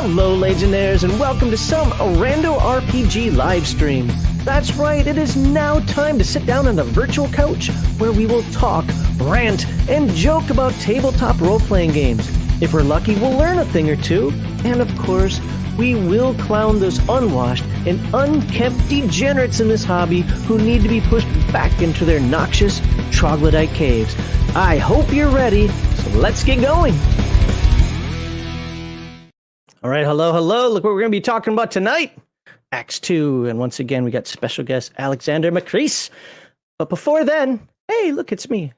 Hello, Legionnaires, and welcome to some Rando RPG livestream. That's right, it is now time to sit down on the virtual couch where we will talk, rant, and joke about tabletop role-playing games. If we're lucky, we'll learn a thing or two, and of course, we will clown those unwashed and unkempt degenerates in this hobby who need to be pushed back into their noxious troglodyte caves. I hope you're ready, so let's get going. All right, hello. Look what we're going to be talking about tonight. ACKS II, and once again, we got special guest Alexander Macris. But before then, hey, look, it's me.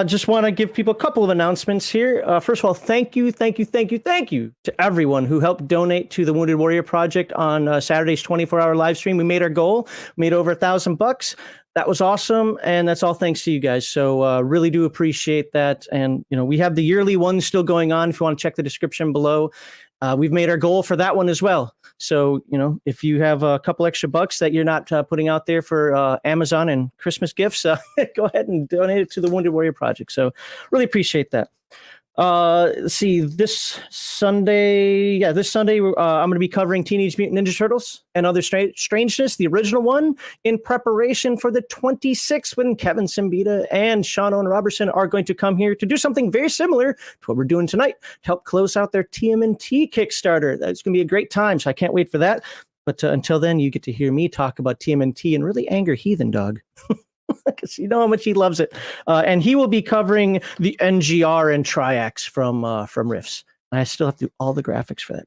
Just want to give people a couple of announcements here. First of all, thank you to everyone who helped donate to the Wounded Warrior Project on Saturday's 24-hour live stream. We made our goal. We made over $1,000. That was awesome, and that's all thanks to you guys. So really do appreciate that. And we have the yearly one still going on. If you want to check the description below, we've made our goal for that one as well. So if you have a couple extra bucks that you're not putting out there for Amazon and Christmas gifts, go ahead and donate it to the Wounded Warrior Project. So really appreciate that. Let's see, this Sunday, I'm going to be covering Teenage Mutant Ninja Turtles and Other Strangeness, the original one, in preparation for the 26th, when Kevin Simbita and Sean Owen Robertson are going to come here to do something very similar to what we're doing tonight, to help close out their TMNT Kickstarter. That's going to be a great time, so I can't wait for that. But until then, you get to hear me talk about TMNT and really anger Heathen Dog. Because you know how much he loves it. And he will be covering the NGR and Triax from Riffs. And I still have to do all the graphics for that.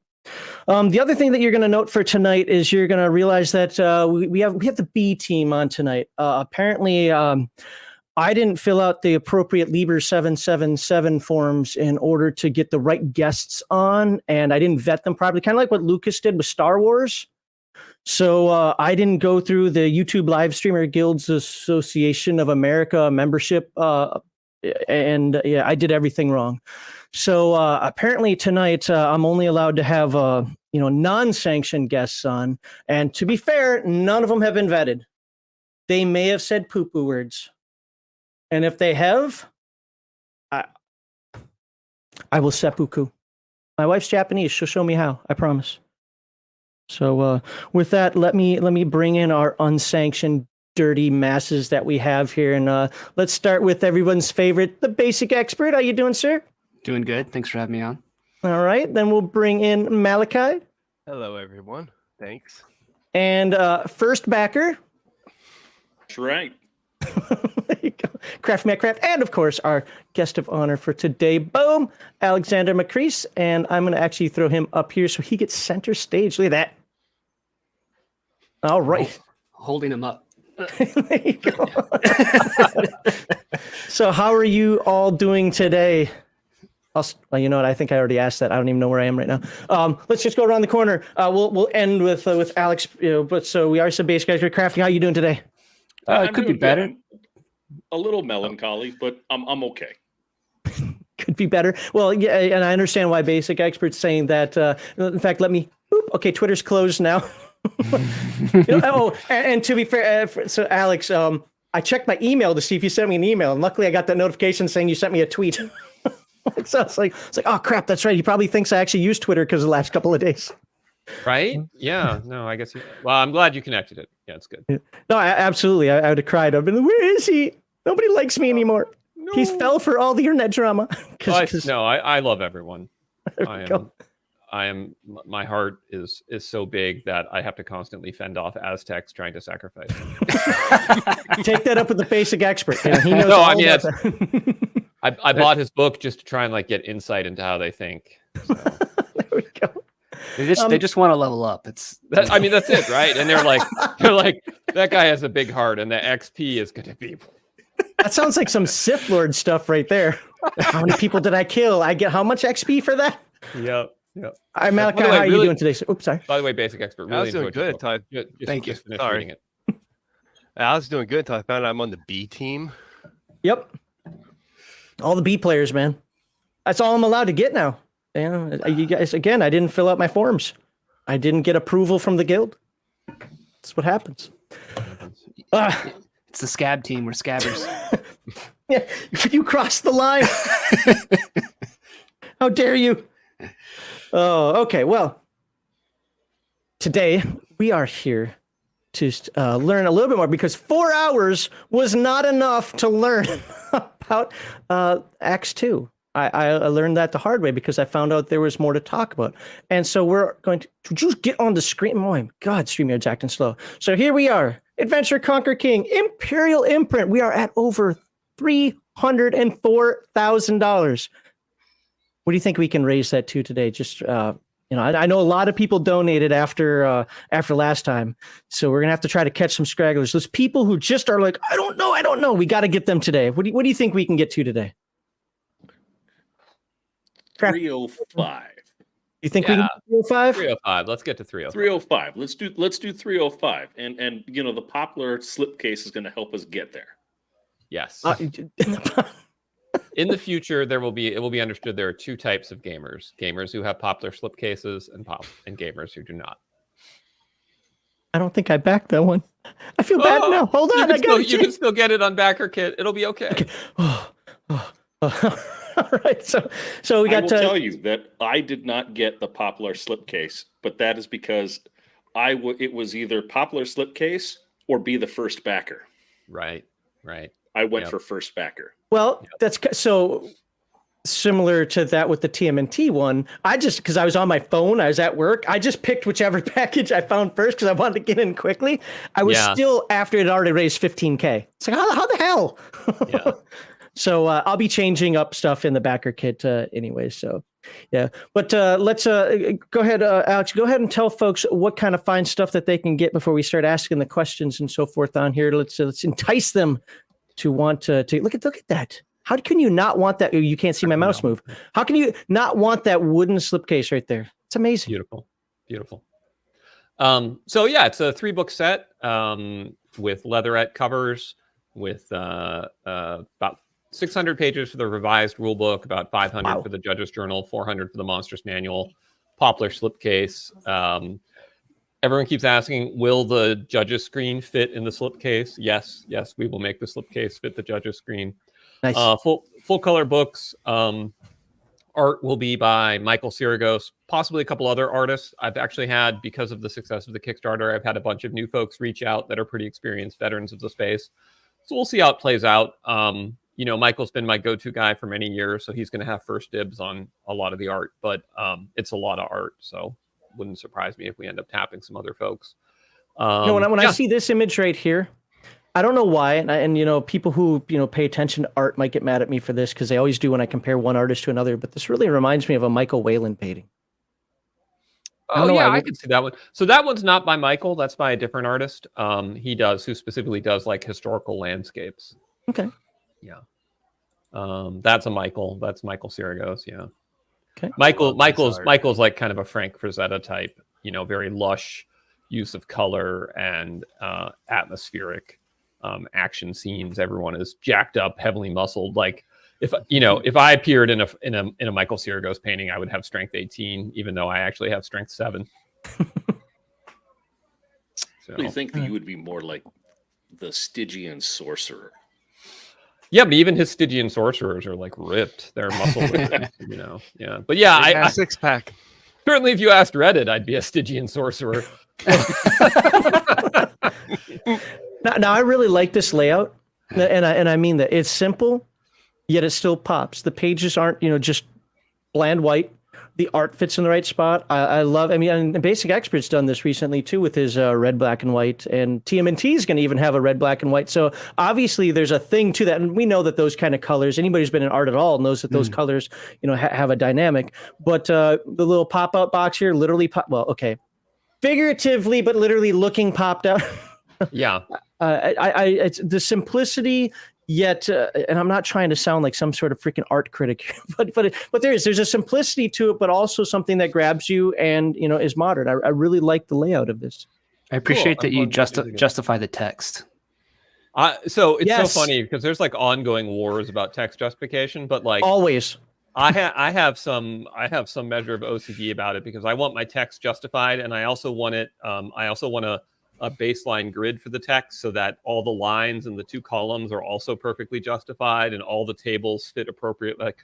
The other thing that you're going to note for tonight is you're going to realize that we have the B team on tonight. Apparently, I didn't fill out the appropriate Liber 777 forms in order to get the right guests on, and I didn't vet them properly, kind of like what Lucas did with Star Wars. So I didn't go through the YouTube Live Streamer Guilds Association of America membership, and yeah, I did everything wrong. So apparently tonight I'm only allowed to have non-sanctioned guests on, and to be fair, none of them have been vetted. They may have said poo-poo words, and if they have, I will seppuku. My wife's Japanese; she'll show me how. I promise. So with that, let me bring in our unsanctioned dirty masses that we have here, and let's start with everyone's favorite, the basic expert. How you doing, sir? Doing good. Thanks for having me on. All right, then we'll bring in Malachi. Hello, everyone. Thanks. And first backer. That's right. There you go. Craft Matt Craft, and of course our guest of honor for today, boom, Alexander Macris, and I'm going to actually throw him up here so he gets center stage. Look at that. All right. Holding him up. There you go. So how are you all doing today? Well, you know what? I think I already asked that. I don't even know where I am right now. Let's just go around the corner. We'll end with Alex. But so we are some base guys. Crafty, how are you doing today? It could be better. Good. A little melancholy, but I'm okay. Could be better. Well, yeah, and I understand why basic experts saying that. In fact, let me. Okay, Twitter's closed now. And to be fair, so Alex, I checked my email to see if you sent me an email, and luckily I got that notification saying you sent me a tweet. So it's like, oh crap, that's right. He probably thinks I actually used Twitter because of the last couple of days. Right? Yeah. No, I guess. Well, I'm glad you connected it. Yeah, it's good. No, absolutely. I would have cried. I've been like, where is he? Nobody likes me anymore. No. He's fell for all the internet drama. I love everyone. I am. My heart is so big that I have to constantly fend off Aztecs trying to sacrifice. Take that up with the basic expert. He knows I bought his book just to try and get insight into how they think. So. There we go. They just want to level up. That's it, right? And they're like, that guy has a big heart, and the XP is going to be. That sounds like some Sith Lord stuff right there. How many people did I kill? I get how much XP for that? Yep. Hi, Malachi, how are you doing today? Oops, sorry. By the way, basic expert. Really I was doing good until Thank you. Sorry. I was doing good until I found out I'm on the B team. Yep. All the B players, man. That's all I'm allowed to get now. You guys, again, I didn't fill out my forms. I didn't get approval from the guild. That's what happens. It's the scab team. We're scabbers. Yeah, you crossed the line. How dare you? Oh, okay. Well, today we are here to learn a little bit more because 4 hours was not enough to learn about ACKS II. I learned that the hard way because I found out there was more to talk about. And so we're going to just get on the screen. Oh my God, StreamYard's acting slow. So here we are. Adventure Conquer King, Imperial Imprint. We are at over $304,000. What do you think we can raise that to today? Just, I know a lot of people donated after last time. So we're going to have to try to catch some stragglers. Those people who just are like, I don't know. We got to get them today. What do you think we can get to today? 305. You think we can get 305? 305. Let's get to 305. 305. Let's do 305. And the popular slipcase is going to help us get there. Yes. In the future, it will be understood there are two types of gamers: gamers who have popular slipcases and gamers who do not. I don't think I backed that one. I feel bad now. Hold on, you can still get it on Backer Kit. It'll be okay. All right, so we got to tell you that I did not get the popular slipcase, but that is because it was either popular slipcase or be the first backer. Right. I went for first backer. Well, that's so similar to that with the TMNT one. Because I was on my phone, I was at work, I just picked whichever package I found first because I wanted to get in quickly. I was still after it already raised 15K. It's like, how the hell? Yeah. So I'll be changing up stuff in the backer kit anyway. So yeah, but let's go ahead, Alex. Go ahead and tell folks what kind of fine stuff that they can get before we start asking the questions and so forth on here. Let's entice them to want to look at that. How can you not want that? You can't see my mouse move. How can you not want that wooden slipcase right there? It's amazing. Beautiful. So yeah, it's a 3-book set with leatherette covers with about 600 pages for the revised rulebook, about 500 for the Judge's Journal, 400 for the Monstrous Manual, poplar slipcase. Everyone keeps asking, will the Judge's screen fit in the slipcase? Yes, we will make the slipcase fit the Judge's screen. Nice. Full color books. Art will be by Michael Sirigos, possibly a couple other artists. I've actually had, because of the success of the Kickstarter, I've had a bunch of new folks reach out that are pretty experienced veterans of the space. So we'll see how it plays out. Michael's been my go-to guy for many years, so he's going to have first dibs on a lot of the art, but it's a lot of art, so wouldn't surprise me if we end up tapping some other folks. When I see this image right here, I don't know why, and people who pay attention to art might get mad at me for this because they always do when I compare one artist to another, but this really reminds me of a Michael Whalen painting. I can see that one. So that one's not by Michael. That's by a different artist. Who specifically does like historical landscapes. Okay. Yeah. That's a Michael. That's Michael Sirigos. Yeah. Okay. Michael's like kind of a Frank Frazetta type, very lush use of color and atmospheric action scenes. Everyone is jacked up, heavily muscled. Like if I appeared in a Michael Sirigos painting, I would have strength 18, even though I actually have strength 7. So I think that you would be more like the Stygian sorcerer. Yeah, but even his Stygian sorcerers are like ripped. They're muscle ripped, Yeah, but yeah, I 6-pack. Certainly, if you asked Reddit, I'd be a Stygian sorcerer. Now, I really like this layout, and I mean that it's simple, yet it still pops. The pages aren't just bland white. The art fits in the right spot. I love. And Basic Expert's done this recently too with his red, black, and white. And TMNT is going to even have a red, black, and white. So obviously, there's a thing to that, and we know that those kind of colors. Anybody who's been in art at all knows that those colors, have a dynamic. But the little pop-out box here, literally, figuratively, but literally looking popped out. Yeah. It's the simplicity. Yet, and I'm not trying to sound like some sort of freaking art critic, but there's a simplicity to it, but also something that grabs you and is modern. I really like the layout of this. I appreciate that you justify the text. So it's so funny because there's like ongoing wars about text justification, but like always, I have some measure of OCD about it because I want my text justified, and I also want it. I also want a baseline grid for the text so that all the lines and the 2 columns are also perfectly justified and all the tables fit appropriate. Like,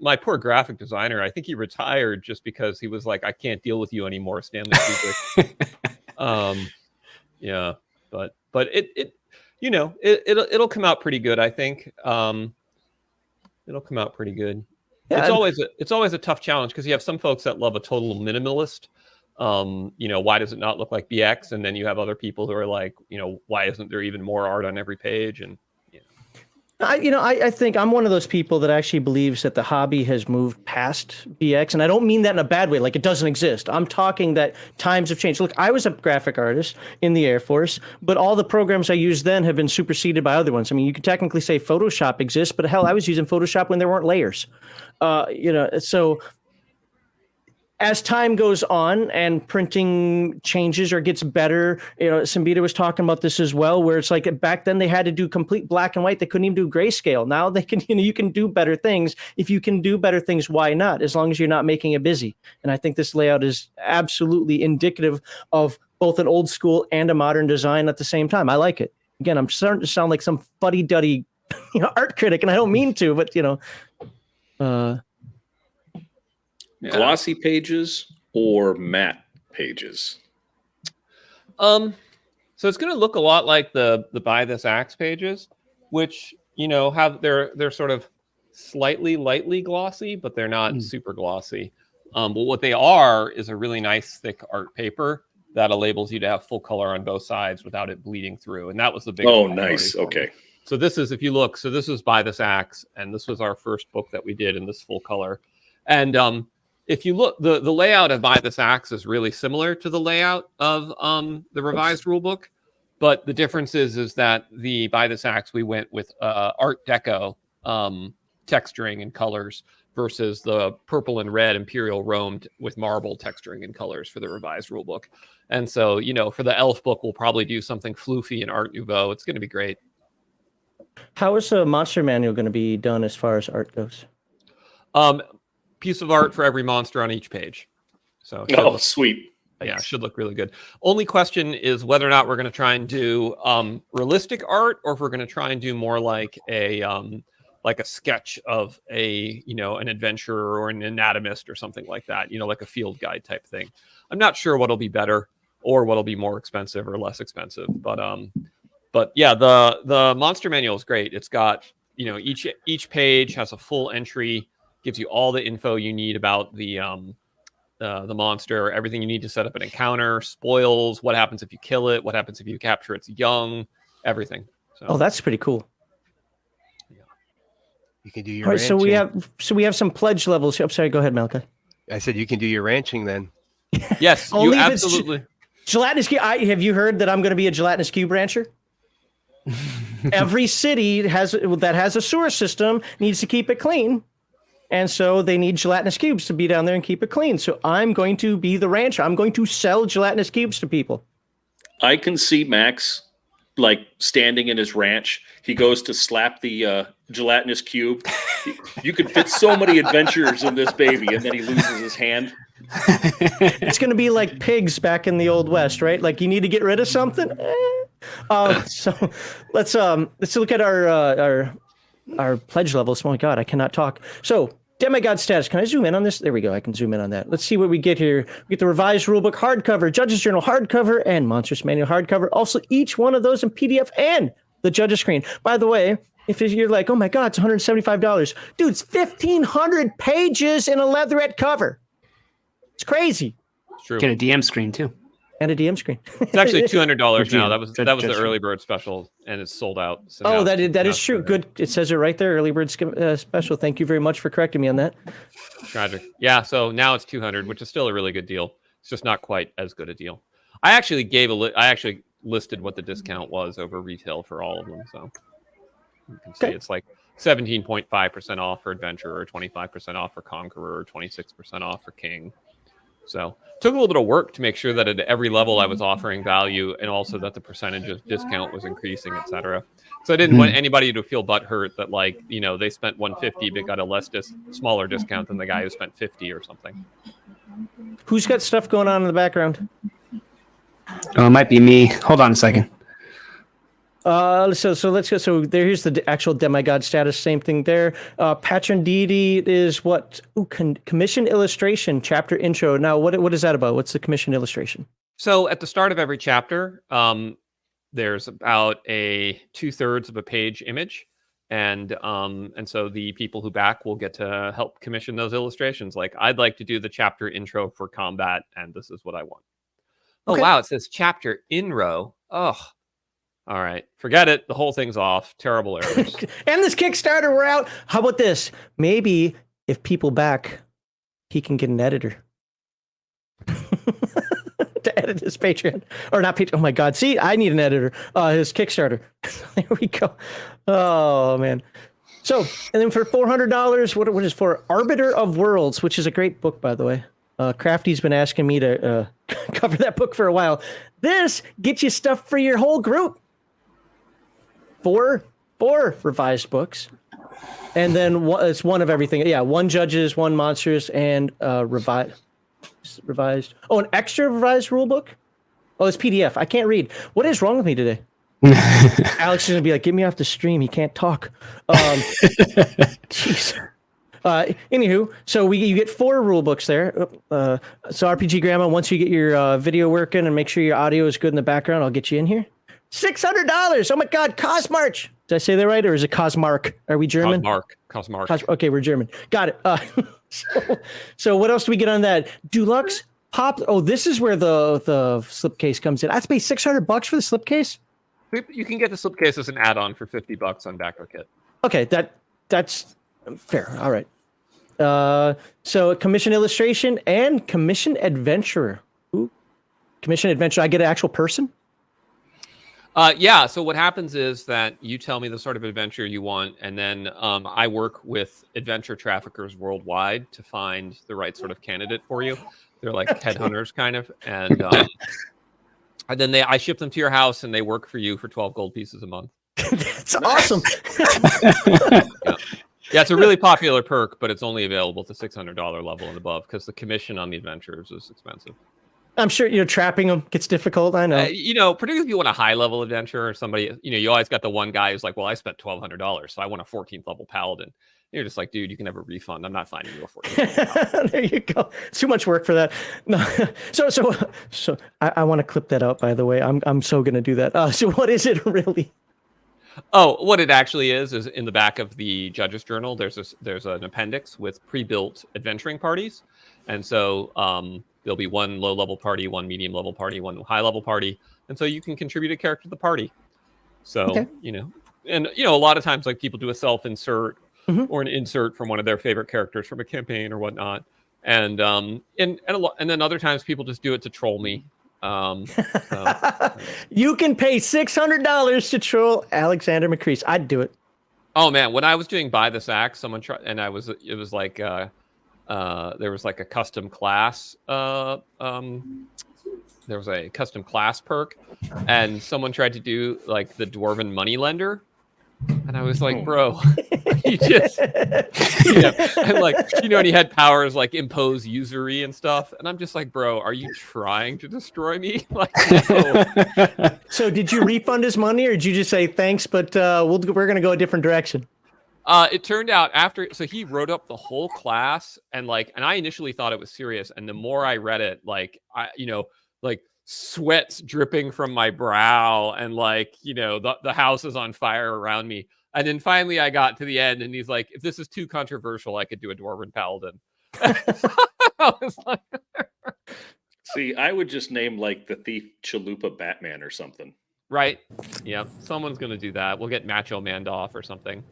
my poor graphic designer, I think he retired just because he was like, I can't deal with you anymore, Stanley Kubrick. Yeah, but it'll come out pretty good, I think. It'll come out pretty good. Yeah, it's always a tough challenge because you have some folks that love a total minimalist. Why does it not look like BX? And then you have other people who are like, why isn't there even more art on every page? And I think I'm one of those people that actually believes that the hobby has moved past BX, and I don't mean that in a bad way, like it doesn't exist. I'm talking that times have changed. Look, I was a graphic artist in the Air Force, but all the programs I used then have been superseded by other ones. I mean, you could technically say Photoshop exists, but hell, I was using Photoshop when there weren't layers. So as time goes on and printing changes or gets better, Sambita was talking about this as well, where it's like back then they had to do complete black and white. They couldn't even do grayscale. Now they can, you can do better things. If you can do better things, why not? As long as you're not making it busy. And I think this layout is absolutely indicative of both an old school and a modern design at the same time. I like it. Again, I'm starting to sound like some fuddy-duddy, art critic, and I don't mean to, but glossy pages or matte pages? So it's going to look a lot like the Buy This ACKS pages, which have they're sort of slightly lightly glossy, but they're not super glossy. But what they are is a really nice thick art paper that enables you to have full color on both sides without it bleeding through. And that was the big. Oh, nice. Okay. So this is, if you look, so this is Buy This ACKS, and this was our first book that we did in this full color. And if you look, the layout of Buy This ACKS is really similar to the layout of the revised rulebook, but the difference is that the Buy This ACKS, we went with Art Deco texturing and colors versus the purple and red Imperial Rome with marble texturing and colors for the revised rulebook. And so, for the Elf book, we'll probably do something floofy and Art Nouveau. It's going to be great. How is a monster manual going to be done as far as art goes? Piece of art for every monster on each page. So sweet. Yeah, should look really good. Only question is whether or not we're going to try and do realistic art, or if we're going to try and do more like a sketch of an adventurer or an anatomist or something like that, like a field guide type thing. I'm not sure what'll be better or what'll be more expensive or less expensive, but yeah, the monster manual is great. It's got, each page has a full entry, gives you all the info you need about the monster, everything you need to set up an encounter, spoils, what happens if you kill it, what happens if you capture its young, everything. So, oh, that's pretty cool. Yeah. You can do your all right, ranching. so we have some pledge levels. I'm sorry, go ahead, Malka. I said you can do your ranching then. Yes, you absolutely. Gelatinous cube. Have you heard that I'm going to be a gelatinous cube rancher? Every city that has a sewer system needs to keep it clean. And so they need gelatinous cubes to be down there and keep it clean. So I'm going to be the rancher. I'm going to sell gelatinous cubes to people. I can see Max like standing in his ranch. He goes to slap the gelatinous cube. You could fit so many adventures in this baby, and then he loses his hand. It's going to be like pigs back in the Old West, right? Like you need to get rid of something. So let's look at our pledge levels. Oh my God, I cannot talk. So demigod status. Can I zoom in on this? There we go. I can zoom in on that. Let's see what we get here. We get the revised rulebook hardcover, Judge's Journal hardcover, and Monsters Manual hardcover. Also, each one of those in PDF and the Judge's Screen. By the way, if you're like, oh my God, it's $175. Dude, it's 1,500 pages in a leatherette cover. It's crazy. It's true. Get a DM screen too. And a DM screen. It's actually $200 now. That was the early bird special, and it's sold out. So that is true. Good. It says it right there. Early bird special. Thank you very much for correcting me on that. Tragic. Yeah. So now it's $200, which is still a really good deal. It's just not quite as good a deal. I actually listed what the discount was over retail for all of them. So you can see it's like 17.5% off for Adventurer, 25% off for Conqueror, 26% off for King. So it took a little bit of work to make sure that at every level I was offering value, and also that the percentage of discount was increasing, etc. So I didn't want anybody to feel butthurt that they spent $150 but got a smaller discount than the guy who spent $50 or something. Who's got stuff going on in the background? Oh, it might be me. Hold on a second. So let's go. So here's the actual demigod status. Same thing there. Patron deity is what? Ooh, commission illustration chapter intro. Now, what is that about? What's the commission illustration? So at the start of every chapter, there's about a 2/3 of a page image. And so the people who back will get to help commission those illustrations. Like, I'd like to do the chapter intro for combat, and this is what I want. Oh, Okay. wow. It says chapter inro. Oh, all right. Forget it. The whole thing's off. Terrible errors. And this Kickstarter, we're out. How about this? Maybe if people back, he can get an editor to edit his Patreon. Or not Patreon. Oh, my God. See, I need an editor. His Kickstarter. There we go. Oh, man. So, and then for $400, what is for Arbiter of Worlds, which is a great book, by the way. Crafty's been asking me to cover that book for a while. This gets you stuff for your whole group. Four revised books. And then it's one of everything. Yeah, one judges, one monsters, and revised. Oh, an extra revised rule book? Oh, it's PDF. I can't read. What is wrong with me today? Alex is going to be like, get me off the stream. He can't talk. Jeez. Anywho, so you get 4 rule books there. So RPG Grandma, once you get your video working and make sure your audio is good in the background, I'll get you in here. $600. Oh my God, Cosmarch. Did I say that right, or is it Cosmark? Are we German? Cosmark. Okay, we're German. Got it. So what else do we get on that? Deluxe pop. Oh, this is where the slipcase comes in. I have to pay $600 for the slipcase. You can get the slipcase as an add-on for $50 on BackerKit. Okay, that's fair. All right. So commission illustration and commission adventurer. Ooh, commission adventurer. I get an actual person. Yeah. So what happens is that you tell me the sort of adventure you want, and then I work with adventure traffickers worldwide to find the right sort of candidate for you. They're like headhunters, kind of, and then I ship them to your house, and they work for you for 12 gold pieces a month. That's awesome. Yeah, it's a really popular perk, but it's only available at the $600 level and above because the commission on the adventures is expensive. I'm sure trapping them gets difficult. I know. Particularly if you want a high level adventure or somebody, you always got the one guy who's like, well, I spent $1,200, so I want a 14th level paladin. You're just like, dude, you can have a refund. I'm not finding you a 14th. There you go. It's too much work for that. No. So I want to clip that out, by the way. I'm so going to do that. So what is it really? Oh, what it actually is in the back of the judge's journal, there's an appendix with pre-built adventuring parties. And so there'll be one low-level party, one medium-level party, one high-level party. And so you can contribute a character to the party. So, okay. A lot of times, like, people do a self-insert or an insert from one of their favorite characters from a campaign or whatnot. And then other times people just do it to troll me. You can pay $600 to troll Alexander Macris. I'd do it. Oh man, when I was doing Buy This Axe, someone tried, and it was like there was like a custom class there was a custom class perk, and someone tried to do like the Dwarven Moneylender, and I was like, bro, you just and like and he had powers like impose usury and stuff, and I'm just like, bro, are you trying to destroy me? Like, no. So did you refund his money, or did you just say thanks, but we're gonna go a different direction? It turned out so he wrote up the whole class, and I initially thought it was serious, and the more I read it, like sweat's dripping from my brow, and the house is on fire around me. And then finally I got to the end, and he's like, if this is too controversial, I could do a Dwarven Paladin. I was like, see, I would just name like the Thief Chalupa Batman or something. Right. Yeah. Someone's going to do that. We'll get Macho Mandoff or something.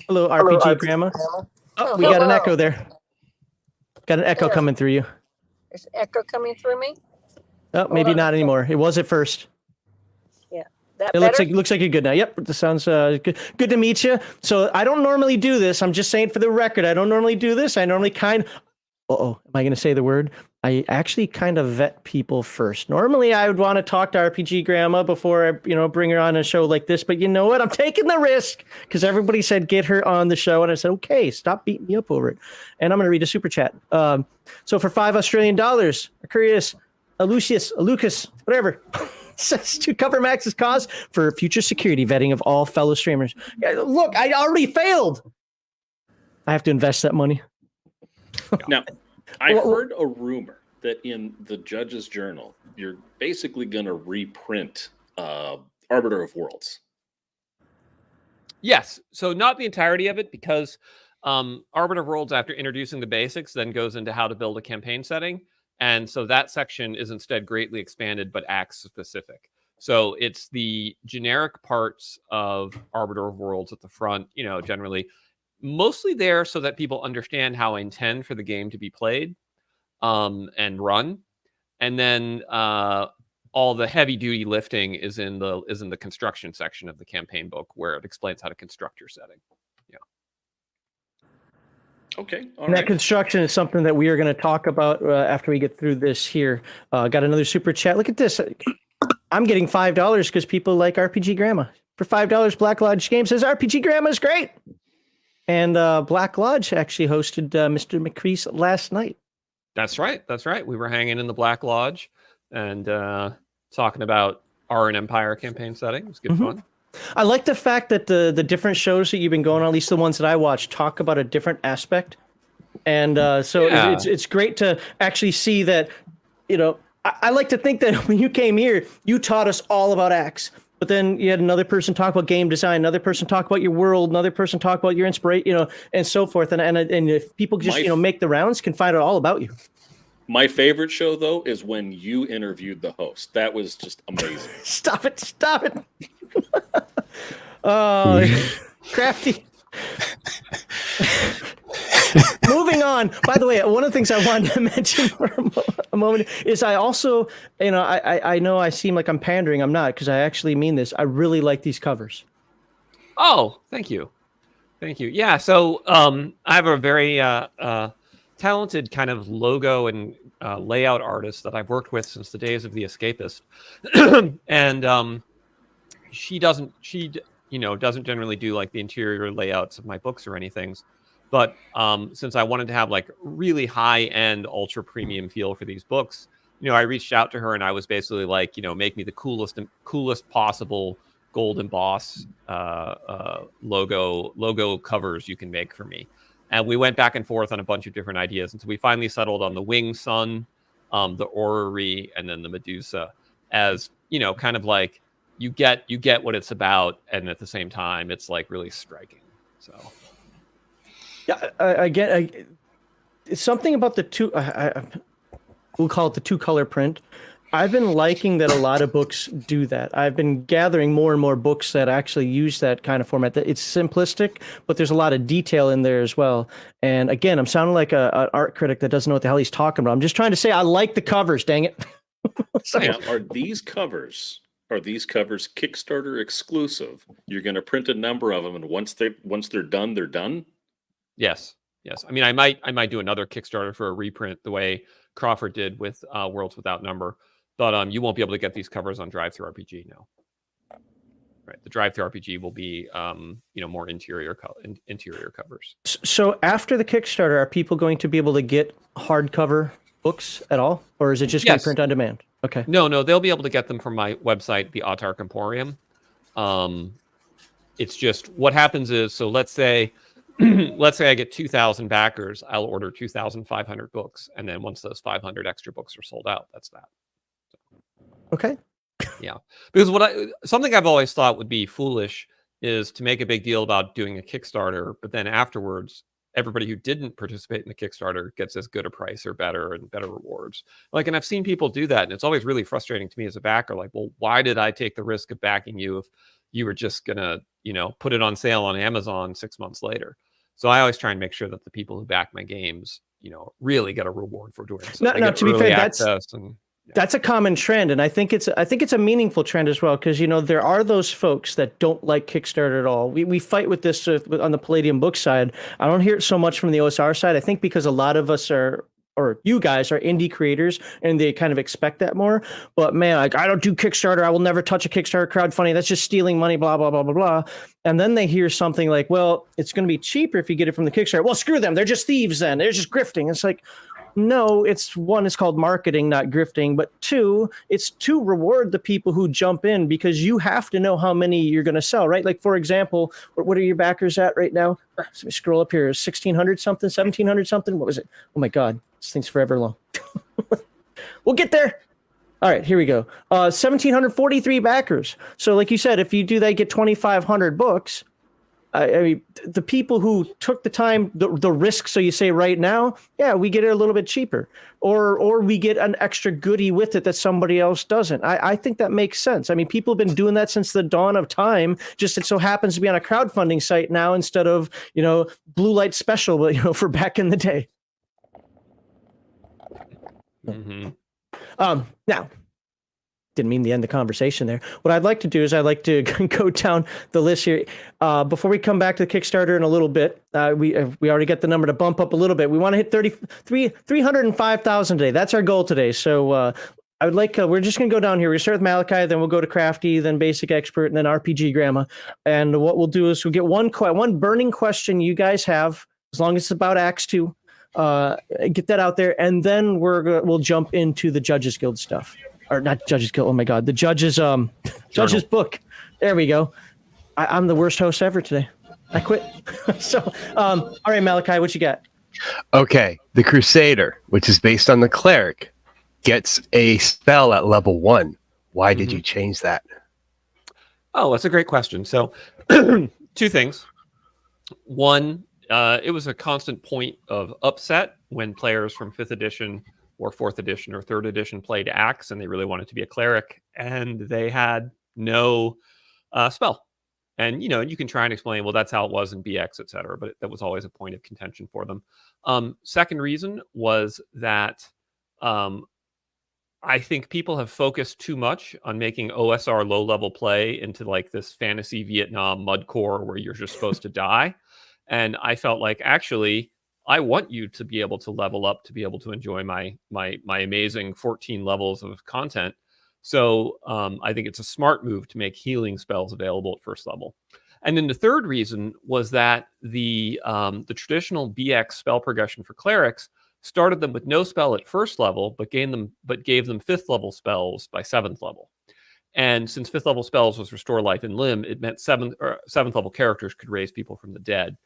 Hello, RPG Grandma. Oh, we got an echo there. Got an echo coming through you. There's echo coming through me. Oh, maybe not anymore. It was at first. Yeah, that It better? looks like you're good now. Yep, this sounds good. Good to meet you. So I don't normally do this. I'm just saying for the record, I don't normally do this. I normally am I going to say the word? I actually kind of vet people first. Normally, I would want to talk to RPG Grandma before I, bring her on a show like this. But you know what? I'm taking the risk because everybody said get her on the show, and I said okay. Stop beating me up over it. And I'm going to read a super chat. So for $5 Australian, Macris, Lucius, Lucas, whatever. Says to cover Max's cause for future security vetting of all fellow streamers. Yeah, look, I already failed. I have to invest that money. Now, I heard a rumor that in the Judge's Journal, you're basically going to reprint Arbiter of Worlds. Yes. So not the entirety of it, because Arbiter of Worlds, after introducing the basics, then goes into how to build a campaign setting. And so that section is instead greatly expanded, but ACKS specific. So it's the generic parts of Arbiter of Worlds at the front, generally mostly there so that people understand how I intend for the game to be played and run. And then all the heavy duty lifting is in the construction section of the campaign book, where it explains how to construct your setting. Okay. All and right. that construction is something that we are going to talk about after we get through this here. Got another super chat. Look at this. I'm getting $5 because people like RPG Grandma. For $5, Black Lodge Games says RPG Grandma is great. And Black Lodge actually hosted Mr. Macris last night. That's right. That's right. We were hanging in the Black Lodge and talking about our Empire campaign setting. It was good fun. I like the fact that the different shows that you've been going on, at least the ones that I watch, talk about a different aspect. And it's great to actually see that, I like to think that when you came here, you taught us all about ACKS. But then you had another person talk about game design, another person talk about your world, another person talk about your inspiration, and so forth. And if people just, make the rounds, can find out all about you. My favorite show, though, is when you interviewed the host. That was just amazing. Stop it. Oh, crafty. Moving on. By the way, one of the things I wanted to mention for a moment is I also, I know I seem like I'm pandering. I'm not, because I actually mean this. I really like these covers. Oh, thank you. Yeah. So I have a very talented kind of logo and layout artist that I've worked with since the days of The Escapist. And she doesn't generally do like the interior layouts of my books or anything. But since I wanted to have like really high-end, ultra-premium feel for these books, I reached out to her and I was basically like, make me the coolest possible gold emboss logo covers you can make for me. And we went back and forth on a bunch of different ideas. And so we finally settled on the Winged Sun, the Orrery, and then the Medusa as, kind of like you get what it's about. And at the same time, it's like really striking. So. Yeah, it's something about the two. We'll call it the two-color print. I've been liking that a lot of books do that. I've been gathering more and more books that actually use that kind of format. It's simplistic, but there's a lot of detail in there as well. And again, I'm sounding like an art critic that doesn't know what the hell he's talking about. I'm just trying to say I like the covers. Dang it! Now, are these covers Kickstarter exclusive? You're going to print a number of them, and once they're done, they're done. Yes. I mean, I might do another Kickstarter for a reprint the way Crawford did with Worlds Without Number, but you won't be able to get these covers on Drive-Thru RPG now. Right, the Drive-Thru RPG will be more interior covers. So after the Kickstarter, are people going to be able to get hardcover books at all, or is it just going to print on demand? Okay. No, they'll be able to get them from my website, the Autark Emporium. It's just what happens is, so let's say I get 2,000 backers, I'll order 2,500 books. And then once those 500 extra books are sold out, that's that. Okay. Yeah. Because something I've always thought would be foolish is to make a big deal about doing a Kickstarter, but then afterwards, everybody who didn't participate in the Kickstarter gets as good a price or better rewards. And I've seen people do that. And it's always really frustrating to me as a backer. Like, well, why did I take the risk of backing you if you were just going to, put it on sale on Amazon 6 months later? So I always try and make sure that the people who back my games, really get a reward for doing so. No, to be fair, that's a common trend, and I think it's a meaningful trend as well, because there are those folks that don't like Kickstarter at all. We fight with this on the Palladium book side. I don't hear it so much from the OSR side. I think because a lot of us or you guys are indie creators and they kind of expect that more. But man, I don't do Kickstarter. I will never touch a Kickstarter crowdfunding. That's just stealing money, blah, blah, blah, blah, blah. And then they hear something like, well, it's going to be cheaper if you get it from the Kickstarter. Well, screw them. They're just thieves then. They're just grifting. It's like, No, it's one, it's called marketing, not grifting. But two, it's to reward the people who jump in because you have to know how many you're going to sell, right? Like, for example, what are your backers at right now? Let me scroll up here. 1,600 something, 1,700 something. What was it? Oh my God, this thing's forever long. We'll get there. All right, here we go. 1,743 backers. So like you said, if you do that, you get 2,500 books. I mean, the people who took the time, the risk, so you say right now, yeah, we get it a little bit cheaper. Or we get an extra goodie with it that somebody else doesn't. I think that makes sense. I mean, people have been doing that since the dawn of time. Just it so happens to be on a crowdfunding site now instead of, Blue Light Special, for back in the day. Mm-hmm. Now, didn't mean to end the conversation there. What I'd like to do is I'd like to go down the list here. Before we come back to the Kickstarter in a little bit, we already got the number to bump up a little bit. We want to hit 305,000 today. That's our goal today. So I would like, we're just going to go down here. We're going to start with Malachi, then we'll go to Crafty, then Basic Expert, and then RPG Grandma. And what we'll do is we'll get one burning question you guys have, as long as it's about ACKS II. Get that out there, and then we'll jump into the Judges Guild stuff. Or not Judges Guild. Oh my God, the Judges book. There we go. I'm the worst host ever today. I quit. So, all right, Malachi, what you got? Okay, the Crusader, which is based on the Cleric, gets a spell at level 1. Why did you change that? Oh, that's a great question. So, two things. One, it was a constant point of upset when players from 5th edition or 4th edition or 3rd edition played ACKS and they really wanted to be a cleric and they had no spell. And, you can try and explain, well, that's how it was in BX, et cetera, but that was always a point of contention for them. Second reason was that I think people have focused too much on making OSR low-level play into like this fantasy Vietnam mudcore where you're just supposed to die. And I felt like, actually, I want you to be able to level up to be able to enjoy my amazing 14 levels of content. So I think it's a smart move to make healing spells available at first level. And then the third reason was that the traditional BX spell progression for clerics started them with no spell at first level, but gave them 5th level spells by 7th level. And since 5th level spells was Restore Life and Limb, it meant 7th level characters could raise people from the dead.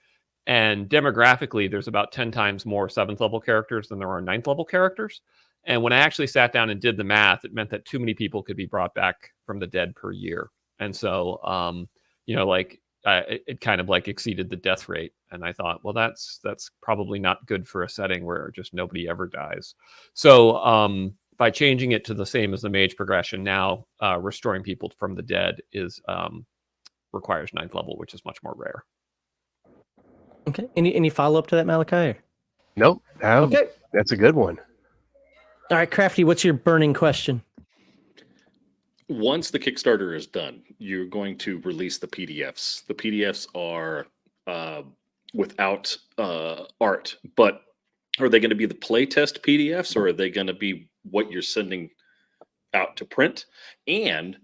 And demographically, there's about 10 times more 7th level characters than there are 9th level characters. And when I actually sat down and did the math, it meant that too many people could be brought back from the dead per year. And so, it kind of like exceeded the death rate. And I thought, well, that's probably not good for a setting where just nobody ever dies. So by changing it to the same as the mage progression, now restoring people from the dead requires 9th level, which is much more rare. Okay. Any follow up to that, Malachi? Nope. Okay. That's a good one. All right, Crafty, what's your burning question? Once the Kickstarter is done, you're going to release the PDFs. The PDFs are without art, but are they going to be the playtest PDFs or are they going to be what you're sending out to print? And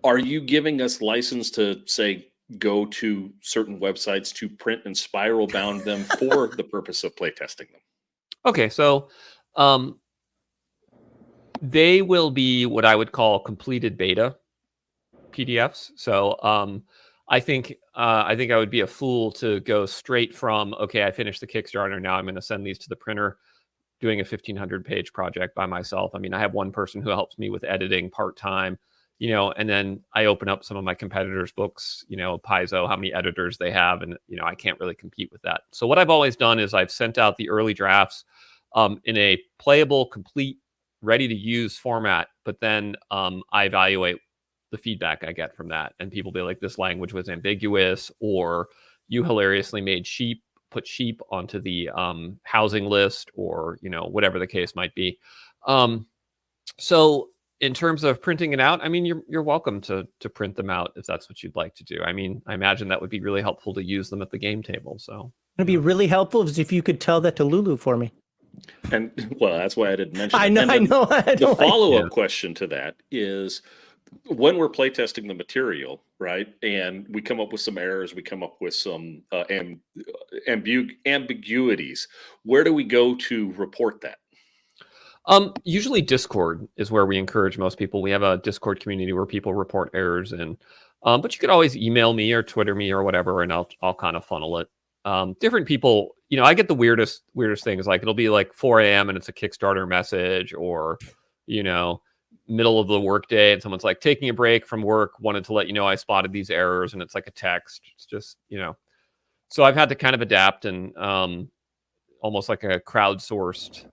are you giving us license to, say, go to certain websites to print and spiral bound them for the purpose of playtesting them? Okay, so they will be what I would call completed beta PDFs. So I think I would be a fool to go straight from, okay, I finished the Kickstarter, now I'm going to send these to the printer, doing a 1,500 page project by myself. I mean, I have one person who helps me with editing part-time, and then I open up some of my competitors' books, Paizo, how many editors they have, and, I can't really compete with that. So what I've always done is I've sent out the early drafts in a playable, complete, ready-to-use format, but then I evaluate the feedback I get from that. And people be like, this language was ambiguous, or you hilariously put sheep onto the housing list, or, whatever the case might be. So in terms of printing it out, I mean, you're welcome to print them out if that's what you'd like to do. I mean, I imagine that would be really helpful to use them at the game table. So it'd be really helpful if you could tell that to Lulu for me. And well, that's why I didn't mention it. I know. The follow-up question to that is, when we're playtesting the material, right, and we come up with some errors, we come up with some ambiguities, where do we go to report that? Usually Discord is where we encourage most people. We have a Discord community where people report errors in. But you could always email me or Twitter me or whatever, and I'll kind of funnel it. Different people, I get the weirdest things. Like it'll be like 4 a.m. and it's a Kickstarter message, or middle of the workday and someone's like taking a break from work, wanted to let you know I spotted these errors, and it's like a text. It's just So I've had to kind of adapt and almost like a crowdsourced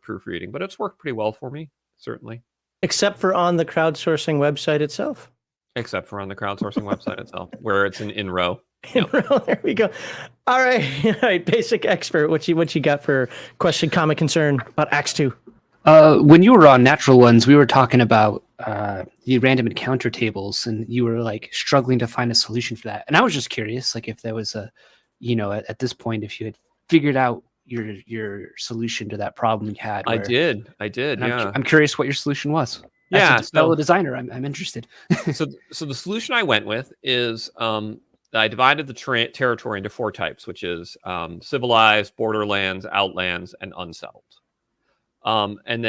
proofreading, but it's worked pretty well for me, certainly. Except for on the crowdsourcing website itself. Except for on the crowdsourcing website itself, where it's an in-row. There we go. All right, basic expert. What you got for question, comment, concern about ACKS II? When you were on Natural Ones, we were talking about the random encounter tables, and you were like struggling to find a solution for that. And I was just curious, like if there was a, at this point, if you had figured out your solution to that problem you had. I did. Yeah. I'm curious what your solution was. Yeah. As a fellow designer, I'm interested. so the solution I went with is I divided the territory into 4 types, which is civilized, borderlands, outlands, and unsettled. And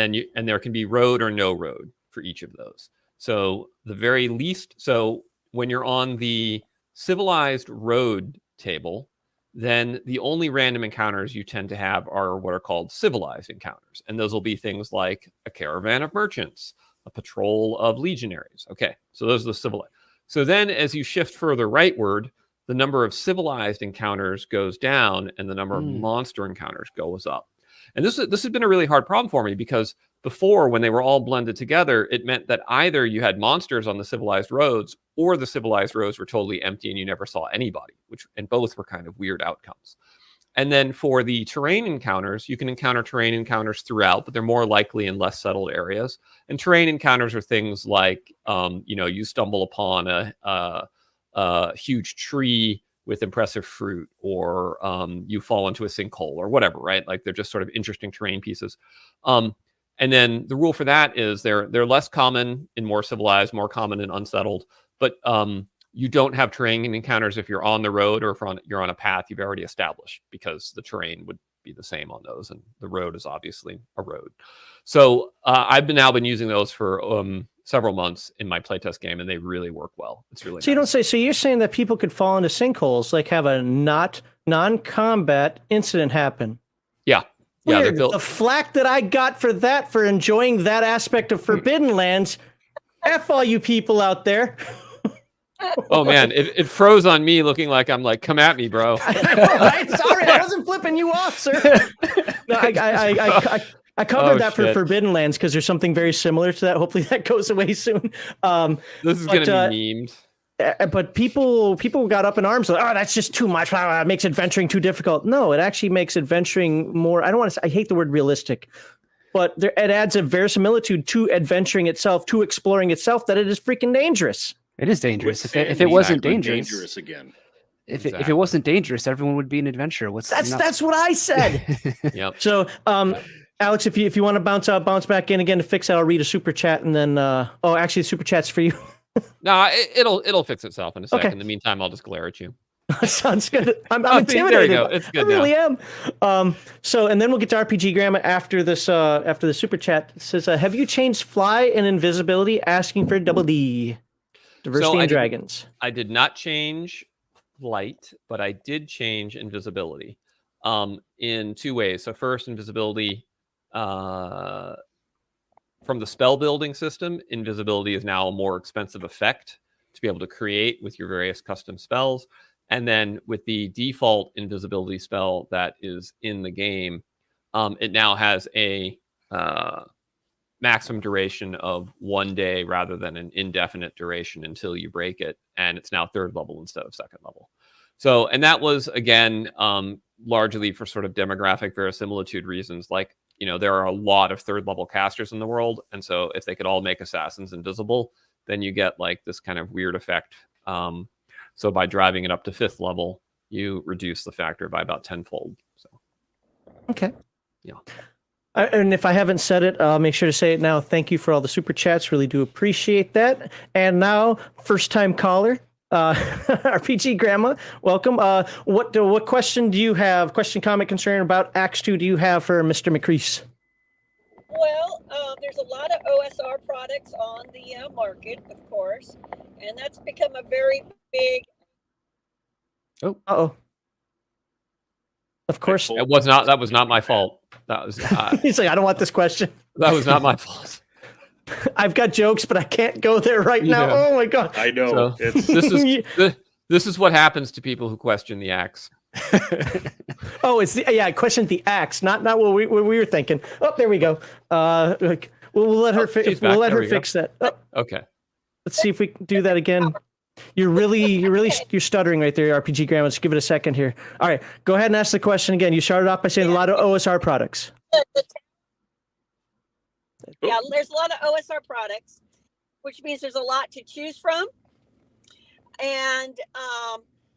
there can be road or no road for each of those. So the very least, so when you're on the civilized road table, then the only random encounters you tend to have are what are called civilized encounters. And those will be things like a caravan of merchants, a patrol of legionaries. Okay, so those are the civilized. So then as you shift further rightward, the number of civilized encounters goes down and the number of monster encounters goes up. And this has been a really hard problem for me, because before, when they were all blended together, it meant that either you had monsters on the civilized roads or the civilized roads were totally empty and you never saw anybody, and both were kind of weird outcomes. And then for the terrain encounters, you can encounter terrain encounters throughout, but they're more likely in less settled areas. And terrain encounters are things like, you stumble upon a huge tree with impressive fruit, or you fall into a sinkhole or whatever, right? Like they're just sort of interesting terrain pieces. And then the rule for that is they're less common in more civilized, more common in unsettled, but you don't have terrain encounters if you're on the road or if you're on a path you've already established, because the terrain would be the same on those, and the road is obviously a road. So I've now been using those for several months in my playtest game, and they really work well. It's really so nice. You don't say. So you're saying that people could fall into sinkholes, like have a non-combat incident happen? Yeah. Weird. Yeah, built. The flack that I got for that, for enjoying that aspect of Forbidden Lands, F all you people out there. Oh man, it froze on me, looking like I'm like, come at me, bro. I know, right? Sorry, I wasn't flipping you off, sir. No, I covered that for Forbidden Lands because there's something very similar to that. Hopefully that goes away soon. This is going to be memed. But people got up in arms like, oh, that's just too much. It makes adventuring too difficult. No, it actually makes adventuring more. I don't want to say, I hate the word realistic, but it adds a verisimilitude to adventuring itself, to exploring itself, that it is freaking dangerous. It is dangerous. If it wasn't dangerous again. If it wasn't dangerous, everyone would be an adventurer. That's what I said. Yep. So, Alex, if you want to bounce back in again to fix it, I'll read a super chat, and then actually the super chat's for you. No, it'll fix itself in a second. Okay. In the meantime, I'll just glare at you. Sounds good. I'm intimidated. There you go. It's good. I really am. So, and then we'll get to RPG Grandma after this. After the super chat, it says, "Have you changed fly and invisibility? Asking for double D, diversity and dragons." I did not change flight, but I did change invisibility. In 2 ways. So first, invisibility. From the spell building system, invisibility is now a more expensive effect to be able to create with your various custom spells. And then with the default invisibility spell that is in the game, it now has a maximum duration of 1 day rather than an indefinite duration until you break it. And it's now 3rd level instead of 2nd level. So, and that was, again, largely for sort of demographic verisimilitude reasons. Like, there are a lot of 3rd level casters in the world. And so if they could all make assassins invisible, then you get like this kind of weird effect. So by driving it up to 5th level, you reduce the factor by about 10-fold. So, okay. Yeah. And if I haven't said it, I'll make sure to say it now. Thank you for all the super chats. Really do appreciate that. And now, first time caller, RPG Grandma, welcome. What question do you have? Question, comment, concern about ACKS II do you have for Mr. Macris? Well, there's a lot of OSR products on the market, of course, and that's become a very big. Uh-oh. Of course. That was not my fault. That was He's like, I don't want this question. that was not my fault. I've got jokes, but I can't go there right now. Yeah. Oh my god. I know. So, It's this is what happens to people who question the axe. Oh, it's I questioned the axe, not what we were thinking. Oh, there we go. We'll let her she's back. we'll let There her we go. fix that. Oh, Okay. let's see if we can do that again. You're stuttering right there, RPG Grandma. Let's give it a second here. All right, go ahead and ask the question again. You started off by saying a lot of OSR products. Yeah, there's a lot of OSR products, which means there's a lot to choose from. And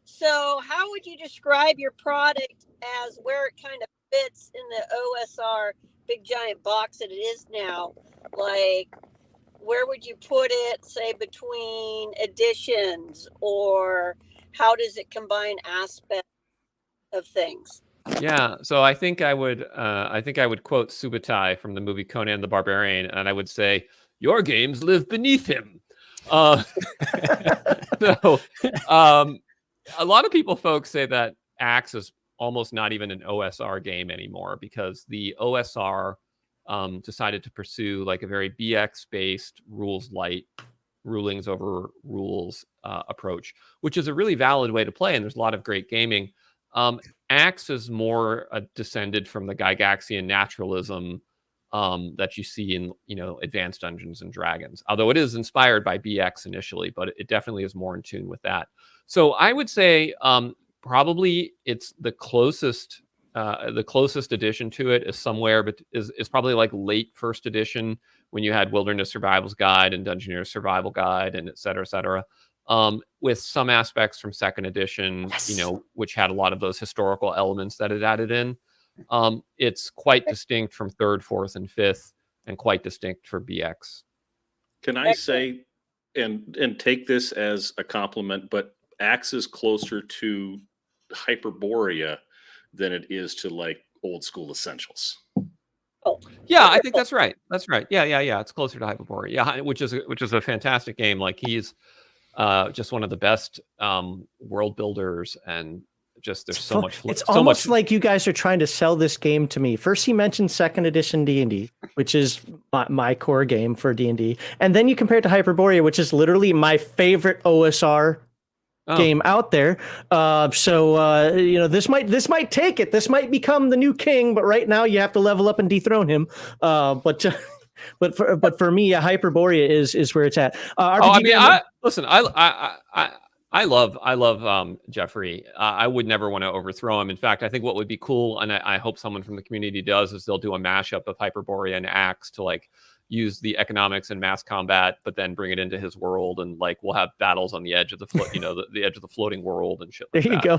so how would you describe your product as where it kind of fits in the OSR big giant box that it is now? Like, where would you put it, say, between editions, or how does it combine aspects of things? Yeah, so I think I would quote Subutai from the movie Conan the Barbarian, and I would say, "Your games live beneath him." So, a lot of folks say that ACKS is almost not even an OSR game anymore because the OSR decided to pursue like a very BX-based rules light, rulings over rules approach, which is a really valid way to play, and there's a lot of great gaming. ACKS is more descended from the Gygaxian naturalism that you see in Advanced Dungeons and Dragons, although it is inspired by BX initially, but it definitely is more in tune with that. So I would say probably it's the closest addition to it is somewhere, but is probably like late first edition when you had Wilderness Survival's Guide and Dungeoneer's Survival Guide and et cetera, with some aspects from second edition, Yes. which had a lot of those historical elements that it added in. It's quite distinct from third, fourth, and fifth, and quite distinct for BX. Can I say, and take this as a compliment, but ACKS is closer to Hyperborea than it is to like old school Essentials. Yeah, I think that's right. That's right. Yeah. It's closer to Hyperborea. Yeah, which is a fantastic game. Like he's just one of the best world builders, and just there's so much. It's so almost much. like you guys are trying to sell this game to me. First, he mentioned second edition D&D, which is my core game for D&D, and then you compare it to Hyperborea, which is literally my favorite OSR game out there. This might take it. This might become the new king, but right now you have to level up and dethrone him. But for me, Hyperborea is where it's at. Listen, I love Jeffrey. I would never want to overthrow him. In fact, I think what would be cool, and I hope someone from the community does, is they'll do a mashup of Hyperborea and ACKS to like use the economics and mass combat, but then bring it into his world, and like we'll have battles on the edge of the the edge of the floating world and shit. Like there you go.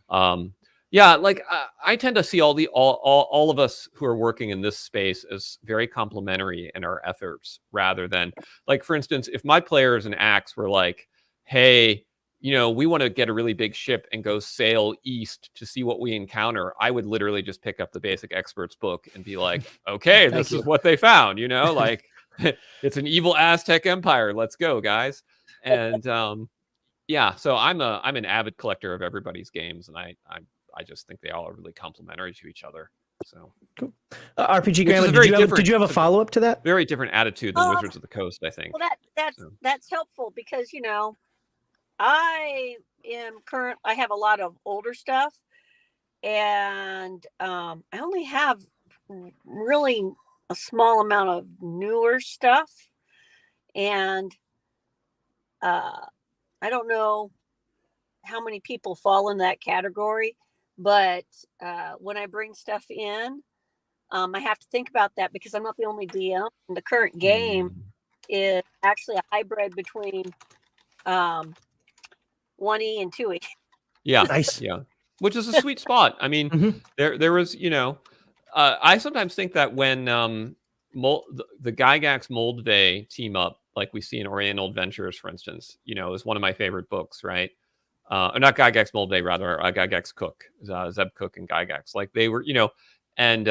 So, yeah, like I tend to see all of us who are working in this space as very complementary in our efforts, rather than like, for instance, if my players in ACKS were like, hey, we want to get a really big ship and go sail east to see what we encounter, I would literally just pick up the basic experts book and be like, okay, this is what they found, like it's an evil Aztec empire. Let's go, guys. And yeah, so I'm an avid collector of everybody's games, and I just think they all are really complementary to each other. So cool. RPG Grandma, did you have a follow up to that? Very different attitude than Wizards of the Coast, I think. Well, that's helpful because I have a lot of older stuff, and I only have really a small amount of newer stuff, and I don't know how many people fall in that category, but when I bring stuff in, I have to think about that because I'm not the only DM. And the current game is actually a hybrid between 1E and 2E. Yeah, nice. Yeah, which is a sweet spot. I mean, there was I sometimes think that when the Gygax Moldvay team up, like we see in Oriental Adventures, for instance, is one of my favorite books, right? Or not Gygax Moldvay, rather, Gygax Cook, Zeb Cook and Gygax. Like they were, and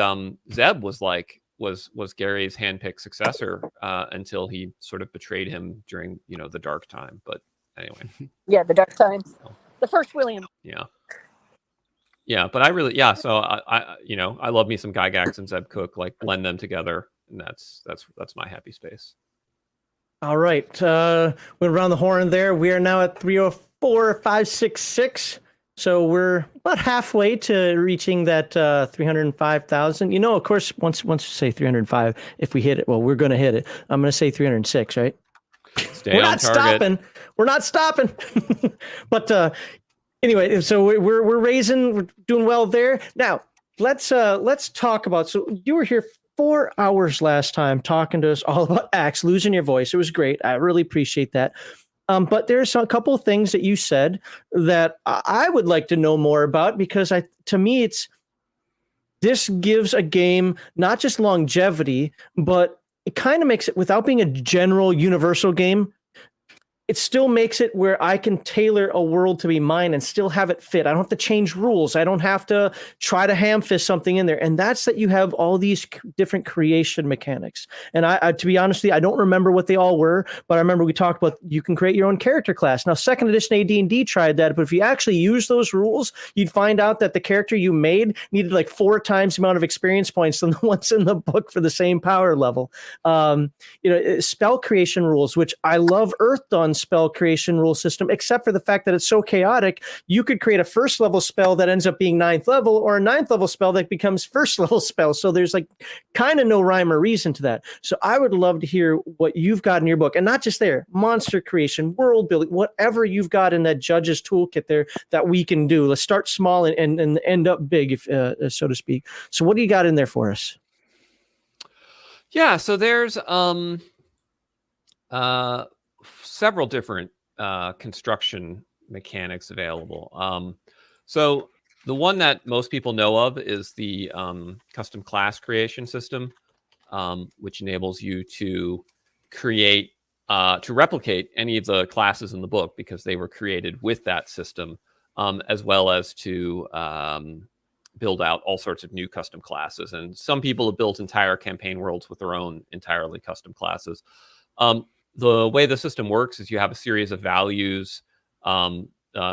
Zeb was Gary's handpicked successor until he sort of betrayed him during, the dark time. But anyway. Yeah, the dark times. The first William. Yeah. Yeah, but so I love me some Gygax and Zeb Cook, like blend them together, and that's my happy space. All right. Went around the horn there. We are now at 304,566. So we're about halfway to reaching that 305,000. Of course, once you say 305, if we hit it, well, we're going to hit it. I'm going to say 306, right? We're not stopping. We're not stopping. But anyway, so we're raising, we're doing well there. Now, let's talk about, so you were here 4 hours last time talking to us all about ACKS, losing your voice. It was great. I really appreciate that. But there's a couple of things that you said that I would like to know more about, because to me, this gives a game not just longevity, but it kind of makes it, without being a general universal game, it still makes it where I can tailor a world to be mine and still have it fit. I don't have to change rules. I don't have to try to ham fist something in there. And that's that you have all these different creation mechanics. And I to be honest with you, I don't remember what they all were, but I remember we talked about you can create your own character class. Now, second edition AD&D tried that, but if you actually use those rules, you'd find out that the character you made needed like 4 times the amount of experience points than the ones in the book for the same power level. Spell creation rules, which I love Earth Dawn's spell creation rule system, except for the fact that it's so chaotic. You could create a 1st level spell that ends up being 9th level, or a 9th level spell that becomes 1st level spell. So there's like kind of no rhyme or reason to that. So I would love to hear what you've got in your book, and not just there, monster creation, world building, whatever you've got in that judge's toolkit there that we can do. Let's start small and end up big, if so to speak. So what do you got in there for us? Yeah, so there's several different construction mechanics available. So the one that most people know of is the custom class creation system, which enables you to create, to replicate any of the classes in the book because they were created with that system, as well as to build out all sorts of new custom classes. And some people have built entire campaign worlds with their own entirely custom classes. The way the system works is you have a series of values,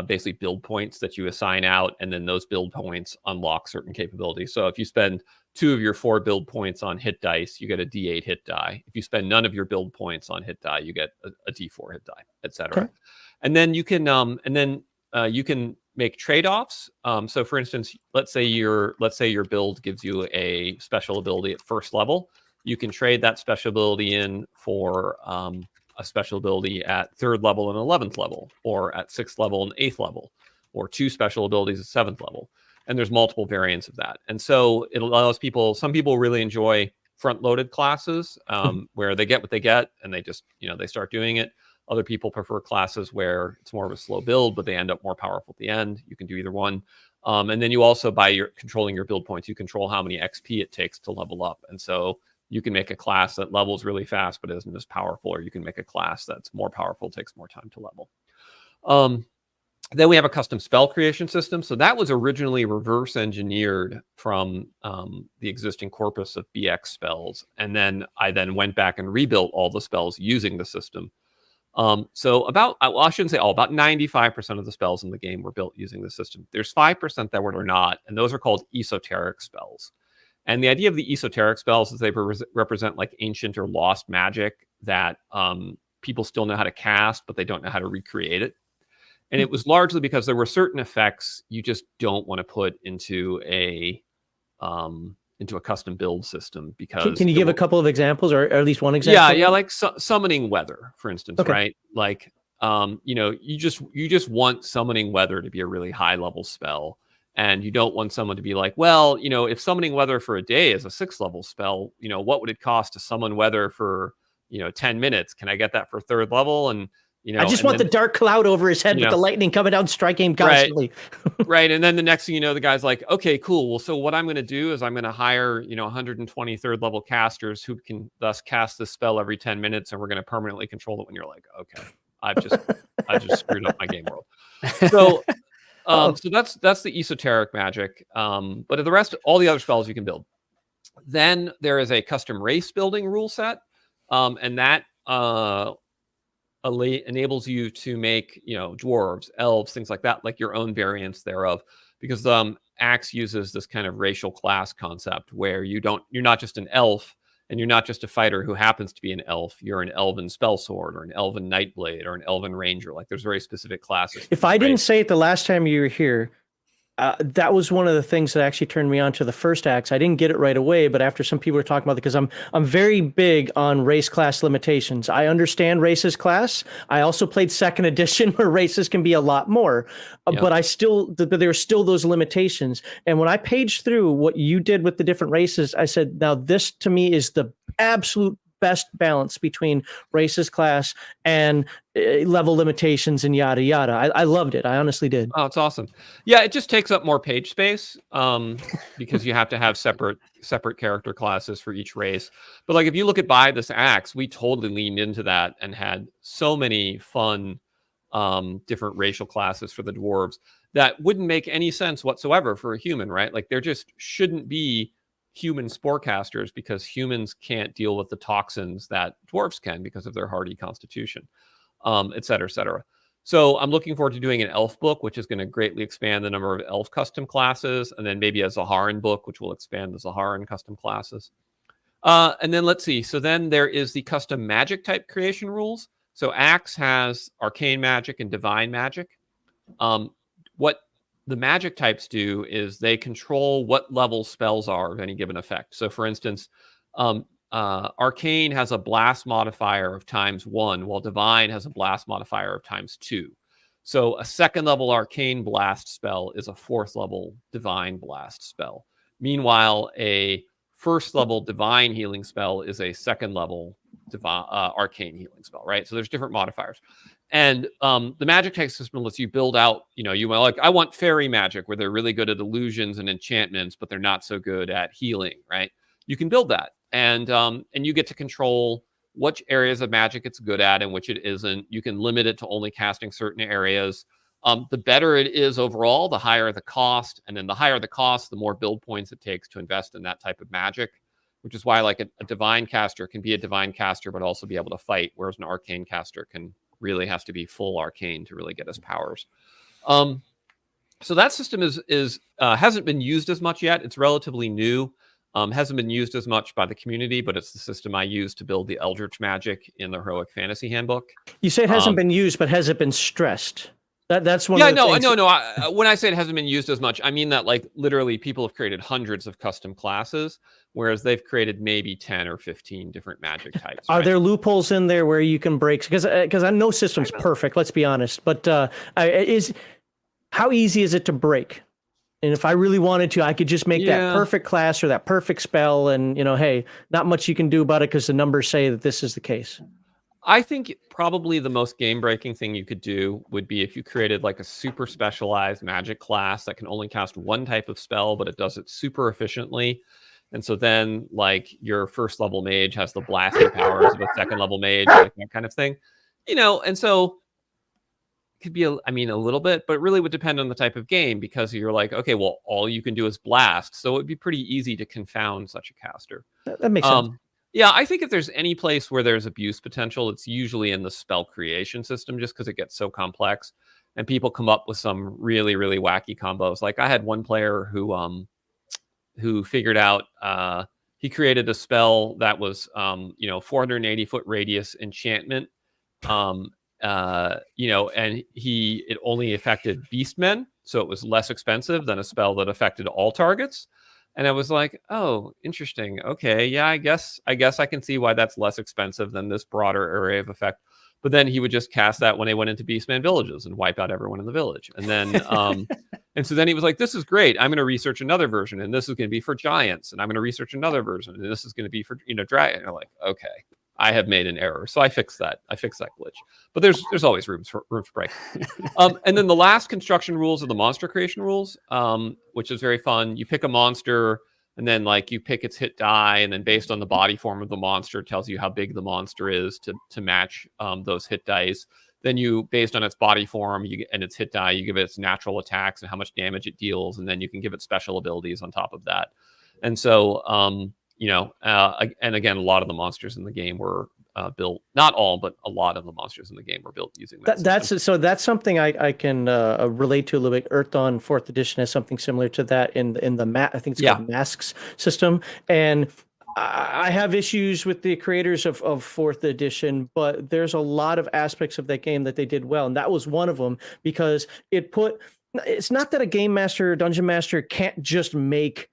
basically build points that you assign out, and then those build points unlock certain capabilities. So if you spend 2 of your 4 build points on hit dice, you get a D8 hit die. If you spend none of your build points on hit die, you get a D4 hit die, etc. Okay. And then you can make trade-offs. So for instance, let's say your build gives you a special ability at 1st level. You can trade that special ability in for a special ability at 3rd level and 11th level, or at 6th level and 8th level, or 2 special abilities at 7th level. And there's multiple variants of that. And so it allows some people really enjoy front-loaded classes where they get what they get and they just, they start doing it. Other people prefer classes where it's more of a slow build, but they end up more powerful at the end. You can do either one. And then you also, by controlling your build points, you control how many XP it takes to level up. And so you can make a class that levels really fast but isn't as powerful, or you can make a class that's more powerful, takes more time to level. Then we have a custom spell creation system. So that was originally reverse engineered from the existing corpus of BX spells. And then I went back and rebuilt all the spells using the system. So about 95% of the spells in the game were built using the system. There's 5% that were not, and those are called esoteric spells. And the idea of the esoteric spells is they represent like ancient or lost magic that people still know how to cast, but they don't know how to recreate it. And it was largely because there were certain effects you just don't want to put into a custom build system. Because can you give a couple of examples, or at least one example? Yeah, like summoning weather, for instance, okay. Right? Like you just want summoning weather to be a really high level spell. And you don't want someone to be like, well, if summoning weather for a day is a 6th level spell, what would it cost to summon weather for, 10 minutes? Can I get that for 3rd level? And, You know, I just want the dark cloud over his head with the lightning coming down, striking him constantly. Right. And then the next thing you know, the guy's like, okay, cool. Well, so what I'm going to do is I'm going to hire, 120 third level casters who can thus cast this spell every 10 minutes. And we're going to permanently control it when you're like, okay, I just screwed up my game world. So, so that's the esoteric magic. But the rest, all the other spells you can build. Then there is a custom race building rule set. And that, enables you to make dwarves, elves, things like that, like your own variants thereof, because ACKS uses this kind of racial class concept where you're not just an elf and you're not just a fighter who happens to be an elf. You're an elven spellsword or an elven nightblade or an elven ranger. Like there's very specific classes. If I didn't say it the last time you were here, that was one of the things that actually turned me on to the first ACKS. I didn't get it right away, but after some people were talking about it, because I'm very big on race class limitations. I understand races class. I also played second edition where races can be a lot more, but there are still those limitations. And when I paged through what you did with the different races, I said, now this to me is the absolute best balance between races class and level limitations and yada yada. I loved it. I honestly did. Oh, it's awesome. Yeah, it just takes up more page space because you have to have separate character classes for each race. But like if you look at Buy This ACKS, we totally leaned into that and had so many fun different racial classes for the dwarves that wouldn't make any sense whatsoever for a human, right? Like there just shouldn't be human sporecasters because humans can't deal with the toxins that dwarves can because of their hardy constitution, et cetera, et cetera. So I'm looking forward to doing an elf book, which is going to greatly expand the number of elf custom classes, and then maybe a Zaharan book, which will expand the Zaharan custom classes. And then let's see. So then there is the custom magic type creation rules. So ACKS has arcane magic and divine magic. What the magic types do is they control what level spells are of any given effect. So for instance, arcane has a blast modifier of ×1, while divine has a blast modifier of ×2. So a second level arcane blast spell is a fourth level divine blast spell. Meanwhile, a first level divine healing spell is a second level arcane healing spell, right? So there's different modifiers. And the magic type system lets you build out, you might like, I want fairy magic where they're really good at illusions and enchantments, but they're not so good at healing, right? You can build that. And you get to control which areas of magic it's good at and which it isn't. You can limit it to only casting certain areas. The better it is overall, the higher the cost. And then the higher the cost, the more build points it takes to invest in that type of magic, which is why like a divine caster can be a divine caster, but also be able to fight, whereas an arcane caster really has to be full arcane to really get his powers. So that system is hasn't been used as much yet. It's relatively new. Hasn't been used as much by the community, but it's the system I use to build the Eldritch Magic in the Heroic Fantasy Handbook. You say it hasn't been used, but has it been stressed? That's one of the things. No. When I say it hasn't been used as much, I mean that like literally people have created hundreds of custom classes, whereas they've created maybe 10 or 15 different magic types. Are there loopholes in there where you can break? Because I know system's perfect, let's be honest. But how easy is it to break? And if I really wanted to, I could just make that perfect class or that perfect spell, and hey, not much you can do about it because the numbers say that this is the case. I think probably the most game-breaking thing you could do would be if you created like a super specialized magic class that can only cast one type of spell, but it does it super efficiently. And so then like your first level mage has the blasting powers of a second level mage, like that kind of thing. And so it could be, a little bit, but it really would depend on the type of game, because you're like, okay, well, all you can do is blast. So it'd be pretty easy to confound such a caster. That makes sense. Yeah, I think if there's any place where there's abuse potential, it's usually in the spell creation system, just because it gets so complex and people come up with some really, really wacky combos. Like I had one player who figured out he created a spell that was 480 foot radius enchantment, and it only affected beastmen, so it was less expensive than a spell that affected all targets. And I was like, oh, interesting. Okay, yeah, I guess I can see why that's less expensive than this broader array of effect. But then he would just cast that when they went into Beastman villages and wipe out everyone in the village. And then, and so then he was like, this is great. I'm going to research another version, and this is going to be for giants. And I'm going to research another version, and this is going to be for, dragon. And I'm like, okay, I have made an error. So I fixed that. I fixed that glitch. But there's always room for break. And then the last construction rules are the monster creation rules, which is very fun. You pick a monster, and then like you pick its hit die, and then based on the body form of the monster, it tells you how big the monster is to match those hit dice. Then you, based on its body form and its hit die, you give it its natural attacks and how much damage it deals, and then you can give it special abilities on top of that. And so, and again, a lot of the monsters in the game were built, not all, but a lot of the monsters in the game were built using that. That's something I can relate to a little bit. Earthdawn 4th edition has something similar to that in the I think it's called Masks system, and I have issues with the creators of 4th edition, but there's a lot of aspects of that game that they did well, and that was one of them, because it's not that a game master or dungeon master can't just make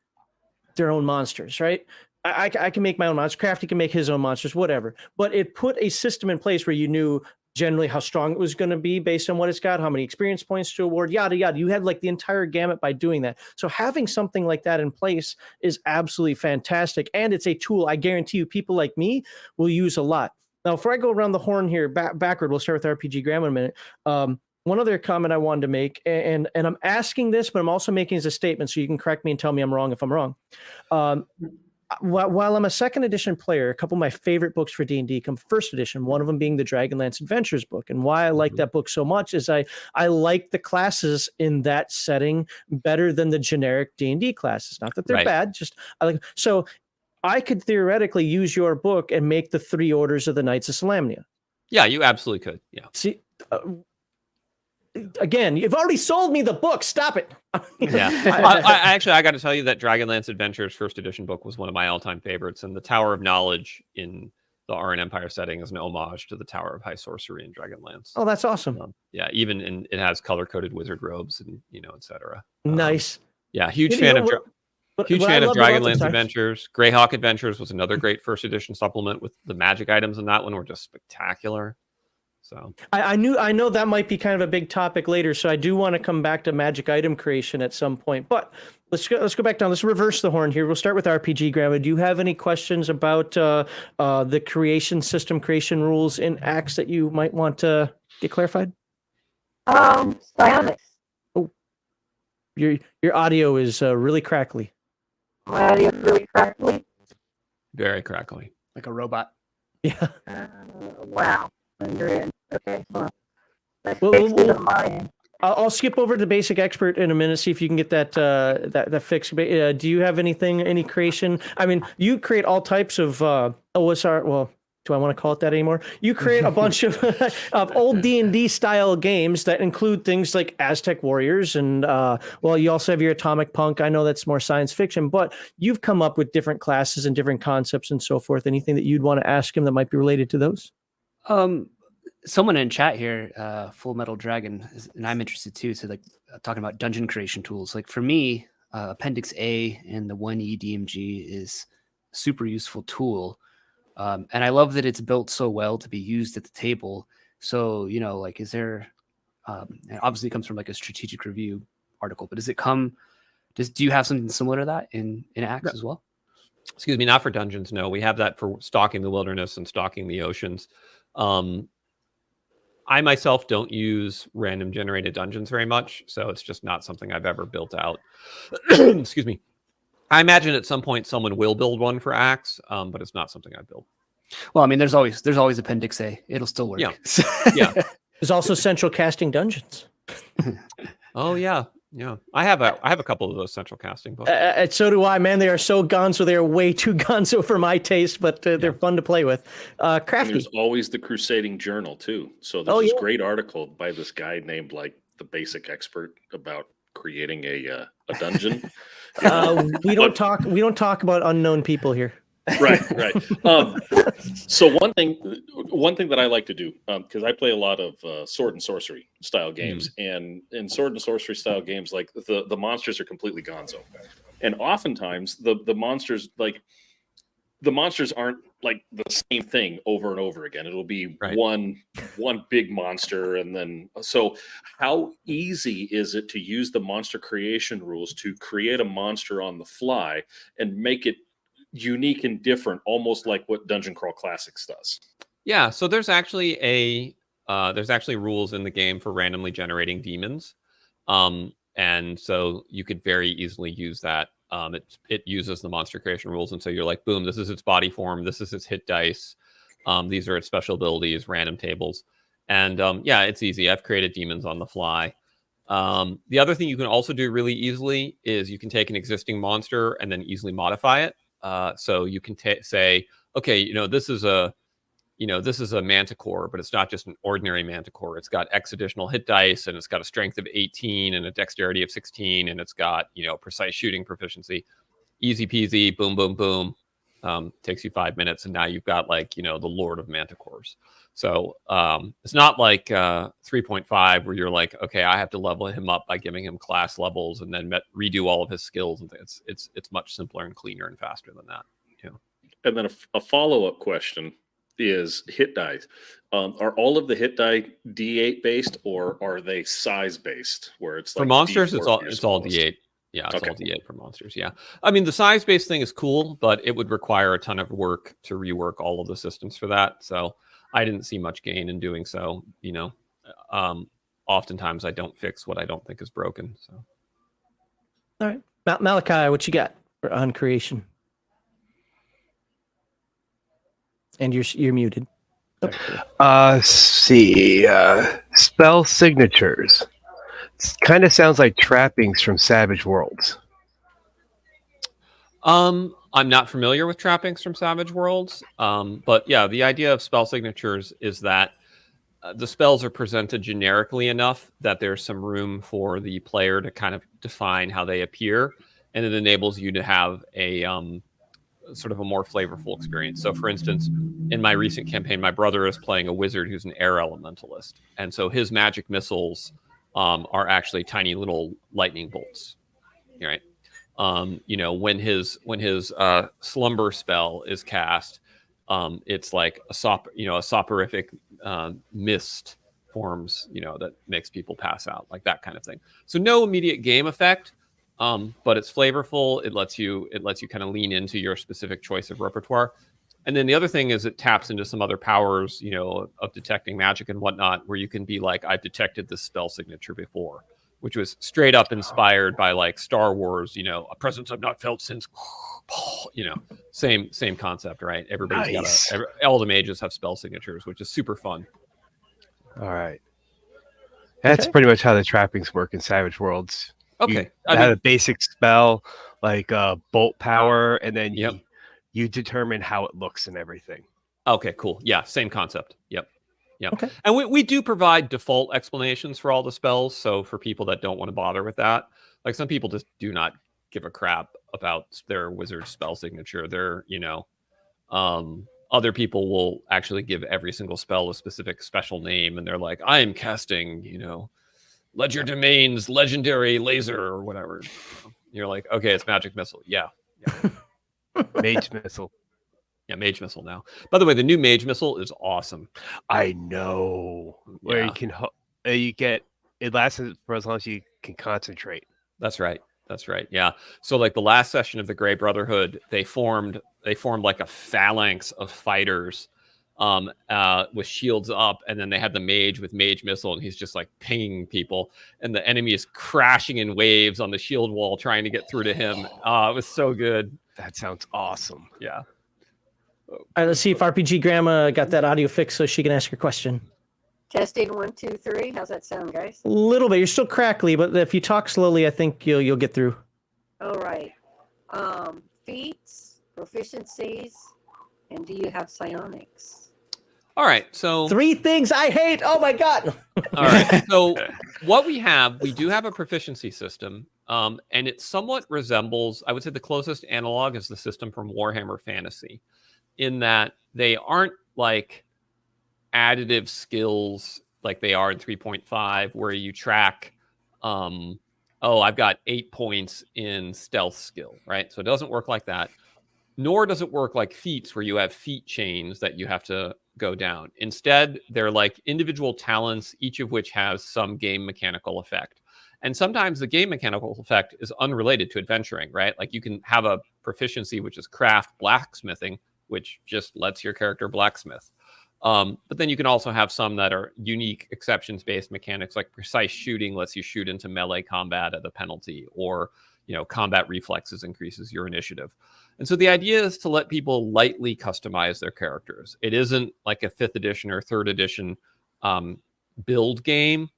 their own monsters, right? I can make my own monsters. Crafty can make his own monsters, whatever. But it put a system in place where you knew generally how strong it was going to be based on what it's got, how many experience points to award, yada, yada. You had like the entire gamut by doing that. So having something like that in place is absolutely fantastic. And it's a tool I guarantee you people like me will use a lot. Now, before I go around the horn here, backward, we'll start with RPG Graham in a minute. One other comment I wanted to make, and I'm asking this, but I'm also making as a statement, so you can correct me and tell me I'm wrong if I'm wrong. While I'm a 2nd edition player, a couple of my favorite books for D&D come 1st edition, one of them being the Dragonlance Adventures book. And why I like that book so much is I like the classes in that setting better than the generic D&D classes. Not that they're bad, just I like. So I could theoretically use your book and make the 3 orders of the Knights of Solamnia. Yeah, you absolutely could. Yeah. See, again, you've already sold me the book. Stop it. Yeah. I got to tell you that Dragonlance Adventures 1st edition book was one of my all-time favorites, and the Tower of Knowledge in the Arran Empire setting is an homage to the Tower of High Sorcery in Dragonlance. Oh, that's awesome. Yeah, even it has color-coded wizard robes and etc. Nice. Yeah, huge fan of Dragonlance Adventures. Greyhawk Adventures was another great 1st edition supplement with the magic items in that one were just spectacular. So I know that might be kind of a big topic later, so I do want to come back to magic item creation at some point. But let's go back down. Let's reverse the horn here. We'll start with RPG Grandma. Do you have any questions about the creation rules in ACKS that you might want to get clarified? Psionics. Oh, your audio is really crackly. My audio is really crackly. Very crackly, like a robot. Yeah. Wow. You're in. Okay. Well, I'll skip over to Basic Expert in a minute, see if you can get that fixed. Do you have any creation? I mean, you create all types of OSR. Well, do I want to call it that anymore? You create a bunch of old D&D style games that include things like Aztec Warriors, and you also have your Atomic Punk. I know that's more science fiction, but you've come up with different classes and different concepts and so forth. Anything that you'd want to ask him that might be related to those? Someone in chat here, Full Metal Dragon, and I'm interested too. So, like, talking about dungeon creation tools. Like for me, Appendix A and the 1E DMG is a super useful tool, and I love that it's built so well to be used at the table. So, like, is there? And obviously, it comes from like a strategic review article, but do you have something similar to that in ACKS as well? Excuse me, not for dungeons. No, we have that for stalking the wilderness and stalking the oceans. I myself don't use random generated dungeons very much, so it's just not something I've ever built out. Excuse me. I imagine at some point someone will build one for ACKS, but it's not something I built. Well, I mean, there's always Appendix A. It'll still work. Yeah. Yeah. There's also central casting dungeons. Oh yeah. Yeah, I have a couple of those central casting books. So do I, man. They are so gonzo. They are way too gonzo for my taste, but they're fun to play with. Crafty. And there's always the Crusading Journal too. So there's this great article by this guy named like the Basic Expert about creating a dungeon. We don't talk about unknown people here. Right. So one thing that I like to do, because I play a lot of sword and sorcery style games, and in sword and sorcery style games, like the monsters are completely gonzo, and oftentimes the monsters aren't like the same thing over and over again. It'll be one big monster, and then so how easy is it to use the monster creation rules to create a monster on the fly and make it unique and different, almost like what Dungeon Crawl Classics does. Yeah, so there's actually rules in the game for randomly generating demons, and so you could very easily use that. It uses the monster creation rules, and so you're like, boom, this is its body form, this is its hit dice, these are its special abilities, random tables, and yeah, it's easy. I've created demons on the fly. The other thing you can also do really easily is you can take an existing monster and then easily modify it. So you can say, okay, this is a manticore, but it's not just an ordinary manticore. It's got X additional hit dice, and it's got a strength of 18 and a dexterity of 16, and it's got, precise shooting proficiency. Easy peasy, boom, boom, boom. Takes you 5 minutes, and now you've got the Lord of Manticores. So it's not like 3.5 where you're like, okay, I have to level him up by giving him class levels and then redo all of his skills and things. It's much simpler and cleaner and faster than that. And then a follow-up question is hit dice. Are all of the hit die D8 based, or are they size based? Where it's for monsters, it's all D8. Yeah, it's all D8 for monsters. Yeah, I mean the size based thing is cool, but it would require a ton of work to rework all of the systems for that. So I didn't see much gain in doing so. Oftentimes I don't fix what I don't think is broken. So, all right, Malachi, what you got on creation? And you're muted. See, spell signatures. Kind of sounds like trappings from Savage Worlds. I'm not familiar with trappings from Savage Worlds, but yeah, the idea of spell signatures is that the spells are presented generically enough that there's some room for the player to kind of define how they appear, and it enables you to have a sort of a more flavorful experience. So for instance, in my recent campaign, my brother is playing a wizard who's an air elementalist, and so his magic missiles are actually tiny little lightning bolts, right? When his slumber spell is cast, it's like a soporific mist forms, that makes people pass out, like that kind of thing. So no immediate game effect, but it's flavorful. It lets you kind of lean into your specific choice of repertoire. And then the other thing is it taps into some other powers, of detecting magic and whatnot, where you can be like, I've detected this spell signature before, which was straight up inspired by like Star Wars, a presence I've not felt since, same concept, right? Everybody's nice. All the mages have spell signatures, which is super fun. All right. That's pretty much how the trappings work in Savage Worlds. Okay. You have a basic spell like bolt power, and then Yep. you determine how it looks and everything. Okay, cool. Yeah, same concept. Yep. Okay. And we do provide default explanations for all the spells. So for people that don't want to bother with that, like some people just do not give a crap about their wizard spell signature. They're, other people will actually give every single spell a specific special name, and they're like, I am casting, Ledger Domain's legendary laser or whatever. You're like, okay, it's magic missile. Yeah. Mage missile. Yeah, mage missile now. By the way, the new mage missile is awesome. I know. Where you get it lasts for as long as you can concentrate. That's right. Yeah. So like the last session of the Grey Brotherhood, they formed like a phalanx of fighters with shields up, and then they had the mage with mage missile, and he's just like pinging people, and the enemy is crashing in waves on the shield wall trying to get through to him. It was so good. That sounds awesome. Yeah. All right, let's see if RPG Grandma got that audio fixed so she can ask her question. Testing 1, 2, 3. How's that sound, guys? A little bit. You're still crackly, but if you talk slowly, I think you'll get through. All right. Feats, proficiencies, and do you have psionics? All right. So 3 things I hate. Oh my god. All right. So what we do have a proficiency system, and it somewhat resembles, I would say the closest analog is the system from Warhammer Fantasy, in that they aren't like additive skills like they are in 3.5, where you track, I've got 8 points in stealth skill, right? So it doesn't work like that. Nor does it work like feats, where you have feat chains that you have to go down. Instead, they're like individual talents, each of which has some game mechanical effect. And sometimes the game mechanical effect is unrelated to adventuring, right? Like you can have a proficiency, which is craft blacksmithing, which just lets your character blacksmith. But then you can also have some that are unique exceptions-based mechanics, like precise shooting lets you shoot into melee combat at a penalty, or combat reflexes increases your initiative. And so the idea is to let people lightly customize their characters. It isn't like a 5th edition or 3rd edition build game.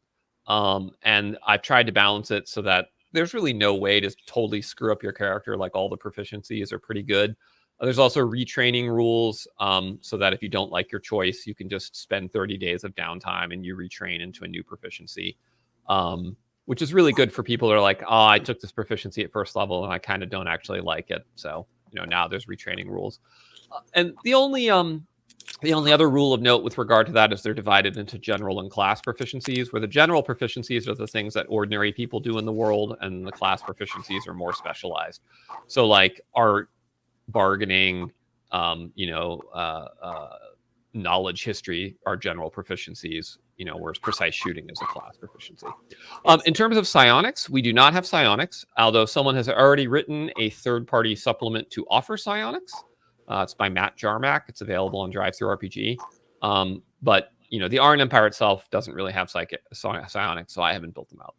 And I've tried to balance it so that there's really no way to totally screw up your character. Like all the proficiencies are pretty good. There's also retraining rules, so that if you don't like your choice, you can just spend 30 days of downtime and you retrain into a new proficiency, which is really good for people that are like, oh, I took this proficiency at 1st level and I kind of don't actually like it. So, now there's retraining rules. And the only other rule of note with regard to that is they're divided into general and class proficiencies, where the general proficiencies are the things that ordinary people do in the world, and the class proficiencies are more specialized. So like art, bargaining, knowledge, history are general proficiencies, whereas precise shooting is a class proficiency. In terms of psionics, we do not have psionics, although someone has already written a third-party supplement to offer psionics. It's by Matt Jarmack. It's available on Drive-Thru RPG. But, the Iron Empire itself doesn't really have psionics, so I haven't built them out.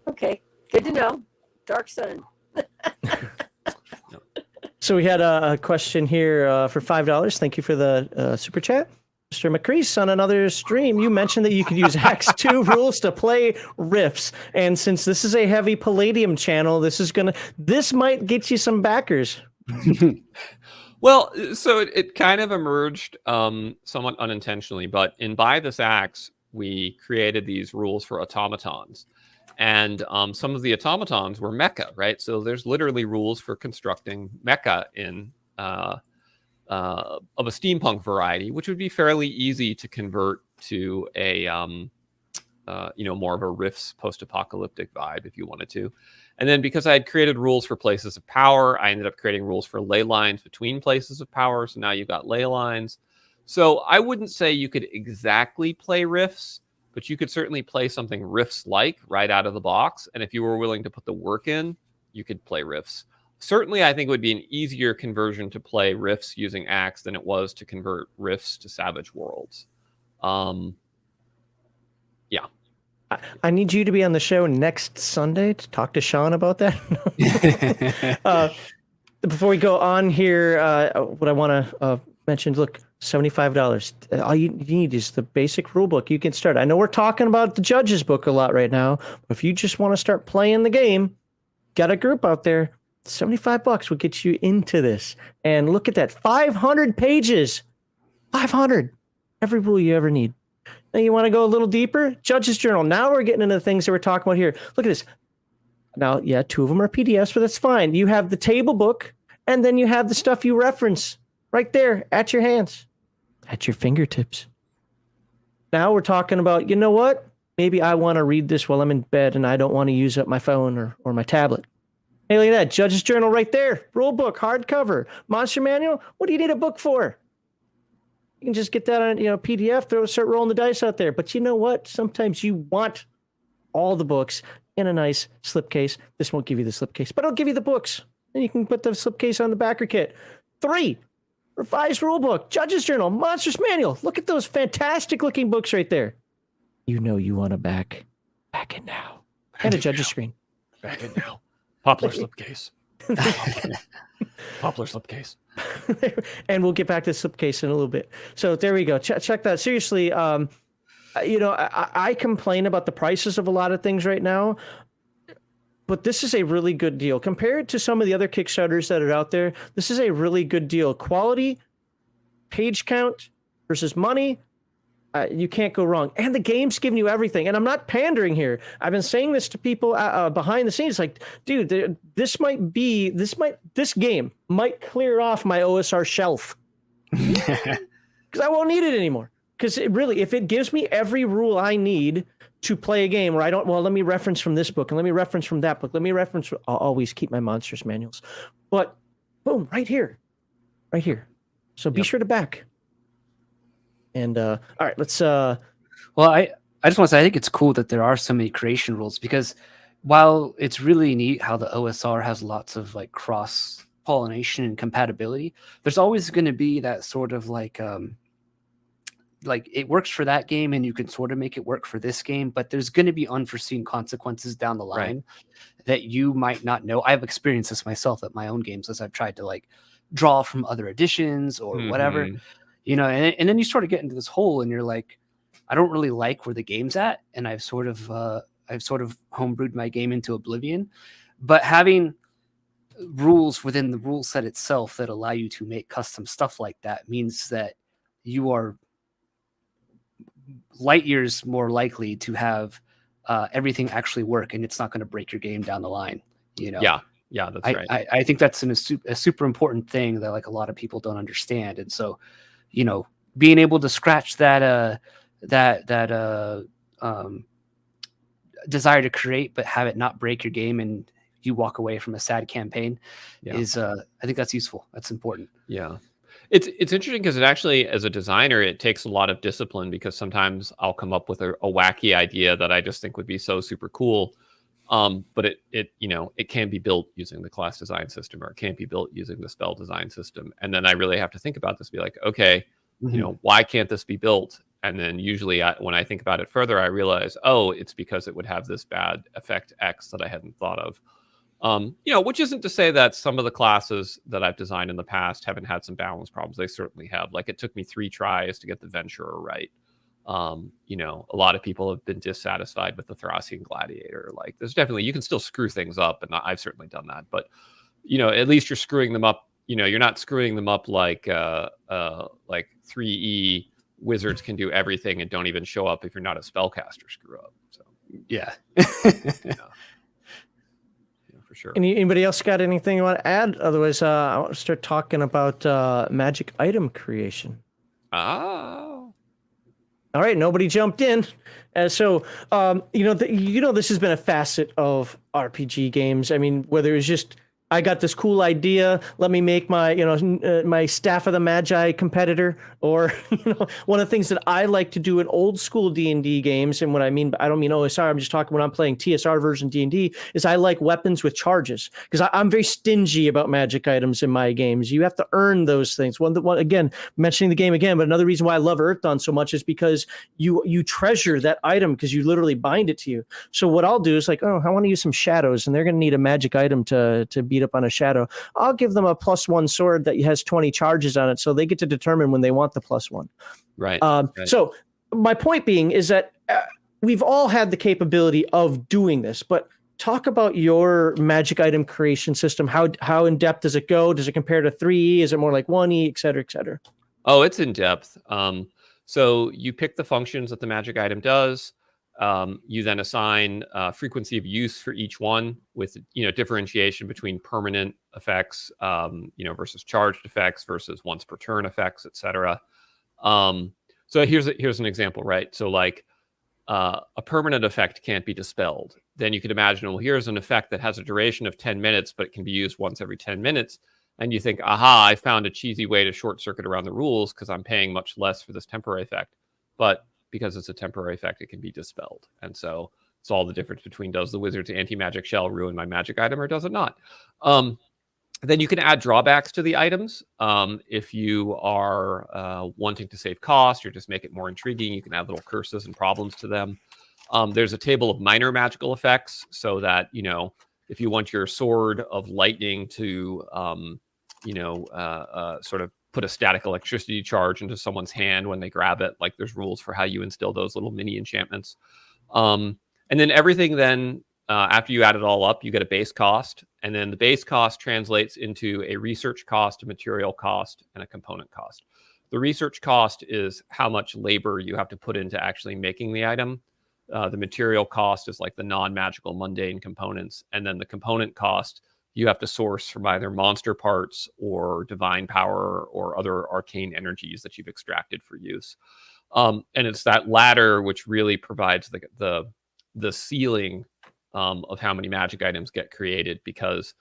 Okay, good to know. Dark Sun. So we had a question here for $5. Thank you for the super chat. Mr. Macris, on another stream, you mentioned that you could use ACKS II rules to play riffs. And since this is a heavy Palladium channel, this might get you some backers. Well, so it kind of emerged somewhat unintentionally, but in Buy This Axe, we created these rules for automatons. And some of the automatons were mecha, right? So there's literally rules for constructing mecha in of a steampunk variety, which would be fairly easy to convert to a more of a riffs post-apocalyptic vibe if you wanted to. And then because I had created rules for places of power, I ended up creating rules for ley lines between places of power. So now you've got ley lines. So I wouldn't say you could exactly play riffs, but you could certainly play something riffs-like right out of the box. And if you were willing to put the work in, you could play riffs. Certainly, I think it would be an easier conversion to play riffs using ACKS than it was to convert riffs to Savage Worlds. Yeah. I need you to be on the show next Sunday to talk to Sean about that. Before we go on here, what I want to mention, look, $75. All you need is the basic rule book. You can start. I know we're talking about the judge's book a lot right now, but if you just want to start playing the game, got a group out there, $75 will get you into this. And look at that, 500 pages. 500. Every rule you ever need. Now you want to go a little deeper? Judge's Journal. Now we're getting into the things that we're talking about here. Look at this. Now, yeah, 2 of them are PDFs, but that's fine. You have the table book, and then you have the stuff you reference right there at your hands, at your fingertips. Now we're talking about, you know what? Maybe I want to read this while I'm in bed, and I don't want to use up my phone or my tablet. Hey, look at that. Judge's Journal right there. Rule book, hardcover. Monster Manual. What do you need a book for? You can just get that on PDF, start rolling the dice out there. But you know what? Sometimes you want all the books in a nice slipcase. This won't give you the slipcase, but I'll give you the books. And you can put the slipcase on the backer kit. 3, revised rule book, Judge's Journal, Monsters Manual. Look at those fantastic looking books right there. You know you want to back it now. And a Judge's screen. Back it now. Poplar slipcase. Poplar slipcase. And we'll get back to the slipcase in a little bit. So there we go. Check that. Seriously, I complain about the prices of a lot of things right now, but this is a really good deal. Compared to some of the other Kickstarters that are out there, this is a really good deal. Quality, page count versus money. You can't go wrong. And the game's giving you everything. And I'm not pandering here. I've been saying this to people behind the scenes. Like, dude, this game might clear off my OSR shelf. Because I won't need it anymore. Because if it gives me every rule I need to play a game where let me reference from this book and let me reference from that book. I'll always keep my monsters manuals. But boom, right here. So be sure to back. And all right, let's. Well, I just want to say I think it's cool that there are so many creation rules, because while it's really neat how the OSR has lots of like cross pollination and compatibility, there's always going to be that sort of like it works for that game and you can sort of make it work for this game, but there's going to be unforeseen consequences down the line that you might not know. I've experienced this myself at my own games as I've tried to like draw from other editions or whatever, you know, and then you sort of get into this hole and you're like, I don't really like where the game's at, and I've sort of homebrewed my game into oblivion. But having rules within the rule set itself that allow you to make custom stuff like that means that you are light years more likely to have everything actually work, and it's not going to break your game down the line. You know? Yeah, that's right. I think that's a super important thing that like a lot of people don't understand, and so, you know, being able to scratch that desire to create but have it not break your game and you walk away from a sad campaign is I think that's useful. That's important. Yeah. It's interesting because it actually, as a designer, it takes a lot of discipline, because sometimes I'll come up with a wacky idea that I just think would be so super cool. But it you know, it can be built using the class design system, or it can't be built using the spell design system. And then I really have to think about this, be like, okay, you know, why can't this be built? And then usually when I think about it further, I realize, oh, it's because it would have this bad effect X that I hadn't thought of. You know, which isn't to say that some of the classes that I've designed in the past haven't had some balance problems. They certainly have. Like, it took me 3 tries to get the Venturer right. You know, a lot of people have been dissatisfied with the Thracian Gladiator. Like, there's definitely, you can still screw things up, and I've certainly done that. But, you know, at least you're screwing them up. You know, you're not screwing them up like 3E wizards can do everything and don't even show up if you're not a spellcaster screw up. So yeah. For sure. Anybody else got anything you want to add? Otherwise, I want to start talking about magic item creation. Oh. All right, nobody jumped in. So, this has been a facet of RPG games. I mean, whether it's just, I got this cool idea, let me make my, my Staff of the Magi competitor, or, one of the things that I like to do in old school D&D games, and what I mean, I don't mean OSR, I'm just talking when I'm playing TSR version D&D, is I like weapons with charges, because I'm very stingy about magic items in my games. You have to earn those things. One, again, mentioning the game again, but another reason why I love Earthdawn so much is because you treasure that item, because you literally bind it to you. So what I'll do is like, oh, I want to use some shadows, and they're going to need a magic item to beat up on a shadow. I'll give them a +1 sword that has 20 charges on it, so they get to determine when they want the +1. Right. So my point being is that we've all had the capability of doing this, but talk about your magic item creation system. How in depth does it go? Does it compare to 3E? Is it more like 1E, et cetera, et cetera? Oh, it's in depth. So you pick the functions that the magic item does. You then assign frequency of use for each one, with differentiation between permanent effects, versus charged effects versus once per turn effects, etc. So here's an example, right? So like a permanent effect can't be dispelled. Then you could imagine, well, here's an effect that has a duration of 10 minutes, but it can be used once every 10 minutes. And you think, aha, I found a cheesy way to short circuit around the rules because I'm paying much less for this temporary effect. But because it's a temporary effect, it can be dispelled. And so it's all the difference between, does the wizard's anti-magic shell ruin my magic item or does it not? Then you can add drawbacks to the items. If you are wanting to save cost or just make it more intriguing, you can add little curses and problems to them. There's a table of minor magical effects, so that, if you want your sword of lightning to, sort of put a static electricity charge into someone's hand when they grab it, like there's rules for how you instill those little mini enchantments. And then everything then, after you add it all up, you get a base cost. And then the base cost translates into a research cost, a material cost, and a component cost. The research cost is how much labor you have to put into actually making the item. The material cost is like the non-magical mundane components. And then the component cost, you have to source from either monster parts or divine power or other arcane energies that you've extracted for use. And it's that latter which really provides the ceiling of how many magic items get created, because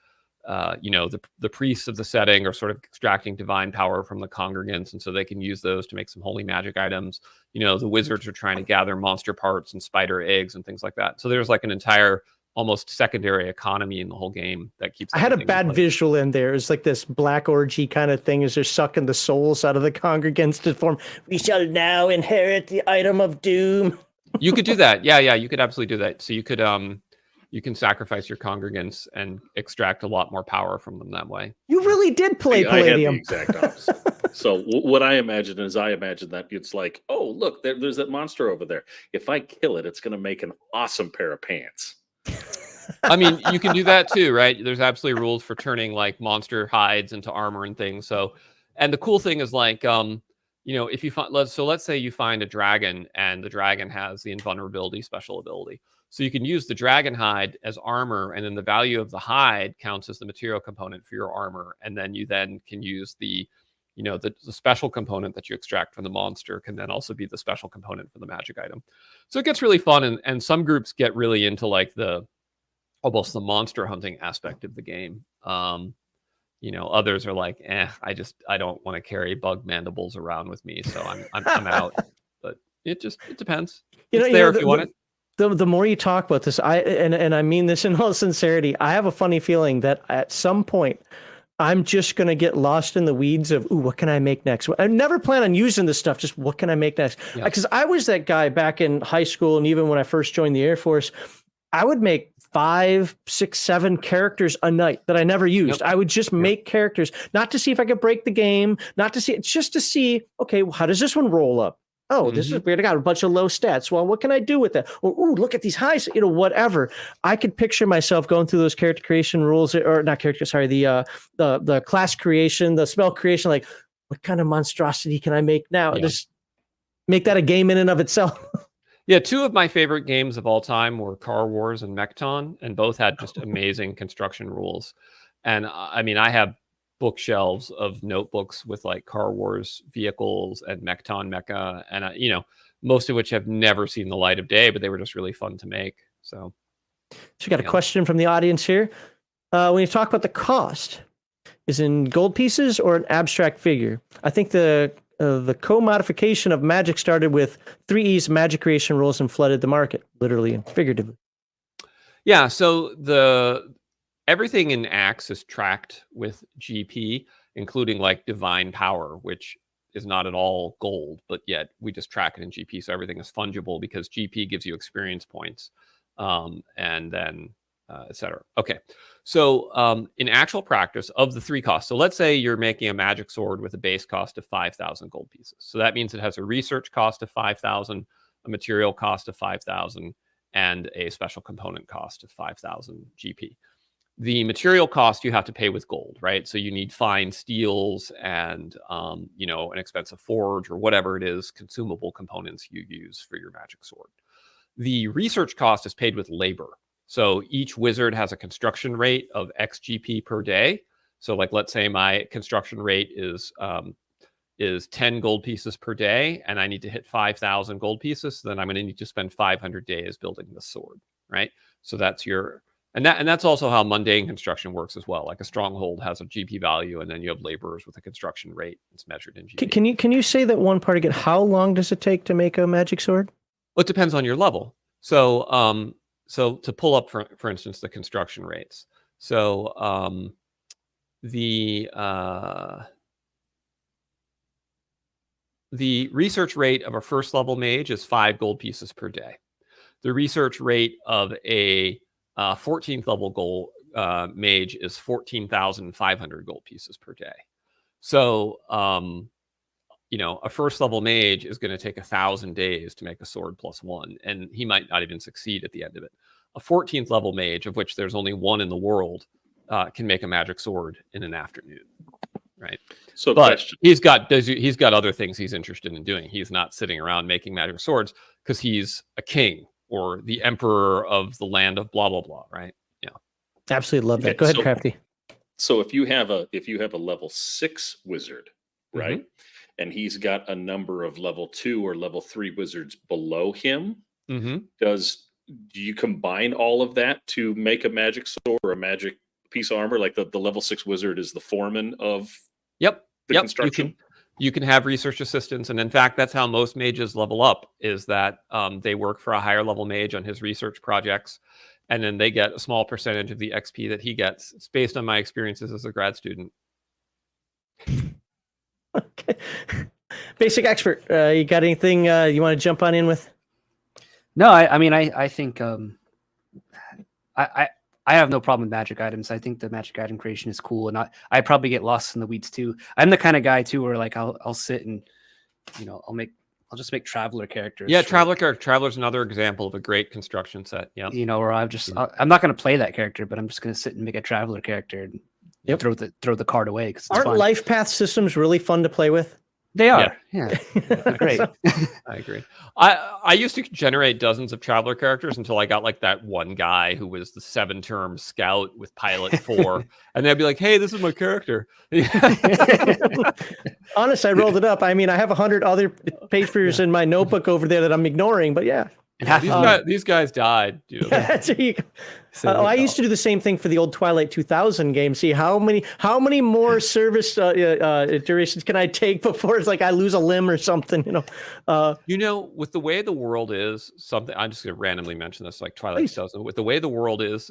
the priests of the setting are sort of extracting divine power from the congregants, and so they can use those to make some holy magic items. The wizards are trying to gather monster parts and spider eggs and things like that. So there's like an entire almost secondary economy in the whole game that keeps. I had a bad visual in there. It's like this black orgy kind of thing as they're sucking the souls out of the congregants to form, we shall now inherit the item of doom. You could do that. Yeah, you could absolutely do that. So you could you can sacrifice your congregants and extract a lot more power from them that way. You really did play Palladium. I had the exact opposite. So what I imagine is that it's like, oh, look, there's that monster over there. If I kill it, it's going to make an awesome pair of pants. I mean, you can do that too, right? There's absolutely rules for turning like monster hides into armor and things. So, and the cool thing is like, if you find, let's say you find a dragon and the dragon has the invulnerability special ability. So you can use the dragon hide as armor, and then the value of the hide counts as the material component for your armor. And then you can use the special component that you extract from the monster can then also be the special component for the magic item. So it gets really fun, and some groups get really into like almost the monster hunting aspect of the game. Others are like, I don't want to carry bug mandibles around with me, so I'm out. But it depends. It's there if you want it. The more you talk about this, I mean this in all sincerity, I have a funny feeling that at some point I'm just going to get lost in the weeds of, what can I make next? I never plan on using this stuff. Just what can I make next? Because I was that guy back in high school. And even when I first joined the Air Force, I would make 5, 6, 7 characters a night that I never used. I would just make characters, not to see if I could break the game, just to see, okay, how does this one roll up? Oh, this is weird. I got a bunch of low stats. Well, what can I do with that? Or, look at these highs, whatever. I could picture myself going through those character creation rules, or not character, sorry, the class creation, the spell creation, like what kind of monstrosity can I make now? Just make that a game in and of itself. Yeah, 2 of my favorite games of all time were Car Wars and Mechton, and both had just amazing construction rules. And I mean, I have bookshelves of notebooks with like Car Wars vehicles and Mechton mecha, and most of which have never seen the light of day, but they were just really fun to make. So we got a question from the audience here. When you talk about the cost, is in gold pieces or an abstract figure? I think the co-modification of Magic started with 3E's magic creation rules and flooded the market, literally and figuratively. Yeah, so everything in ACKS is tracked with GP, including like divine power, which is not at all gold, but yet we just track it in GP. So everything is fungible because GP gives you experience points, and then et cetera. Okay. So in actual practice of the 3 costs, so let's say you're making a magic sword with a base cost of 5,000 gold pieces. So that means it has a research cost of 5,000, a material cost of 5,000, and a special component cost of 5,000 GP. The material cost you have to pay with gold, right? So you need fine steels and, an expensive forge or whatever it is, consumable components you use for your magic sword. The research cost is paid with labor. So each wizard has a construction rate of X GP per day. So like, let's say my construction rate is 10 gold pieces per day, and I need to hit 5,000 gold pieces. So then I'm going to need to spend 500 days building the sword, right? So that's and that's also how mundane construction works as well. Like a stronghold has a GP value, and then you have laborers with a construction rate. It's measured in GP. Can you say that one part again? How long does it take to make a magic sword? Well, it depends on your level. So so to pull up, for instance, the construction rates. So the research rate of a first level mage is 5 gold pieces per day. The research rate of a 14th level gold mage is 14,500 gold pieces per day. So, a first level mage is going to take 1,000 days to make a sword +1, and he might not even succeed at the end of it. A 14th level mage, of which there's only one in the world, can make a magic sword in an afternoon, right? So, but he's got other things he's interested in doing. He's not sitting around making magic swords because he's a king or the emperor of the land of blah blah blah, right? Yeah, absolutely love that. Go ahead, Crafty. So if you have a level 6 wizard, right, and he's got a number of level 2 or level 3 wizards below him, do you combine all of that to make a magic sword or a magic piece of armor, like the level 6 wizard is the foreman of Yep. the Yep. construction. You can have research assistants, and in fact, that's how most mages level up. Is that they work for a higher level mage on his research projects, and then they get a small percentage of the XP that he gets. It's based on my experiences as a grad student. Okay. Basic expert, you got anything you want to jump on in with? No, I think I have no problem with magic items. I think the magic item creation is cool, and I probably get lost in the weeds too. I'm the kind of guy too where like I'll sit and I'll just make traveler characters. Yeah, Traveler's another example of a great construction set. Yeah, or I'm not going to play that character, but I'm just going to sit and make a traveler character and throw the card away because aren't life path systems really fun to play with? They are. Yeah. Great. I agree. I used to generate dozens of traveler characters until I got like that one guy who was the 7-term scout with pilot 4. And they'd be like, hey, this is my character. Honest, I rolled it up. I mean, I have 100 other papers in my notebook over there that I'm ignoring, but yeah. And these guys died. Dude. I used to do the same thing for the old Twilight 2000 game. See how many more service durations can I take before it's like I lose a limb or something? With the way the world is, something I'm just going to randomly mention this, like Twilight 2000. With the way the world is,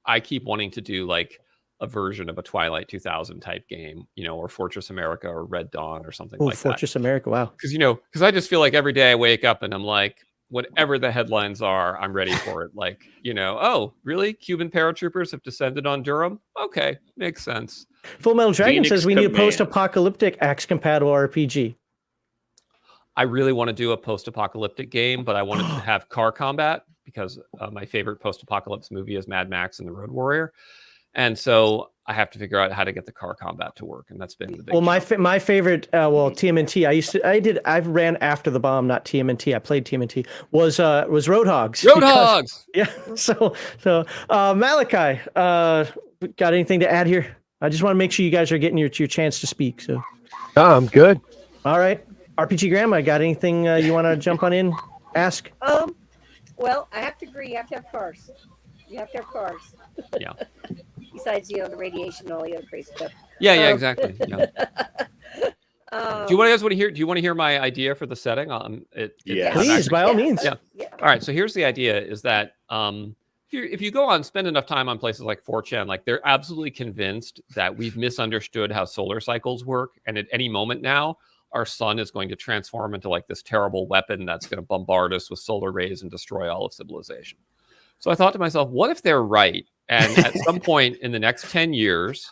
I keep wanting to do like a version of a Twilight 2000 type game, or Fortress America or Red Dawn or something like that. Fortress America, wow. Because I just feel like every day I wake up and I'm like, whatever the headlines are, I'm ready for it. Like, oh, really? Cuban paratroopers have descended on Durham? Okay, makes sense. Full Metal Dragon Phoenix says we need a Command. post-apocalyptic ACKS-compatible RPG. I really want to do a post-apocalyptic game, but I want it to have car combat because my favorite post-apocalypse movie is Mad Max and the Road Warrior. And so I have to figure out how to get the car combat to work, and that's been the big. Well, my favorite, TMNT. I ran after the bomb, not TMNT. I played TMNT. Was Roadhogs. Roadhogs. Yeah. So Malachi, got anything to add here? I just want to make sure you guys are getting your chance to speak. So. Oh, I'm good. All right, RPG Grandma, got anything you want to jump on in? Ask. Well, I have to agree. You have to have cars. You have to have cars. Yeah. Besides, the radiation and all the other crazy stuff. Yeah, exactly. Yeah. Do you guys want to hear? Do you want to hear my idea for the setting? Yes. Please, by all means. Yeah. All right. So here's the idea: is that if you go on, spend enough time on places like 4chan, like they're absolutely convinced that we've misunderstood how solar cycles work, and at any moment now, our sun is going to transform into like this terrible weapon that's going to bombard us with solar rays and destroy all of civilization. So I thought to myself, what if they're right? And at some point in the next 10 years,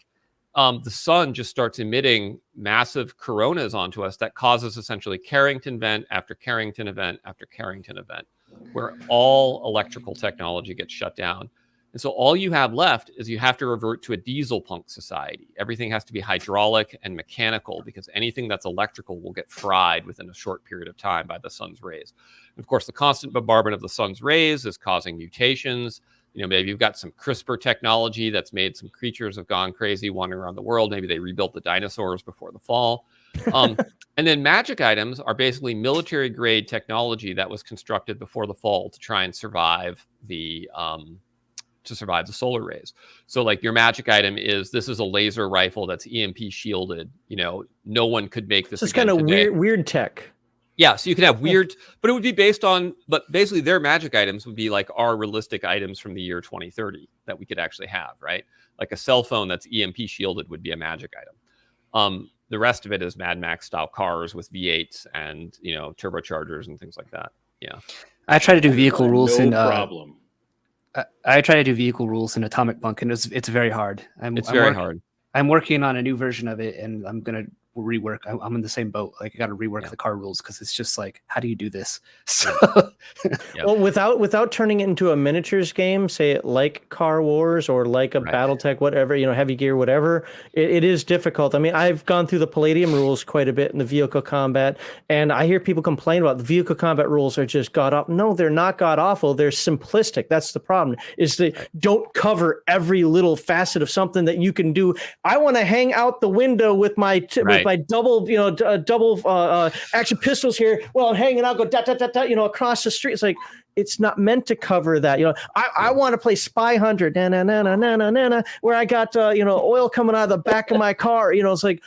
the sun just starts emitting massive coronas onto us that causes essentially Carrington event after Carrington event after Carrington event, where all electrical technology gets shut down. And so all you have left is you have to revert to a diesel punk society. Everything has to be hydraulic and mechanical because anything that's electrical will get fried within a short period of time by the sun's rays. And of course, the constant bombardment of the sun's rays is causing mutations. Maybe you've got some CRISPR technology that's made some creatures have gone crazy wandering around the world. Maybe they rebuilt the dinosaurs before the fall. And then magic items are basically military grade technology that was constructed before the fall to try and survive the solar rays. So like your magic item this is a laser rifle that's EMP shielded. No one could make this. So it's kind of weird tech. Yeah, so you can have weird, but it would be but basically their magic items would be like our realistic items from the year 2030 that we could actually have, right? Like a cell phone that's EMP shielded would be a magic item. The rest of it is Mad Max style cars with V8s and, turbochargers and things like that. Yeah. I try to do vehicle rules no in problem. I try to do vehicle rules in Atomic Punk, and it's very hard. It's very hard. I'm working on a new version of it, and I'm gonna rework. I'm in the same boat. Like I got to rework the car rules because it's just like, how do you do this? So, well, without turning it into a miniatures game, say it like Car Wars or like a BattleTech, whatever, Heavy Gear, whatever. It is difficult. I mean, I've gone through the Palladium rules quite a bit in the vehicle combat, and I hear people complain about the vehicle combat rules are just god awful. No, they're not god awful. They're simplistic. That's the problem. Is they don't cover every little facet of something that you can do. I want to hang out the window with my double, double action pistols here. Well, I'm hanging out, go across the street. It's like, it's not meant to cover that. I want to play Spy Hunter, where I got oil coming out of the back of my car. It's like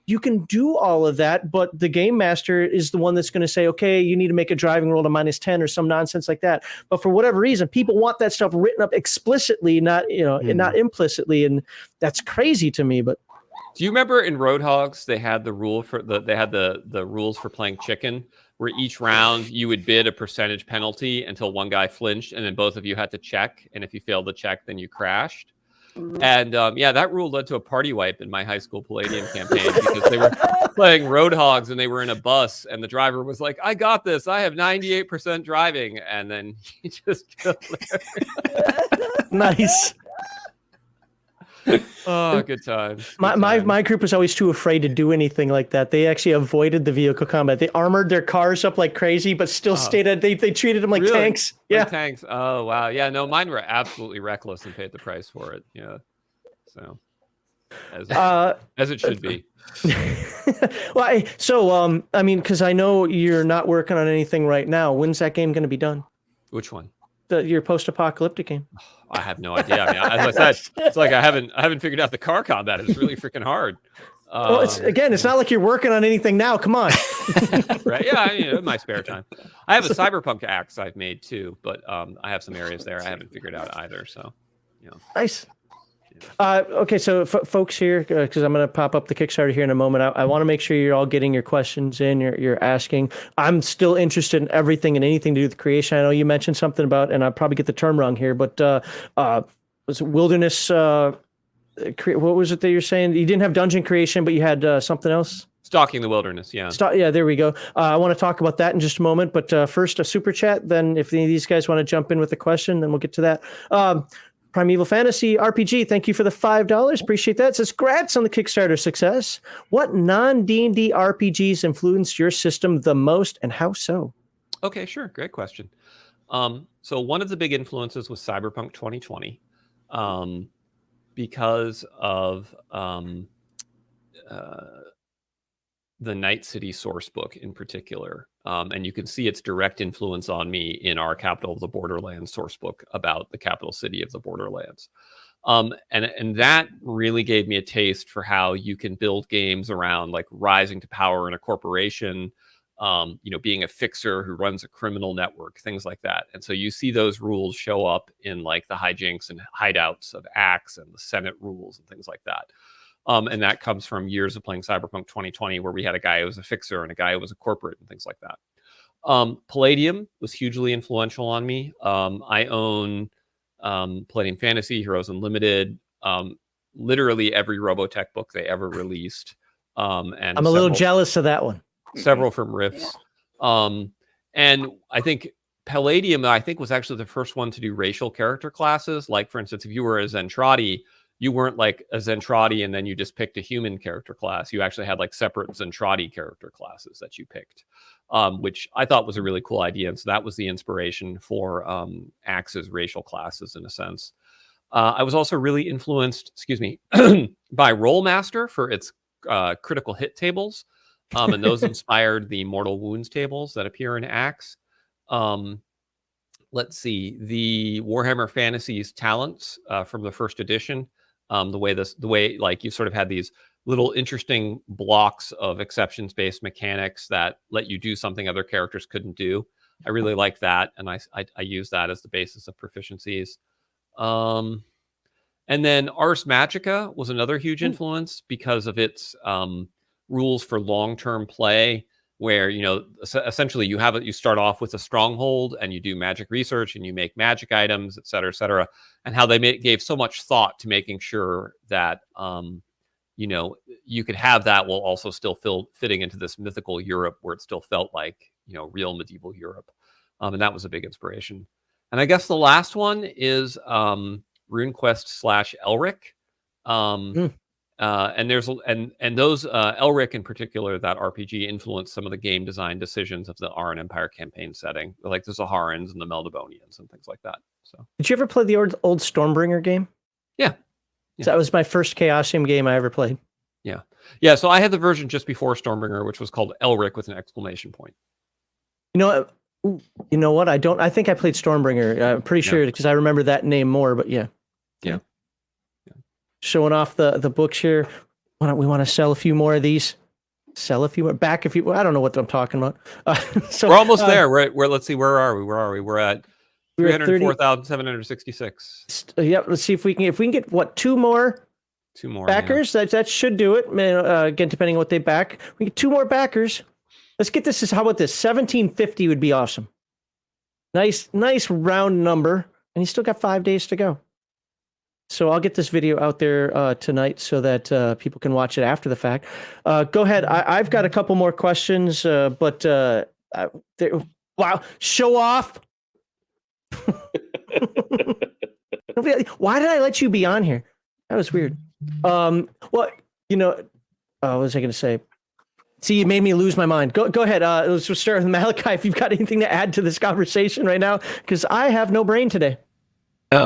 you can do all of that, but the game master is the one that's going to say, okay, you need to make a driving roll to -10 or some nonsense like that. But for whatever reason, people want that stuff written up explicitly, not not implicitly, and that's crazy to me. But do you remember in Roadhogs they had the rule for the rules for playing chicken, where each round you would bid a percentage penalty until one guy flinched, and then both of you had to check, and if you failed to check, then you crashed. And that rule led to a party wipe in my high school Palladium campaign because they were playing Roadhogs and they were in a bus, and the driver was like, "I got this. I have 98% driving," and then he just killed nice. Oh, good times. My group was always too afraid to do anything like that. They actually avoided the vehicle combat. They armored their cars up like crazy, but still stayed at. They treated them like tanks. Yeah, like tanks. Oh wow, yeah. No, mine were absolutely reckless and paid the price for it. Yeah, so as it should be. Well, because I know you're not working on anything right now. When's that game going to be done? Which one? Your post-apocalyptic game. I have no idea. I mean, as I said, it's like I haven't figured out the car combat. It's really freaking hard. Well, it's not like you're working on anything now. Come on. Right? Yeah, in my spare time. I have a cyberpunk ACKS I've made too, but I have some areas there I haven't figured out either. So, nice. Okay, so folks here, because I'm going to pop up the Kickstarter here in a moment. I want to make sure you're all getting your questions in. You're asking. I'm still interested in everything and anything to do with creation. I know you mentioned something about, and I'll probably get the term wrong here, but was it wilderness? What was it that you're saying? You didn't have dungeon creation, but you had something else? Stalking the wilderness, yeah. Yeah, there we go. I want to talk about that in just a moment, but first a super chat. Then if any of these guys want to jump in with a question, then we'll get to that. Primeval Fantasy RPG, thank you for the $5. Appreciate that. It says, congrats on the Kickstarter success. What non-D&D RPGs influenced your system the most, and how so? Okay, sure. Great question. So one of the big influences was Cyberpunk 2020, because of the Night City source book in particular. And you can see its direct influence on me in our Capital of the Borderlands source book about the capital city of the Borderlands. And that really gave me a taste for how you can build games around like rising to power in a corporation, being a fixer who runs a criminal network, things like that. And so you see those rules show up in like the hijinks and hideouts of ACKS and the Senate rules and things like that. And that comes from years of playing Cyberpunk 2020, where we had a guy who was a fixer and a guy who was a corporate and things like that. Palladium was hugely influential on me. I own Palladium Fantasy, Heroes Unlimited, literally every Robotech book they ever released. And I'm a little jealous of that one. Several from Riffs. And I think Palladium, was actually the first one to do racial character classes. Like, for instance, if you were a Zentradi, you weren't like a Zentradi and then you just picked a human character class. You actually had like separate Zentradi character classes that you picked, which I thought was a really cool idea. And so that was the inspiration for ACKS's racial classes in a sense. I was also really influenced, by Rollmaster for its critical hit tables. And those inspired the mortal wounds tables that appear in ACKS. Let's see, the Warhammer Fantasies talents from the first edition. The way like you sort of had these little interesting blocks of exceptions-based mechanics that let you do something other characters couldn't do. I really like that, and I use that as the basis of proficiencies. And then Ars Magica was another huge influence because of its rules for long-term play, where essentially you start off with a stronghold and you do magic research and you make magic items, et cetera, and how they gave so much thought to making sure that you could have that while also still fitting into this mythical Europe where it still felt like real medieval Europe, and that was a big inspiration. And I guess the last one is RuneQuest / Elric. And those Elric in particular, that RPG influenced some of the game design decisions of the Aran Empire campaign setting, like the Zaharans and the Meldebonians and things like that. So, did you ever play the old Stormbringer game? Yeah. So that was my first Chaosium game I ever played. Yeah. So I had the version just before Stormbringer, which was called Elric with an exclamation point. Ooh, you know what? I think I played Stormbringer. I'm pretty sure because I remember that name more. But yeah. Yeah. Showing off the books here. We want to sell a few more of these. Sell a few more. Back a few. I don't know what I'm talking about. So We're almost there. We're let's see. Where are we? We're at we're at 304,766. Yeah. Let's see if we can get what two more backers. Yeah. That should do it. Again, depending on what they back, we get two more backers. Let's get this. How about this? 1750 would be awesome. Nice round number, and you still got 5 days to go. So I'll get this video out there tonight so that people can watch it after the fact. Go ahead. I've got a couple more questions, but wow, show off. Why did I let you be on here? That was weird. Well, what was I going to say? See, you made me lose my mind. Go ahead. Let's just start with Malachi. If you've got anything to add to this conversation right now, because I have no brain today.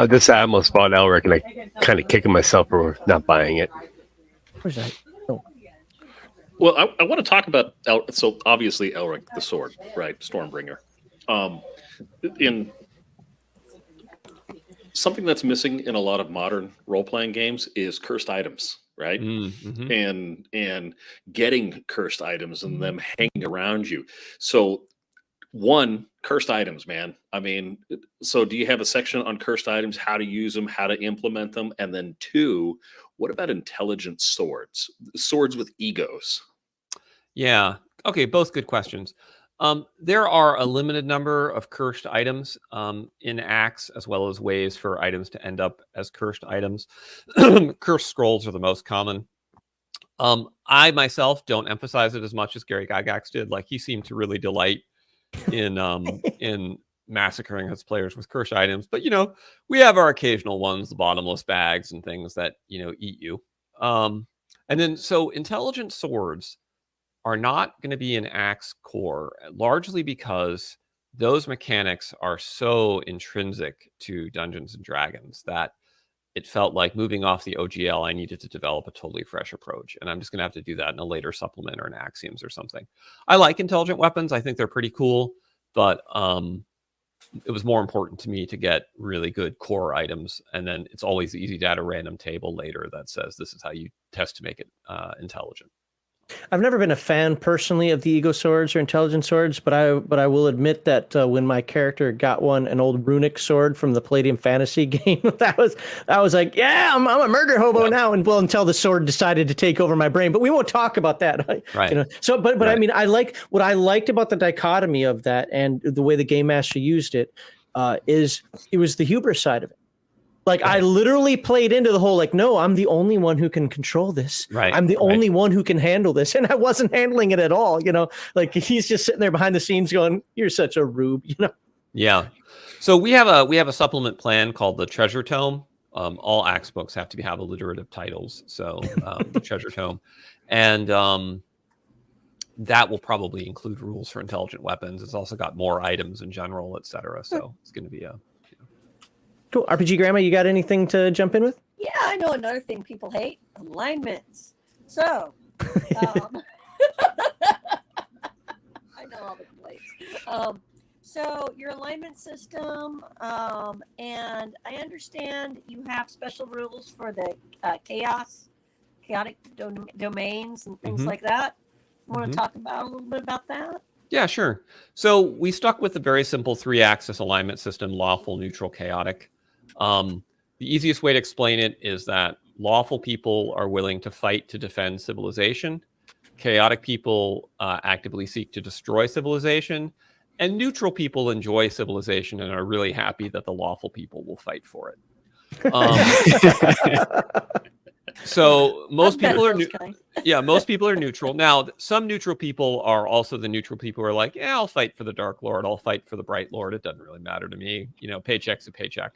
This I almost bought Elric, and I kind of kicking myself for not buying it. Where's that? Oh. Well, I want to talk about so obviously Elric the sword, right? Stormbringer. In something that's missing in a lot of modern role-playing games is cursed items. Right. Mm-hmm. And getting cursed items and them hanging around you. So one, cursed items, man. I mean, so do you have a section on cursed items, how to use them, how to implement them? And then two, what about intelligent swords with egos? Yeah. Okay. Both good questions. There are a limited number of cursed items in ACKS, as well as ways for items to end up as cursed items. Cursed scrolls are the most common. I myself don't emphasize it as much as Gary Gygax did. Like, he seemed to really delight in massacring his players with cursed items. But we have our occasional ones, the bottomless bags and things that eat you. And then so intelligent swords are not going to be in ACKS core, largely because those mechanics are so intrinsic to Dungeons and Dragons that it felt like moving off the OGL, I needed to develop a totally fresh approach. And I'm just going to have to do that in a later supplement or an Axioms or something. I like intelligent weapons. I think they're pretty cool, but it was more important to me to get really good core items. And then it's always easy to add a random table later that says this is how you test to make it intelligent. I've never been a fan personally of the ego swords or intelligent swords, but I will admit that when my character got an old runic sword from the Palladium Fantasy game, that was like, yeah, I'm a murder hobo now, and until the sword decided to take over my brain. But we won't talk about that, right? So, but right. I mean, I liked about the dichotomy of that and the way the game master used it is it was the hubris side of it. Like, I literally played into the whole, like, no, I'm the only one who can control this. Right. I'm the only one who can handle this. And I wasn't handling it at all, like he's just sitting there behind the scenes going, you're such a rube, Yeah. So we have a supplement plan called the Treasure Tome. All ACKS books have to have alliterative titles. So the Treasure Tome. And that will probably include rules for intelligent weapons. It's also got more items in general, et cetera. So it's going to be Cool. RPG Grandma, you got anything to jump in with? Yeah, I know another thing people hate: alignments. So, I know all the complaints. So your alignment system, and I understand you have special rules for the chaotic domains and things like that. Want to talk about a little bit about that? Yeah, sure. So we stuck with the very simple 3-axis alignment system: lawful, neutral, chaotic. The easiest way to explain it is that lawful people are willing to fight to defend civilization. Chaotic people actively seek to destroy civilization. And neutral people enjoy civilization and are really happy that the lawful people will fight for it. So most people are most people are neutral. Now, some neutral people are also the neutral people who are like, yeah, I'll fight for the Dark Lord, I'll fight for the Bright Lord. It doesn't really matter to me. Paycheck's a paycheck.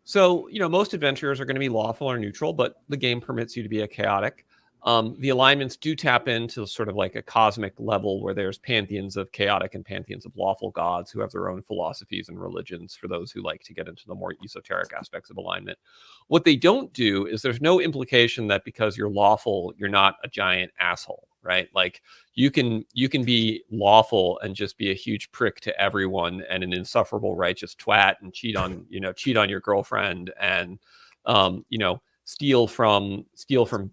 So most adventurers are going to be lawful or neutral, but the game permits you to be a chaotic. The alignments do tap into sort of like a cosmic level where there's pantheons of chaotic and pantheons of lawful gods who have their own philosophies and religions for those who like to get into the more esoteric aspects of alignment. What they don't do is there's no implication that because you're lawful, you're not a giant asshole, right? Like you can be lawful and just be a huge prick to everyone and an insufferable righteous twat and cheat on your girlfriend and steal from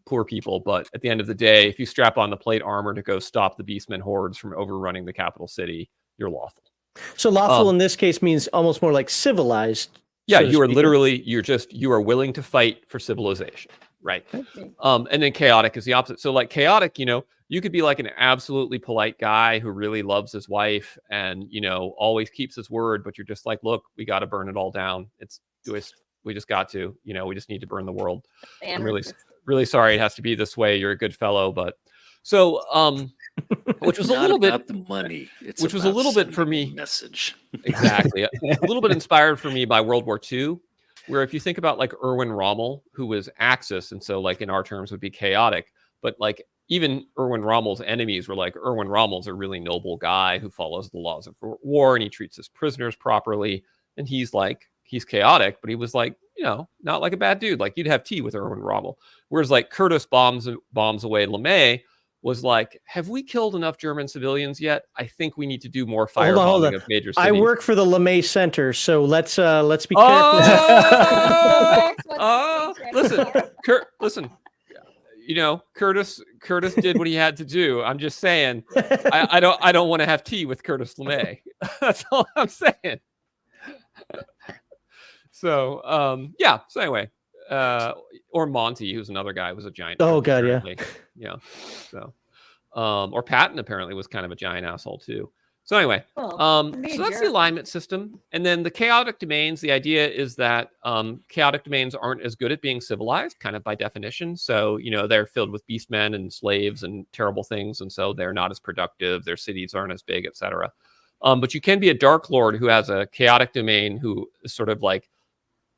poor people. But at the end of the day, if you strap on the plate armor to go stop the beastmen hordes from overrunning the capital city, you're lawful. So lawful in this case means almost more like civilized. Yeah, so to you are speak. literally you are willing to fight for civilization, right? And then chaotic is the opposite. So like chaotic, you could be like an absolutely polite guy who really loves his wife and always keeps his word, but you're just like, look, we got to burn it all down. We just got to, we just need to burn the world. I'm really sorry it has to be this way. You're a good fellow, but so which was a little bit about the money. Which was a little bit for me. Message. Exactly. A little bit inspired for me by World War II, where if you think about like Erwin Rommel, who was Axis, and so like in our terms would be chaotic, but like even Erwin Rommel's enemies were like, Erwin Rommel's a really noble guy who follows the laws of war and he treats his prisoners properly. And he's chaotic, but he was like, not like a bad dude. Like you'd have tea with Erwin Rommel. Whereas like Curtis bombs away LeMay was like, have we killed enough German civilians yet? I think we need to do more firebombing of major cities. I work for the LeMay Center, so let's be careful. Listen. Curtis did what he had to do. I'm just saying, I don't want to have tea with Curtis LeMay. That's all I'm saying. So So anyway, or Monty, who's another guy, was a giant. Oh god, apparently. Yeah. So, or Patton apparently was kind of a giant asshole too. So anyway, so that's the alignment system. And then the chaotic domains, the idea is that chaotic domains aren't as good at being civilized, kind of by definition. So, they're filled with beastmen and slaves and terrible things. And so they're not as productive. Their cities aren't as big, etc. But you can be a Dark Lord who has a chaotic domain who is sort of like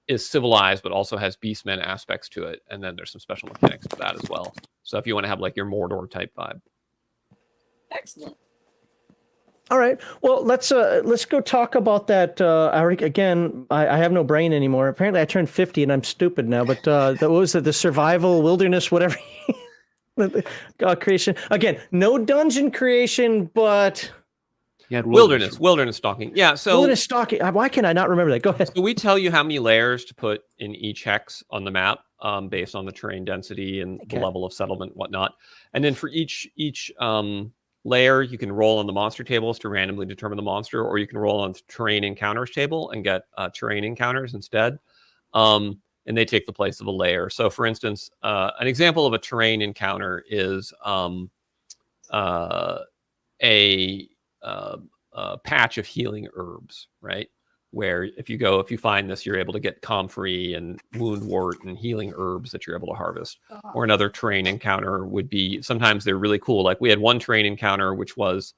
is civilized, but also has beastmen aspects to it. And then there's some special mechanics to that as well. So if you want to have like your Mordor type vibe. Excellent. All right. Well, let's go talk about that. Again, I have no brain anymore. Apparently, I turned 50 and I'm stupid now. But what was it? The survival, wilderness, whatever. Creation. Again, no dungeon creation, but wilderness stalking. Yeah. So wilderness stalking. Why can I not remember that? Go ahead. So we tell you how many layers to put in each hex on the map, based on the terrain density and the level of settlement, and whatnot. And then for each layer, you can roll on the monster tables to randomly determine the monster, or you can roll on the terrain encounters table and get terrain encounters instead. And they take the place of a layer. So for instance, an example of a terrain encounter is a patch of healing herbs, right? Where if you find this, you're able to get comfrey and woundwort and healing herbs that you're able to harvest. Or another terrain encounter would be, sometimes they're really cool. Like we had one terrain encounter, which was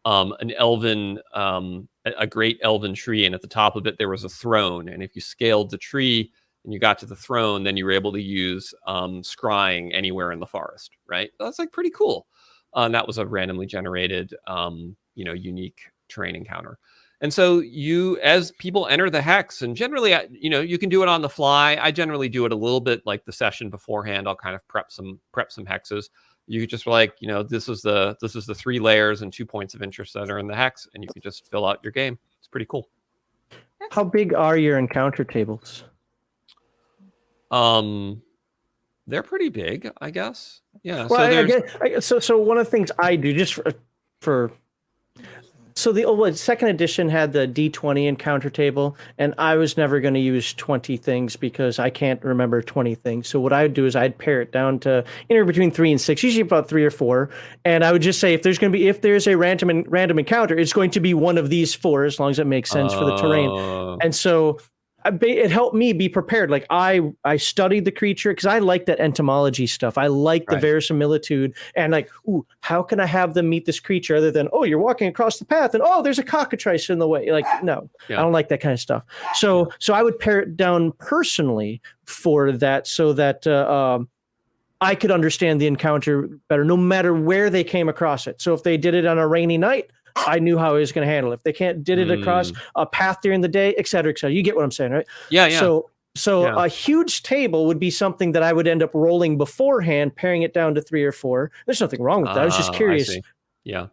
an elven, a great elven tree. And at the top of it, there was a throne. And if you scaled the tree and you got to the throne, then you were able to use scrying anywhere in the forest, right? That's like pretty cool. And that was a randomly generated, unique terrain encounter. And so as people enter the hex, and generally, you can do it on the fly. I generally do it a little bit like the session beforehand. I'll kind of prep some hexes. You just like, this is the 3 layers and 2 points of interest that are in the hex, and you can just fill out your game. It's pretty cool. How big are your encounter tables? They're pretty big, I guess. Yeah. Well, so one of the things I do just for so the second edition had the D20 encounter table, and I was never going to use 20 things because I can't remember 20 things. So what I would do is I'd pare it down to between 3 and 6, usually about 3 or 4, and I would just say if there's a random encounter, it's going to be one of these 4 as long as it makes sense for the terrain. And so it helped me be prepared. Like I studied the creature because I like that entomology stuff. I like the verisimilitude and like, how can I have them meet this creature other than, you're walking across the path and there's a cockatrice in the way. Like, no, I don't like that kind of stuff. So I would pare it down personally for that so that I could understand the encounter better, no matter where they came across it. So if they did it on a rainy night, I knew how I was going to handle it. If they did it across a path during the day, et cetera, et cetera. You get what I'm saying, right? Yeah. So Yeah. a huge table would be something that I would end up rolling beforehand, paring it down to 3 or 4. There's nothing wrong with that. I was just I curious. see. Yeah.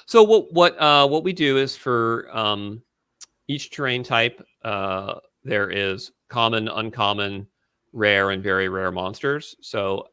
So what we do is for each terrain type, there is common, uncommon, rare, and very rare monsters. So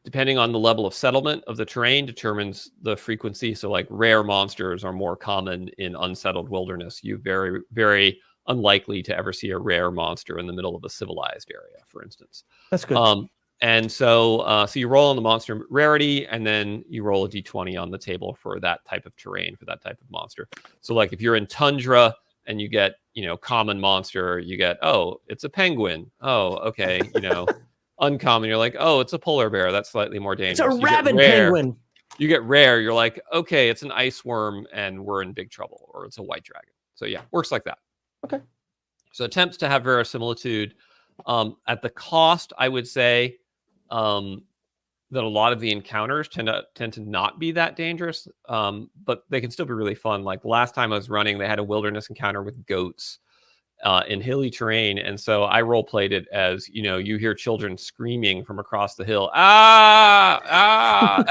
depending on the level of settlement of the terrain determines the frequency. So like rare monsters are more common in unsettled wilderness. You very, very unlikely to ever see a rare monster in the middle of a civilized area, for instance. That's good. And so you roll on the monster rarity, and then you roll a d20 on the table for that type of terrain, for that type of monster. So like if you're in tundra and you get, common monster, you get, oh, it's a penguin. Oh, okay, uncommon, you're like, oh, it's a polar bear. That's slightly more dangerous. It's a You get rabid rare. penguin. You get rare, you're like, okay, it's an ice worm and we're in big trouble, or it's a white dragon. So yeah, works like that. Okay. So attempts to have verisimilitude. At the cost, I would say that a lot of the encounters tend to not be that dangerous, but they can still be really fun. Like the last time I was running, they had a wilderness encounter with goats in hilly terrain, and so I role played it as you hear children screaming from across the hill, ah.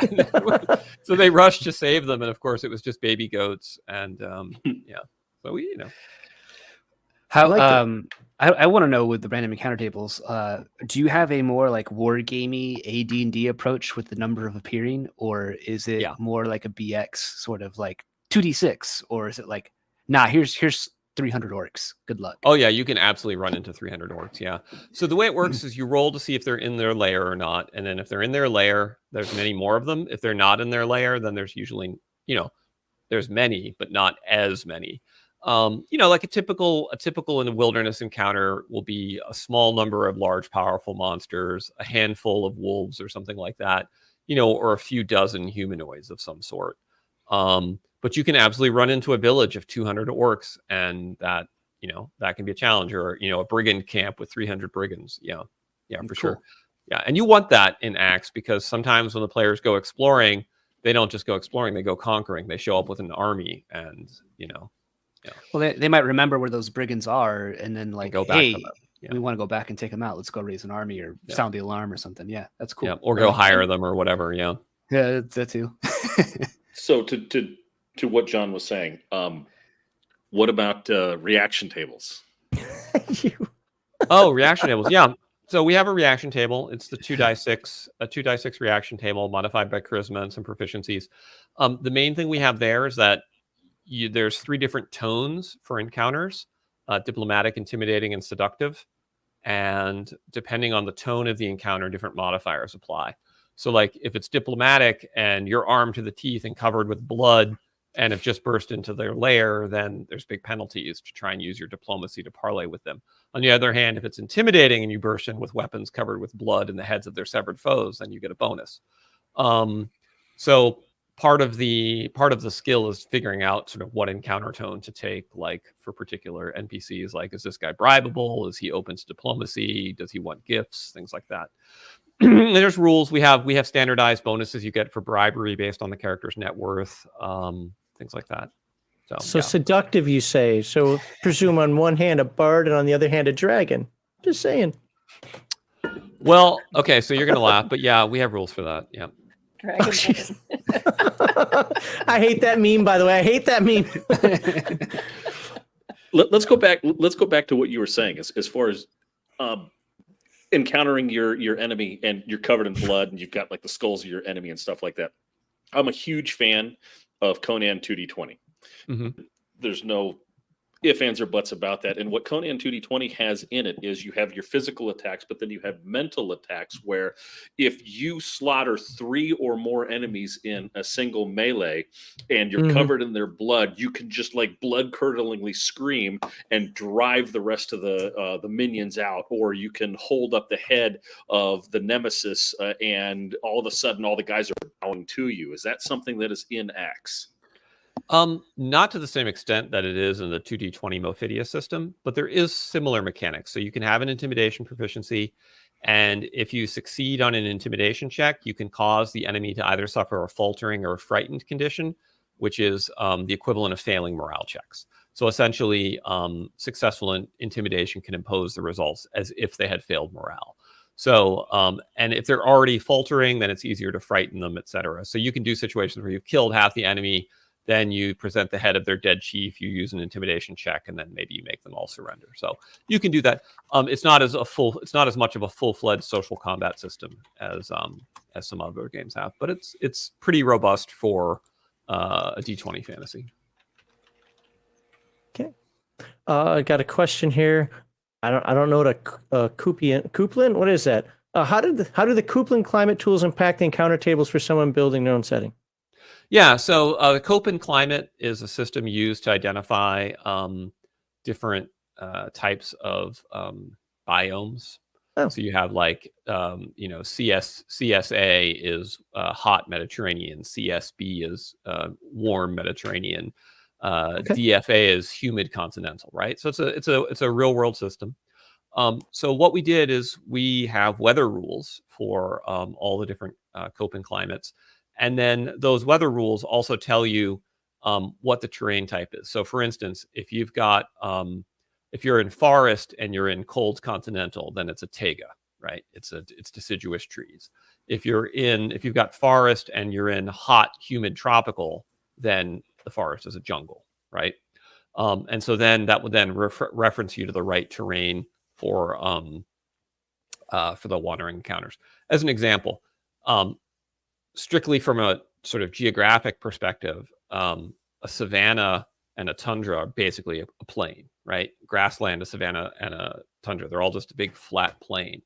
So they rushed to save them, and of course it was just baby goats, and yeah. So How like I want to know with the random encounter tables, do you have a more like war gamey AD&D approach with the number of appearing, or is it more like a BX sort of like 2d6, or is it like, nah, here's 300 orcs. Good luck. Oh yeah, you can absolutely run into 300 orcs. Yeah. So the way it works is you roll to see if they're in their lair or not, and then if they're in their lair, there's many more of them. If they're not in their lair, then there's usually there's many, but not as many. Like a typical in a wilderness encounter will be a small number of large, powerful monsters, a handful of wolves or something like that, or a few dozen humanoids of some sort. But you can absolutely run into a village of 200 orcs, and that can be a challenge, or a brigand camp with 300 brigands. Yeah, for sure. Yeah, and you want that in ACKS, because sometimes when the players go exploring, they don't just go exploring; they go conquering. They show up with an army, and Yeah. Well, they might remember where those brigands are, and then like, go back hey, to them. Yeah. we want to go back and take them out. Let's go raise an army or sound the alarm or something. Yeah, that's cool. Yeah, or go hire them or whatever. Yeah. Yeah, that too. So to what John was saying, what about reaction tables? Oh, reaction tables. Yeah. So we have a reaction table. It's the 2d6 reaction table modified by charisma and some proficiencies. The main thing we have there is that there's 3 different tones for encounters: diplomatic, intimidating, and seductive. And depending on the tone of the encounter, different modifiers apply. So like if it's diplomatic and you're armed to the teeth and covered with blood and have just burst into their lair, then there's big penalties to try and use your diplomacy to parley with them. On the other hand, if it's intimidating and you burst in with weapons covered with blood and the heads of their severed foes, then you get a bonus. So part of the skill is figuring out sort of what encounter tone to take, like for particular NPCs. Like, is this guy bribable? Is he open to diplomacy? Does he want gifts? Things like that. There's rules. We have standardized bonuses you get for bribery based on the character's net worth, things like that. So yeah. Seductive, you say. So presume on one hand a bard and on the other hand a dragon. Just saying. Well, okay, so you're gonna laugh, but yeah, we have rules for that. Yeah. Dragon I hate that meme, by the way. I hate that meme. Let's go back. Let's go back to what you were saying as far as encountering your enemy and you're covered in blood and you've got like the skulls of your enemy and stuff like that. I'm a huge fan of Conan 2D20. Mm-hmm. There's no ifs, ands, or buts about that. And what Conan 2D20 has in it is you have your physical attacks, but then you have mental attacks where if you slaughter 3 or more enemies in a single melee and you're covered in their blood, you can just like blood curdlingly scream and drive the rest of the minions out, or you can hold up the head of the nemesis and all of a sudden all the guys are bowing to you. Is that something that is in ACKS? Not to the same extent that it is in the 2D20 Mophidia system, but there is similar mechanics. So you can have an intimidation proficiency, and if you succeed on an intimidation check, you can cause the enemy to either suffer a faltering or a frightened condition, which is the equivalent of failing morale checks. So essentially, successful intimidation can impose the results as if they had failed morale. So, and if they're already faltering, then it's easier to frighten them, etc. So you can do situations where you've killed half the enemy, then you present the head of their dead chief, you use an intimidation check, and then maybe you make them all surrender. So you can do that. It's not as much of a full-fledged social combat system as some other games have, but it's pretty robust for a D20 fantasy. Okay. I got a question here. I don't know what a Kuplin. What is that? How do the Kuplin climate tools impact the encounter tables for someone building their own setting? Yeah, so the Köppen climate is a system used to identify different types of biomes. Oh. So you have like, CSA is hot Mediterranean, CSB is warm Mediterranean, Okay. DFA is humid continental, right? So it's a real world system. So what we did is we have weather rules for all the different Köppen climates. And then those weather rules also tell you what the terrain type is. So for instance, if you've got, if you're in forest and you're in cold continental, then it's a taiga, right? It's deciduous trees. If you've got forest and you're in hot, humid tropical, then the forest is a jungle, right? And so then that would then reference you to the right terrain for the wandering encounters. As an example, strictly from a sort of geographic perspective, a savanna and a tundra are basically a plain, right? Grassland, a savanna, and a tundra. They're all just a big flat plain.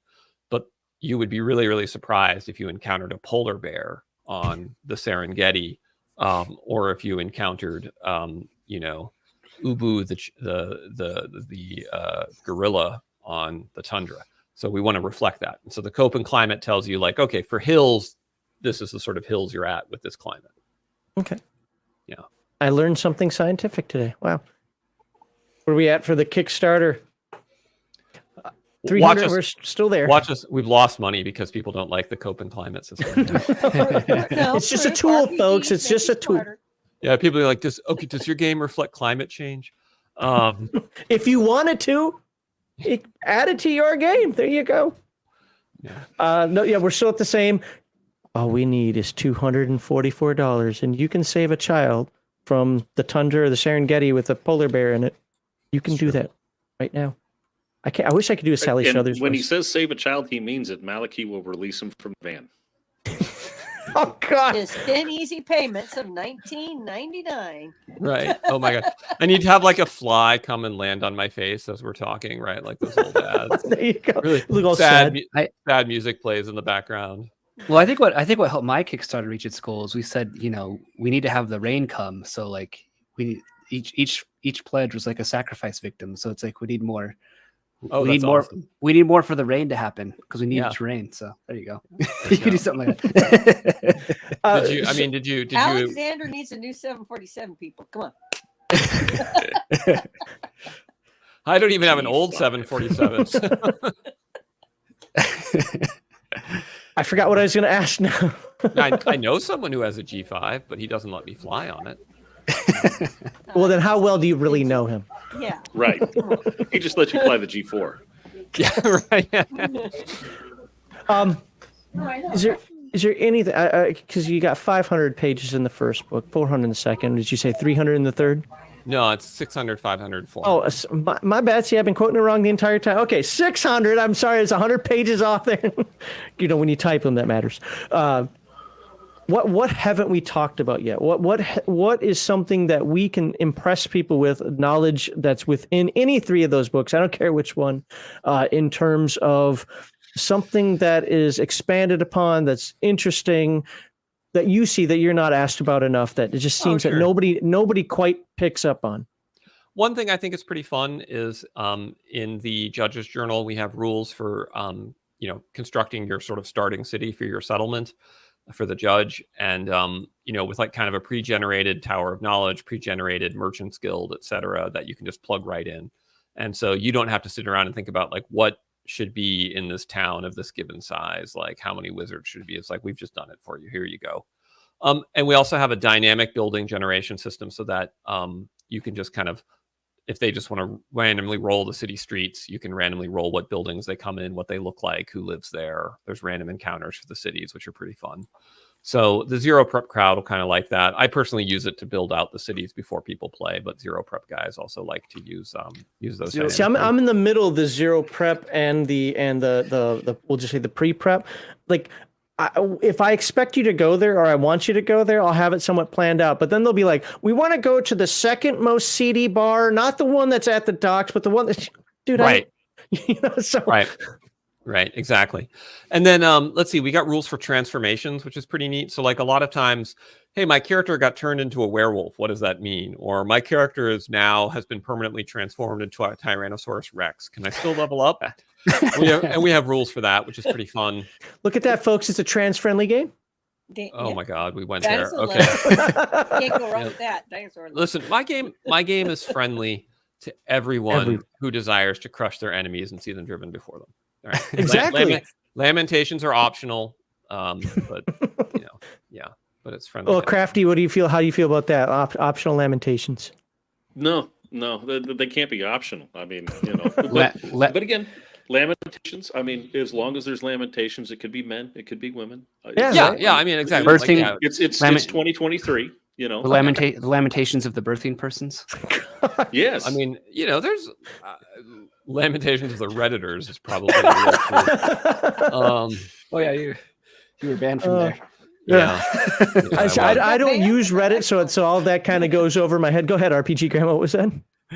But you would be really, really surprised if you encountered a polar bear on the Serengeti, or if you encountered, Ubu, the gorilla on the tundra. So we want to reflect that. And so the Köppen climate tells you, like, okay, for hills, this is the sort of hills you're at with this climate. Okay. Yeah. I learned something scientific today. Wow. Where are we at for the Kickstarter? 300, we're still there. Watch us. We've lost money because people don't like the Köppen climate system. It's just a tool, folks. It's just a tool. Yeah, people are like, does your game reflect climate change? If you wanted to, add it to your game. There you go. Yeah. No, yeah, we're still at the same. All we need is $244, and you can save a child from the tundra or the Serengeti with a polar bear in it. You can do that right now. I wish I could do a Sally Struthers. When he says save a child, he means it. Malachi will release him from the van. Oh God! Just 10 easy payments of $19.99. Right. Oh my God. I need to have like a fly come and land on my face as we're talking, right? Like those old ads. There you go. Really Look all sad, sad. sad music plays in the background. Well, I think what helped my Kickstarter reach its goals, we said, we need to have the rain come. So like we need each pledge was like a sacrifice victim. So it's like we need more. Oh, we need more. Awesome. We need more for the rain to happen because we need it to rain. So there you go. You could do something like that. Did you? Alexander needs a new 747. People, come on. I don't even have an old 747. I forgot what I was going to ask now. I know someone who has a G5, but he doesn't let me fly on it. Well, then how well do you really know him? Yeah. Right. He just lets you fly the G4. Yeah, right. Is there anything? Because you got 500 pages in the first book, 400 in the second. Did you say 300 in the third? No, it's 600, 500, 400. Oh, my bad. See, I've been quoting it wrong the entire time. Okay, 600. I'm sorry, it's 100 pages off there. When you type them, that matters. What haven't we talked about yet? What is something that we can impress people with, knowledge that's within any three of those books? I don't care which one, in terms of something that is expanded upon, that's interesting, that you see that you're not asked about enough, that it just seems that nobody quite picks up on. One thing I think is pretty fun is in the Judge's Journal, we have rules for constructing your sort of starting city for your settlement for the judge, and with like kind of a pre-generated Tower of Knowledge, pre-generated Merchant's Guild, etc., that you can just plug right in, and so you don't have to sit around and think about like what should be in this town of this given size, like how many wizards should be. It's like, we've just done it for you. Here you go. And we also have a dynamic building generation system so that you can just kind of if they just want to randomly roll the city streets, you can randomly roll what buildings they come in, what they look like, who lives there. There's random encounters for the cities, which are pretty fun. So the zero prep crowd will kind of like that. I personally use it to build out the cities before people play, but zero prep guys also like to use those. See, I'm in the middle of the zero prep and the we'll just say the pre prep. Like, if I expect you to go there or I want you to go there, I'll have it somewhat planned out. But then they'll be like, we want to go to the second most seedy bar, not the one that's at the docks, but the one that's, dude, right. So Right, exactly. And then let's see, we got rules for transformations, which is pretty neat. So like a lot of times, hey, my character got turned into a werewolf. What does that mean? Or my character has been permanently transformed into a Tyrannosaurus Rex. Can I still level up? we have rules for that, which is pretty fun. Look at that, folks. It's a trans-friendly game. Oh my God, we went Dinosaur there. Okay. Can't go wrong with that. Dinosaur Listen, my game is friendly to everyone who desires to crush their enemies and see them driven before them. All right. Exactly. Lamentations are optional, but but it's friendly. Well, Crafty, how do you feel about that? Optional lamentations. No, they can't be optional. I mean, but again, lamentations. I mean, as long as there's lamentations, it could be men, it could be women. Yeah. I mean, exactly. It's 2023. The lamentations of the birthing persons. Yes. I mean, there's lamentations of the Redditors is probably oh yeah, you were banned from there. Yeah. I don't use Reddit, so all that kind of goes over my head. Go ahead, RPG Grandma. What was that?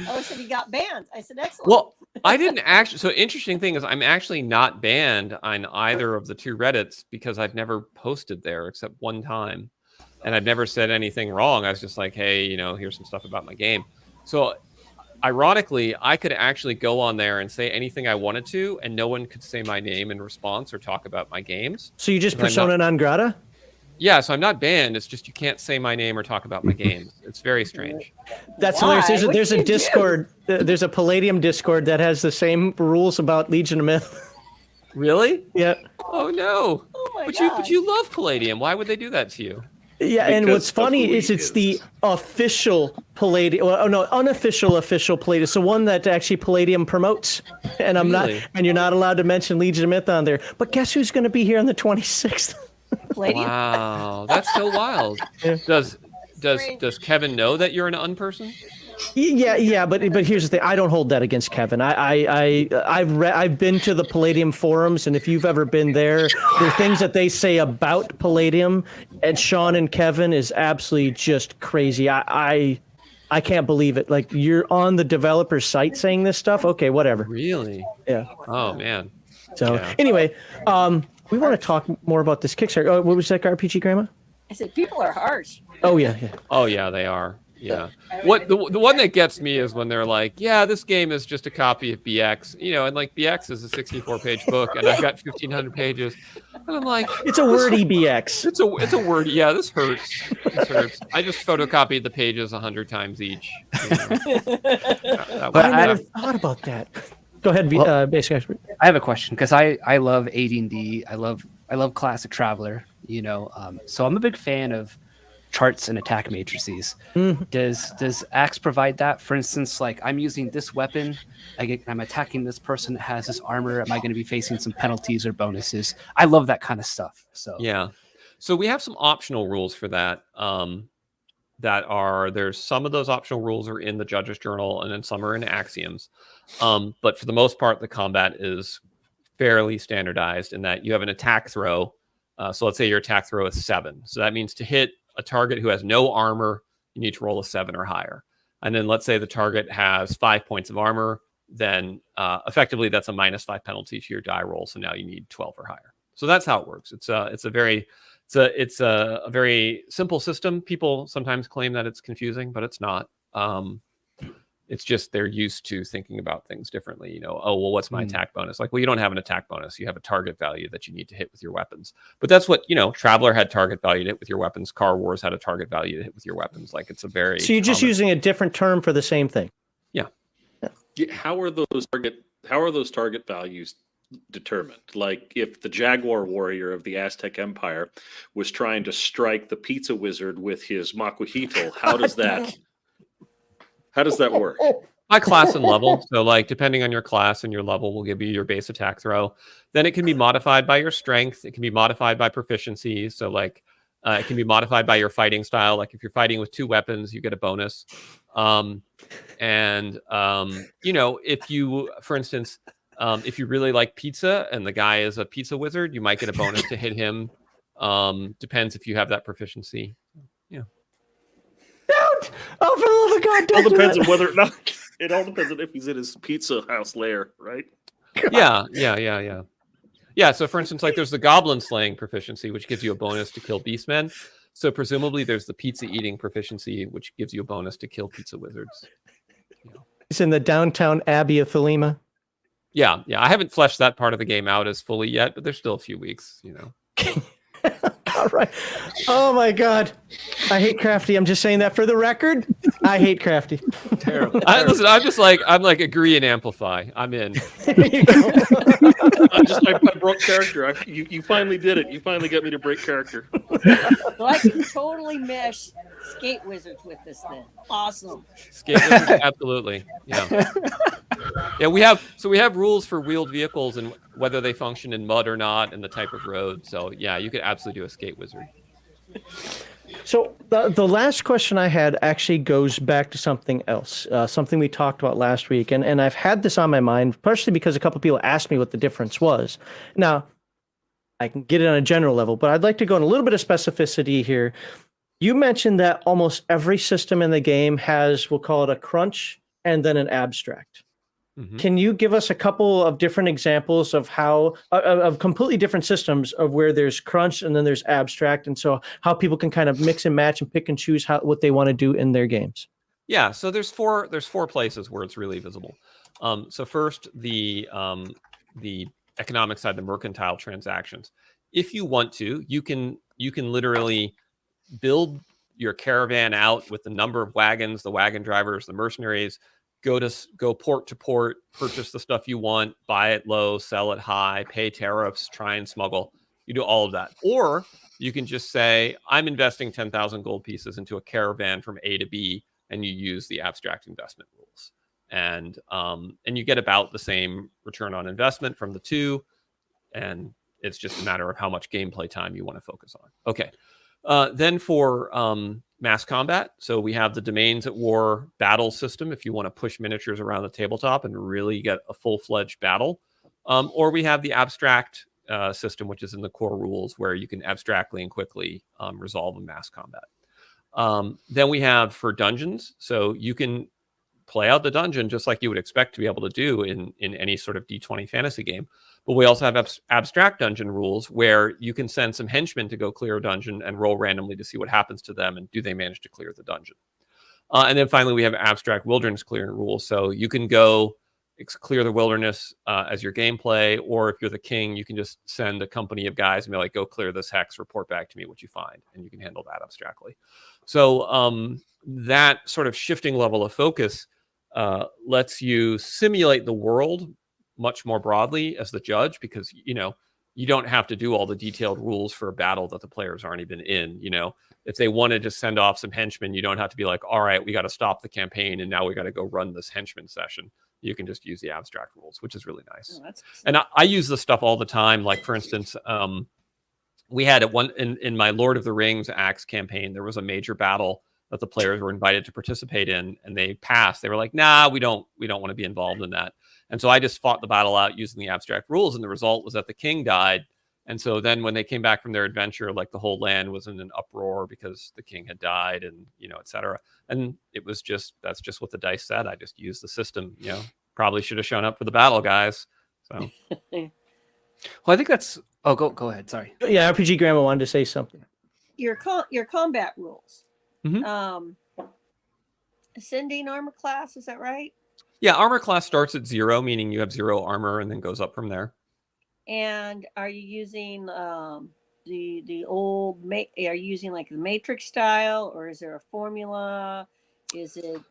Oh, so he got banned. I said, excellent. Well, I didn't actually. So interesting thing is, I'm actually not banned on either of the two Reddits because I've never posted there except one time, and I've never said anything wrong. I was just like, hey, here's some stuff about my game. So ironically, I could actually go on there and say anything I wanted to, and no one could say my name in response or talk about my games. So you just persona non grata? Yeah, so I'm not banned. It's just you can't say my name or talk about my games. It's very strange. That's hilarious. There's a Discord. There's a Palladium Discord that has the same rules about Legion of Myth. Really? Yeah. Oh no. Oh my But you love Palladium. Why would they do that to you? Yeah, Because and what's funny is it's the official Palladium. Well, no, official Palladium. So one that actually Palladium promotes, and you're not allowed to mention Legion of Myth on there. But guess who's going to be here on the 26th? Palladium. Wow, that's so wild. Yeah. Does Kevin know that you're an unperson? Yeah, but here's the thing. I don't hold that against Kevin. I've been to the Palladium forums, and if you've ever been there, the things that they say about Palladium and Sean and Kevin is absolutely just crazy. I can't believe it. Like, you're on the developer site saying this stuff. Okay, whatever. Really? Yeah. Oh man. So anyway, we want to talk more about this Kickstarter. Oh, what was that, RPG Grandma? I said, people are harsh. Oh yeah. Oh yeah, they are. Yeah. What the one that gets me is when they're like, yeah, this game is just a copy of BX, and like BX is a 64-page book, and I've got 1,500 pages, and I'm like, it's a wordy BX. It's a word. Yeah, this hurts. This hurts. I just photocopied the pages 100 times each. But I never thought about that. Go ahead, basic expert. I have a question because I love AD&D. I love classic Traveler. So I'm a big fan of charts and attack matrices. Does ACKS provide that? For instance, like, I'm using this weapon, I'm attacking this person that has this armor. Am I going to be facing some penalties or bonuses? I love that kind of stuff. So yeah, so we have some optional rules for that. There's some of those optional rules are in the Judge's Journal, and then some are in Axioms. But for the most part, the combat is fairly standardized in that you have an attack throw. So let's say your attack throw is 7. So that means to hit a target who has no armor, you need to roll a 7 or higher. And then let's say the target has 5 points of armor, then effectively that's a -5 penalty to your die roll. So now you need 12 or higher. So that's how it works. It's a very simple system. People sometimes claim that it's confusing, but it's not. It's just they're used to thinking about things differently. Oh, well, what's my attack bonus? Like, well, you don't have an attack bonus. You have a target value that you need to hit with your weapons. But that's what, Traveler had target value to hit with your weapons. Car Wars had a target value to hit with your weapons. Like, it's a very... So you're just using a different term for the same thing. Yeah. How are those target values determined? Like, if the Jaguar warrior of the Aztec Empire was trying to strike the pizza wizard with his macuhito, how does that work? By class and level. So like depending on your class and your level will give you your base attack throw. Then it can be modified by your strength. It can be modified by proficiency. So like it can be modified by your fighting style. Like if you're fighting with 2 weapons, you get a bonus. You know, if you, for instance, if you really like pizza and the guy is a pizza wizard, you might get a bonus to hit him. Depends if you have that proficiency. Yeah. Don't! Oh, for the love of God, It all don't do depends that. on whether or not. It all depends on if he's in his pizza house lair, right? Yeah. Yeah, so for instance, like there's the goblin slaying proficiency, which gives you a bonus to kill beastmen. So presumably there's the pizza eating proficiency, which gives you a bonus to kill pizza wizards. You know. It's in the downtown Abbey of Thelema. Yeah. I haven't fleshed that part of the game out as fully yet, but there's still a few weeks, you know. All right. Oh my God. I hate Crafty. I'm just saying that for the record. I hate Crafty. Terrible. Listen, I'm like agree and amplify. I'm in. There you go. I broke character. You finally did it. You finally got me to break character. So I can totally mesh skate wizards with this thing. Awesome. Skate wizards, absolutely. Yeah. Yeah, we have rules for wheeled vehicles and whether they function in mud or not and the type of road. So yeah, you could absolutely do a skate wizard. So the last question I had actually goes back to something else, something we talked about last week, and I've had this on my mind, partially because a couple of people asked me what the difference was. Now, I can get it on a general level, but I'd like to go in a little bit of specificity here. You mentioned that almost every system in the game has, we'll call it a crunch and then an abstract. Mm-hmm. Can you give us a couple of different examples of how of completely different systems of where there's crunch and then there's abstract, and so how people can kind of mix and match and pick and choose what they want to do in their games? Yeah, so there's four places where it's really visible. So first, the economic side, the mercantile transactions. If you want to, you can literally build your caravan out with the number of wagons, the wagon drivers, the mercenaries. Go port to port, purchase the stuff you want, buy it low, sell it high, pay tariffs, try and smuggle. You do all of that. Or you can just say, I'm investing 10,000 gold pieces into a caravan from A to B, and you use the abstract investment rules. And you get about the same return on investment from the two. And it's just a matter of how much gameplay time you want to focus on. Okay. Then for mass combat, so we have the Domains at War battle system if you want to push miniatures around the tabletop and really get a full-fledged battle. Or we have the abstract system, which is in the core rules, where you can abstractly and quickly resolve a mass combat. Then we have for dungeons, so you can play out the dungeon just like you would expect to be able to do in any sort of D20 fantasy game. But we also have abstract dungeon rules where you can send some henchmen to go clear a dungeon and roll randomly to see what happens to them and do they manage to clear the dungeon. And then finally, we have abstract wilderness clearing rules. So you can go clear the wilderness as your gameplay, or if you're the king, you can just send a company of guys and be like, go clear this hex, report back to me what you find, and you can handle that abstractly. So that sort of shifting level of focus lets you simulate the world much more broadly as the judge, because you don't have to do all the detailed rules for a battle that the players aren't even in. If they want to just send off some henchmen, you don't have to be like, all right, we got to stop the campaign and now we got to go run this henchman session. You can just use the abstract rules, which is really nice. Oh, and I use this stuff all the time. Like for instance, we had in my Lord of the Rings ACKS campaign, there was a major battle that the players were invited to participate in, and they passed. They were like, nah, we don't want to be involved in that. And so I just fought the battle out using the abstract rules, and the result was that the king died. And so then when they came back from their adventure, like the whole land was in an uproar because the king had died, and et cetera. And it was that's just what the dice said. I just used the system. Probably should have shown up for the battle, guys. So well, I think that's go ahead. Sorry. Yeah, RPG Grandma wanted to say something. Your combat rules. Mhm. Ascending armor class, is that right? Yeah, armor class starts at 0, meaning you have 0 armor, and then goes up from there. And are you using the old? Are you using like the Matrix style, or is there a formula? Is it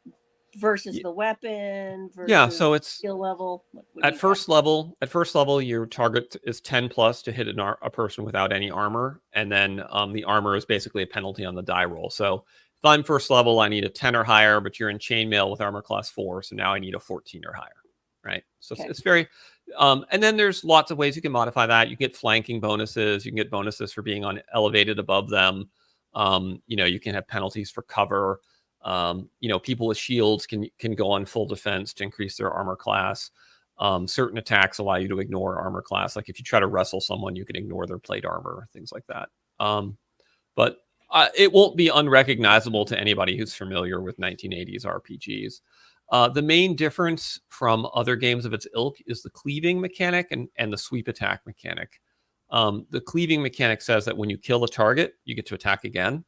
versus the weapon? Versus So it's skill level. At first level, your target is 10 plus to hit a person without any armor, and then the armor is basically a penalty on the die roll. So if I'm first level, I need a 10 or higher, but you're in chainmail with armor class 4, so now I need a 14 or higher, right? So it's very, and then there's lots of ways you can modify that. You get flanking bonuses. You can get bonuses for being on elevated above them. You can have penalties for cover. People with shields can go on full defense to increase their armor class. Certain attacks allow you to ignore armor class. Like if you try to wrestle someone, you can ignore their plate armor, things like that. But it won't be unrecognizable to anybody who's familiar with 1980s RPGs. The main difference from other games of its ilk is the cleaving mechanic and the sweep attack mechanic. The cleaving mechanic says that when you kill a target, you get to attack again,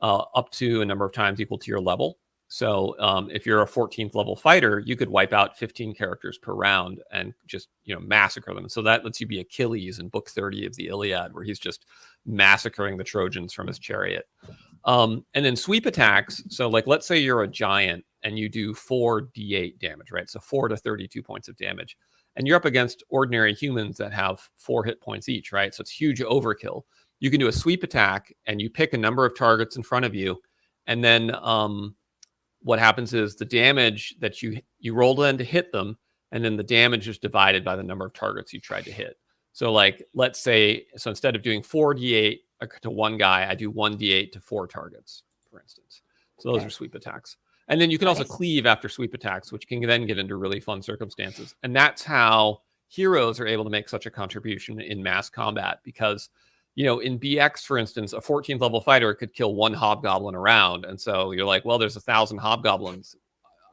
up to a number of times equal to your level. So if you're a 14th level fighter, you could wipe out 15 characters per round and just massacre them. So that lets you be Achilles in book 30 of the Iliad, where he's just massacring the Trojans from his chariot. And then sweep attacks. So like, let's say you're a giant and you do 4d8 damage, right? So 4 to 32 points of damage. And you're up against ordinary humans that have 4 hit points each, right? So it's huge overkill. You can do a sweep attack and you pick a number of targets in front of you. And then what happens is the damage that you rolled in to hit them, and then the damage is divided by the number of targets you tried to hit. So like, let's say, so instead of doing 4d8 to one guy, I do 1d8 to 4 targets, for instance. So those are sweep attacks. And then you can also cleave after sweep attacks, which can then get into really fun circumstances. And that's how heroes are able to make such a contribution in mass combat, because, in BX, for instance, a 14th level fighter could kill 1 hobgoblin a round. And so you're like, well, there's 1,000 hobgoblins.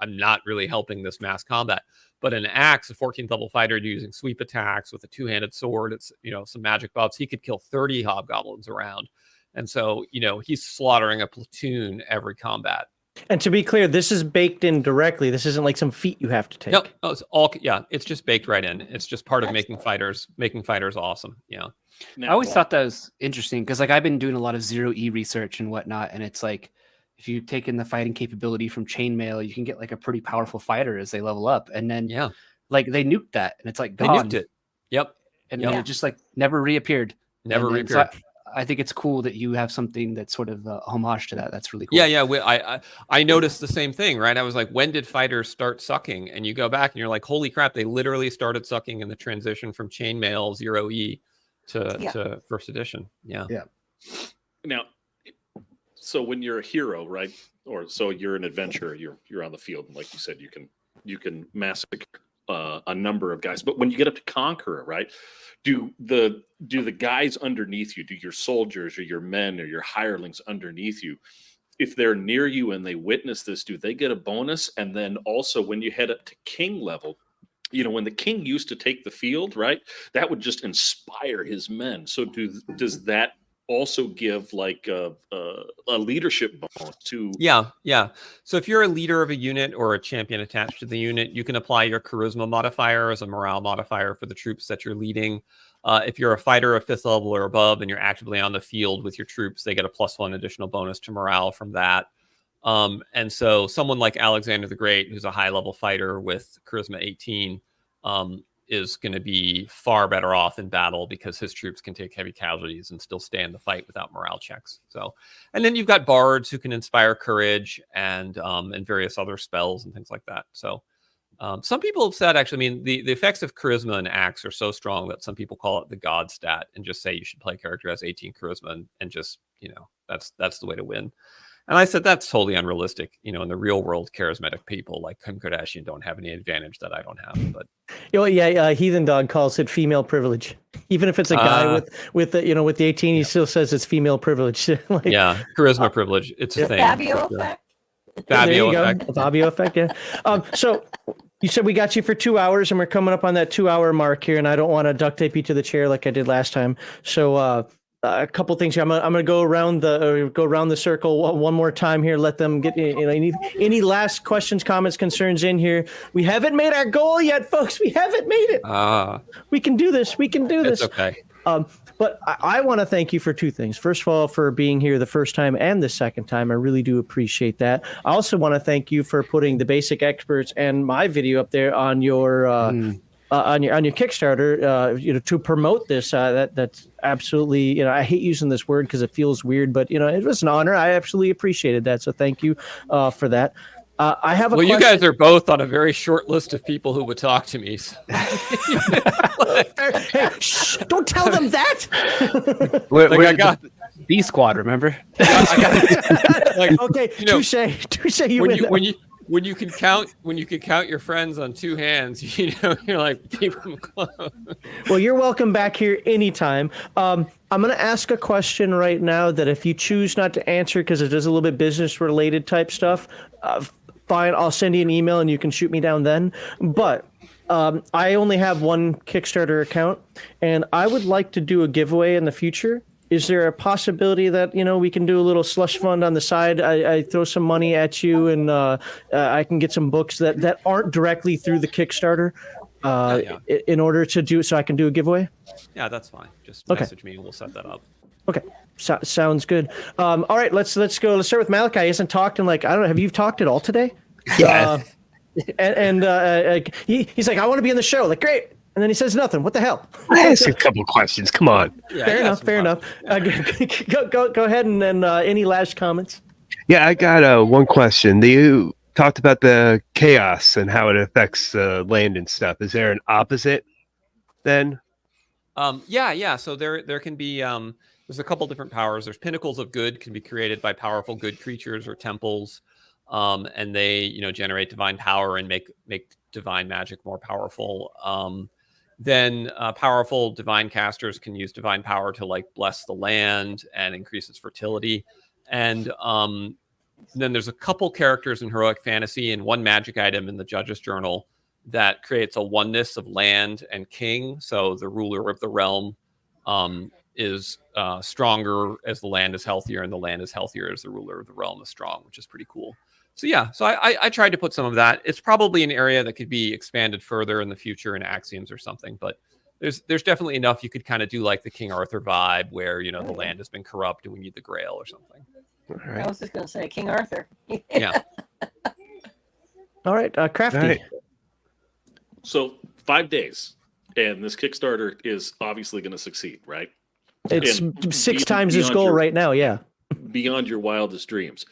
I'm not really helping this mass combat. But in ACKS, a 14th level fighter using sweep attacks with a 2-handed sword, it's, some magic buffs, he could kill 30 hobgoblins around. And so, he's slaughtering a platoon every combat. And to be clear, this is baked in directly. This isn't like some feat you have to take. Nope. Oh, it's all, it's just baked right in. It's just part of making fighters awesome. Yeah. I always thought that was interesting because like I've been doing a lot of 0E research and whatnot, and it's like if you take in the fighting capability from chainmail, you can get like a pretty powerful fighter as they level up. And then like they nuked that, and it's like they gone. nuked it. Yep. And it just like never reappeared. Reappeared. So I think it's cool that you have something that's sort of a homage to that. That's really cool. Yeah. I noticed the same thing, right? I was like, when did fighters start sucking? And you go back and you're like, holy crap, they literally started sucking in the transition from chainmail 0E to first edition. Yeah. Now, so when you're a hero, right? Or so you're an adventurer, you're on the field, and like you said, you can massacre a number of guys. But when you get up to Conqueror, right? Do the guys underneath you, do your soldiers or your men or your hirelings underneath you, if they're near you and they witness this, do they get a bonus? And then also when you head up to king level, when the king used to take the field, right, that would just inspire his men. So does that also give like a leadership bonus to? Yeah. So if you're a leader of a unit or a champion attached to the unit, you can apply your charisma modifier as a morale modifier for the troops that you're leading. If you're a fighter of 5th level or above and you're actively on the field with your troops, they get a +1 additional bonus to morale from that. And so someone like Alexander the Great, who's a high level fighter with charisma 18, is going to be far better off in battle because his troops can take heavy casualties and still stay in the fight without morale checks. So, and then you've got bards who can inspire courage and various other spells and things like that. So, some people have said, actually, I mean, the effects of charisma and ACKS are so strong that some people call it the God stat and just say you should play a character who has 18 charisma and just, that's the way to win. And I said, that's totally unrealistic. In the real world, charismatic people like Kim Kardashian don't have any advantage that I don't have. But Heathen Dog calls it female privilege. Even if it's a guy with the 18, he still says it's female privilege. Charisma privilege. It's a thing. Fabio effect. Fabio effect. Fabio effect. Yeah. So you said we got you for 2 hours, and we're coming up on that 2-hour mark here, and I don't want to duct tape you to the chair like I did last time. So a couple things here. I'm gonna go around the circle one more time here. Let them get any last questions, comments, concerns in here. We haven't made our goal yet, folks. We haven't made it. We can do this. It's okay. But I want to thank you for 2 things. First of all, for being here the first time and the second time. I really do appreciate that. I also want to thank you for putting the Basic Experts and my video up there on your on your Kickstarter, to promote this. That's absolutely, I hate using this word because it feels weird, but it was an honor. I absolutely appreciated that. So thank you for that. I have a Well, question. you guys are both on a very short list of people who would talk to me. So. Hey, shh, don't tell them that. I got B squad, remember? Okay, touche. When you can count your friends on two hands, you're like, keep them close. Well, you're welcome back here anytime. I'm going to ask a question right now that if you choose not to answer because it is a little bit business related type stuff, fine, I'll send you an email and you can shoot me down then. But I only have one Kickstarter account, and I would like to do a giveaway in the future. Is there a possibility that we can do a little slush fund on the side? I throw some money at you, and I can get some books that aren't directly through the Kickstarter in order to do so I can do a giveaway. Yeah, that's fine. Just message me and we'll set that up. Okay, sounds good. All right, let's go. Let's start with Malachi. He hasn't talked in I don't know. Have you talked at all today? Yeah. He's like, I want to be in the show. Like, great. And then he says nothing. What the hell? I ask a couple questions. Come on. Yeah, Fair enough. Go ahead and any last comments. Yeah, I got one question. You talked about the chaos and how it affects land and stuff. Is there an opposite then? Yeah. So there can be there's a couple different powers. There's pinnacles of good can be created by powerful good creatures or temples, and they generate divine power and make divine magic more powerful. Then powerful divine casters can use divine power to bless the land and increase its fertility. And then there's a couple characters in heroic fantasy and one magic item in the Judge's Journal that creates a oneness of land and king. So the ruler of the realm is stronger as the land is healthier, and the land is healthier as the ruler of the realm is strong, which is pretty cool. So yeah, so I tried to put some of that. It's probably an area that could be expanded further in the future in Axioms or something, but there's definitely enough you could kind of do like the King Arthur vibe where, the land has been corrupt and we need the Grail or something. All right. I was just going to say King Arthur. Yeah. All right, Crafty. All right. So 5 days, and this Kickstarter is obviously going to succeed, right? It's And six times his goal right now, yeah. Beyond your wildest dreams.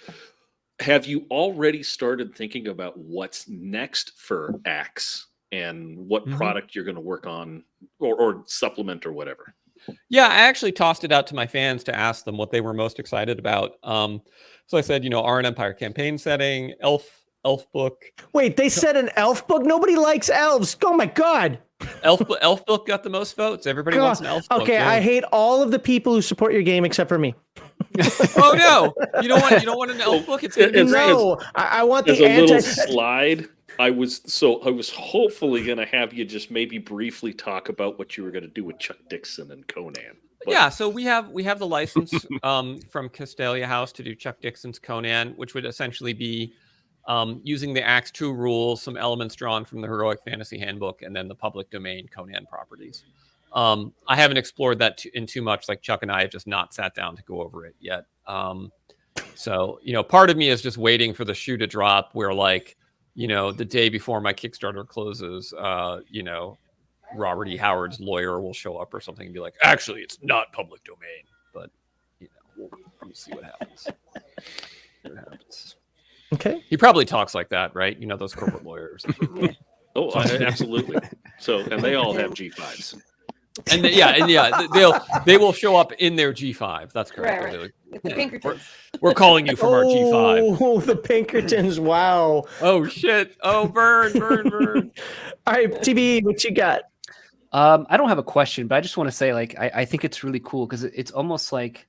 Have you already started thinking about what's next for ACKS and what product you're going to work on or supplement or whatever? Yeah, I actually tossed it out to my fans to ask them what they were most excited about. So I said, Iron Empire campaign setting, elf book. Wait, they said an elf book? Nobody likes elves. Oh my god. Elf book got the most votes. Everybody wants an elf book. Okay, yeah. I hate all of the people who support your game except for me. Oh no! You don't want an elf book. I want the little slide. I was hopefully going to have you just maybe briefly talk about what you were going to do with Chuck Dixon and Conan. But... Yeah, so we have the license from Castalia House to do Chuck Dixon's Conan, which would essentially be using the ACKS II rules, some elements drawn from the Heroic Fantasy Handbook, and then the public domain Conan properties. I haven't explored that in too much. Like Chuck and I have just not sat down to go over it yet. So part of me is just waiting for the shoe to drop where the day before my Kickstarter closes, Robert E. Howard's lawyer will show up or something and be like, actually, it's not public domain. But we'll see what happens. Okay. He probably talks like that, right? Those corporate lawyers. Oh, absolutely. So, and they all have G5s. And they will show up in their G5. That's correct. Right. Like, The Pinkertons. we're calling you from our G5. Oh, the Pinkertons! Wow. Oh shit! Oh, burn! All right, TB, what you got? I don't have a question, but I just want to say, I think it's really cool because it's almost like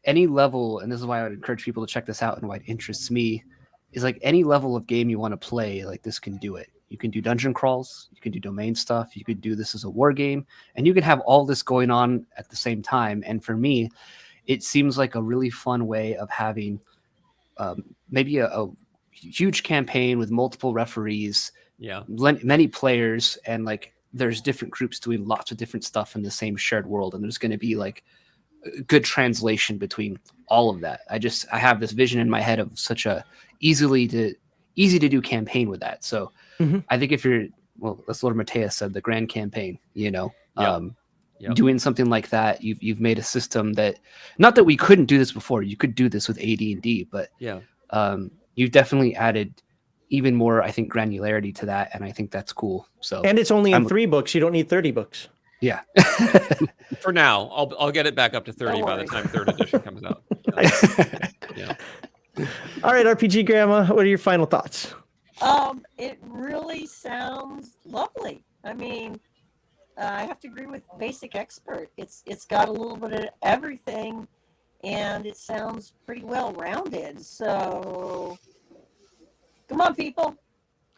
any level, and this is why I would encourage people to check this out and why it interests me, is any level of game you want to play, this can do it. You can do dungeon crawls, you can do domain stuff, you could do this as a war game, and you can have all this going on at the same time. And for me, it seems like a really fun way of having maybe a huge campaign with multiple referees, many players, and there's different groups doing lots of different stuff in the same shared world, and there's going to be a good translation between all of that. I have this vision in my head of such a easy to do campaign with that. So I think if you're well, as Lord Mateus said, the grand campaign, you know. Yep. Yep. Doing something like that, you've made a system that, not that we couldn't do this before, you could do this with AD&D, but Yeah. you've definitely added even more, I think, granularity to that, and I think that's cool. So, And it's only in 3 books. You don't need 30 books. yeah. For now, I'll get it back up to 30 Don't by the worry. time 3rd edition comes out. Yeah. All right, RPG Grandma, what are your final thoughts? It really sounds lovely. I mean, I have to agree with Basic Expert. It's got a little bit of everything, and it sounds pretty well rounded. So, come on, people,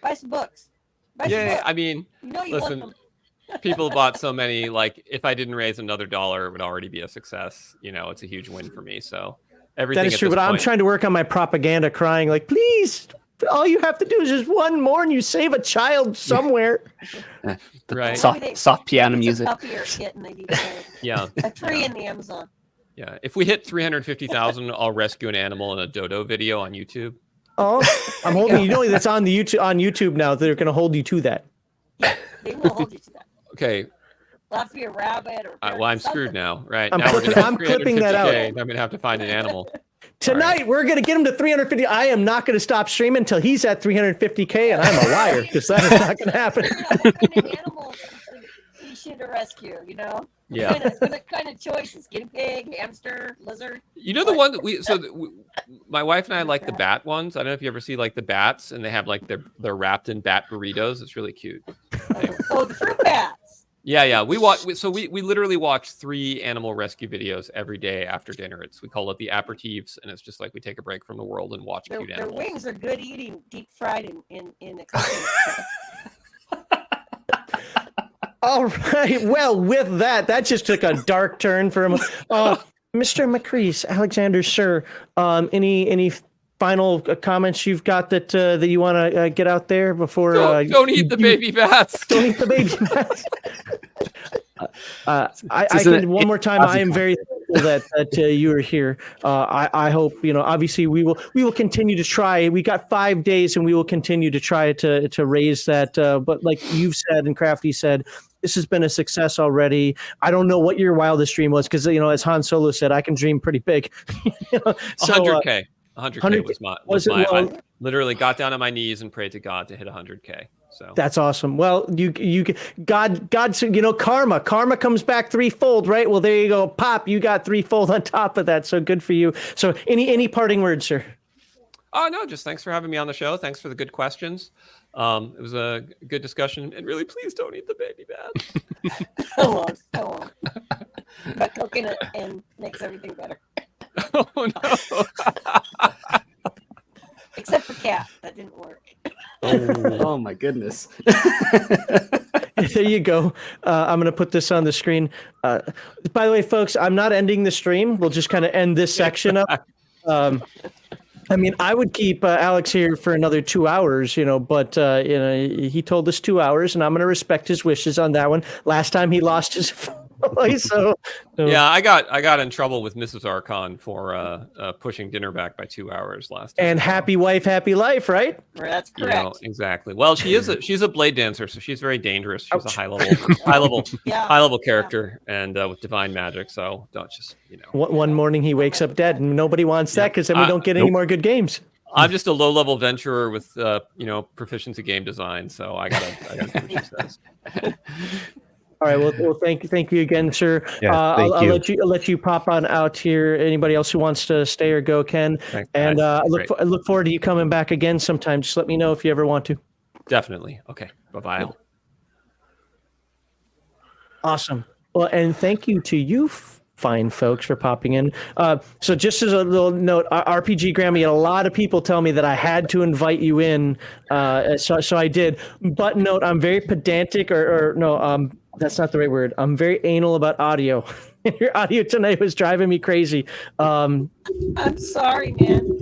buy some books. Buy some Yeah, books. I mean, You know you listen, want them. people bought so many, like, if I didn't raise another $1, it would already be a success. You know, it's a huge win for me. So everything That is at true, this but I'm point- trying to work on my propaganda, crying like, please, all you have to do is just one more and you save a child somewhere. The Right. soft piano It's music. a puppy or kitten they need to save. Yeah. A tree in the Amazon. Yeah. If we hit 350,000, I'll rescue an animal in a dodo video on YouTube. Oh, I'm holding you know that's on YouTube now. They're going to hold you to that. Yeah, they will hold you to that. Okay. It'll have to be a rabbit or. Well, I'm screwed something. now. Right. I'm now we're clipping- gonna I'm clipping that out. 350K, and I'm going to have to find an animal. Tonight, we're going to get him to 350. I am not going to stop streaming until he's at 350K, and I'm a liar because that is not going to happen. What kind of animals you should rescue, you know? Yeah. What kind of choices? Guinea pig, hamster, lizard? You know the one that my wife and I like the bat ones. I don't know if you ever see like the bats, and they have like they're wrapped in bat burritos. It's really cute. Oh, the fruit bats. Yeah. We literally watch 3 animal rescue videos every day after dinner. We call it the aperitifs, and it's just like we take a break from the world and watch cute Their animals. wings are good eating, deep fried in the cooking. All right. Well, with that just took a dark turn for him. Mr. Macris, Alexander, sir, any final comments you've got that you want to get out there before? Don't eat the baby bats. Don't eat the baby bats. I can one more time. I am very thankful that you are here. I hope obviously we will continue to try. We got 5 days, and we will continue to try to raise that. But like you've said and Crafty said, this has been a success already. I don't know what your wildest dream was because as Han Solo said, I can dream pretty big. So, 100K. 100K was my. Well, I literally got down on my knees and prayed to God to hit 100K. So that's awesome. Well, God, karma comes back threefold, right? Well, there you go. Pop, you got threefold on top of that. So good for you. So any parting words, sir? Oh no, just thanks for having me on the show. Thanks for the good questions. It was a good discussion, and really, please don't eat the baby bats. So long. But cooking it and makes everything better. Oh no. Except for cat. That didn't work. Oh my goodness. There you go. I'm going to put this on the screen. By the way, folks, I'm not ending the stream. We'll just kind of end this section up. I mean, I would keep Alex here for another 2 hours, but he told us 2 hours, and I'm going to respect his wishes on that one. Last time he lost his voice, so Yeah, I got in trouble with Mrs. Archon for pushing dinner back by 2 hours last time. And happy wife, happy life, right? That's correct. Exactly. Well, she's a blade dancer, so she's very dangerous. She's a high level character, and with divine magic. So don't just One morning he wakes up dead, and nobody wants that because then we don't get any more good games. I'm just a low level venturer with proficiency game design, so I gotta do what she says. All right. Well, thank you again, sir. Yeah, I'll thank you. let you pop on out here. Anybody else who wants to stay or go can. Thanks, And guys. I look forward to you coming back again sometime. Just let me know if you ever want to. Definitely. Okay. Bye-bye. Awesome. Well, and thank you to you fine folks for popping in. So just as a little note, RPG Grandma, you had a lot of people tell me that I had to invite you in. So I did. But note, I'm very pedantic that's not the right word. I'm very anal about audio. Your audio tonight was driving me crazy. I'm sorry, man.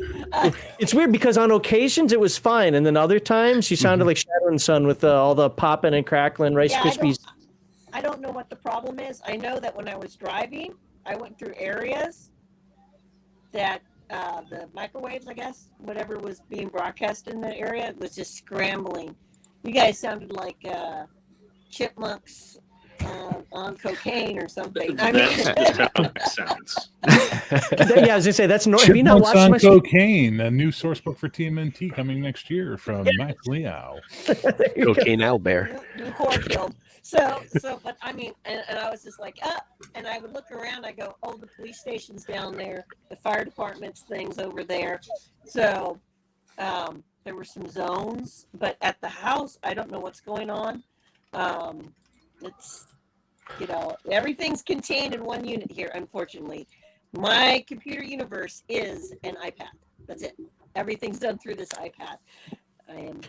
It's weird because on occasions it was fine, and then other times you sounded like Shadow and Son with all the popping and crackling Rice Krispies. I don't know what the problem is. I know that when I was driving, I went through areas that the microwaves, I guess, whatever was being broadcast in the area, was just scrambling. You guys sounded like chipmunks on cocaine or something. I mean, That's just how it sounds. Yeah, I was gonna say that's have you not Chipmunks watched on my Cocaine, a new source book for TMNT coming next year from Max Liao. Cocaine Owlbear. new cornfield. So, but I mean, and I was just like, and I would look around. I go, oh, the police station's down there, the fire department's things over there. So, there were some zones, but at the house, I don't know what's going on. It's, everything's contained in one unit here, unfortunately. My computer universe is an iPad. That's it. Everything's done through this iPad.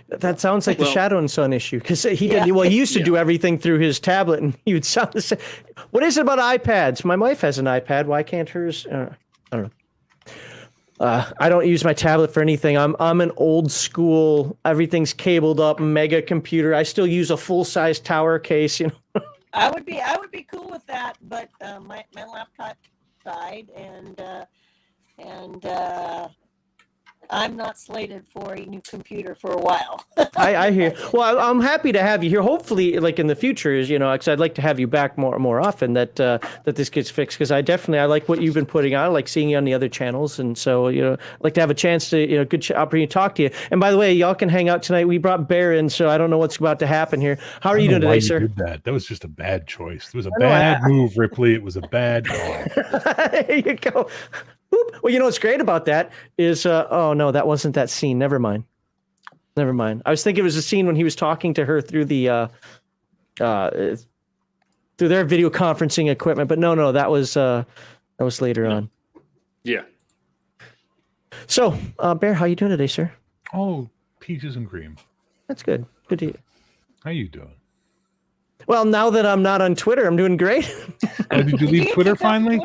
That sounds like the Shadow and Son issue, because he did. Yeah. Well, he used to do everything through his tablet, and he would sound the same. What is it about iPads? My wife has an iPad. Why can't hers? I don't know. I don't use my tablet for anything. I'm an old school. Everything's cabled up, mega computer. I still use a full size tower case. I would be cool with that, but my laptop died, and I'm not slated for a new computer for a while. I hear. Well, I'm happy to have you here. Hopefully, like in the future, because I'd like to have you back more often. That this gets fixed, because I like what you've been putting on. I like seeing you on the other channels, and so I'd like to have a chance to good opportunity to talk to you. And by the way, y'all can hang out tonight. We brought Bear in, so I don't know what's about to happen here. How are you doing today, sir? That was just a bad choice. It was a bad move, Ripley. It was a bad call. There you go. Well, what's great about that is, oh no, that wasn't that scene. Never mind. I was thinking it was a scene when he was talking to her through the through their video conferencing equipment, but no, that was later on. Yeah. So, Bear, how you doing today, sir? Oh, peaches and cream. That's good. Good to hear. How you doing? Well, now that I'm not on Twitter, I'm doing great. Oh, did you leave Twitter finally?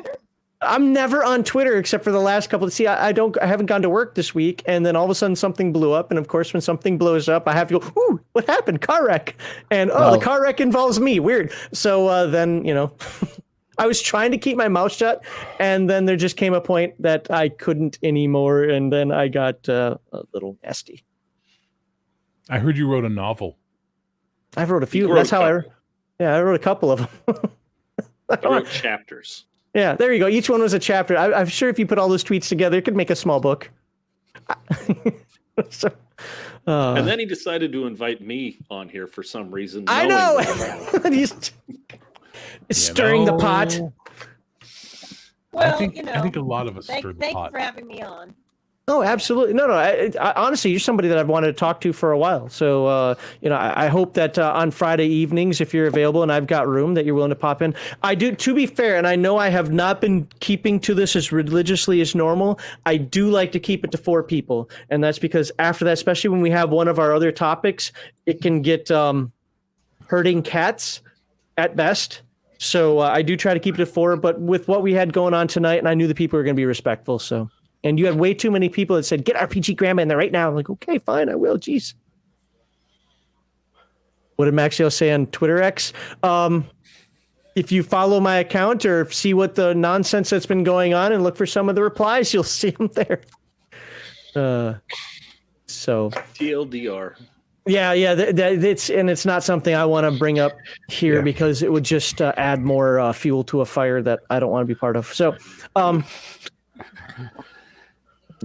I'm never on Twitter except for the last couple. See, I haven't gone to work this week, and then all of a sudden something blew up, and of course when something blows up, I have to go, ooh, what happened? Car wreck. And the car wreck involves me. Weird. So then, I was trying to keep my mouth shut, and then there just came a point that I couldn't anymore, and then I got a little nasty. I heard you wrote a novel. I wrote a few. That's how I wrote a couple of them. I wrote chapters. Yeah, there you go. Each one was a chapter. I'm sure if you put all those tweets together, it could make a small book. And then he decided to invite me on here for some reason. I know. He's stirring the pot. Well, I think a lot of us stirred the pot. Thank you for having me on. Oh, absolutely. No. I honestly, you're somebody that I've wanted to talk to for a while. So, I hope that on Friday evenings, if you're available and I've got room, that you're willing to pop in. I do, to be fair, and I know I have not been keeping to this as religiously as normal. I do like to keep it to 4 people. And that's because after that, especially when we have one of our other topics, it can get herding cats at best. So I do try to keep it to 4. But with what we had going on tonight, and I knew the people were going to be respectful, so. And you had way too many people that said, get RPG Grandma in there right now. I'm like, okay, fine, I will. Jeez. What did Maxio say on Twitter X? If you follow my account or see what the nonsense that's been going on and look for some of the replies, you'll see them there. So TLDR. Yeah, it's not something I want to bring up here because it would just add more fuel to a fire that I don't want to be part of. So,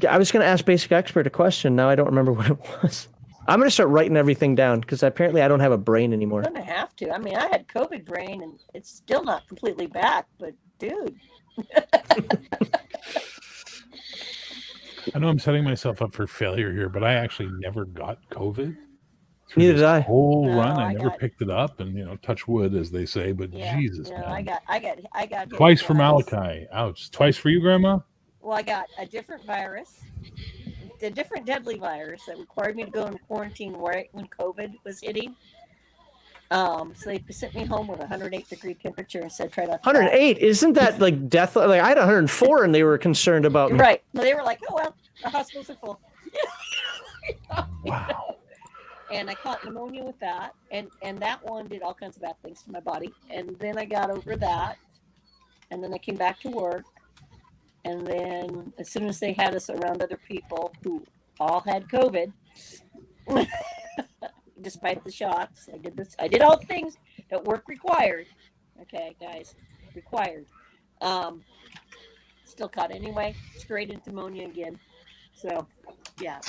I was going to ask Basic Expert a question. Now I don't remember what it was. I'm going to start writing everything down because apparently I don't have a brain anymore. I'm going to have to. I mean, I had COVID brain and it's still not completely back, but dude. I know I'm setting myself up for failure here, but I actually never got COVID. Neither did I. Whole run, I never picked it up, and touch wood, as they say. But Jesus, man. I got twice for Malachi. Ouch! Twice for you, Grandma. Well, I got a different virus, a different deadly virus that required me to go in quarantine right when COVID was hitting. So they sent me home with a 108-degree temperature and said, "Try not to." 108? Isn't that like death? Like I had 104, and they were concerned about me. Right? No, they were like, "Oh well, our hospitals are full." Wow. And I caught pneumonia with that, and that one did all kinds of bad things to my body. And then I got over that, and then I came back to work. And then as soon as they had us around other people who all had COVID, despite the shots. I did this. I did all the things that work required. Okay, guys, required. Still caught anyway. Straight into pneumonia again. So, yeah.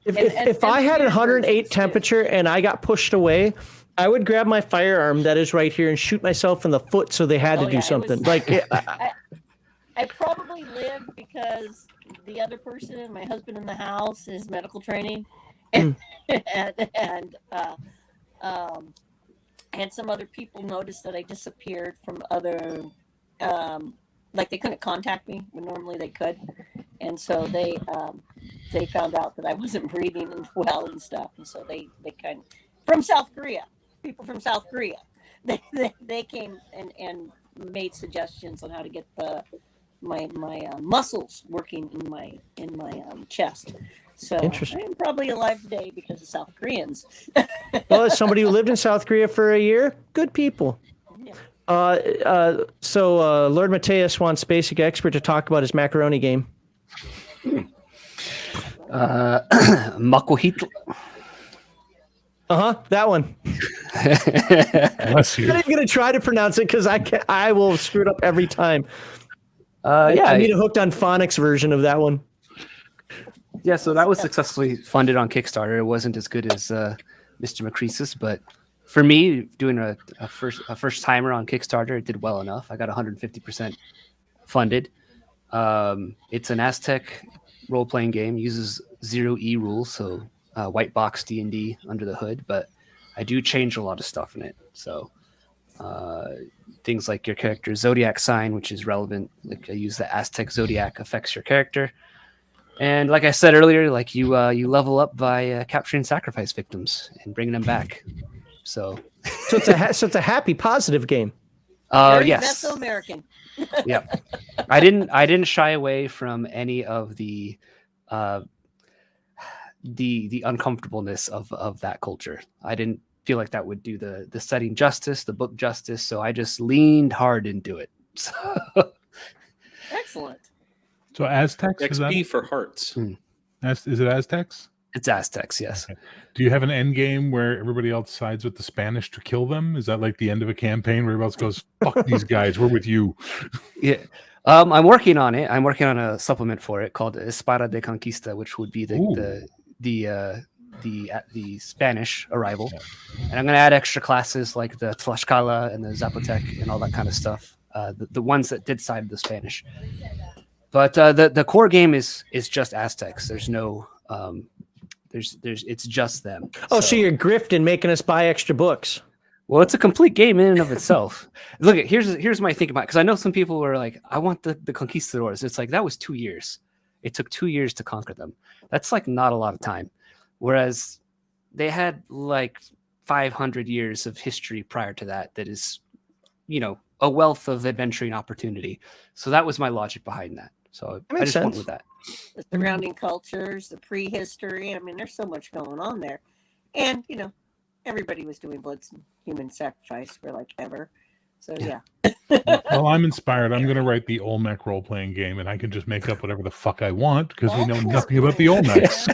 If I had 108 temperature and I got pushed away, I would grab my firearm that is right here and shoot myself in the foot. So they had to do something. I probably lived because the other person, my husband in the house, is medical training, and some other people noticed that I disappeared from other, like they couldn't contact me when normally they could, and so they found out that I wasn't breathing well and stuff, and so they kind of, from South Korea, people from South Korea, they came and made suggestions on how to get my muscles working in my chest. So I'm probably alive today because of South Koreans. Well, as somebody who lived in South Korea for a year, good people. Yeah. So Lord Mateus wants Basic Expert to talk about his macaroni game. Makuhito. That one. Bless you. I'm not even gonna try to pronounce it because I will screw it up every time. Yeah, I need a Hooked on Phonics version of that one. Yeah, so that was successfully funded on Kickstarter. It wasn't as good as Mr. Macris's, but for me, doing a first timer on Kickstarter, it did well enough. I got 150% funded. It's an Aztec role-playing game, uses 0E rules, so white box D&D under the hood, but I do change a lot of stuff in it. So things like your character's zodiac sign, which is relevant. Like I use the Aztec zodiac affects your character. And like I said earlier, like you level up by capturing sacrifice victims and bringing them back. So it's a happy, positive game. Yes. Mesoamerican. Yeah, I didn't shy away from any of the uncomfortableness of that culture. I didn't feel like that would do the setting justice, the book justice. So I just leaned hard into it. So. Excellent. So Aztecs, is XP that? for hearts. Is it Aztecs? It's Aztecs, yes. Okay. Do you have an end game where everybody else sides with the Spanish to kill them? Is that like the end of a campaign where everybody else goes, "Fuck these guys, we're with you"? Yeah. I'm working on it. I'm working on a supplement for it called Espada de Conquista, which would be the Spanish arrival. Yeah. And I'm going to add extra classes like the Tlaxcala and the Zapotec and all that kind of stuff. The ones that did side the Spanish. But the core game is just Aztecs. There's no it's just them. Oh, so you're grifting, making us buy extra books. Well, it's a complete game in and of itself. Look, here's my thinking about it, because I know some people were like, I want the conquistadors. It's like, that was 2 years. It took 2 years to conquer them. That's like not a lot of time. Whereas they had like 500 years of history prior to that is, a wealth of adventuring opportunity. So that was my logic behind that. So I just went with that. The surrounding cultures, the prehistory. I mean, there's so much going on there. And, everybody was doing blood and human sacrifice for like ever. So, yeah. Well, I'm inspired. I'm going to write the Olmec role-playing game, and I can just make up whatever the fuck I want because we know nothing about the Olmecs.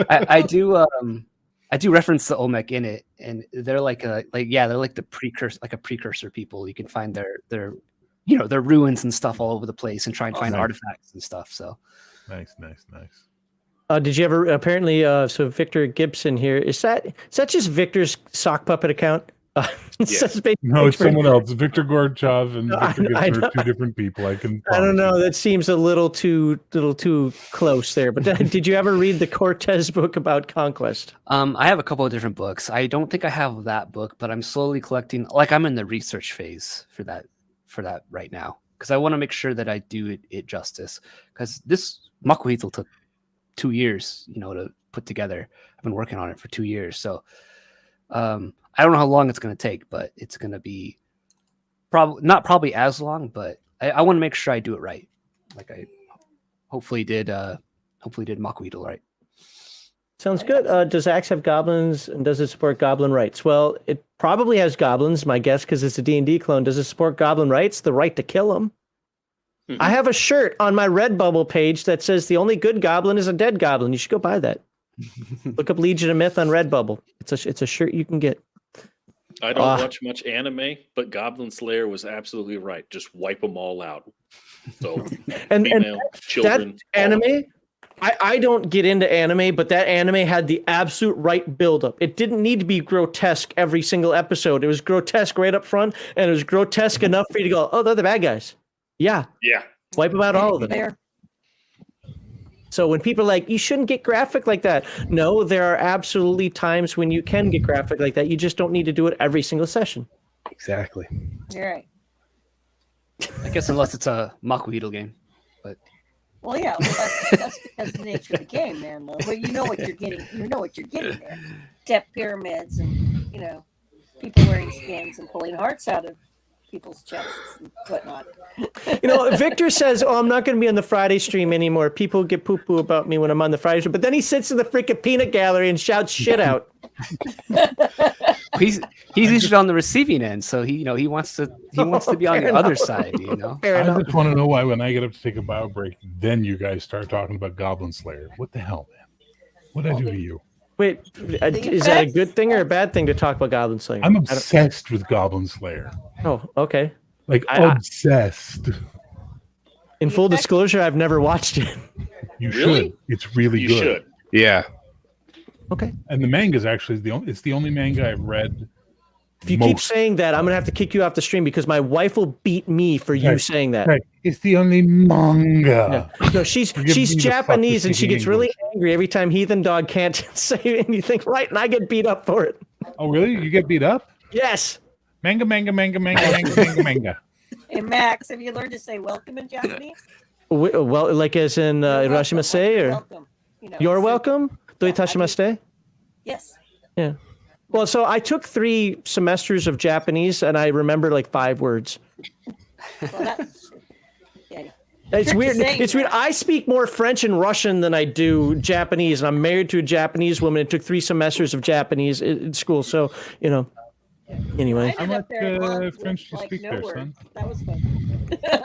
I do reference the Olmec in it, and they're they're like the precursor people. You can find their ruins and stuff all over the place and try and find artifacts and stuff. So nice. Did you ever apparently? So Victor Gibson here, is that just Victor's sock puppet account? Yes. No, it's someone else. Victor Gorchov and Victor Gibson are two different people. I don't know. That seems a little too close there. But did you ever read the Cortez book about conquest? I have a couple of different books. I don't think I have that book, but I'm slowly collecting. Like I'm in the research phase for that right now, because I want to make sure that I do it justice. Because this Makuhito took 2 years, to put together. I've been working on it for 2 years, so I don't know how long it's going to take, but it's going to be probably as long. But I want to make sure I do it right, like I hopefully did Makuhito right. Sounds good. Does ACKS have goblins, and does it support goblin rights? Well, it probably has goblins, my guess, because it's a D&D clone. Does it support goblin rights? The right to kill them. Mm-hmm. I have a shirt on my Redbubble page that says the only good goblin is a dead goblin. You should go buy that. Look up Legion of Myth on Redbubble. It's a shirt you can get. I don't watch much anime, but Goblin Slayer was absolutely right. Just wipe them all out. So, and female, children, that anime, I don't get into anime, but that anime had the absolute right buildup. It didn't need to be grotesque every single episode. It was grotesque right up front, and it was grotesque enough for you to go, oh, they're the bad guys. Yeah. Wipe them out, all of them. There. So when people are like, you shouldn't get graphic like that. No, there are absolutely times when you can get graphic like that. You just don't need to do it every single session. Exactly. You're right. I guess unless it's a Makuhito game. But Well, yeah, that's because the nature of the game, man. Well, you know what you're getting. You know what you're getting there. Depth pyramids and, people wearing skins and pulling hearts out of people's chests and whatnot. Victor says, oh, I'm not going to be on the Friday stream anymore. People get poo-poo about me when I'm on the Friday stream. But then he sits in the freaking peanut gallery and shouts shit out. he's usually on the receiving end, so he wants to be on the other side. Fair I enough. just want to know why when I get up to take a bio break, then you guys start talking about Goblin Slayer. What the hell, man? What did I do to you? Wait, is that a good thing or a bad thing to talk about Goblin Slayer? I'm obsessed with Goblin Slayer. Oh, okay. Like, I- obsessed. In full disclosure, I've never watched it. You Really? should. It's really You good. should. Yeah. Okay. And the manga is actually it's the only manga I've read. If you keep saying that, I'm going to have to kick you off the stream because my wife will beat me for you Right. saying that. Right. It's the only manga. No, she's Forgive me the fuck Japanese for and she speaking gets really English. angry every time Heathen Dog can't say anything right, and I get beat up for it. Oh, really? You get beat up? Yes. Manga, manga, manga, manga, manga, manga, manga. Hey, Max, have you learned to say welcome in Japanese? Well, like as in irashimase or welcome. you're so- welcome? Yeah, Doitashimashite? Yes. Yeah. Well, so I took 3 semesters of Japanese and I remember like 5 words. Well, that's, yeah. It's Trick to weird. saying It's weird. that. I speak more French and Russian than I do Japanese, and I'm married to a Japanese woman. It took 3 semesters of Japanese in school. So, anyway. I ended up there in months with, French to speak no there, word. son. That was fun.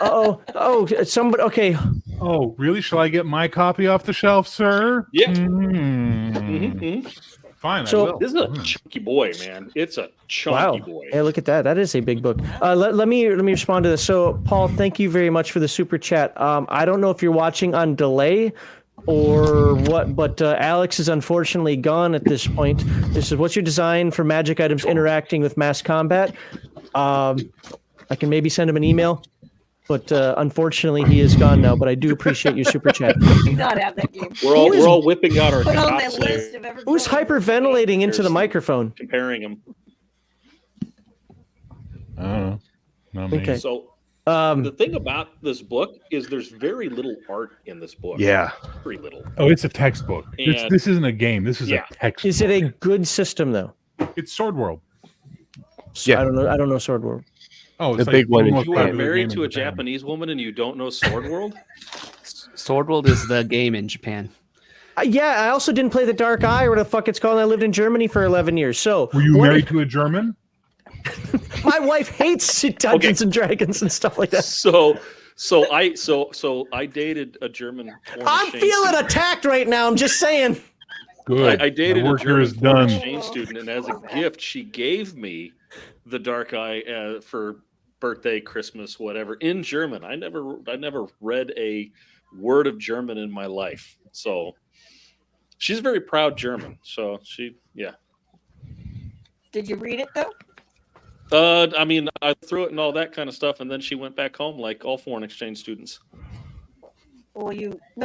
Oh, somebody. Okay. Oh, really? Shall I get my copy off the shelf, sir? Yeah. Mm. Fine, So- I will. This is a chunky boy, man. It's a chunky Wow. boy. Hey, look at that. That is a big book. Let me respond to this. So, Paul, thank you very much for the super chat. I don't know if you're watching on delay or what, but Alex is unfortunately gone at this point. This is what's your design for magic items interacting with mass combat? I can maybe send him an email, but unfortunately he is gone now. But I do appreciate your super chat. Do not have that game. We're all whipping out our Put on top that slayer, list of ever. Who's hyperventilating into the microphone? comparing them. I don't know. Not me. Okay. So Um, the thing about this book is there's very little art in this book. Yeah. Very little. Oh, it's a textbook. And- This isn't a game. This is Yeah. a textbook. is it a good system though? It's Sword World. Yeah. I don't know Sword World. Oh, it's The big one in most You are popular married game to in a Japan. Japanese woman and you don't know Sword World? Sword World is the game in Japan. Yeah, I also didn't play the Dark Eye or what the fuck it's called. I lived in Germany for 11 years. So Were you what- married to a German? My wife hates Dungeons and Dragons and stuff like that. So I dated a German. foreign I'm exchange feeling student. attacked right now. I'm just saying. Good. I dated My a work here German is foreign done. exchange student, and as a gift, she gave me the Dark Eye for birthday, Christmas, whatever, in German. I never read a word of German in my life, so she's a very proud German. So yeah. Did you read it though? I mean, I threw it and all that kind of stuff, and then she went back home like all foreign exchange students. Well,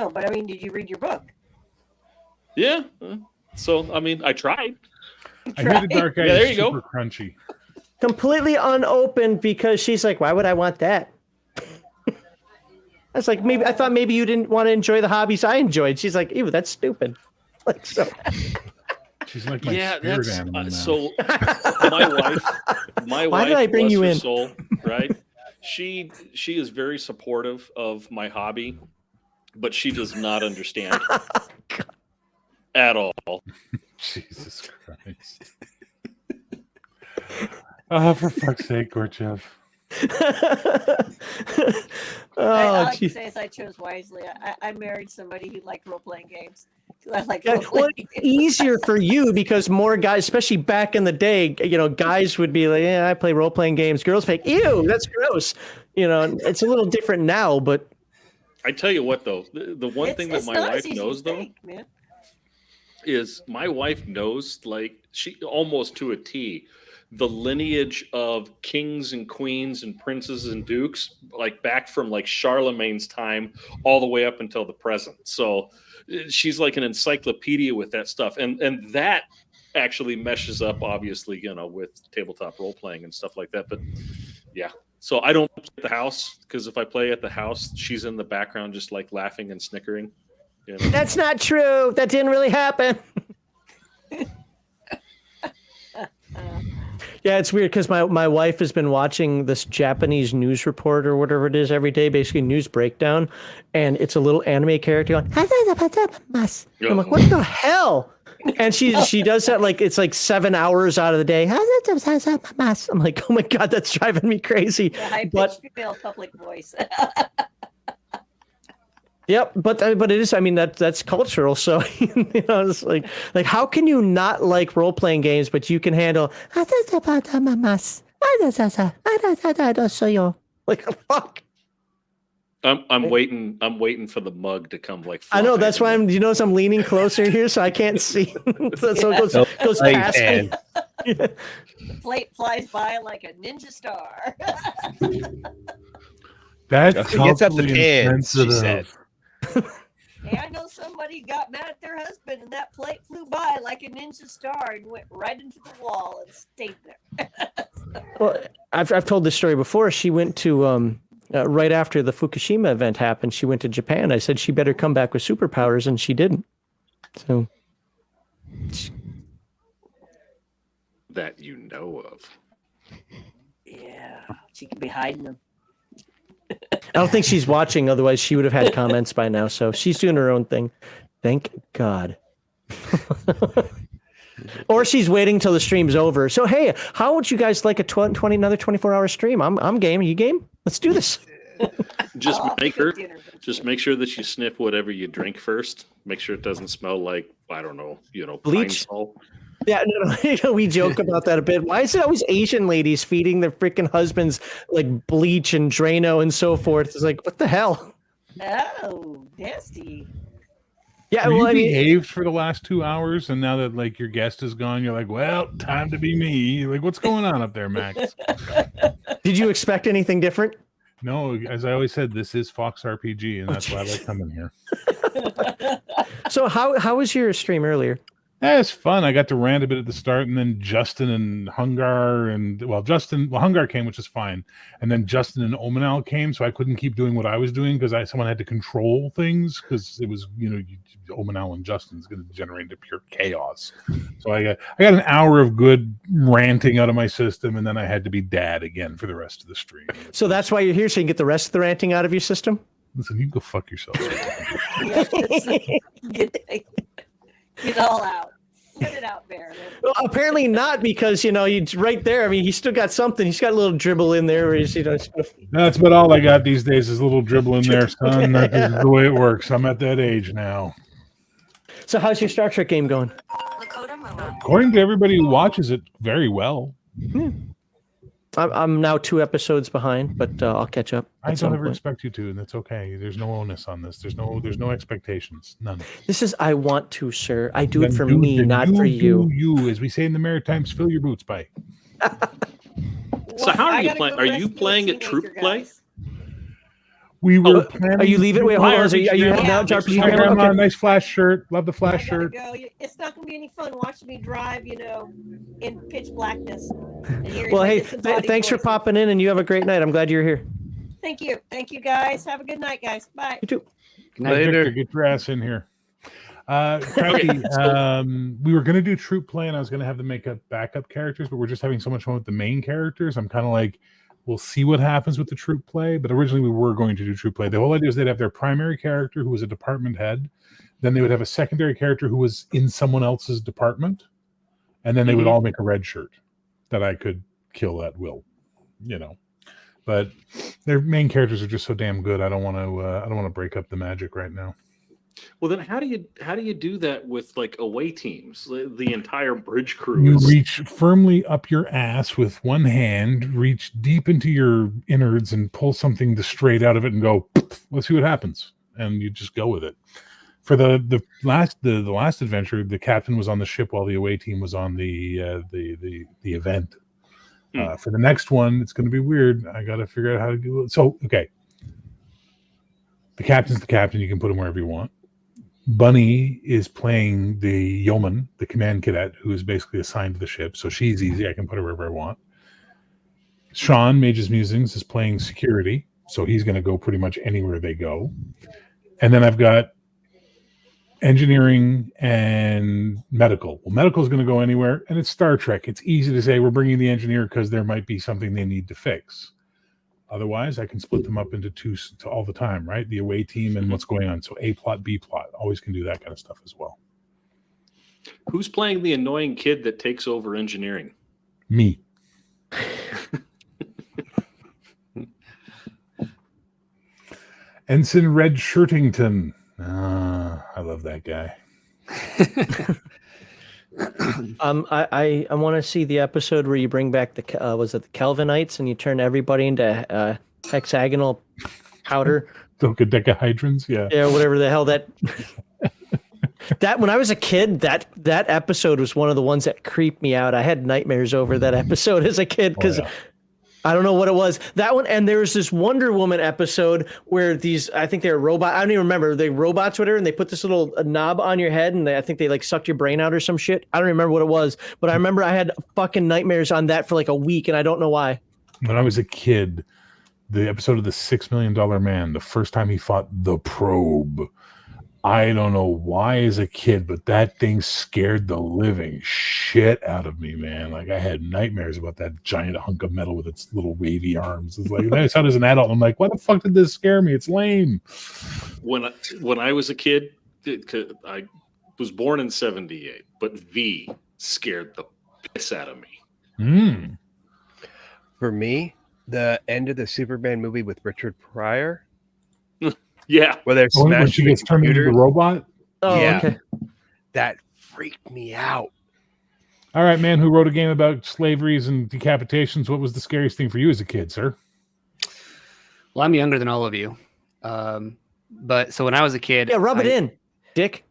but I mean, did you read your book? Yeah. So I mean, I tried. I hear the Dark Eye Yeah, there is you go. super crunchy. Completely unopened because she's like, why would I want that? I was like, I thought maybe you didn't want to enjoy the hobbies I enjoyed. She's like, ew, that's stupid. Like, so. She's like my Yeah, spirit that's animal now. so. My Why wife, did I bring bless you her in? soul, right? She is very supportive of my hobby, but she does not understand at all. Jesus Christ. Oh, for fuck's sake, Gorchev. Oh, I like to geez. say as I chose wisely. I married somebody who liked role playing games, I like Yeah, well, role-playing it's easier for you because more guys, especially back in the day, guys would be like, "Yeah, I play role playing games." Girls be like, "Ew, that's gross." It's a little different now, but I tell you what, though, the one thing that it's my not wife as easy as knows, you though, think, man. is my wife knows, like, she almost to a T, the lineage of kings and queens and princes and dukes, like back from like Charlemagne's time all the way up until the present. So she's like an encyclopedia with that stuff, and that actually meshes up, obviously, with tabletop role playing and stuff like that. But yeah, so I don't play at the house, because if I play at the house, she's in the background just like laughing and snickering. that's not true. That didn't really happen. Yeah, it's weird because my wife has been watching this Japanese news report or whatever it is every day, basically news breakdown, and it's a little anime character going, I'm like, what the hell? And she does that like it's like 7 hours out of the day. I'm like, oh my God, that's driving me crazy. The high-pitched But female public voice. yep, but it is. I mean, that's cultural. So it's like how can you not like role playing games, but you can handle like fuck. I'm waiting for the mug to come like. I know, that's why I'm. You notice I'm leaning closer here, so I can't see. So it goes past me. The plate flies by like a ninja star. That's She gets up the culturally pants, she said. insensitive. Hey, I know somebody got mad at their husband, and that plate flew by like a ninja star and went right into the wall and stayed there. Well, I've told this story before. She went to right after the Fukushima event happened. She went to Japan. I said she better come back with superpowers, and she didn't. So that you know of. Yeah, she could be hiding them. I don't think she's watching. Otherwise, she would have had comments by now. So she's doing her own thing. Thank God. Or she's waiting till the stream's over. So hey, how would you guys like a another 24-hour stream? I'm game. Are you game? Let's do this. Just Oh, make good her. dinner. Just make sure that you sniff whatever you drink first. Make sure it doesn't smell like, I don't know, pine Bleach? sol. Yeah, no, we joke about that a bit. Why is it always Asian ladies feeding their freaking husbands like bleach and Drano and so forth? It's like, what the hell? Oh, nasty. Yeah, Have well, you I mean, behaved for the last 2 hours, and now that like your guest is gone, you're like, well, time to be me. Like, what's going on up there, Max? did you expect anything different? No, as I always said, this is Fox RPG, and that's why I like coming here. So how was your stream earlier? It's fun. I got to rant a bit at the start, and then Justin and Hungar Hungar came, which is fine. And then Justin and Omanal came, so I couldn't keep doing what I was doing because someone had to control things because it was, Omanal and Justin's going to generate into pure chaos. So I got an hour of good ranting out of my system, and then I had to be dad again for the rest of the stream. So that's why you're here, so you can get the rest of the ranting out of your system? Listen, you go fuck yourself. Get it all out. Get it out there. Well, apparently not, because he's right there. I mean, he's still got something. He's got a little dribble in there where he's That's about all I got these days is a little dribble in there, son. That's the way it works. I'm at that age now. So how's your Star Trek game going? According to everybody who watches it, very well. I'm now 2 episodes behind, but I'll catch up. I at some don't ever point. expect you to, and that's okay. There's no onus on this. There's no expectations. None. This is I want to, sir. I do it Then for me, then not for you. do you, as we say in the Maritimes, fill your boots by. So how are I you gotta playing? go Are you rescue a playing at teenager, troop play? guys. We were planning. Are you leaving? Wait, hold on. Are you heading Yeah. out to RPG Hi, Grandma? Grandma. Okay. Nice flash shirt. Love the I flash gotta shirt. go. It's not gonna be any fun watching me drive, in pitch blackness. and hearing Well, my hey, disembodied thanks for voices. popping in, and you have a great night. I'm glad you're here. Thank you, guys. Have a good night, guys. Bye. You too. Good night. Victor, Later. get your ass in here. Crappy, we were going to do troop play, and I was going to have them make up backup characters, but we're just having so much fun with the main characters. I'm kind of like, we'll see what happens with the troop play. But originally, we were going to do troop play. The whole idea is they'd have their primary character, who was a department head. Then they would have a secondary character who was in someone else's department. And then they would all make a red shirt that I could kill at will, But their main characters are just so damn good. I don't want to break up the magic right now. Well, then how do you do that with like away teams? The entire bridge crew. You is... reach firmly up your ass with one hand, reach deep into your innards, and pull something straight out of it, and go. Let's see what happens, and you just go with it. For the last adventure, the captain was on the ship while the away team was on the event. For the next one, it's going to be weird. I got to figure out how to do it. So, okay. The captain's the captain. You can put him wherever you want. Bunny is playing the yeoman, the command cadet, who is basically assigned to the ship. So she's easy. I can put her wherever I want. Sean, Mage's Musings, is playing security. So he's going to go pretty much anywhere they go. And then I've got engineering and medical. Well, medical is going to go anywhere, and it's Star Trek. It's easy to say we're bringing the engineer because there might be something they need to fix. Otherwise, I can split them up into two all the time, right? The away team and what's going on. So A plot, B plot. Always can do that kind of stuff as well. Who's playing the annoying kid that takes over engineering? Me. Ensign Red Shirtington. I love that guy. I want to see the episode where you bring back the the Kelvinites and you turn everybody into hexagonal powder. Dodecahedrons, yeah. Yeah, whatever the hell that. That when I was a kid, that episode was one of the ones that creeped me out. I had nightmares over that episode as a kid because. I don't know what it was. That one, and there was this Wonder Woman episode where I think they're robots. I don't even remember. They robots with her, and they put this little knob on your head, and I think they like sucked your brain out or some shit. I don't remember what it was, but I remember I had fucking nightmares on that for like a week, and I don't know why. When I was a kid, the episode of the $6 Million Man, the first time he fought the Probe, I don't know why as a kid, but that thing scared the living shit out of me, man. Like I had nightmares about that giant hunk of metal with its little wavy arms. It's like I saw it as an adult. I'm like, why the fuck did this scare me? It's lame. When I was a kid, I was born in '78, but V scared the piss out of me. For me, the end of the Superman movie with Richard Pryor. Yeah, where they're when she gets turned into the robot. Oh, yeah. Okay. That freaked me out. All right, man who wrote a game about slaveries and decapitations. What was the scariest thing for you as a kid, sir? Well, I'm younger than all of you. But so when I was a kid, rub it in, Dick.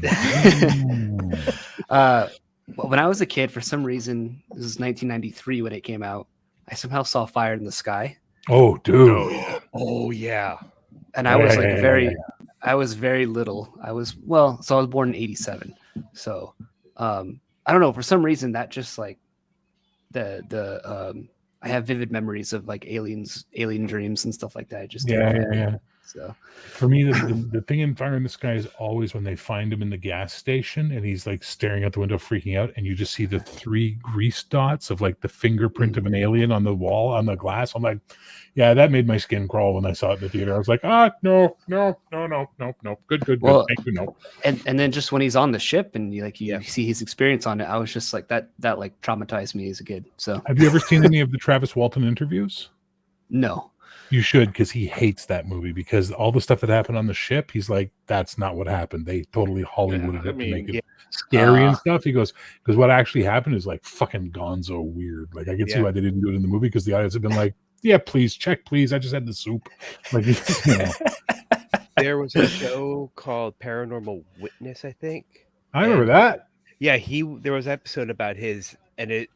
When I was a kid, for some reason, this is 1993 when it came out. I somehow saw Fire in the Sky. Oh, dude. Oh, yeah. And I was I was very little. I was born in 87. So, I don't know. For some reason, that just like I have vivid memories of like alien dreams and stuff like that. Yeah. So for me, the thing in Fire in the Sky is always when they find him in the gas station and he's like staring out the window, freaking out, and you just see the 3 grease dots of like the fingerprint of an alien on the wall, on the glass. I'm like, yeah, that made my skin crawl when I saw it in the theater. I was like, no. Good. Well, thank you, no. And then just when he's on the ship and you see his experience on it, I was just like that like traumatized me as a kid. So have you ever seen any of the Travis Walton interviews? No. You should, because he hates that movie, because all the stuff that happened on the ship, he's like, that's not what happened. They totally Hollywooded it to make it scary and stuff. He goes, because what actually happened is like fucking gonzo weird. Like I can see why they didn't do it in the movie, because the audience have been like, yeah, please, check, please. I just had the soup. Like, There was a show called Paranormal Witness, I think. I remember that. Yeah, there was an episode about his, and it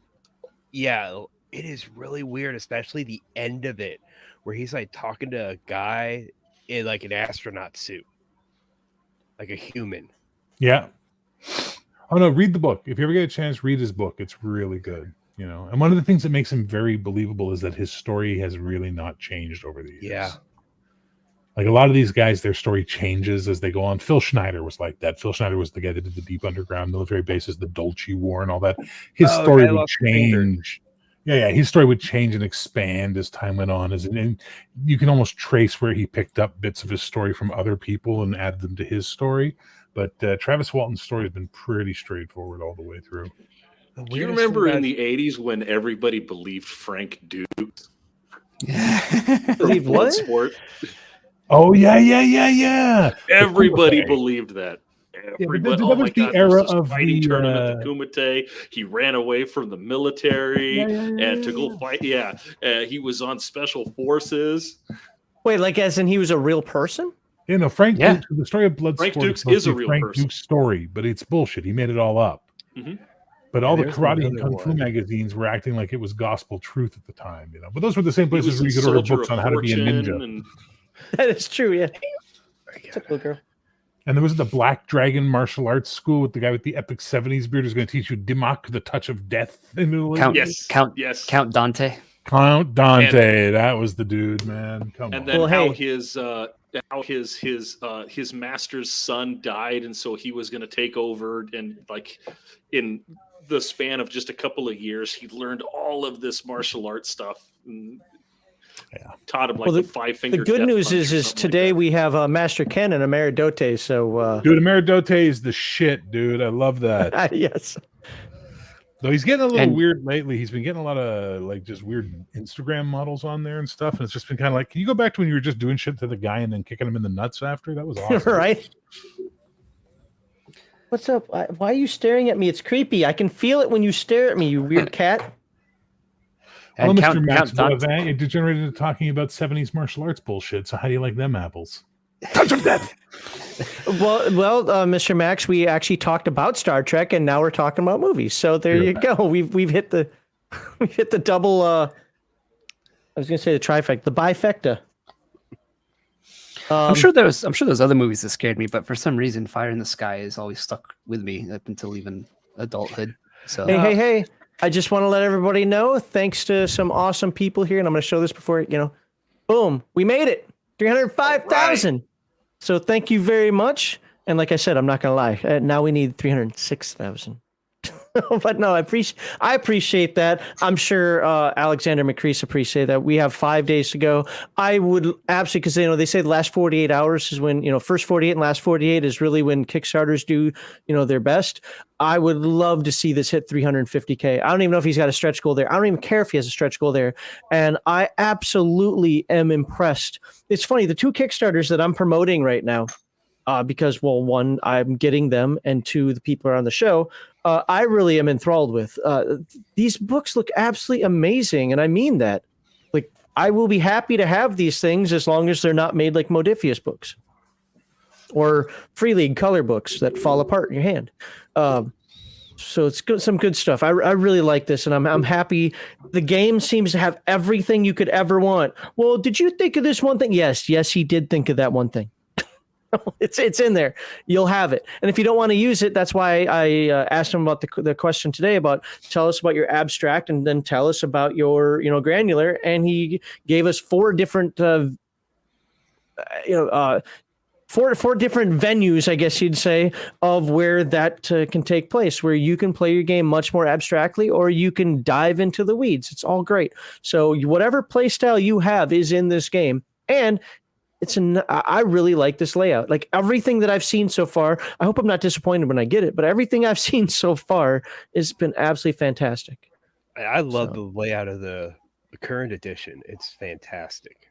is really weird, especially the end of it, where he's like talking to a guy in like an astronaut suit, like a human. Yeah. Oh no, read the book. If you ever get a chance, read his book. It's really good. You know, and one of the things that makes him very believable is that his story has really not changed over the years. Yeah. Like a lot of these guys, their story changes as they go on. Phil Schneider was like that. Phil Schneider was the guy that did the deep underground military bases, the Dulce War and all that. His story would change. Yeah, his story would change and expand as time went on. And you can almost trace where he picked up bits of his story from other people and add them to his story. But Travis Walton's story has been pretty straightforward all the way through. Do you remember in the 80s when everybody believed Frank Dukes? Believe what? Sport? Oh yeah. Everybody Kumite. believed that. but Everybody, that oh was my the God, era there's this of fighting the, tournament, the Kumite. He ran away from the military and to go fight. Yeah, he was on special forces. Wait, like as in he was a real person? You know, Frank Yeah. Dukes, the story of Bloodsport Frank Dukes supposed is to a be real Frank person. Dukes' story, but it's bullshit. He made it all up. Mhm. But all the there's karate and another kung fu one. magazines were acting like it was gospel truth at the time, you know. But those were the same He places was where in you could order Soldier books of on how to be a ninja. Fortune and That is true, yeah. It's a cool girl. And there was the Black Dragon martial arts school with the guy with the epic 70s beard who's going to teach you Dimak, the touch of death. Count Yes. Count Dante. Count Dante, that was the dude, man. Come and on. then Well, how hey. his master's son died, and so he was going to take over, and like in the span of just a couple of years, he learned all of this martial arts stuff. And taught him like Well, the 5 finger. The good death news punch or is something today like we have Master Ken and Ameridote. So Dude, Ameridote is the shit, dude. I love that. yes. Though he's getting a little And- weird lately. He's been getting a lot of like just weird Instagram models on there and stuff. And it's just been kind of like, can you go back to when you were just doing shit to the guy and then kicking him in the nuts after? That was awesome. Right? What's up? Why are you staring at me? It's creepy. I can feel it when you stare at me, you weird cat. Well, And Mr. Max Count Dante. Boivin, it degenerated into talking about 70s martial arts bullshit. So how do you like them apples? Touch of death. Well, Mr. Max, we actually talked about Star Trek, and now we're talking about movies. So there you go. We've hit the double. I was going to say the trifecta, the bifecta. I'm sure there's other movies that scared me, but for some reason, Fire in the Sky is always stuck with me up until even adulthood. So Hey! I just want to let everybody know, thanks to some awesome people here, and I'm going to show this before boom, we made it, 305,000. So thank you very much. And like I said, I'm not going to lie. Now we need 306,000. But no, I appreciate that. I'm sure Alexander Macris appreciate that. We have 5 days to go. I would absolutely, because they say the last 48 hours is when first 48 and last 48 is really when Kickstarters do their best. I would love to see this hit 350K. I don't even know if he's got a stretch goal there. I don't even care if he has a stretch goal there. And I absolutely am impressed. It's funny, the 2 Kickstarters that I'm promoting right now, because, well, 1, I'm getting them, and 2, the people are on the show. I really am enthralled with. These books look absolutely amazing, and I mean that. Like, I will be happy to have these things as long as they're not made like Modifius books or Free League color books that fall apart in your hand. So it's good, some good stuff. I really like this, and I'm happy. The game seems to have everything you could ever want. Well, did you think of this one thing? Yes, he did think of that one thing. It's in there. You'll have it. And if you don't want to use it, that's why I asked him about the question today about tell us about your abstract and then tell us about your granular. And he gave us 4 different four different venues, I guess you'd say, of where that can take place, where you can play your game much more abstractly or you can dive into the weeds. It's all great. So whatever play style you have is in this game. And I really like this layout. Like everything that I've seen so far, I hope I'm not disappointed when I get it, but everything I've seen so far has been absolutely fantastic. I love the layout of the current edition. It's fantastic.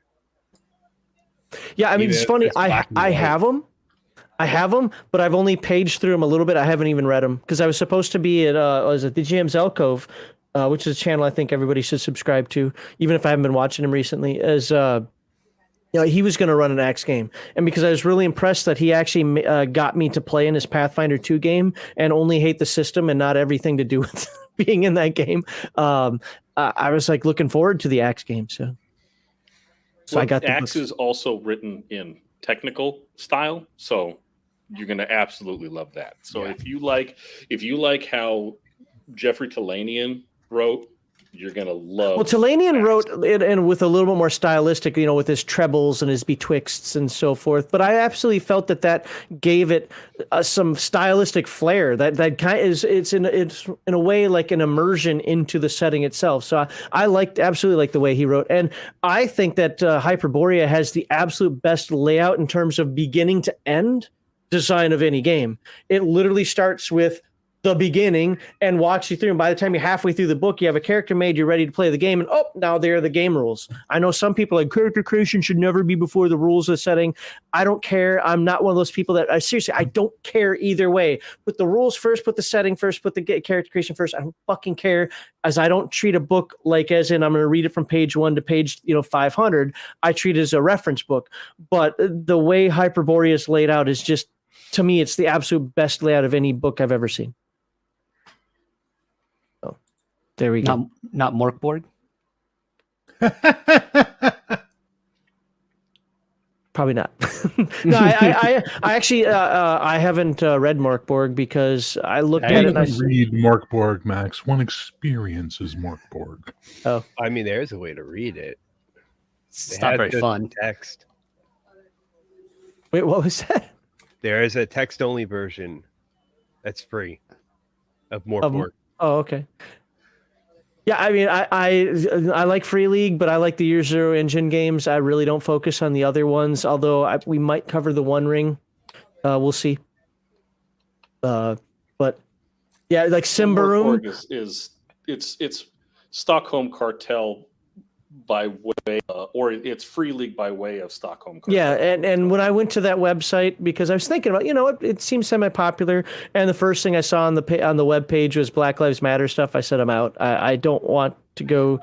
Yeah, I mean, it's funny. I have them, but I've only paged through them a little bit. I haven't even read them because I was supposed to be at the GM's Alcove, which is a channel I think everybody should subscribe to, even if I haven't been watching him recently. He was going to run an ACKS game. And because I was really impressed that he actually got me to play in his Pathfinder 2 game and only hate the system and not everything to do with being in that game, I was like looking forward to the ACKS game. So I got the ACKS books. is also written in technical style, so you're going to absolutely love that. So if you like how Jeffrey Talanian wrote, you're going to love. Well, Talanian wrote it and with a little bit more stylistic, with his trebles and his betwixts and so forth. But I absolutely felt that gave it some stylistic flair. That kind of it's in a way like an immersion into the setting itself. So I absolutely like the way he wrote, and I think that Hyperborea has the absolute best layout in terms of beginning to end design of any game. It literally starts with the beginning and walks you through. And by the time you're halfway through the book, you have a character made, you're ready to play the game. And now there are the game rules. I know some people like character creation should never be before the rules of setting. I don't care. I'm not one of those people that I don't care either way. Put the rules first, put the setting first, put the character creation first. I don't fucking care, as I don't treat a book like as in I'm going to read it from page 1 to page 500. I treat it as a reference book. But the way Hyperborea is laid out is just, to me, it's the absolute best layout of any book I've ever seen. There we go. Not Morkborg? Probably not. No, I actually I haven't read Morkborg because I looked at it. And read Morkborg, Max. One experience is Morkborg. Oh, I mean, there's a way to read it. It's not very fun. Text. wait, what was that? There is a text-only version that's free of Morkborg. Oh, okay. Yeah, I mean, I like Free League, but I like the Year Zero Engine games. I really don't focus on the other ones, although we might cover the One Ring. We'll see. But yeah, like Symbaroum it's Stockholm Cartel by way, or it's Free League by way of Stockholm Cartel. Yeah, and when I went to that website, because I was thinking about, it seems semi-popular, and the first thing I saw on the web page was Black Lives Matter stuff. I said, I'm out. I don't want to go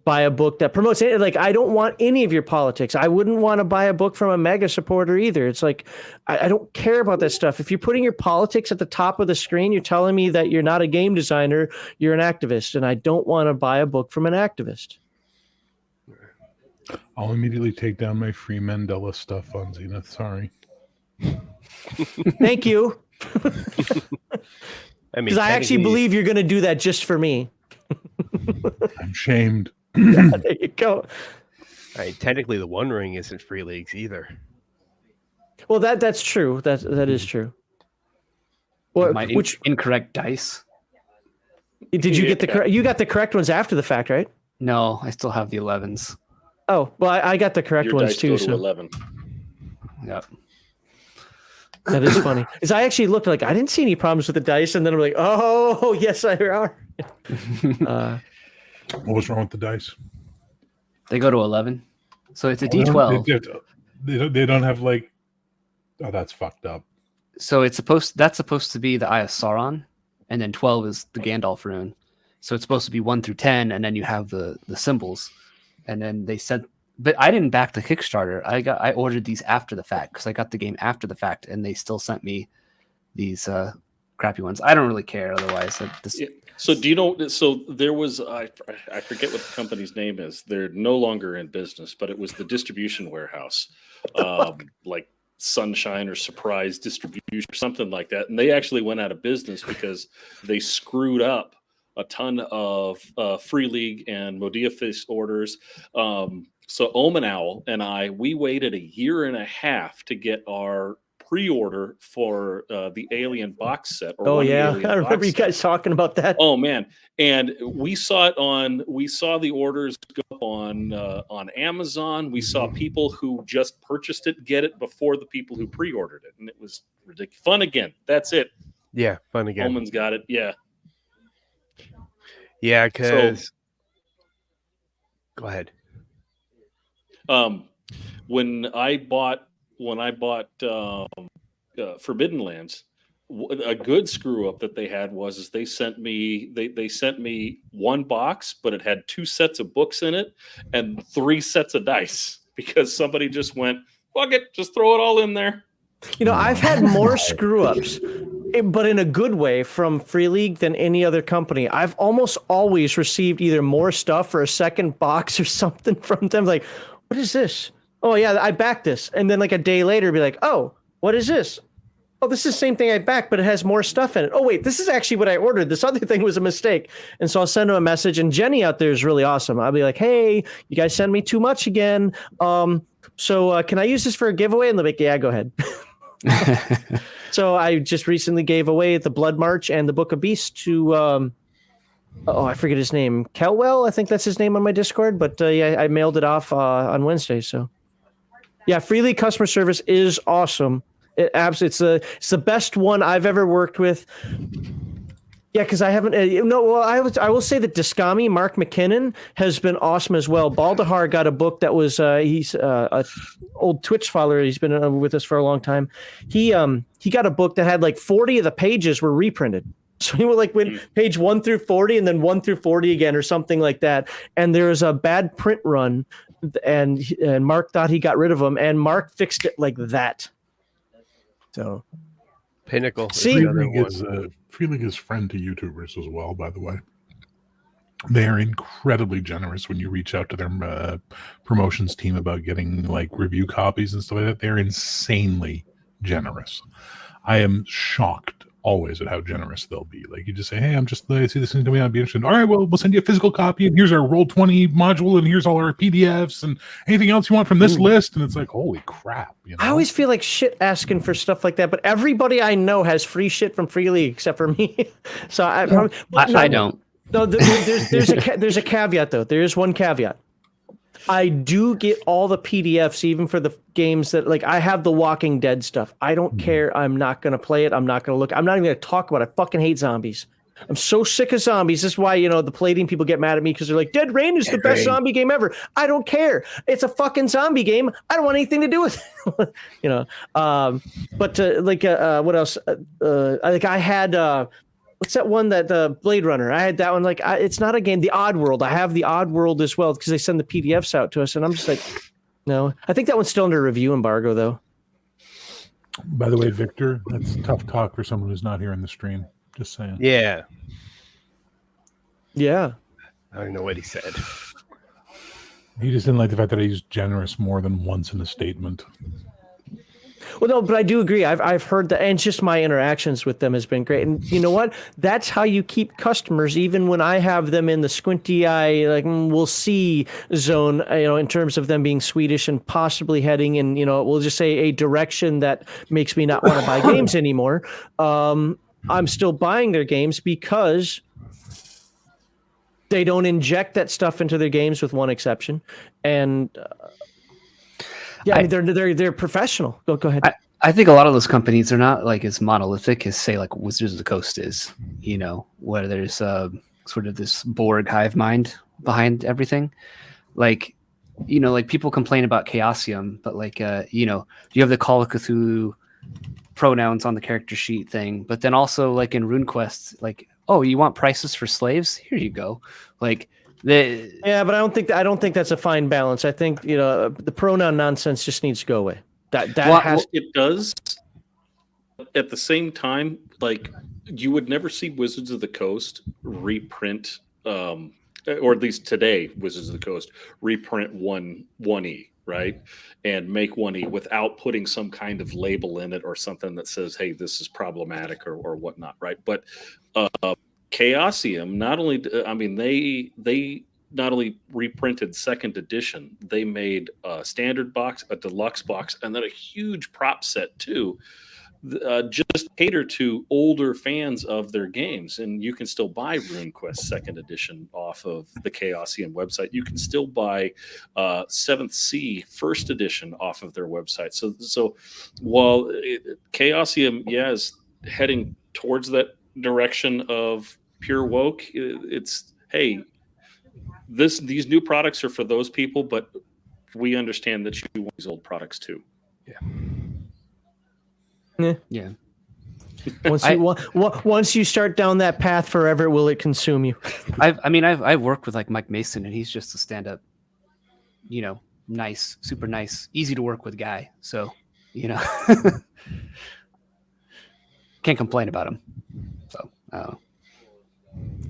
buy a book that promotes it. Like, I don't want any of your politics. I wouldn't want to buy a book from a MAGA supporter either. It's like, I don't care about that stuff. If you're putting your politics at the top of the screen, you're telling me that you're not a game designer, you're an activist, and I don't want to buy a book from an activist. I'll immediately take down my free Mandela stuff on Zenith. Sorry. Thank you. I mean, I actually believe you're going to do that just for me. I'm shamed. Yeah, there you go. I mean, technically, the One Ring isn't Free Leagues either. Well, that's true. That is true. Well, which incorrect dice? Did you get the correct? You got the correct ones after the fact, right? No, I still have the 11s. Oh, well, I got the correct Your ones dice too. go to So 11. Yep. That is funny. Is I actually looked like I didn't see any problems with the dice, and then I'm like, oh yes, I are. What was wrong with the dice? They go to 11, so it's a D12. They don't have like. Oh, that's fucked up. So that's supposed to be the Eye of Sauron, and then 12 is the Gandalf rune. So it's supposed to be 1 through 10, and then you have the symbols. And then they said, but I didn't back the Kickstarter. I ordered these after the fact because I got the game after the fact, and they still sent me these crappy ones. I don't really care otherwise. So do you know? So there was I forget what the company's name is. They're no longer in business, but it was the distribution warehouse, like Sunshine or Surprise Distribution or something like that. And they actually went out of business because they screwed up a ton of Free League and Modiafist orders. So Omen Owl and we waited 1.5 years to get our pre-order for the Alien box set. Oh yeah, I remember you guys talking about that. Oh man, and we saw the orders go on Amazon. We saw people who just purchased it get it before the people who pre-ordered it, and it was ridiculous. Fun again. That's it. Yeah, fun again. Omen's got it. Yeah. Yeah, because go ahead. When I bought Forbidden Lands, a good screw up that they had was they sent me one box, but it had 2 sets of books in it and 3 sets of dice because somebody just went, fuck it, just throw it all in there. I've had more screw ups, but in a good way, from Free League than any other company. I've almost always received either more stuff or a second box or something from them. Like, what is this? Oh yeah, I backed this. And then like a day later, be like, oh, what is this? Oh, this is the same thing I backed, but it has more stuff in it. Oh wait, this is actually what I ordered. This other thing was a mistake. And so I'll send them a message. And Jenny out there is really awesome. I'll be like, hey, you guys send me too much again. So can I use this for a giveaway? And they'll be like, yeah, go ahead. So I just recently gave away the Blood March and the Book of Beasts to I forget his name, Kelwell, I think that's his name on my Discord, but yeah, I mailed it off on Wednesday. So yeah, Free League customer service is awesome. It's the best one I've ever worked with. Yeah, because I haven't. No, well, I will say that Dascami, Mark McKinnon, has been awesome as well. Baldahar got a book that was he's a old Twitch follower. He's been with us for a long time. He got a book that had like 40 of the pages were reprinted. So he went page 1 through 40 and then 1 through 40 again or something like that. And there's a bad print run, and Mark thought he got rid of them, and Mark fixed it like that. So Pinnacle. See, Freeling is friend to YouTubers as well, by the way. They are incredibly generous when you reach out to their promotions team about getting like review copies and stuff like that. They're insanely generous. I am shocked always at how generous they'll be. Like you just say, hey, I see this thing coming out, I'd be interested. All right, well, we'll send you a physical copy, and here's our Roll20 module, and here's all our PDFs, and anything else you want from this list. And it's like, holy crap. You know? I always feel like shit asking for stuff like that, but everybody I know has free shit from Free League except for me. So I don't. No, there's a caveat though. There is one caveat. I do get all the PDFs, even for the games that, like, I have the Walking Dead stuff. I don't care. I'm not going to play it. I'm not going to look. I'm not even going to talk about it. I fucking hate zombies. I'm so sick of zombies. This is why, the Palladium people get mad at me because they're like, Dead Rain is the best zombie game ever. I don't care. It's a fucking zombie game. I don't want anything to do with it. What else? I had... what's that one that Blade Runner? I had that one. Like, it's not a game. The Odd World. I have the Odd World as well because they send the PDFs out to us, and I'm just like, no. I think that one's still under review embargo, though. By the way, Victor, that's tough talk for someone who's not here in the stream. Just saying. Yeah. Yeah. I don't know what he said. He just didn't like the fact that he's generous more than once in a statement. Well, no, but I do agree. I've heard that, and just my interactions with them has been great. And you know what? That's how you keep customers, even when I have them in the squinty eye, like we'll see zone. In terms of them being Swedish and possibly heading in, we'll just say a direction that makes me not want to buy games anymore. I'm still buying their games because they don't inject that stuff into their games, with one exception, and. I mean, they're professional. Go ahead. I think a lot of those companies are not like as monolithic as, say, like Wizards of the Coast is. Where there's sort of this Borg hive mind behind everything. Like, like people complain about Chaosium, but like you have the Call of Cthulhu pronouns on the character sheet thing, but then also like in RuneQuest, like, oh, you want prices for slaves? Here you go. Like. Yeah, but I don't think that's a fine balance. I think the pronoun nonsense just needs to go away. It does. At the same time, like, you would never see Wizards of the Coast reprint, or at least today, Wizards of the Coast reprint 1E, right, and make 1E without putting some kind of label in it or something that says, "Hey, this is problematic" or whatnot, right? But Chaosium, they not only reprinted second edition, they made a standard box, a deluxe box, and then a huge prop set too, just cater to older fans of their games. And you can still buy RuneQuest second edition off of the Chaosium website. You can still buy 7th Sea first edition off of their website. So while Chaosium, is heading towards that direction of pure woke, it's, hey, these new products are for those people, but we understand that you want these old products too. Yeah. Once you start down that path, forever will it consume you. I've worked with like Mike Mason, and he's just a stand-up, nice, super nice, easy to work with guy. So, can't complain about him. So,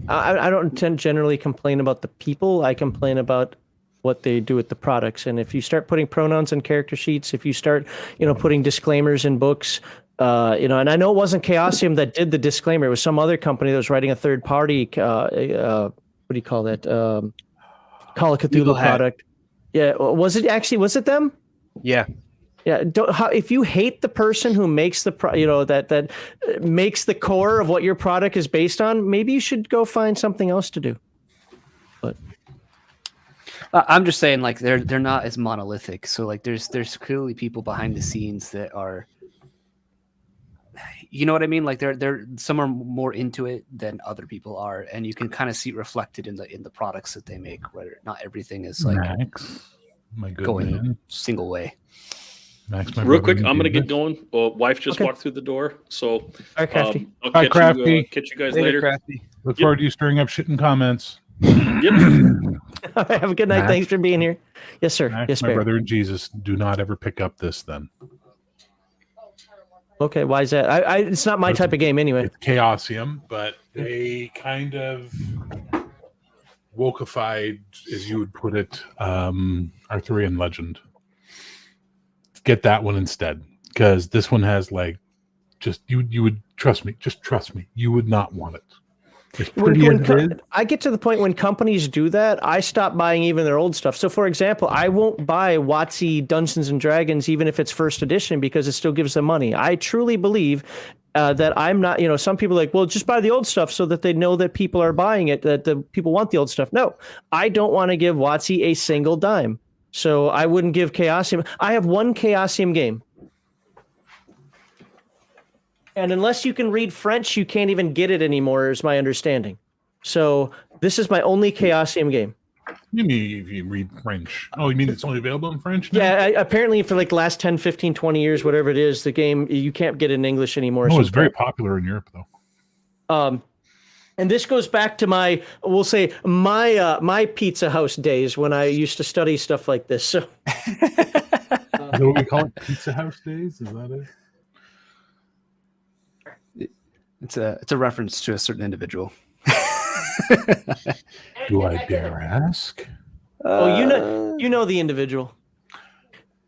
I don't generally complain about the people. I complain about what they do with the products. And if you start putting pronouns in character sheets, if you start, putting disclaimers in books, and I know it wasn't Chaosium that did the disclaimer. It was some other company that was writing a third party, what do you call that? Call of Cthulhu product. Yeah. Was it them? Yeah. Yeah, if you hate the person who makes the that makes the core of what your product is based on, maybe you should go find something else to do. But I'm just saying, like, they're not as monolithic. So like, there's clearly people behind the scenes that are, You know what I mean? Like they're some are more into it than other people are, and you can kind of see it reflected in the products that they make. Where not everything is like Max, my good going man. single way. Max, my Real brother quick, I'm going to get Jesus. going. Wife just Okay. walked through the door, so All right, Crafty. I'll Bye, catch Crafty. catch you guys Later, later. Crafty. Look Yep. forward to you stirring up shit in comments. Yep. Have a good night. Max. Thanks for being here. Yes, sir. Max, Yes, my Bear. brother in Jesus, do not ever pick up this then. Okay, why is that? It's not my type of game anyway. It's Chaosium, but they kind of wokeified, as you would put it, Arthurian legend. Get that one instead, because this one has like just you would trust me. Just trust me. You would not want it. It's pretty as it is. I get to the point when companies do that, I stop buying even their old stuff. So, for example, I won't buy WotC Dungeons and Dragons even if it's first edition because it still gives them money. I truly believe that I'm not, some people are like, well, just buy the old stuff so that they know that people are buying it, that the people want the old stuff. No, I don't want to give WotC a single dime. So I wouldn't give Chaosium. I have one Chaosium game. And unless you can read French, you can't even get it anymore, is my understanding. So this is my only Chaosium game. You mean if you read French? Oh, you mean it's only available in French now? Yeah, apparently for like last 10, 15, 20 years, whatever it is, the game, you can't get it in English anymore. Oh, so it's very popular in Europe, though. And this goes back to we'll say my Pizza House days when I used to study stuff like this. So Is that what we call it? Pizza House days? Is that it? It's a reference to a certain individual. Do I dare ask? you know the individual.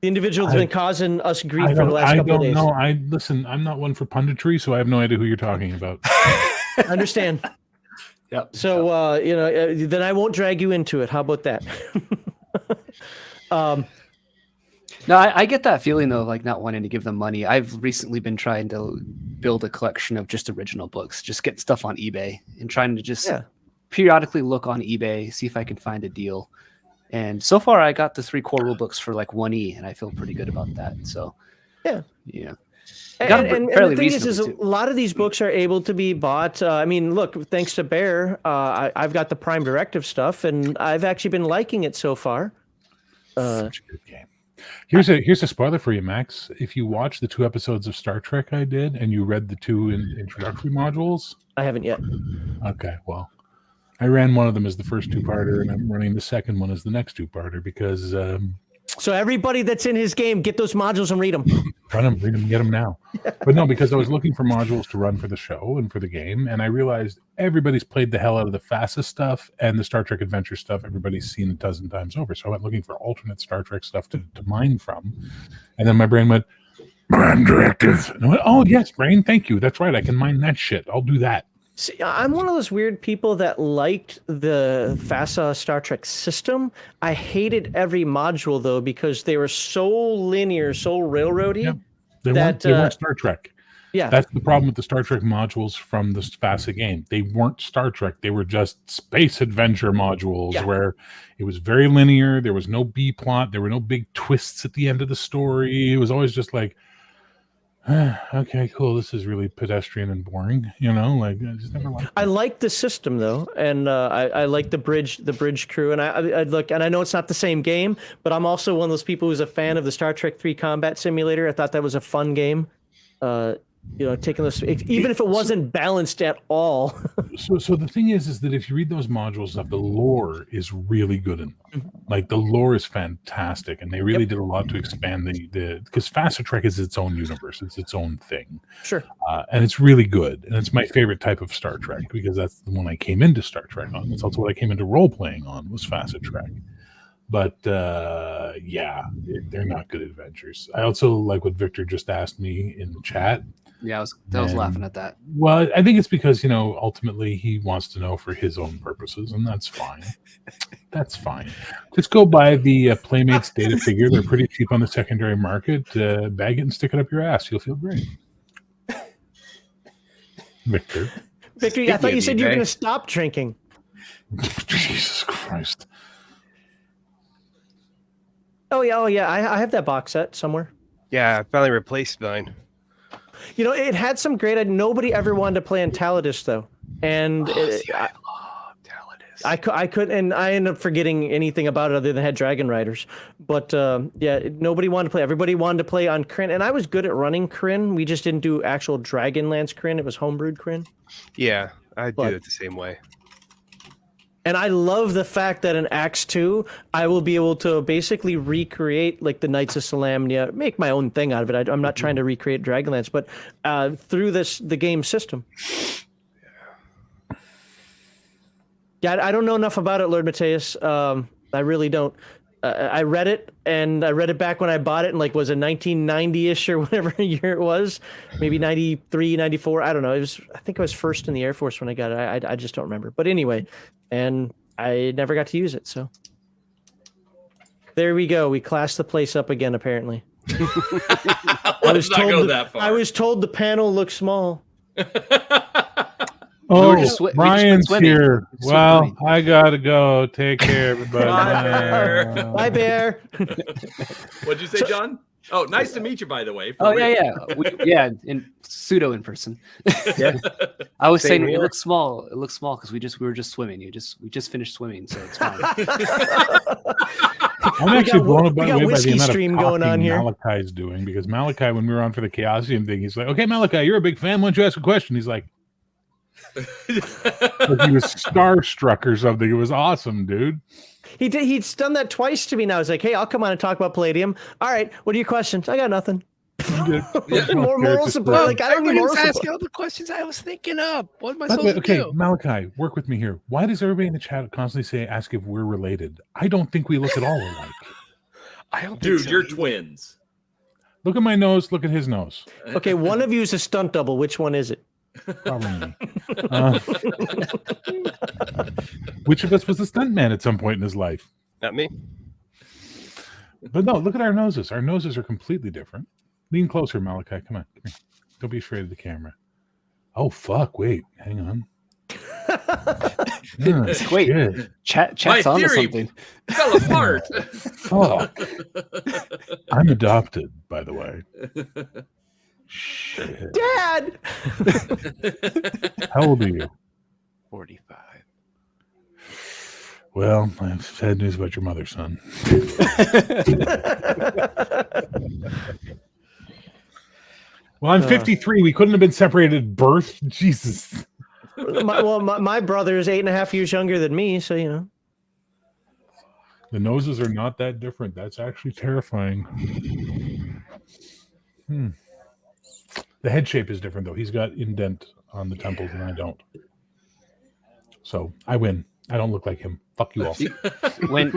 The individual's been causing us grief for the last couple of days. No, listen. I'm not one for punditry, so I have no idea who you're talking about. I understand. Yep. So then I won't drag you into it. How about that? No, I get that feeling though, like not wanting to give them money. I've recently been trying to build a collection of just original books, just get stuff on eBay and trying to just periodically look on eBay, see if I can find a deal. And so far I got the 3 core rule books for like 1E and I feel pretty good about that. So yeah. And the thing is a lot of these books are able to be bought. I mean, look, thanks to Bear, I've got the Prime Directive stuff and I've actually been liking it so far. Such a good game. Here's a spoiler for you, Max. If you watch the 2 episodes of Star Trek I did, and you read the 2 introductory modules, I haven't yet. Okay, well, I ran one of them as the first 2-parter, and I'm running the second one as the next 2-parter because. So everybody that's in his game, get those modules and read them. Run them, read them, get them now. But no, because I was looking for modules to run for the show and for the game, and I realized everybody's played the hell out of the FASA stuff and the Star Trek Adventure stuff. Everybody's seen a dozen times over. So I went looking for alternate Star Trek stuff to mine from. And then my brain went, Prime Directive. And I went, oh, yes, brain, thank you. That's right. I can mine that shit. I'll do that. See, I'm one of those weird people that liked the FASA Star Trek system. I hated every module, though, because they were so linear, so railroady. Yep. They weren't Star Trek. Yeah. That's the problem with the Star Trek modules from the FASA game. They weren't Star Trek. They were just space adventure modules where it was very linear. There was no B plot. There were no big twists at the end of the story. It was always just like, okay, cool. This is really pedestrian and boring. Like I just never liked it. I like the system though, and I like the bridge crew. And I look, and I know it's not the same game, but I'm also one of those people who's a fan of the Star Trek 3 Combat Simulator. I thought that was a fun game. Taking those, even if it wasn't balanced at all. So the thing is that if you read those modules stuff, the lore is really good in them. Like the lore is fantastic, and they really did a lot to expand because FASA Trek is its own universe, it's its own thing. Sure. And it's really good, and it's my favorite type of Star Trek because that's the one I came into Star Trek on. That's also what I came into role playing on was FASA Trek. But they're not good adventures. I also like what Victor just asked me in the chat. Yeah, I was laughing at that. Well, I think it's because, ultimately he wants to know for his own purposes, and that's fine. That's fine. Just go buy the Playmates data figure. They're pretty cheap on the secondary market. Bag it and stick it up your ass. You'll feel great. Victor, I thought you said you were going to stop drinking. Jesus Christ. Oh, yeah. I have that box set somewhere. Yeah, I finally replaced mine. You know, it had some great. Nobody ever wanted to play on Taladis though, and I love Taladis. I couldn't, and I ended up forgetting anything about it other than it had Dragon Riders. But yeah, nobody wanted to play. Everybody wanted to play on Kryn, and I was good at running Kryn. We just didn't do actual Dragonlance Kryn. It was homebrewed Kryn. Yeah, I do But- it the same way. And I love the fact that in ACKS II, I will be able to basically recreate like the Knights of Solamnia, make my own thing out of it. I'm not trying to recreate Dragonlance, but through the game system. Yeah, I don't know enough about it, Lord Mateus. I really don't. I read it, and I read it back when I bought it, and like was it 1990-ish or whatever year it was, maybe 93, 94. I don't know. I think I was first in the Air Force when I got it. I just don't remember. But anyway, and I never got to use it. So there we go. We classed the place up again. Apparently, Let's not go that far. I was told the panel looked small. Oh, just swi- we just went Ryan's swimming. here. Swim Well, swimming. I gotta go. Take care, everybody. Bye, Bear. Bye, Bear. What'd you say, John? Oh, nice to meet you, by the way. for Oh real. yeah, in pseudo in person. I was Same saying here. it looks small. It looks small because we were just swimming. We just finished swimming, so it's fine. I'm actually blown away we got by the whiskey amount of stream going on talking here. Malachi's doing, because Malachi, when we were on for the Chaosium thing, he's like, "Okay, Malachi, you're a big fan. Why don't you ask a question?" He's like, he was starstruck or something. It was awesome, dude. He's done that twice to me now. He's like, "Hey, I'll come on and talk about Palladium." All right, what are your questions? I got nothing. More moral support. Like I don't need Everybody moral was asking support. all the questions I was thinking up. What am I By the way, supposed to okay, do? Malachi, work with me here. Why does everybody in the chat constantly ask if we're related? I don't think we look at all alike. I don't think Dude, so you're either. twins. Look at my nose. Look at his nose. Okay, one of you is a stunt double. Which one is it? Probably me. Which of us was a stuntman at some point in his life? Not me. But no, look at our noses. Our noses are completely different. Lean closer, Malachi. Come on. Come here. Don't be afraid of the camera. Oh, fuck. Wait. Hang on. Wait. Shit. Chat's My on to theory- something. Fell apart. Fuck. I'm adopted, by the way. Shit. Dad. How old are you? 45. Well, I have sad news about your mother, son. Well, I'm 53. We couldn't have been separated at birth. Jesus. my brother is 8.5 years younger than me, so you know. The noses are not that different. That's actually terrifying. The head shape is different, though. He's got indent on the temples, and I don't. So I win. I don't look like him. Fuck you all. When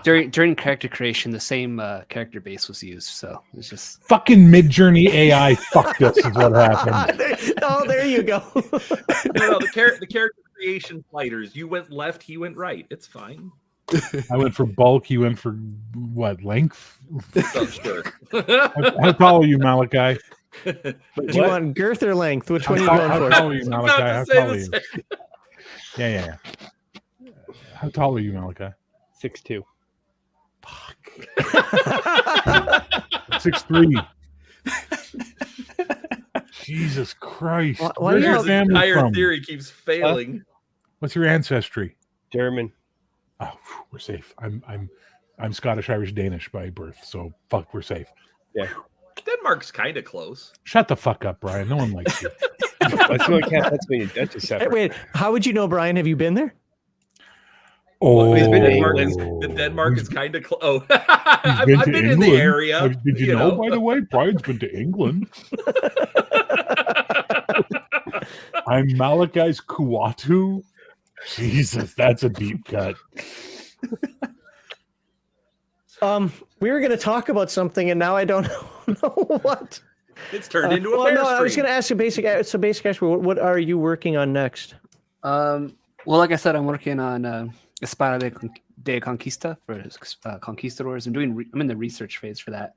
during character creation, the same character base was used, so it's just Fucking Mid-Journey AI fucked us is what happened. Oh, there you go. No, the character creation fighters. You went left, he went right. It's fine. I went for bulk. He went for, what, length? So sure. How tall are you, Malachi? Do you want girth or length? Which one are you How going tall for? are you, About Malachi? to How say tall are the you? same. Yeah. How tall are you, Malachi? 6'2". 6'3". Jesus Christ. Why Where's do your you- This family entire from? theory keeps failing. What's your ancestry? German. Oh, phew, we're safe. I'm Scottish, Irish, Danish by birth, so fuck, we're safe. Denmark's kind of close. Shut the fuck up, Brian. No one likes you. That's what Pennsylvania Dutch is Hey, separate. wait, how would you know, Brian? Have you been there? Oh, he's been to Denmark is kind of close. Oh, He's I've been in England. the area. Did you know, by the way, Brian's been to England. I'm Malachi's Kuatu. Jesus, that's a deep cut. We were going to talk about something, and now I don't know what. It's turned into a Well, bear no, I was stream. going to ask you basic. So, basic, actually, what are you working on next? well, like I said, I'm working on Espada de Conquista for Conquistadors. I'm in the research phase for that,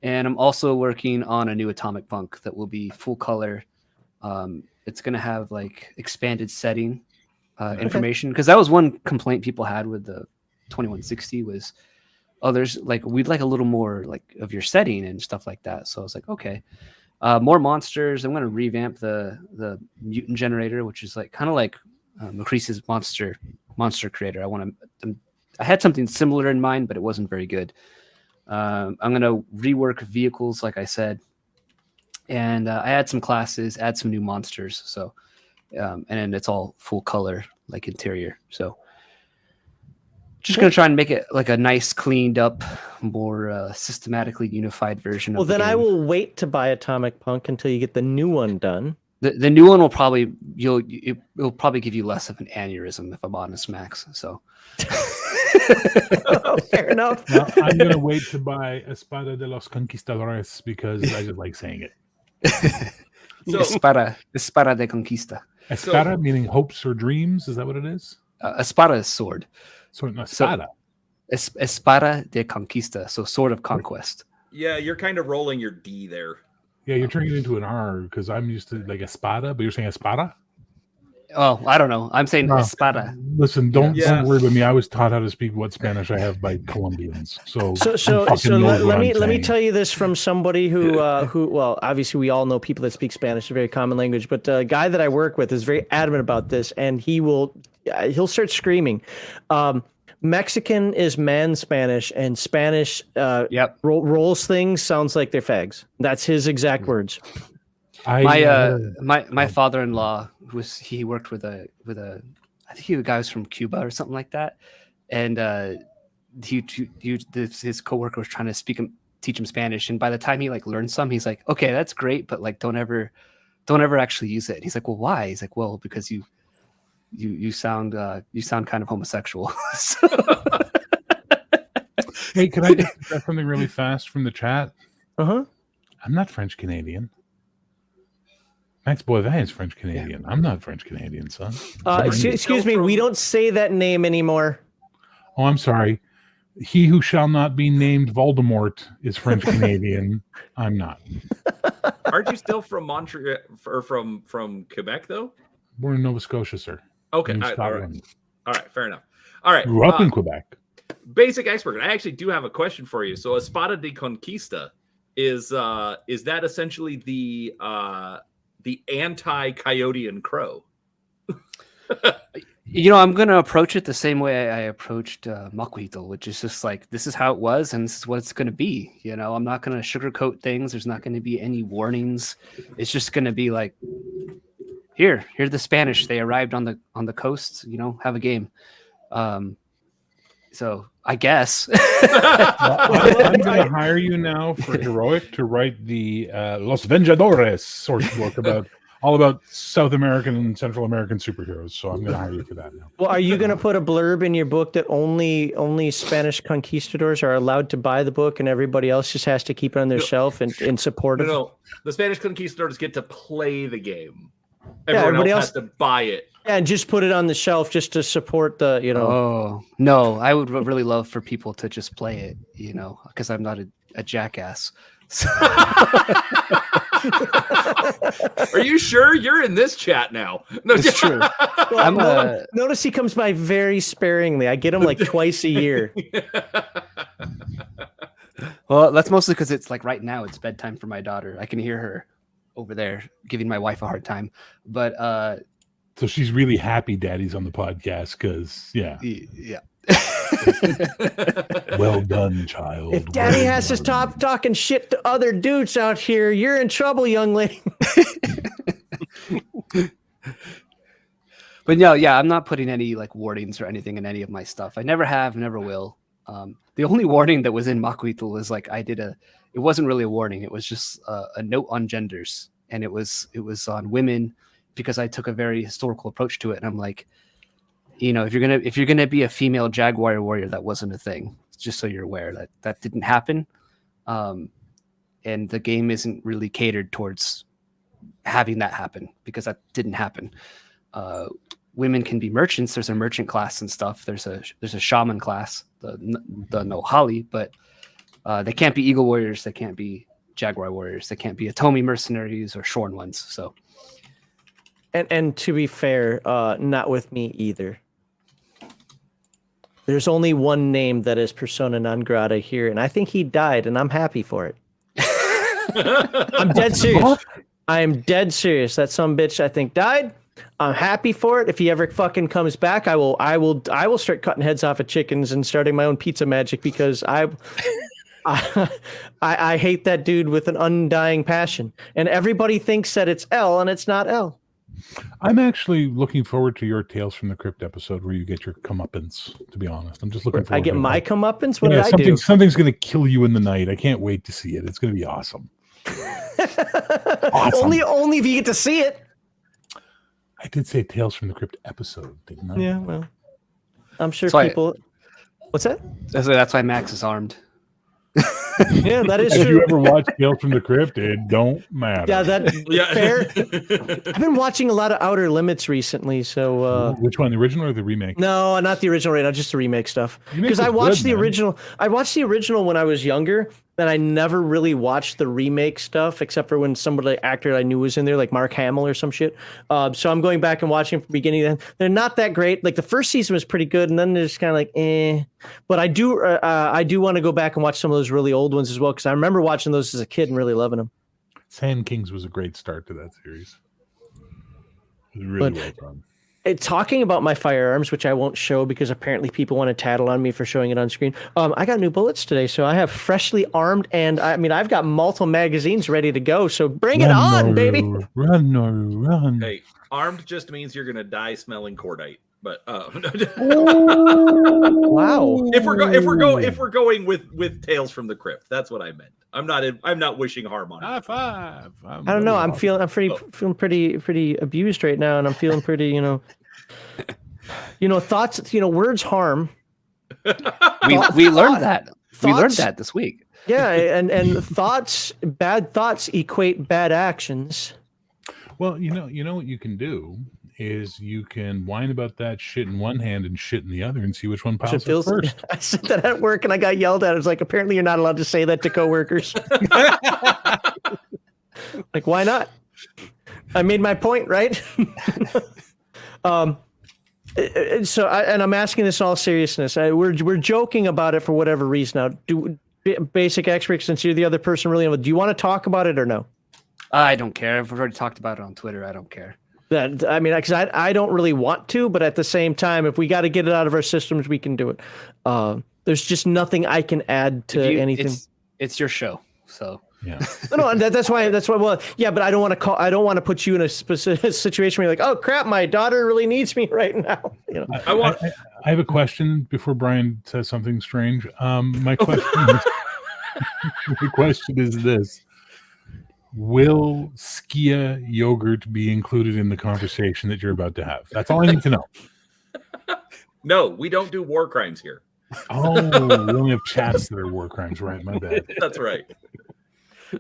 and I'm also working on a new Atomic Punk that will be full color. It's going to have like expanded setting information, because that was one complaint people had with the 2160 was, oh, there's like, we'd like a little more like of your setting and stuff like that. So I was like, okay. More monsters. I'm going to revamp the mutant generator, which is like kind of like Macris's monster creator. I had something similar in mind, but it wasn't very good. I'm going to rework vehicles, like I said, and I add some classes, add some new monsters. So, and then it's all full color, like interior. So, just going to try and make it like a nice, cleaned up, more systematically unified version. Well, of the then I game. will wait to buy Atomic Punk until you get the new one done. The new one will probably it'll probably give you less of an aneurysm, if I'm honest, Max. So. Fair enough. Well, I'm gonna wait to buy Espada de los Conquistadores because I just like saying it. So- Espada de Conquista. Espada meaning hopes or dreams. Is that what it is? Espada is sword. So no, Espada. Espada de Conquista, so sword of conquest. Yeah, you're kind of rolling your D there. Yeah, you're turning it into an R because I'm used to like Espada, but you're saying Espada? Oh, I don't know. I'm saying No. Espada. Listen, don't Yeah. worry about me. I was taught how to speak what Spanish I have by Colombians. So So fucking knows what let me I'm let me saying. tell you this from somebody who well, obviously we all know people that speak Spanish, it's a very common language, but a guy that I work with is very adamant about this, and he'll start screaming. Mexican is man Spanish, and Spanish Yep. Mm. rolls things sounds like they're fags. That's his exact words. My father-in-law he worked with a I think the guy was from Cuba or something like that, and his coworker was trying to teach him Spanish, and by the time he like learned some, he's like, okay, that's great, but like don't ever actually use it. And he's like, well, why? He's like, well, because you sound kind of homosexual. Hey, can I just address something really fast from the chat? Uh-huh. I'm not French Canadian. Max Boivin is French Canadian. I'm not French Canadian, son. Excuse me, we don't say that name anymore. Oh, I'm sorry. He who shall not be named Voldemort is French Canadian. I'm not. Aren't you still from Montreal or from Quebec though? Born in Nova Scotia, sir. Okay, In all right. Scotland. All right, fair enough. All right, Grew up in Quebec. basic expert. I actually do have a question for you. So, Espada de Conquista is that essentially the anti-coyote and crow? I'm going to approach it the same way I approached Makuhito, which is just like, this is how it was, and this is what it's going to be. I'm not going to sugarcoat things. There's not going to be any warnings. It's just going to be like, here's the Spanish. They arrived on the coast. Have a game. So I guess. I'm going to hire you now for Heroic to write the Los Vengadores source book all about South American and Central American superheroes. So I'm going to hire you for that now. Well, are you going to put a blurb in your book that only Spanish conquistadors are allowed to buy the book and everybody else just has to keep it on their shelf in support of? No, the Spanish conquistadors get to play the game. Yeah, Everyone everybody else else has to buy it. Yeah, and just put it on the shelf just to support the, Oh, no, I would really love for people to just play it, because I'm not a jackass. Are you sure you're in this chat now? No, It's true. Well, notice he comes by very sparingly. I get him like twice a year. Well, that's mostly because it's like right now it's bedtime for my daughter. I can hear her over there giving my wife a hard time. But so she's really happy Daddy's on the podcast because, yeah. Well done, child. If Daddy has to stop talking shit to other dudes out here, you're in trouble, young lady. But no, yeah, I'm not putting any like warnings or anything in any of my stuff. I never have, never will. The only warning that was in Makuhito was like it wasn't really a warning. It was just a note on genders, and it was on women because I took a very historical approach to it. And I'm like, if you're gonna be a female jaguar warrior, that wasn't a thing. Just so you're aware that didn't happen, and the game isn't really catered towards having that happen because that didn't happen. Women can be merchants. There's a merchant class and stuff. There's a shaman class, the Nohali, but they can't be eagle warriors. They can't be jaguar warriors. They can't be Atomi mercenaries or shorn ones. So, and to be fair, not with me either. There's only one name that is persona non grata here, and I think he died, and I'm happy for it. I'm dead serious. I am dead serious. That some bitch I think died. I'm happy for it. If he ever fucking comes back, I will start cutting heads off of chickens and starting my own pizza magic because I hate that dude with an undying passion. And everybody thinks that it's L, and it's not L. I'm actually looking forward to your Tales from the Crypt episode where you get your comeuppance, to be honest. I'm just looking forward I get to my it. comeuppance? What did I do? Something's going to kill you in the night. I can't wait to see it. It's going to be awesome. Awesome. Only if you get to see it. I did say Tales from the Crypt episode, didn't I? Yeah, well, I'm sure So people... What's that? That's why Max is armed. Yeah, that is Have true. you ever watched Tales from the Crypt? It don't matter. Yeah, that Yeah. fair. I've been watching a lot of Outer Limits recently, so Which one, the original or the remake? no, not the original right now, just the remake stuff. Remake Because was I watched good, the man. original. I watched the original when I was younger, and I never really watched the remake stuff except for when somebody actor I knew was in there, like Mark Hamill or some shit. So I'm going back and watching from the beginning. Then they're not that great. Like the first season was pretty good, and then they're just kind of like eh. But I do want to go back and watch some of those really old ones as well because I remember watching those as a kid and really loving them. Sand Kings was a great start to that series. It was really well done. Talking about my firearms, which I won't show because apparently people want to tattle on me for showing it on screen. I got new bullets today, so I have freshly armed, and I've got multiple magazines ready to go. So bring it on, baby! Run, Noru, run! Hey, armed just means you're gonna die smelling cordite. But Wow. if we're going with Tales from the Crypt, that's what I meant. I'm not wishing harm on High it. five! I don't know. I'm feeling pretty abused right now, and I'm feeling pretty, thoughts. Words harm. We learned that. We learned Thoughts- that this week. Yeah, and bad thoughts equate bad actions. Well, you know what you can do is you can whine about that shit in one hand and shit in the other and see which one Which it pops up feels. first. I said that at work, and I got yelled at. I was like, apparently, you're not allowed to say that to coworkers. Like, why not? I made my point, right? I'm asking this in all seriousness. We're joking about it for whatever reason. Now, basic experts, since you're the other person, really, do you want to talk about it or no? I don't care. We've already talked about it on Twitter. I don't care. Because I don't really want to, but at the same time, if we got to get it out of our systems, we can do it. There's just nothing I can add to anything. It's your show, so. Yeah. No, that's why. Well, yeah, but I don't want to put you in a specific situation where you're like, oh crap, my daughter really needs me right now. I have a question before Brian says something strange. My question is this: will Skia yogurt be included in the conversation that you're about to have? That's all I need to know. No, we don't do war crimes here. Oh, we only have chats that are war crimes, right? My bad. That's right.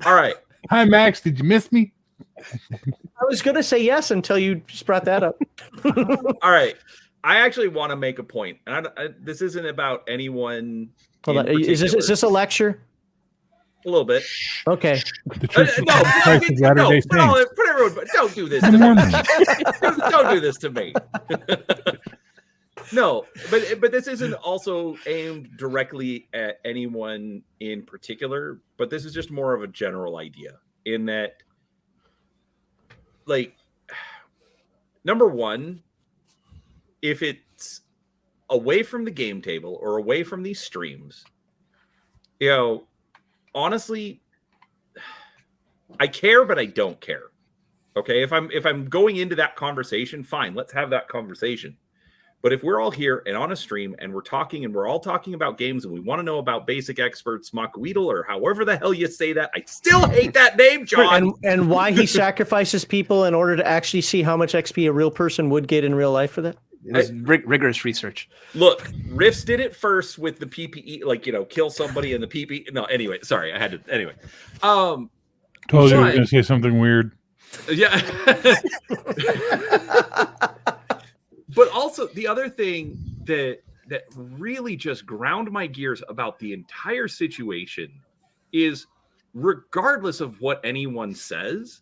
All right. Hi, Max. Did you miss me? I was gonna say yes until you just brought that up. All right. I actually want to make a point, and this isn't about anyone. Hold on. Is this a lecture? A little bit. Okay. The Church of Christ of Latter-day Saints. Put everyone. Don't do this. I'm To me. Mormon. Don't do this to me. No, but this isn't also aimed directly at anyone in particular, but this is just more of a general idea in that, like, number one, if it's away from the game table or away from these streams, honestly, I care, but I don't care. Okay, if I'm going into that conversation, fine, let's have that conversation. But if we're all here and on a stream and we're all talking about games and we want to know about basic experts, Mockweedle, or however the hell you say that, I still hate that name, John. And why he sacrifices people in order to actually see how much XP a real person would get in real life for that? It was rigorous research. Look, Rifts did it first with the PPE, kill somebody in the PPE. No, anyway, sorry, I had to. Anyway, Told you I was going to say something weird. Yeah. But also the other thing that really just ground my gears about the entire situation is, regardless of what anyone says,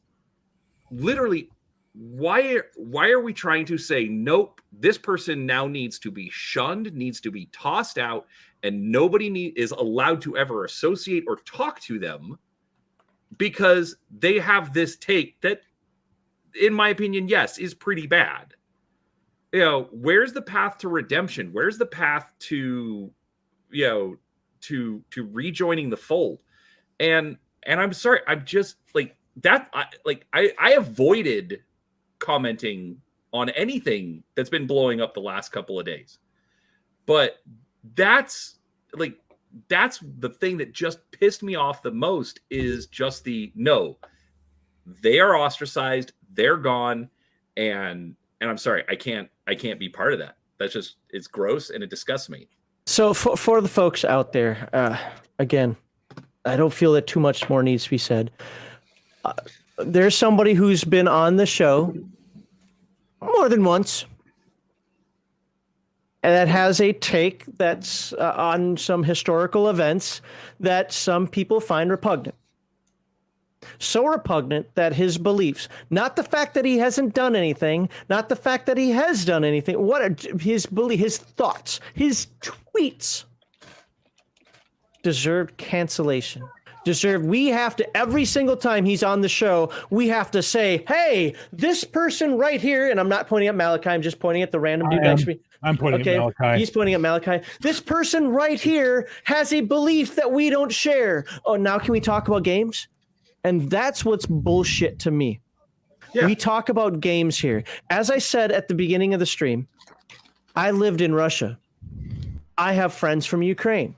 literally, why are we trying to say, nope, this person now needs to be shunned, needs to be tossed out, and nobody is allowed to ever associate or talk to them because they have this take that, in my opinion, yes, is pretty bad. You know, where's the path to redemption? Where's the path to, you know, to rejoining the fold? And I'm sorry, I'm just like that. I avoided commenting on anything that's been blowing up the last couple of days, but that's the thing that just pissed me off the most is just they are ostracized, they're gone, and I'm sorry, I can't be part of that. That's just, it's gross and it disgusts me. So for the folks out there, again, I don't feel that too much more needs to be said. There's somebody who's been on the show more than once, and that has a take that's on some historical events that some people find repugnant. So repugnant that his beliefs, not the fact that he hasn't done anything, not the fact that he has done anything, his thoughts, his tweets deserved cancellation. We have to, every single time he's on the show, we have to say, hey, this person right here, and I'm not pointing at Malachi, I'm just pointing at the random dude next to me. I'm pointing at Malachi. He's pointing at Malachi. This person right here has a belief that we don't share. Oh, now can we talk about games? And that's what's bullshit to me. Yeah. We talk about games here. As I said at the beginning of the stream, I lived in Russia. I have friends from Ukraine.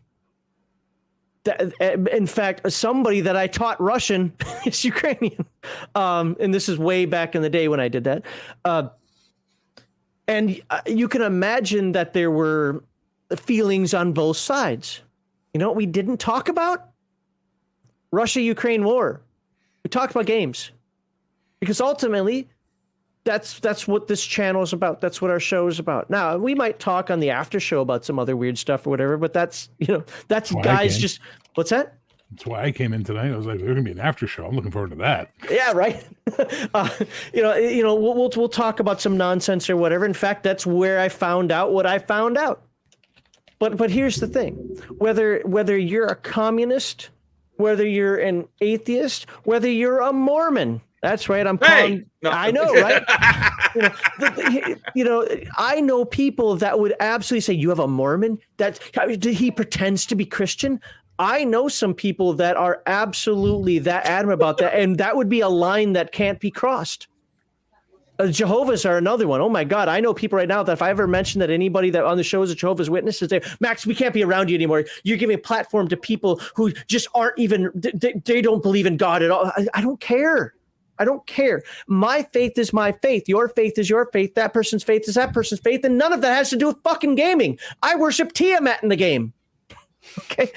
In fact, somebody that I taught Russian is Ukrainian. And this is way back in the day when I did that. And you can imagine that there were feelings on both sides. You know what we didn't talk about? Russia-Ukraine war. We talked about games. Because ultimately, that's what this channel is about. That's what our show is about. Now, we might talk on the after show about some other weird stuff or whatever, but that's guys just, what's that? That's why I came in tonight. I was like, there's gonna be an after show. I'm looking forward to that. Yeah, right. We'll talk about some nonsense or whatever. In fact, that's where I found out what I found out. But here's the thing: whether you're a communist, whether you're an atheist, whether you're a Mormon. That's right. I'm calling. Hey, no. I know, right? I know people that would absolutely say, "You have a Mormon? That he pretends to be Christian." I know some people that are absolutely that adamant about that, and that would be a line that can't be crossed. Jehovah's are another one. Oh my God, I know people right now that if I ever mention that anybody that on the show is a Jehovah's Witness, is there, Max, we can't be around you anymore. You're giving a platform to people who just aren't even. They don't believe in God at all. I don't care. I don't care. My faith is my faith. Your faith is your faith. That person's faith is that person's faith. And none of that has to do with fucking gaming. I worship Tiamat in the game. Okay.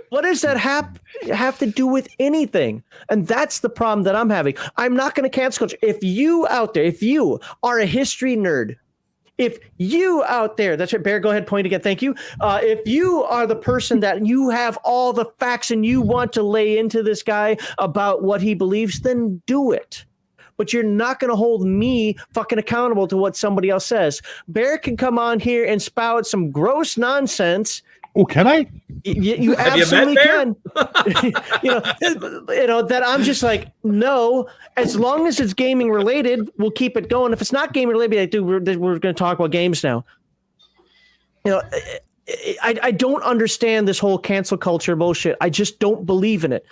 What does that have to do with anything? And that's the problem that I'm having. I'm not going to cancel culture. If you out there, if you are a history nerd, if you out there, that's right, Bear, go ahead, point again. Thank you. If you are the person that you have all the facts and you want to lay into this guy about what he believes, then do it. But you're not going to hold me fucking accountable to what somebody else says. Bear can come on here and spout some gross nonsense. Oh, can I? You absolutely can. That I'm just like, no, as long as it's gaming related, we'll keep it going. If it's not gaming related, we're going to talk about games now. I don't understand this whole cancel culture bullshit. I just don't believe in it.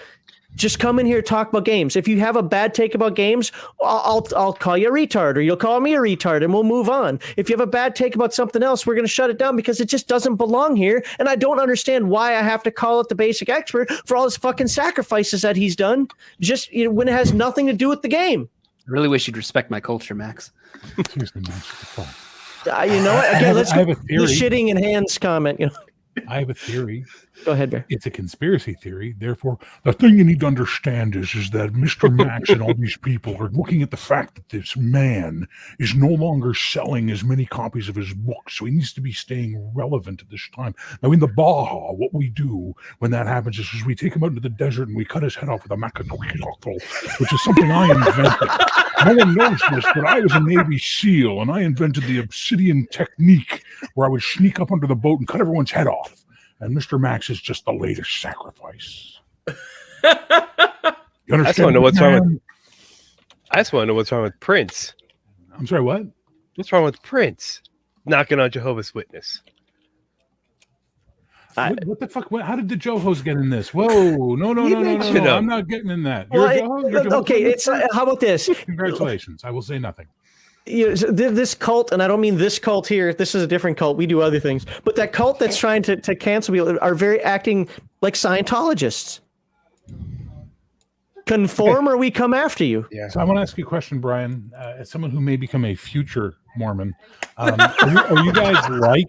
Just come in here and talk about games. If you have a bad take about games, I'll call you a retard, or you'll call me a retard, and we'll move on. If you have a bad take about something else, we're going to shut it down because it just doesn't belong here. And I don't understand why I have to call it the basic expert for all his fucking sacrifices that he's done, just when it has nothing to do with the game. I really wish you'd respect my culture, Max. Seriously, Max. Again, let's go the shitting in hands comment. I have a theory. Go ahead, Bear. It's a conspiracy theory. Therefore, the thing you need to understand is that Mr. Max and all these people are looking at the fact that this man is no longer selling as many copies of his books, so he needs to be staying relevant at this time. Now, in the Baja, what we do when that happens is we take him out into the desert and we cut his head off with a macadoctol, which is something I invented. No one knows this, but I was a Navy SEAL, and I invented the obsidian technique where I would sneak up under the boat and cut everyone's head off. And Mr. Max is just the latest sacrifice. You I just want to know what's wrong with. man? I just want to know what's wrong with Prince. I'm sorry, what? What's wrong with Prince knocking on Jehovah's Witness? What the fuck? How did the Johos get in this? Whoa! No! I'm not getting in that. You're a Joho? You're a Jehovah's Okay, Witness? how about this? Congratulations. I will say nothing. This cult, and I don't mean this cult here. This is a different cult. We do other things, but that cult that's trying to cancel people are very acting like Scientologists. Conform or we come after you. Yeah. So I want to ask you a question, Brian. As someone who may become a future Mormon, are you guys like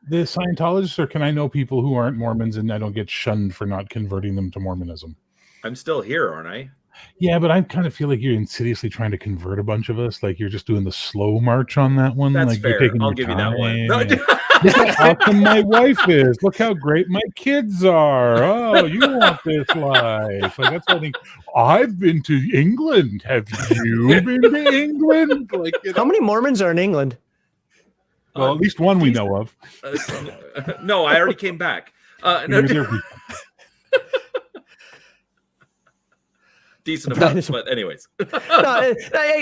the Scientologists, or can I know people who aren't Mormons and I don't get shunned for not converting them to Mormonism? I'm still here, aren't I? Yeah, but I kind of feel like you're insidiously trying to convert a bunch of us. Like you're just doing the slow march on that one. That's like fair. You're taking I'll your give you that one. time. Look how awesome my wife is. Look how great my kids are. Oh, you want this life? Like that's what I think. I've been to England. Have you been to England? Like, How many Mormons are in England? Well, at least one we know of. No, I already came back. Decent amount, but anyways. No,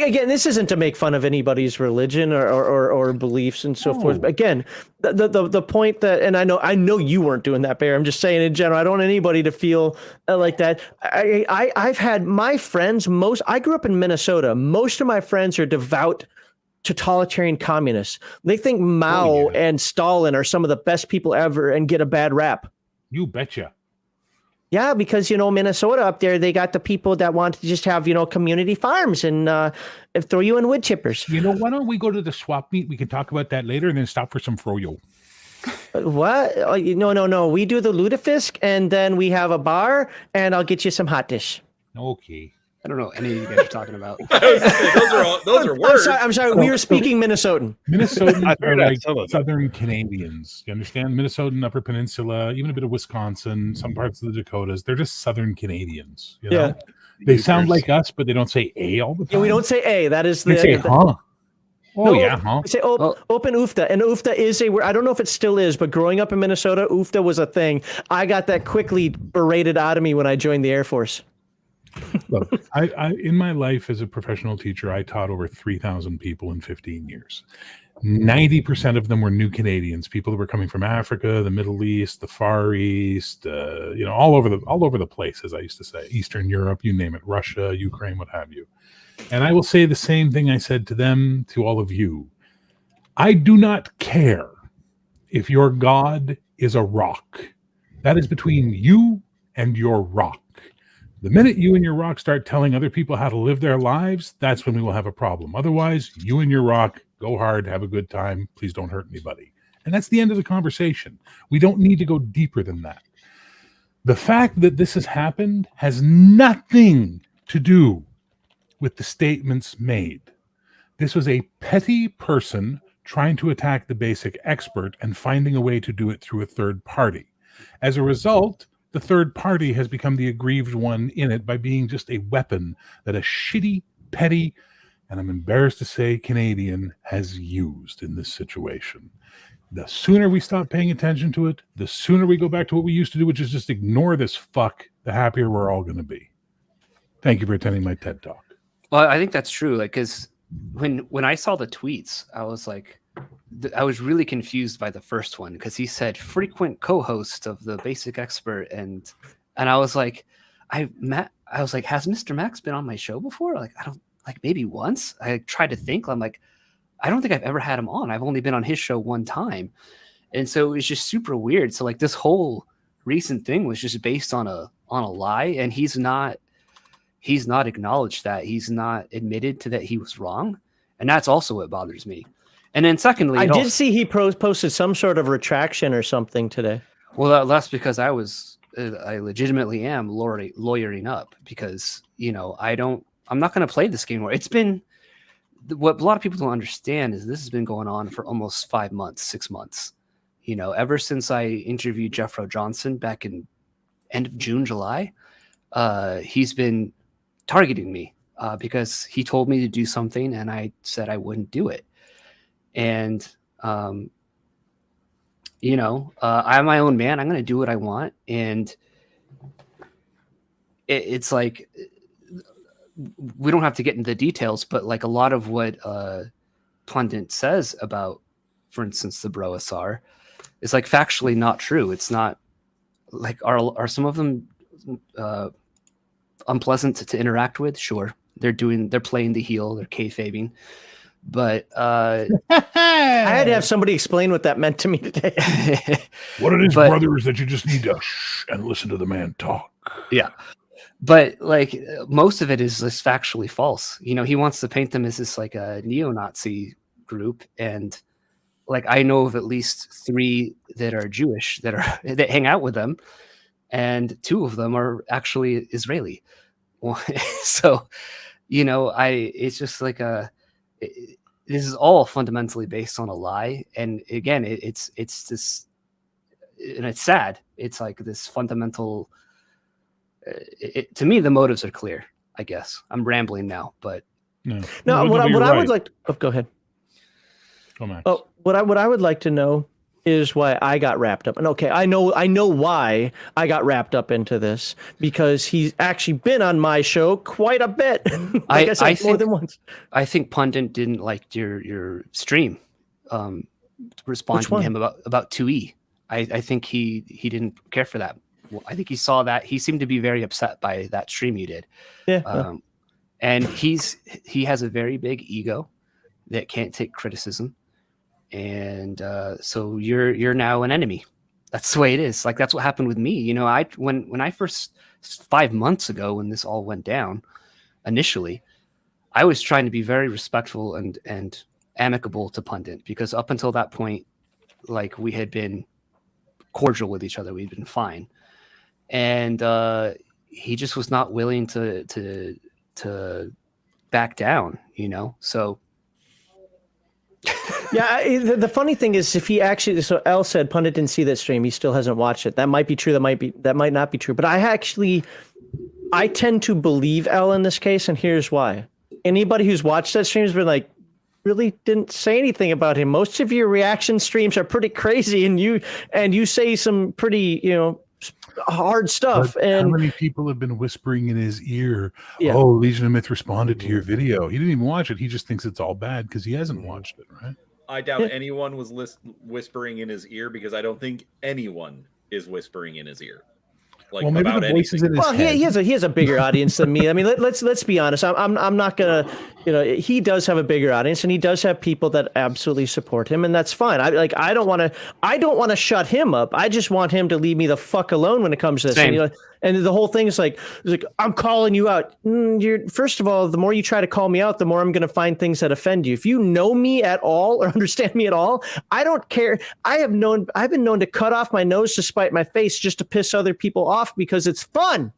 again, this isn't to make fun of anybody's religion or beliefs and so forth. But again, the point that, and I know you weren't doing that, Bear. I'm just saying in general, I don't want anybody to feel like that. I've had my friends, I grew up in Minnesota. Most of my friends are devout totalitarian communists. They think Mao and Stalin are some of the best people ever and get a bad rap. You betcha. Yeah, because, Minnesota up there, they got the people that want to just have, community farms and throw you in wood chippers. Why don't we go to the swap meet? We can talk about that later and then stop for some froyo. What? Oh, no. We do the lutefisk and then we have a bar and I'll get you some hot dish. Okay. I don't know any of you guys are talking about. those are words. I'm sorry. We were speaking Minnesotan. Minnesotans are like Southern Canadians. You understand? Minnesotan, Upper Peninsula, even a bit of Wisconsin, some parts of the Dakotas. They're just Southern Canadians. Yeah. They sound like us, but they don't say A all the time. Yeah, we don't say A. That is they say huh. Oh, yeah, huh? We say open UFTA. And UFTA is a word. I don't know if it still is, but growing up in Minnesota, UFTA was a thing. I got that quickly berated out of me when I joined the Air Force. Look, I in my life as a professional teacher, I taught over 3,000 people in 15 years. 90% of them were new Canadians, people that were coming from Africa, the Middle East, the Far East, all over the place, as I used to say, Eastern Europe, you name it, Russia, Ukraine, what have you. And I will say the same thing I said to them, to all of you. I do not care if your God is a rock. That is between you and your rock. The minute you and your rock start telling other people how to live their lives, that's when we will have a problem. Otherwise, you and your rock, go hard, have a good time. Please don't hurt anybody. And that's the end of the conversation. We don't need to go deeper than that. The fact that this has happened has nothing to do with the statements made. This was a petty person trying to attack the basic expert and finding a way to do it through a third party. As a result, the third party has become the aggrieved one in it by being just a weapon that a shitty, petty, and I'm embarrassed to say Canadian has used in this situation. The sooner we stop paying attention to it, the sooner we go back to what we used to do, which is just ignore this fuck, the happier we're all going to be. Thank you for attending my TED Talk. Well, I think that's true. Like, because when I saw the tweets, I was like, I was really confused by the first one because he said frequent co-host of the Basic Expert, and I was like, has Mr. Max been on my show before? Like, I don't, like, maybe once. I tried to think. I'm like, I don't think I've ever had him on. I've only been on his show one time, and so it was just super weird. So like this whole recent thing was just based on a lie, and he's not acknowledged that. He's not admitted to that he was wrong, and that's also what bothers me. And then secondly, I did see he posted some sort of retraction or something today. Well, that's because I legitimately am lawyering up because, I'm not going to play this game anymore. It's been, what a lot of people don't understand is this has been going on for almost 5 months, 6 months. Ever since I interviewed Jeffro Johnson back in end of June, July, he's been targeting me because he told me to do something and I said I wouldn't do it. And, I'm my own man. I'm going to do what I want. And it's like we don't have to get into the details, but like a lot of what Pundit says about, for instance, the Broasar is like factually not true. It's not like are some of them unpleasant to interact with? Sure, they're playing the heel, they're kayfabing, but I had to have somebody explain what that meant to me today. What it is, brother, is that you just need to shh and listen to the man talk. Yeah. But like most of it is just factually false. You know, he wants to paint them as this like a neo-Nazi group, and like I know of at least 3 that are Jewish that hang out with them, and 2 of them are actually Israeli. So, you know, it's just like this is all fundamentally based on a lie, and again, it's this, and it's sad. It's like this fundamental. To me, the motives are clear. I guess I'm rambling now, but no. What I would like. Go ahead. Go, Max. Oh, what I would like to know is why I got wrapped up. And okay, I know why I got wrapped up into this, because he's actually been on my show quite a bit. I think more than once. I think Pundit didn't like your stream. Responding to him about 2E. I think he didn't care for that. I think he saw that. He seemed to be very upset by that stream you did. Yeah. And he has a very big ego that can't take criticism. And so you're now an enemy. That's the way it is. Like, that's what happened with me. You know, when I first 5 months ago, when this all went down initially, I was trying to be very respectful and amicable to Pundit, because up until that point, like, we had been cordial with each other. We'd been fine. And he just was not willing to back down, you know? So yeah, the funny thing is, if he actually, so Elle said Pundit didn't see that stream, he still hasn't watched it. That might be true, that might not be true. But I tend to believe Elle in this case, and here's why. Anybody who's watched that stream has been like, really didn't say anything about him. Most of your reaction streams are pretty crazy, and you say some pretty, you know, hard stuff. But and how many people have been whispering in his ear, yeah. Oh, Legion of Myth responded to your video. He didn't even watch it. He just thinks it's all bad because he hasn't watched it, right? I doubt anyone was whispering in his ear, because I don't think anyone is whispering in his ear. Like, well, maybe about the voices anything. in his head. He has a bigger audience than me. I mean, let's be honest. I'm not gonna, you know, he does have a bigger audience, and he does have people that absolutely support him, and that's fine. I don't want to shut him up. I just want him to leave me the fuck alone when it comes to this. Same. And, you know, and the whole thing is like I'm calling you out. First of all, the more you try to call me out, the more I'm going to find things that offend you. If you know me at all or understand me at all, I don't care. I've been known to cut off my nose to spite my face just to piss other people off, because it's fun,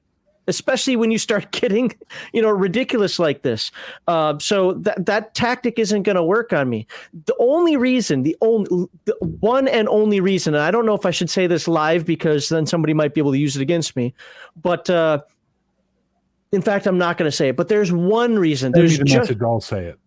especially when you start getting, you know, ridiculous like this. So that tactic isn't going to work on me. The one and only reason, and I don't know if I should say this live because then somebody might be able to use it against me, but in fact, I'm not going to say it. But there's one reason. There's message. I'll say it.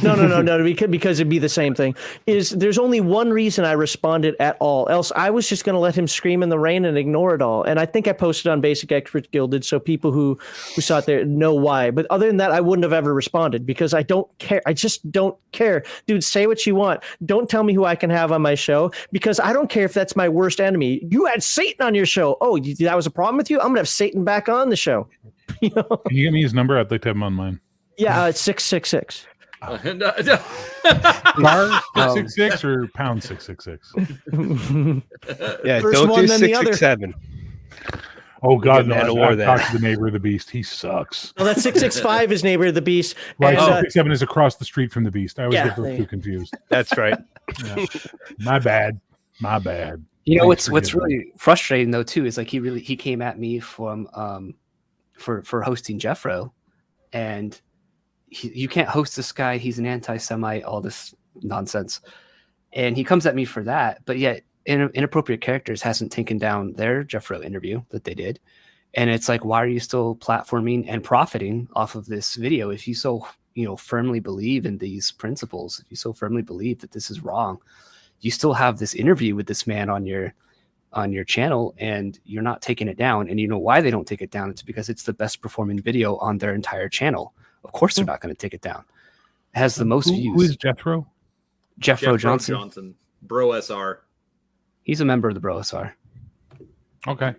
No, because it'd be the same thing. There's only one reason I responded at all. Else I was just going to let him scream in the rain and ignore it all. And I think I posted on Basic Expert Gilded, so people who saw it there know why. But other than that, I wouldn't have ever responded, because I don't care. I just don't care. Dude, say what you want. Don't tell me who I can have on my show, because I don't care if that's my worst enemy. You had Satan on your show. Oh, that was a problem with you? I'm going to have Satan back on the show. You know? Can you give me his number? I'd like to have him on mine. Yeah, it's 666. Bar 666 or pound 666? Yeah, First don't one, do then the other. 667. Oh God, no! I've talked to the neighbor of the beast. He sucks. Well, that's 665 is neighbor of the beast. Right, and, 667 is across the street from the beast. I always Yeah. get those two confused. That's right. Yeah. My bad. You know, Thanks what's for really frustrating though too is like he came at me from for hosting Jeffro, and you can't host this guy. He's an anti-Semite, all this nonsense, and he comes at me for that. But yet, Inappropriate Characters hasn't taken down their Jeffro interview that they did, and it's like, why are you still platforming and profiting off of this video if you so firmly believe in these principles? If you so firmly believe that this is wrong, you still have this interview with this man on your on your channel and you're not taking it down, and you know why they don't take it down. It's because it's the best performing video on their entire channel. Of course they're not going to take it down. It has the most views. Who is Jethro? Jeffro Johnson. Bro SR. He's a member of the Bro SR. Okay.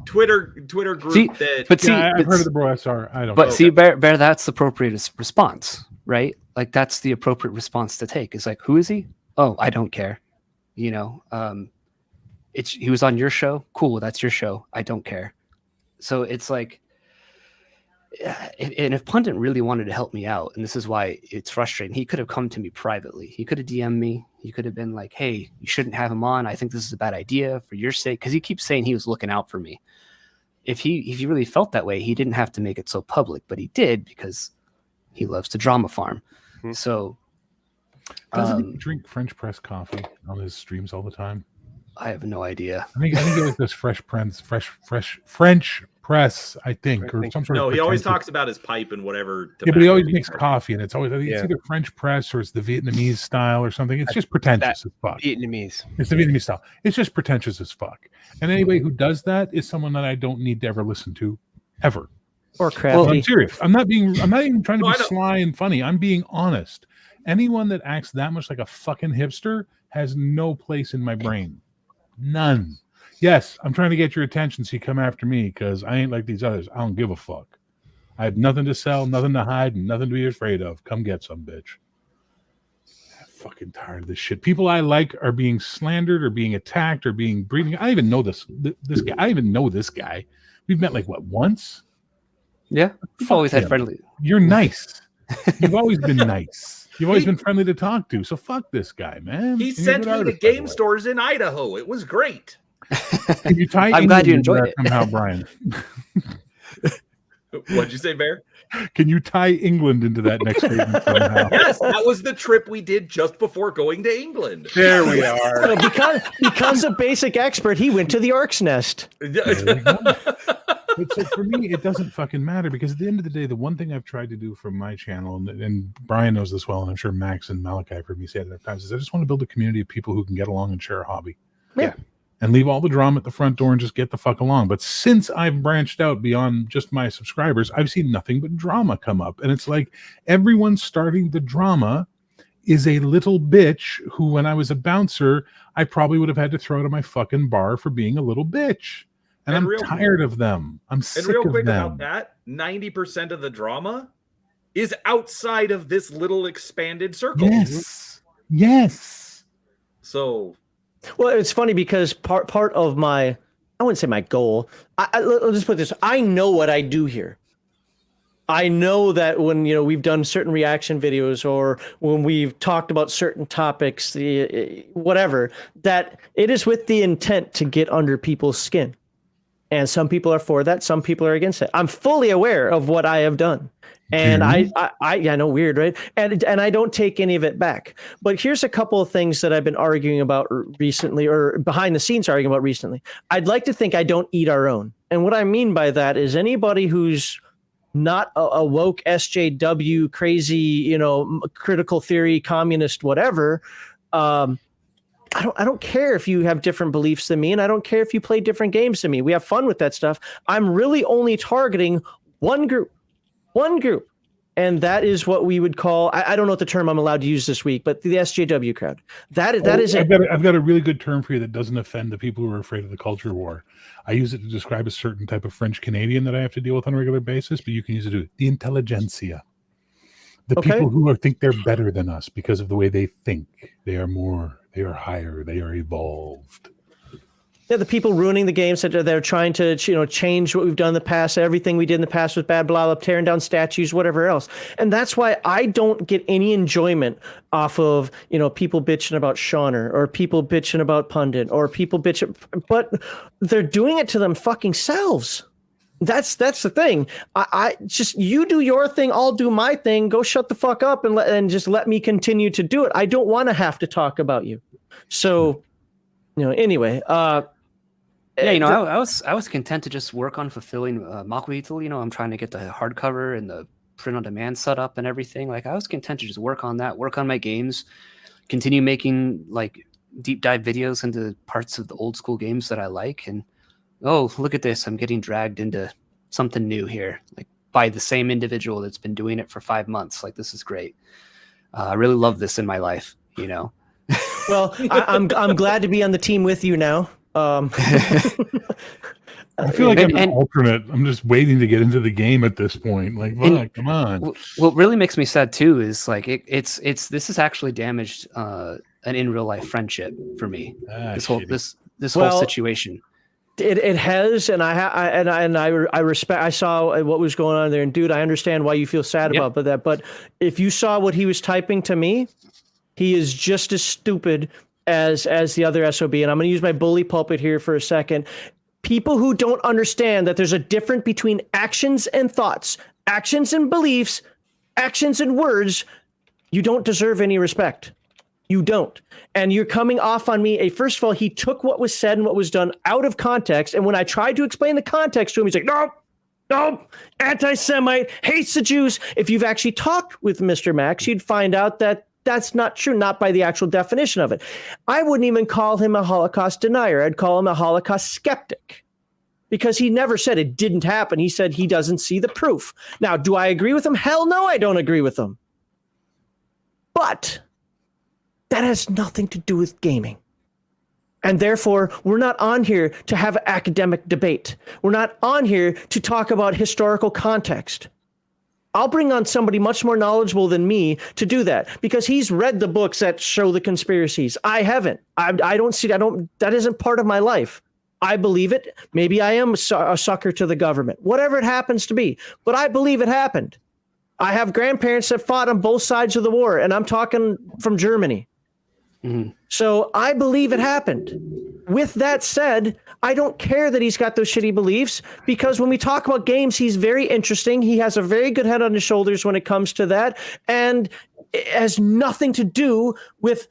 Twitter group See, that. but see, Yeah, I've but heard of the Bro SR. I don't. But know. see, Bear, that's the appropriate response, right? Like that's the appropriate response to take. It's like, who is he? Oh, I don't care. You know, he was on your show. Cool, that's your show. I don't care. So it's like, and if Pundit really wanted to help me out, and this is why it's frustrating, he could have come to me privately. He could have DM'd me. He could have been like, hey, you shouldn't have him on. I think this is a bad idea for your sake. Because he keeps saying he was looking out for me. If he really felt that way, he didn't have to make it so public, but he did because he loves to drama farm. Hmm. So doesn't he drink French press coffee on his streams all the time? I have no idea. I think he like this fresh French press, I think, or some sort of. No, he always pretentious- talks about his pipe and whatever. Yeah, but he always tobacco makes coffee, and it's always I think it's either French press or it's the Vietnamese style or something. It's just pretentious as fuck. Vietnamese. It's the Vietnamese style. It's just pretentious as fuck. And anybody who does that is someone that I don't need to ever listen to, ever. Or Well, crafty. I'm serious. I'm not even trying to No, I be know. sly and funny. I'm being honest. Anyone that acts that much like a fucking hipster has no place in my brain. None. Yes, I'm trying to get your attention so you come after me because I ain't like these others. I don't give a fuck. I have nothing to sell, nothing to hide, and nothing to be afraid of. Come get some, bitch. I'm fucking tired of this shit. People I like are being slandered or being attacked or being breeding. I even know this guy. I even know this guy. We've met like what, once? Yeah, we've always had friendly. You're nice. You've always been nice. You've always been friendly to talk to. So fuck this guy, man. He And he's sent an me to artist, by the game way. stores in Idaho. It was great. Can you tie I'm glad you England into enjoyed that it. somehow, Brian? What'd you say, Bear? Can you tie England into that next statement somehow? Yes, that was the trip we did just before going to England. There we are. So because a basic expert, he went to the Orc's Nest. But so for me, it doesn't fucking matter because at the end of the day, the one thing I've tried to do from my channel, and Brian knows this well, and I'm sure Max and Malachi have heard me say it enough times, is I just want to build a community of people who can get along and share a hobby. Yeah. And leave all the drama at the front door and just get the fuck along. But since I've branched out beyond just my subscribers, I've seen nothing but drama come up. And it's like everyone starting the drama is a little bitch who, when I was a bouncer, I probably would have had to throw out of my fucking bar for being a little bitch. And I'm real tired of them. I'm And sick real of quick them. about that, 90% of the drama is outside of this little expanded circle. Yes. Yes. So Well, it's funny because part of my, I wouldn't say my goal. Let's just put it this: I know what I do here. I know that when we've done certain reaction videos or when we've talked about certain topics, whatever, that it is with the intent to get under people's skin. And some people are for that. Some people are against it. I'm fully aware of what I have done. And I know, weird, right? And I don't take any of it back. But here's a couple of things that I've been arguing about recently, or behind the scenes arguing about recently. I'd like to think I don't eat our own. And what I mean by that is anybody who's not a woke SJW, crazy, critical theory, communist, whatever, I don't care if you have different beliefs than me, and I don't care if you play different games than me. We have fun with that stuff. I'm really only targeting one group, and that is what we would call, I don't know what the term I'm allowed to use this week, but the SJW crowd. That is I've got a really good term for you that doesn't offend the people who are afraid of the culture war. I use it to describe a certain type of French Canadian that I have to deal with on a regular basis, but you can use it to the intelligentsia. The people who think they're better than us because of the way they think. They are more, they are higher, they are evolved. Yeah, the people ruining the games that they're trying to, change what we've done in the past. Everything we did in the past was bad, blah, blah, tearing down statues, whatever else. And that's why I don't get any enjoyment off of, people bitching about Shauner or people bitching about Pundit or people bitching, but they're doing it to them fucking selves. That's the thing. I just, you do your thing, I'll do my thing. Go shut the fuck up and just let me continue to do it. I don't want to have to talk about you. So, anyway, Yeah, I was content to just work on fulfilling Makuhito. I'm trying to get the hardcover and the print on demand set up and everything. Like I was content to just work on that, work on my games, continue making like deep dive videos into parts of the old school games that I like, and oh, look at this, I'm getting dragged into something new here, like by the same individual that's been doing it for 5 months. Like, this is great. I really love this in my life, you know. Well, I'm glad to be on the team with you now. I feel like I'm an alternate. I'm just waiting to get into the game at this point. Like, fuck, come on. What really makes me sad too is like it's this has actually damaged an in real life friendship for me. This whole situation. It has, and I respect. I saw what was going on there, and dude, I understand why you feel sad about that. But if you saw what he was typing to me, he is just as stupid as the other SOB. And I'm going to use my bully pulpit here for a second. People who don't understand that there's a difference between actions and thoughts, actions and beliefs, actions and words, you don't deserve any respect. You don't. And you're coming off on me. First of all, he took what was said and what was done out of context. And when I tried to explain the context to him, he's like, no, anti-Semite, hates the Jews. If you've actually talked with Mr. Max, you'd find out that that's not true, not by the actual definition of it. I wouldn't even call him a Holocaust denier. I'd call him a Holocaust skeptic, because he never said it didn't happen. He said he doesn't see the proof. Now, do I agree with him? Hell no, I don't agree with him. But that has nothing to do with gaming. And therefore, we're not on here to have academic debate. We're not on here to talk about historical context. I'll bring on somebody much more knowledgeable than me to do that, because he's read the books that show the conspiracies. I haven't. That isn't part of my life. I believe it. Maybe I am a sucker to the government, whatever it happens to be, but I believe it happened. I have grandparents that fought on both sides of the war, and I'm talking from Germany. Mm-hmm. So I believe it happened. With that said, I don't care that he's got those shitty beliefs, because when we talk about games, he's very interesting. He has a very good head on his shoulders when it comes to that, and it has nothing to do with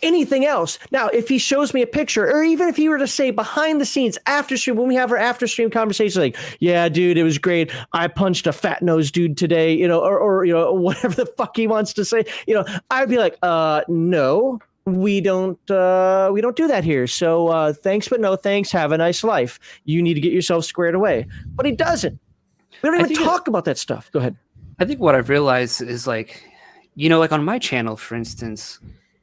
anything else. Now, if he shows me a picture, or even if he were to say behind the scenes, after stream, when we have our after stream conversation, like, yeah, dude, it was great, I punched a fat nosed dude today, you know, or you know, whatever the fuck he wants to say, you know, I'd be like, no, we don't do that here. So thanks, but no thanks. Have a nice life. You need to get yourself squared away. But he doesn't. We don't even talk about that stuff. Go ahead. I think what I've realized is, like, you know, like on my channel, for instance,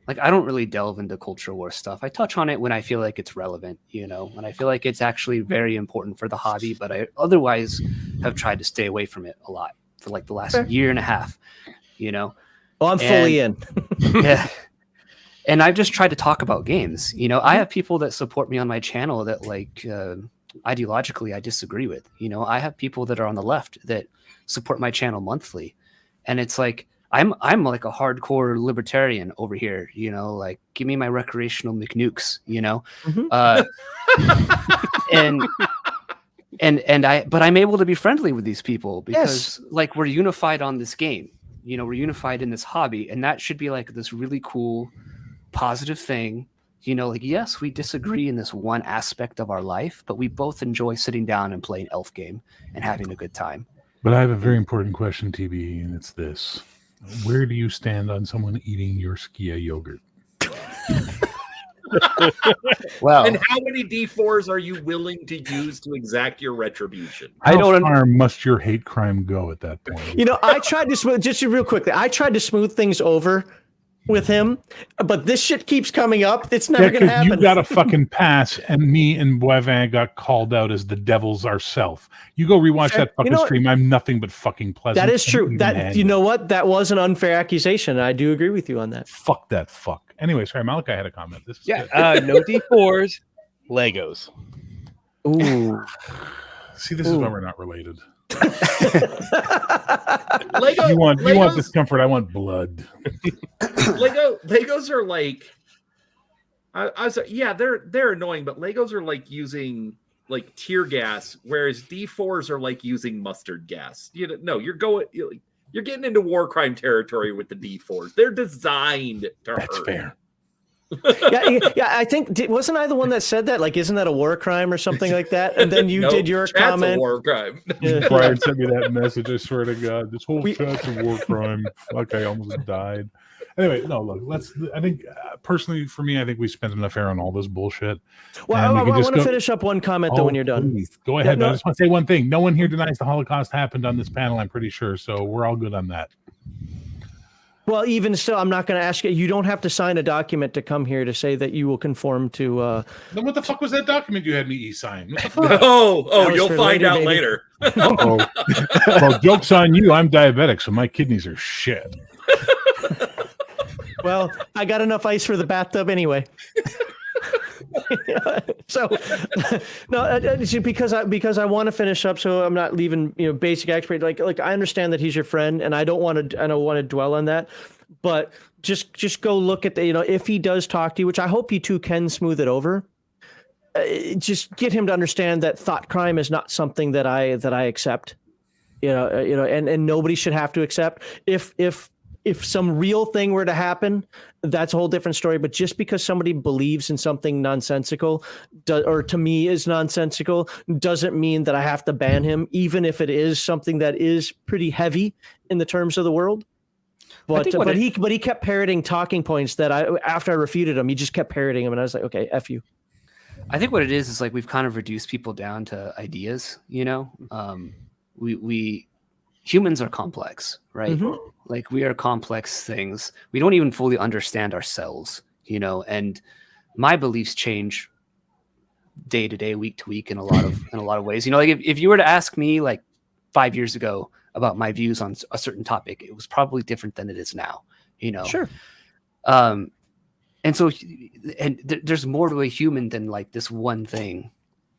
like, I don't really delve into culture war stuff. I touch on it when I feel like it's relevant, you know, when I feel like it's actually very important for the hobby, but I otherwise have tried to stay away from it a lot for like the last year and a half, you know. Oh, I'm fully in. Yeah. And I've just tried to talk about games. You know, I have people that support me on my channel that, like, ideologically I disagree with. You know, I have people that are on the left that support my channel monthly. And it's like, I'm like a hardcore libertarian over here, you know, like, give me my recreational McNukes, you know. Mm-hmm. But I'm able to be friendly with these people because like, we're unified on this game, you know, we're unified in this hobby, and that should be like this really cool, positive thing, you know, like, yes, we disagree in this one aspect of our life, but we both enjoy sitting down and playing Elf game and having a good time. But I have a very important question, TB, and it's this. Where do you stand on someone eating your Skia yogurt? Well, and how many D4s are you willing to use to exact your retribution? How far must your hate crime go at that point? You know, I tried to smooth, just real quickly, I tried to smooth things over with him, but this shit keeps coming up. It's never going to happen. You got a fucking pass, and me and Boivin got called out as the devils ourselves. You go rewatch that fucking stream. I'm nothing but fucking pleasant. That is true. That, you know what? That was an unfair accusation. I do agree with you on that. Fuck that fuck. Anyway, sorry, Malachi had a comment. This is no D4s, Legos. Ooh. See, this is why we're not related. Legos, you want discomfort, I want blood. Legos are like, I was they're annoying, but Legos are like using like tear gas, whereas D4s are like using mustard gas. You know, no, you're getting into war crime territory with the D4s. They're designed to hurt. Fair. yeah. I think wasn't I the one that said that? Like, isn't that a war crime or something like that? And then you did your comment. That's a war crime. Brian sent me that message. I swear to God, this whole chat's a war crime. Fuck, I almost died. Anyway, no, look, I think personally for me, I think we spent enough air on all this bullshit. Well, I want to finish up one comment though when you're done. Please, go ahead. I just want to say one thing. No one here denies the Holocaust happened on this panel, I'm pretty sure. So we're all good on that. Well, even still, I'm not going to ask you. You don't have to sign a document to come here to say that you will conform to. Then what the fuck was that document you had me e-sign? What the fuck? You'll find out later. Well, joke's on you. I'm diabetic, so my kidneys are shit. Well, I got enough ice for the bathtub anyway. So no, because I want to finish up, so I'm not leaving basic expert. Like I understand that he's your friend, and I don't want to dwell on that, but just go look at the if he does talk to you, which I hope you two can smooth it over. Just get him to understand that thought crime is not something that I accept. And nobody should have to accept. If some real thing were to happen, that's a whole different story. But just because somebody believes in something nonsensical, or to me is nonsensical, doesn't mean that I have to ban him, even if it is something that is pretty heavy in the terms of the world. But he kept parroting talking points that after I refuted him, he just kept parroting them, and I was like, okay, F you. I think what it is like we've kind of reduced people down to ideas. We humans are complex, right? Mm-hmm. Like we are complex things. We don't even fully understand ourselves, and my beliefs change day to day, week to week in a lot of ways. Like if you were to ask me like 5 years ago about my views on a certain topic, it was probably different than it is now, Sure. And so, there's more to a human than like this one thing,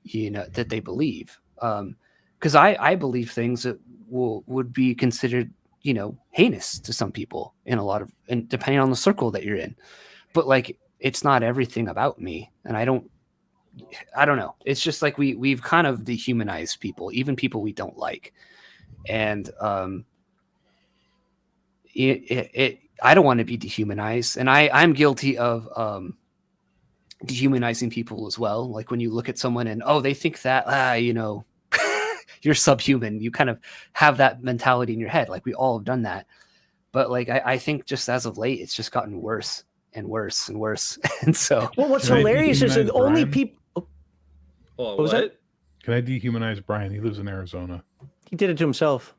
that they believe. Because I believe things that would be considered, heinous to some people and depending on the circle that you're in. But like, it's not everything about me. And I don't know. It's just like we've kind of dehumanized people, even people we don't like. And I don't want to be dehumanized. And I'm guilty of dehumanizing people as well. Like when you look at someone and, they think that, you're subhuman. You kind of have that mentality in your head. Like we all have done that. But like, I think just as of late, it's just gotten worse and worse and worse. And so, well, what's hilarious is that only people. What was that? Can I dehumanize Brian? He lives in Arizona. He did it to himself.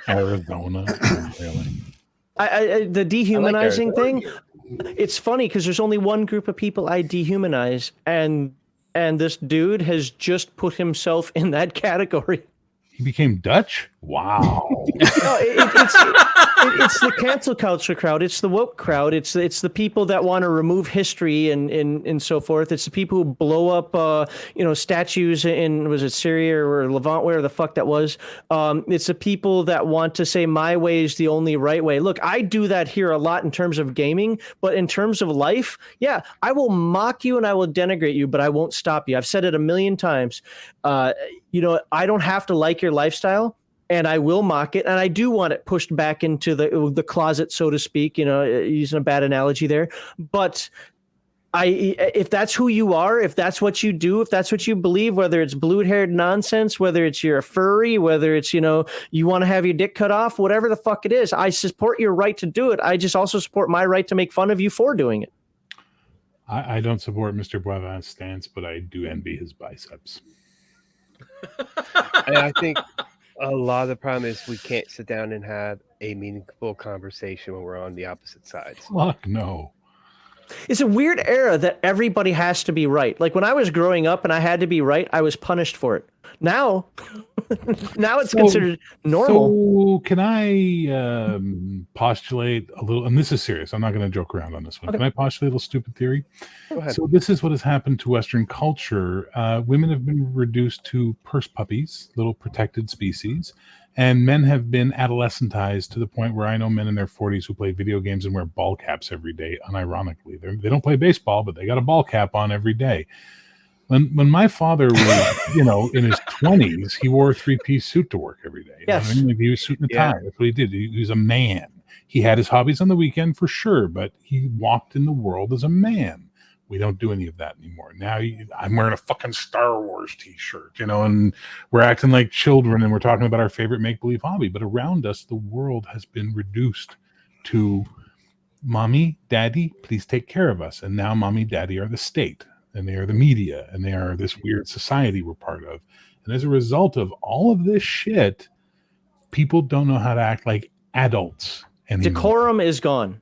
Arizona. Really? The dehumanizing thing. It's funny because there's only one group of people I dehumanize, and this dude has just put himself in that category. He became Dutch? Wow. No, it's the cancel culture crowd. It's the woke crowd. It's the people that want to remove history and so forth. It's the people who blow up statues in, was it Syria or Levant, where the fuck that was. It's the people that want to say my way is the only right way. Look, I do that here a lot in terms of gaming, but in terms of life, yeah, I will mock you and I will denigrate you, but I won't stop you. I've said it a million times. I don't have to like your lifestyle, and I will mock it, and I do want it pushed back into the closet, so to speak, using a bad analogy there. But if that's who you are, if that's what you do, if that's what you believe, whether it's blue-haired nonsense, whether it's you're a furry, whether it's, you want to have your dick cut off, whatever the fuck it is, I support your right to do it. I just also support my right to make fun of you for doing it. I don't support Mr. Boivin stance, but I do envy his biceps. And I think a lot of the problem is we can't sit down and have a meaningful conversation when we're on the opposite sides. Fuck no. It's a weird era that everybody has to be right. Like when I was growing up and I had to be right, I was punished for it. Now it's considered normal. So can I postulate a little, and this is serious, I'm not going to joke around on this one. Okay. Can I postulate a little stupid theory? Go ahead. So this is what has happened to Western culture. Women have been reduced to purse puppies, little protected species, and men have been adolescentized to the point where I know men in their 40s who play video games and wear ball caps every day, unironically. They don't play baseball, but they got a ball cap on every day. When my father was, in his 20s, he wore a 3-piece suit to work every day. Yes. He was suit and a tie. That's what he did. He was a man. He had his hobbies on the weekend for sure, but he walked in the world as a man We don't do any of that anymore. Now I'm wearing a fucking Star Wars t-shirt, and we're acting like children and we're talking about our favorite make-believe hobby. But around us, the world has been reduced to mommy, daddy, please take care of us. And now mommy, daddy are the state, and they are the media, and they are this weird society we're part of. And as a result of all of this shit, people don't know how to act like adults anymore. Decorum is gone.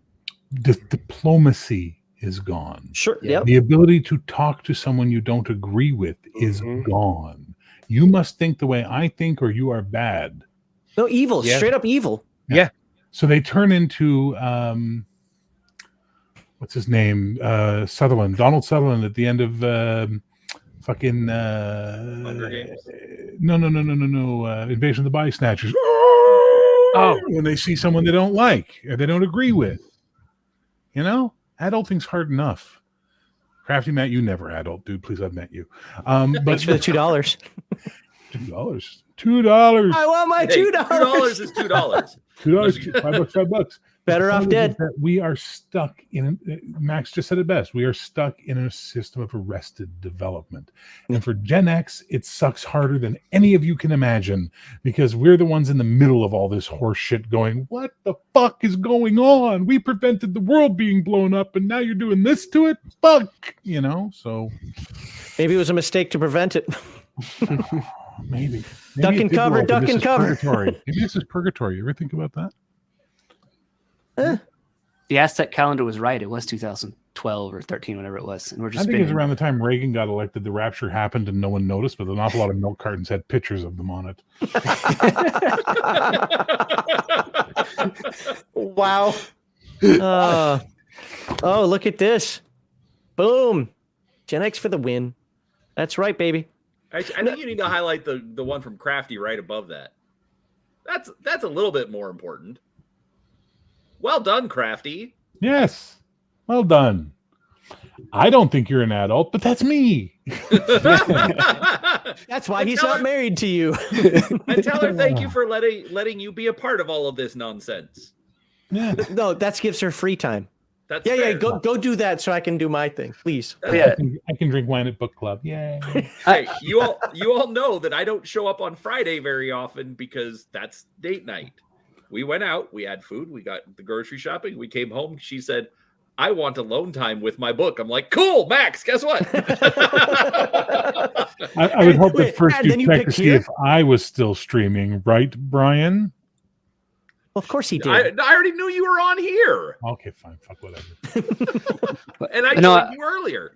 Diplomacy is gone. Sure. Yep. The ability to talk to someone you don't agree with is gone. You must think the way I think, or you are bad. No, evil. Yeah. Straight up evil. Yeah. So they turn into what's his name? Sutherland, Donald Sutherland, at the end of fucking Hunger Games? No. Invasion of the Body Snatchers. When they see someone they don't like or they don't agree with, adulting's hard enough. Crafty Matt, you never adult, dude. Please, I've met you. But Thanks for the $2. $2. I want my $2. $2 is $2. $2. $5. Better off dead. That we are stuck in. Max just said it best. We are stuck in a system of arrested development, and for Gen X, it sucks harder than any of you can imagine because we're the ones in the middle of all this horse shit. Going, what the fuck is going on? We prevented the world being blown up, and now you're doing this to it. Fuck, So maybe it was a mistake to prevent it. maybe Duck and cover. Purgatory. Maybe this is purgatory. You ever think about that? The Aztec calendar was right. It was 2012 or 13, whatever it was. And we're just I think it was around the time Reagan got elected. The rapture happened and no one noticed, but an awful lot of milk cartons had pictures of them on it. Wow. Oh, look at this. Boom. Gen X for the win. That's right, baby. I think you need to highlight the one from Crafty right above that. That's a little bit more important. Well done, Crafty. Yes. Well done. I don't think you're an adult, but that's me. That's why he's not married to you. And tell her thank you for letting you be a part of all of this nonsense. Yeah. No, that gives her free time. That's Yeah. fair. Go do that so I can do my thing, please. Yeah. I can drink wine at book club. Yay. Hey, you all know that I don't show up on Friday very often because that's date night. We went out, we had food, we got the grocery shopping, we came home. She said, I want alone time with my book. I'm like, cool, Max, guess what? I would hope that first and you then you check to picked see here? if I was still streaming, right, Brian? Well, of course he did. I already knew you were on here. Okay, fine. Fuck whatever. And I No, told you earlier.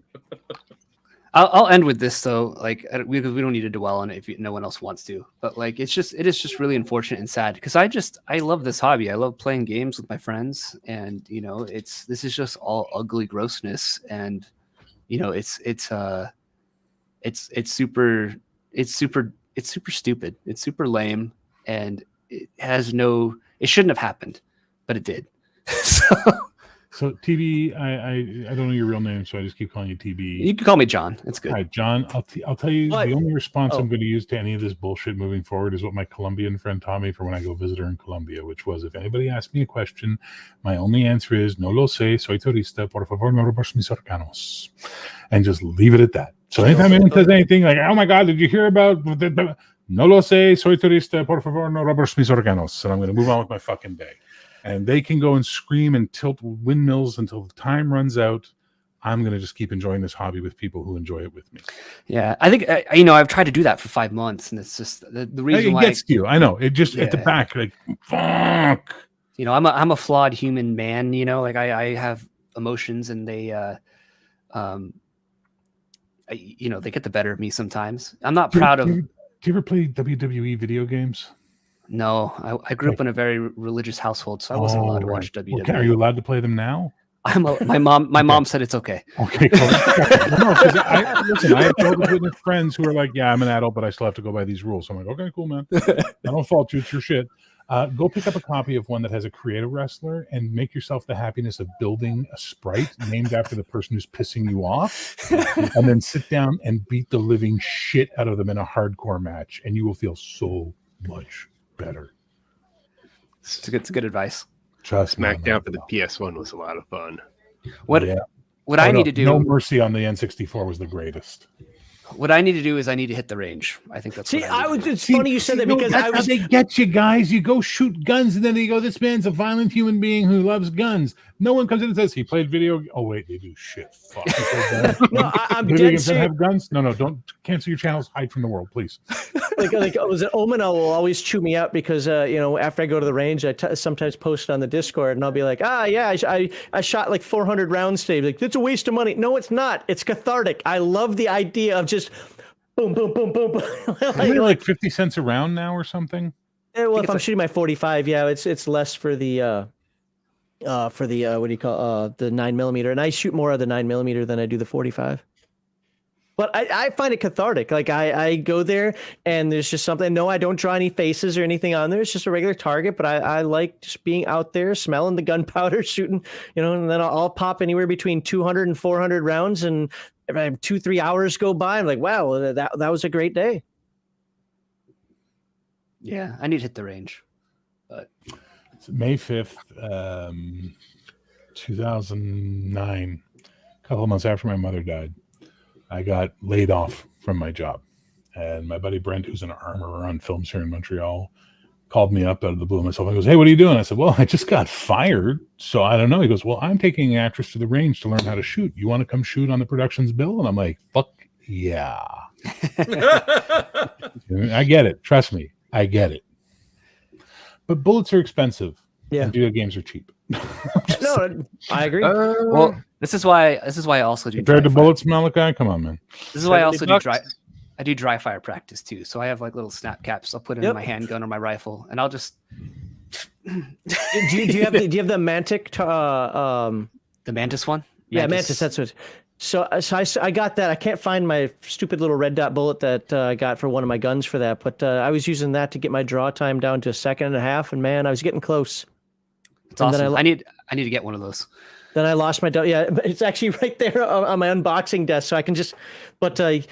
I'll end with this though, because we don't need to dwell on it if no one else wants to. But it is just really unfortunate and sad because I love this hobby. I love playing games with my friends, and this is just all ugly grossness, and it's super stupid. It's super lame, and it shouldn't have happened, but it did. So TB, I don't know your real name, so I just keep calling you TB. You can call me John. It's good. All right, John, I'll tell you What? the only response Oh. I'm going to use to any of this bullshit moving forward is what my Colombian friend taught me for when I go visit her in Colombia, which was if anybody asks me a question, my only answer is no lo sé, soy turista, por favor no robes mis órganos, and just leave it at that. So anytime anyone says anything like, oh my God, did you hear about no lo sé, soy turista, por favor no robes mis órganos, and I'm going to move on with my fucking day. And they can go and scream and tilt windmills until the time runs out. I'm going to just keep enjoying this hobby with people who enjoy it with me. Yeah, I think I've tried to do that for 5 months, and it's just the reason It why gets to you. I know. It just at the Yeah. back, like fuck. I'm a flawed human man. I have emotions, and they they get the better of me sometimes. I'm not proud of. Do you ever play WWE video games? No, I grew up in a very religious household, so I wasn't allowed to watch WWE. Okay, are you allowed to play them now? My mom said it's okay. Okay, cool. No, 'cause I have Jehovah's Witness friends who are like, yeah, I'm an adult, but I still have to go by these rules. So I'm like, okay, cool, man. I don't fault you. It's your shit. Go pick up a copy of one that has a creative wrestler and make yourself the happiness of building a sprite named after the person who's pissing you off, and then sit down and beat the living shit out of them in a hardcore match, and you will feel so much better. It's good advice. Trust me. SmackDown for the PS1 was a lot of fun. What? Yeah. What I need to do. No Mercy on the N64 was the greatest. What I need to do is I need to hit the range. I think that's. See, what I need to do. it's funny you said that because that's how they get you guys. You go shoot guns, and then they go, "This man's a violent human being who loves guns." No one comes in and says he played video. Oh wait, they do shit. Fuck. No, I'm video dead games that serious. have guns. No, don't cancel your channels. Hide from the world, please. like was it Omino will always chew me out because after I go to the range, I sometimes post on the Discord and I'll be like, I shot like 400 rounds today. Like, that's a waste of money. No, it's not. It's cathartic. I love the idea of just boom, boom, boom, boom, boom. like 50 cents a round now or something. Well, if I'm shooting my 45, yeah, it's less for the what do you call the 9mm, and I shoot more of the 9mm than I do the 45. But I find it cathartic. Like I go there and there's just something. No, I don't draw any faces or anything on there. It's just a regular target. But I like just being out there, smelling the gunpowder, shooting. And then I'll pop anywhere between 200 and 400 rounds, and 2-3 hours go by. I'm like, wow, that was a great day. Yeah, I need to hit the range. But it's May 5th, 2009, a couple of months after my mother died. I got laid off from my job, and my buddy Brent, who's an armorer on films here in Montreal, called me up out of the blue myself and goes, "Hey, what are you doing?" I said, "Well, I just got fired, so I don't know." He goes, "Well, I'm taking an actress to the range to learn how to shoot. You want to come shoot on the production's bill?" And I'm like, "Fuck yeah." I get it. Trust me, I get it. But bullets are expensive. Yeah, and video games are cheap. No, I agree. Well, this is why I also do compared to dry fire. bullets, Malachi. Come on, man. This is why I also do dry fire practice too. So I have like little snap caps. I'll put in my handgun or my rifle, and I'll just. do you have the Mantic? The Mantis one. Yeah, Mantis. That's what. So I got that. I can't find my stupid little red dot bullet that I got for one of my guns for that, but I was using that to get my draw time down to 1.5 seconds, and man, I was getting close. It's awesome. I need to get one of those. Then I lost my yeah. It's actually right there on my unboxing desk, so I can just. But I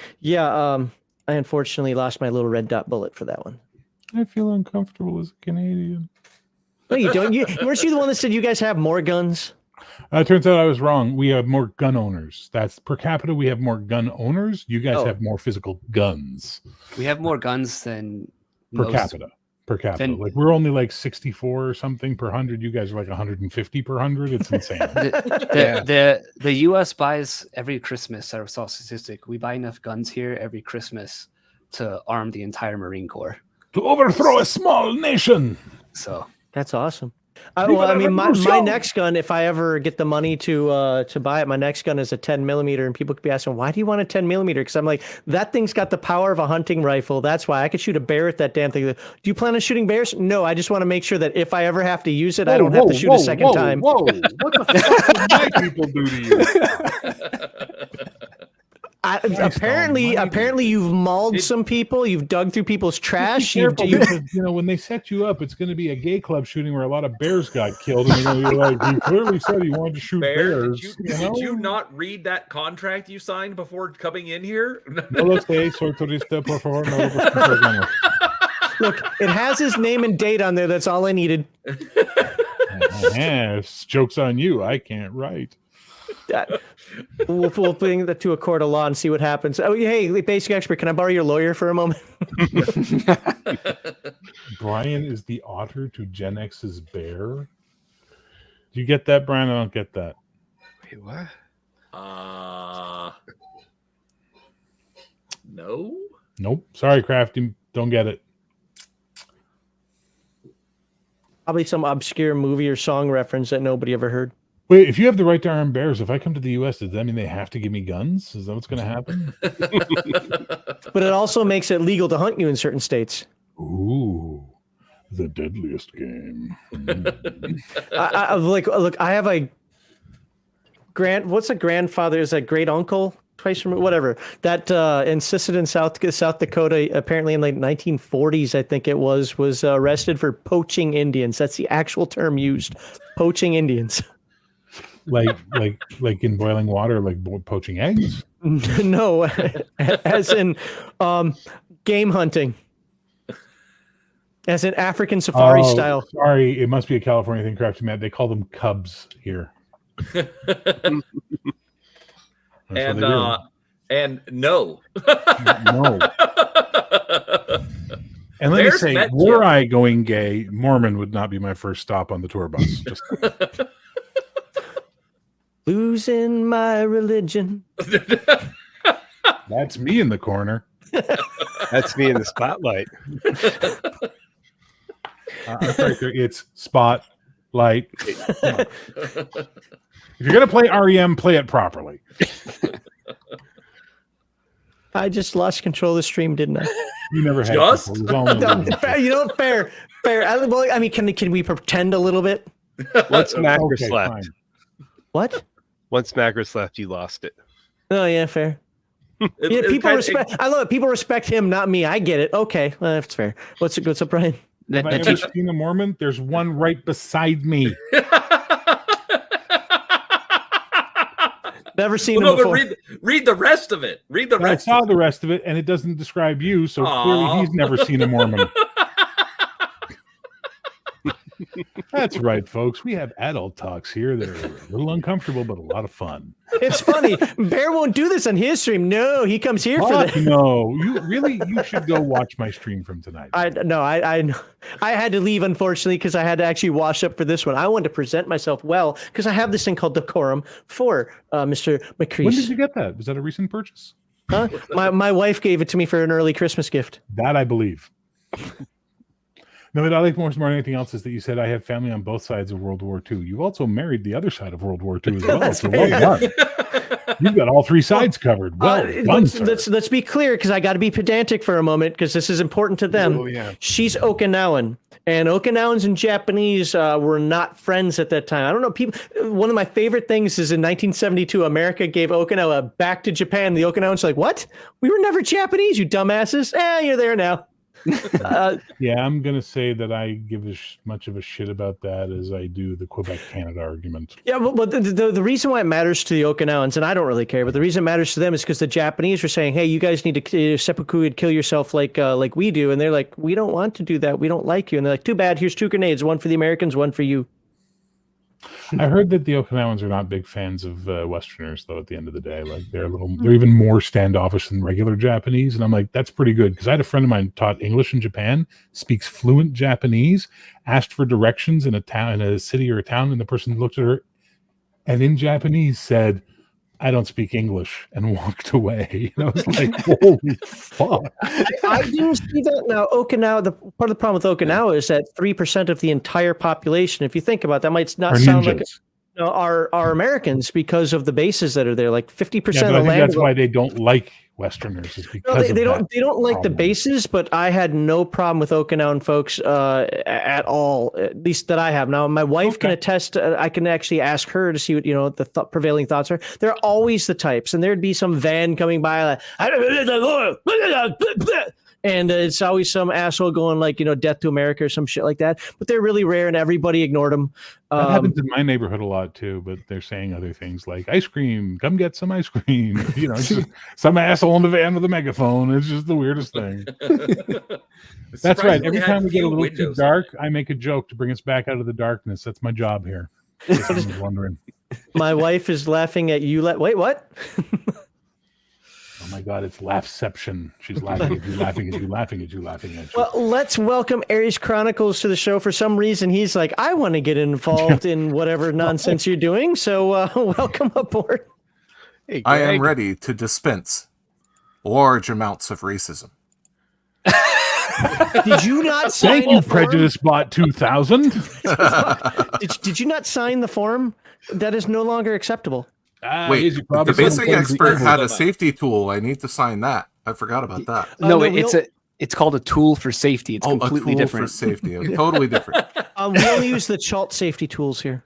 unfortunately lost my little red dot bullet for that one. I feel uncomfortable as a Canadian. No, you don't. Weren't you the one that said you guys have more guns? It turns out I was wrong. We have more gun owners. That's per capita. We have more gun owners. You guys have more physical guns. We have more guns than per capita. Like we're only like 64 or something per 100. You guys are like 150 per 100. It's insane. The U.S. buys every Christmas. I saw a statistic. We buy enough guns here every Christmas to arm the entire Marine Corps. To overthrow a small nation. So that's awesome. My next gun, if I ever get the money to buy it, my next gun is a 10mm, and people could be asking, "Why do you want a 10mm?" Because I'm like, that thing's got the power of a hunting rifle. That's why I could shoot a bear with that damn thing. Do you plan on shooting bears? No, I just want to make sure that if I ever have to use it, I don't have to shoot a second time. Whoa! What the fuck did my people do to you? Apparently, you've mauled some people. You've dug through people's trash. When they set you up, it's going to be a gay club shooting where a lot of bears got killed, and you're like, "You clearly said you wanted to shoot bears." Did you not read that contract you signed before coming in here? Look, it has his name and date on there. That's all I needed. Yes, joke's on you. I can't write. We'll bring that to a court of law and see what happens. Oh, hey, basic expert, can I borrow your lawyer for a moment? Brian is the otter to Gen X's bear. Do you get that, Brian? I don't get that. Wait, what? No. Nope. Sorry, Crafty. Don't get it. Probably some obscure movie or song reference that nobody ever heard. Wait, if you have the right to arm bears, if I come to the U.S., does that mean they have to give me guns? Is that what's going to happen? But it also makes it legal to hunt you in certain states. Ooh, the deadliest game. Look, I have a what's a grandfather? Is a great uncle? Twice removed, whatever. That insisted in South Dakota, apparently in the 1940s, I think it was arrested for poaching Indians. That's the actual term used, poaching Indians. Like in boiling water, like poaching eggs? No, as in game hunting. As in African safari style. Sorry, it must be a California thing, Crafty Matt. They call them cubs here. That's what they do. And no. No. And let me say, were I going gay, Mormon would not be my first stop on the tour bus. Just Losing my religion. that's me in the corner. That's me in the spotlight. I'm sorry, it's spotlight. If you're gonna play REM, play it properly. I just lost control of the stream, didn't I? You never had Just? control. It was all No, fair, you know, fair. I mean, can we pretend a little bit? Once Macris Okay, left. fine. What? Once Macris left, you lost it. Oh yeah, fair. Yeah, people respect. I love it. People respect him, not me. I get it. Okay, well, that's fair. What's up, Brian? Have I ever seen a Mormon? There's one right beside me. Never seen Well, him no, but before. read the rest of it. Read the And I rest. saw the rest of it, and it doesn't describe you, so clearly he's never seen a Mormon. That's right, folks. We have adult talks here that are a little uncomfortable, but a lot of fun. It's funny. Bear won't do this on his stream. No, he comes here for Fuck that. no, you should go watch my stream from tonight. I had to leave, unfortunately, because I had to actually wash up for this one. I wanted to present myself well because I have this thing called decorum for Mr. Macris. When did you get that? Was that a recent purchase? Huh? My wife gave it to me for an early Christmas gift. That I believe. No, what I like more than anything else is that you said I have family on both sides of World War II. You also married the other side of World War II as well. So well done. You've got all three sides covered. Well done, sir. Let's be clear, because I got to be pedantic for a moment, because this is important to them. Oh, yeah. She's Okinawan, and Okinawans and Japanese were not friends at that time. I don't know. People. One of my favorite things is in 1972, America gave Okinawa back to Japan. The Okinawans are like, "What? We were never Japanese, you dumbasses." You're there now. Yeah, I'm going to say that I give as much of a shit about that as I do the Quebec-Canada argument. Yeah, but the reason why it matters to the Okinawans, and I don't really care, but the reason it matters to them is because the Japanese were saying, "Hey, you guys need to seppuku and kill yourself like we do," and they're like, "We don't want to do that. We don't like you." And they're like, "Too bad. Here's 2 grenades, one for the Americans, one for you." I heard that the Okinawans are not big fans of Westerners, though. At the end of the day, like they're even more standoffish than regular Japanese, and I'm like, that's pretty good because I had a friend of mine taught English in Japan, speaks fluent Japanese, asked for directions in a city or a town, and the person looked at her, and in Japanese said, "I don't speak English," and walked away. And I was like, holy fuck. I didn't see that. Now, Okinawa, part of the problem with Okinawa is that 3% of the entire population, if you think about that, might not sound like are Americans because of the bases that are there. Like 50% of the I think land. that's why they don't like Westerners, is because they don't like the bases, but I had no problem with Okinawan folks at all, at least that I have. Now, my wife can attest. I can actually ask her to see what the prevailing thoughts are. They're always the types, and there'd be some van coming by, like, and it's always some asshole going like, "Death to America" or some shit like that. But they're really rare, and everybody ignored them. That happens in my neighborhood a lot too, but they're saying other things like ice cream, come get some ice cream. Just some asshole in the van with a megaphone. It's just the weirdest thing. That's right. Every time we get a little too dark, I make a joke to bring us back out of the darkness. That's my job here. If anyone's wondering. My wife is laughing at you. Wait, what? Oh my God, it's laughception. She's laughing at you, laughing at you, laughing at you, laughing at you. Well, let's welcome Aries Chronicles to the show. For some reason, he's like, "I want to get involved in whatever nonsense you're doing." So welcome aboard. Hey, I am ready to dispense large amounts of racism. Did you not sign Thank you, the form? Prejudice Bot 2000. Did you not sign the form? That is no longer acceptable. Wait, the basic expert had a safety tool. I need to sign that. I forgot about that. No, it's called a tool for safety. It's completely a tool different. for safety. Totally different. We only use the Chalt safety tools here.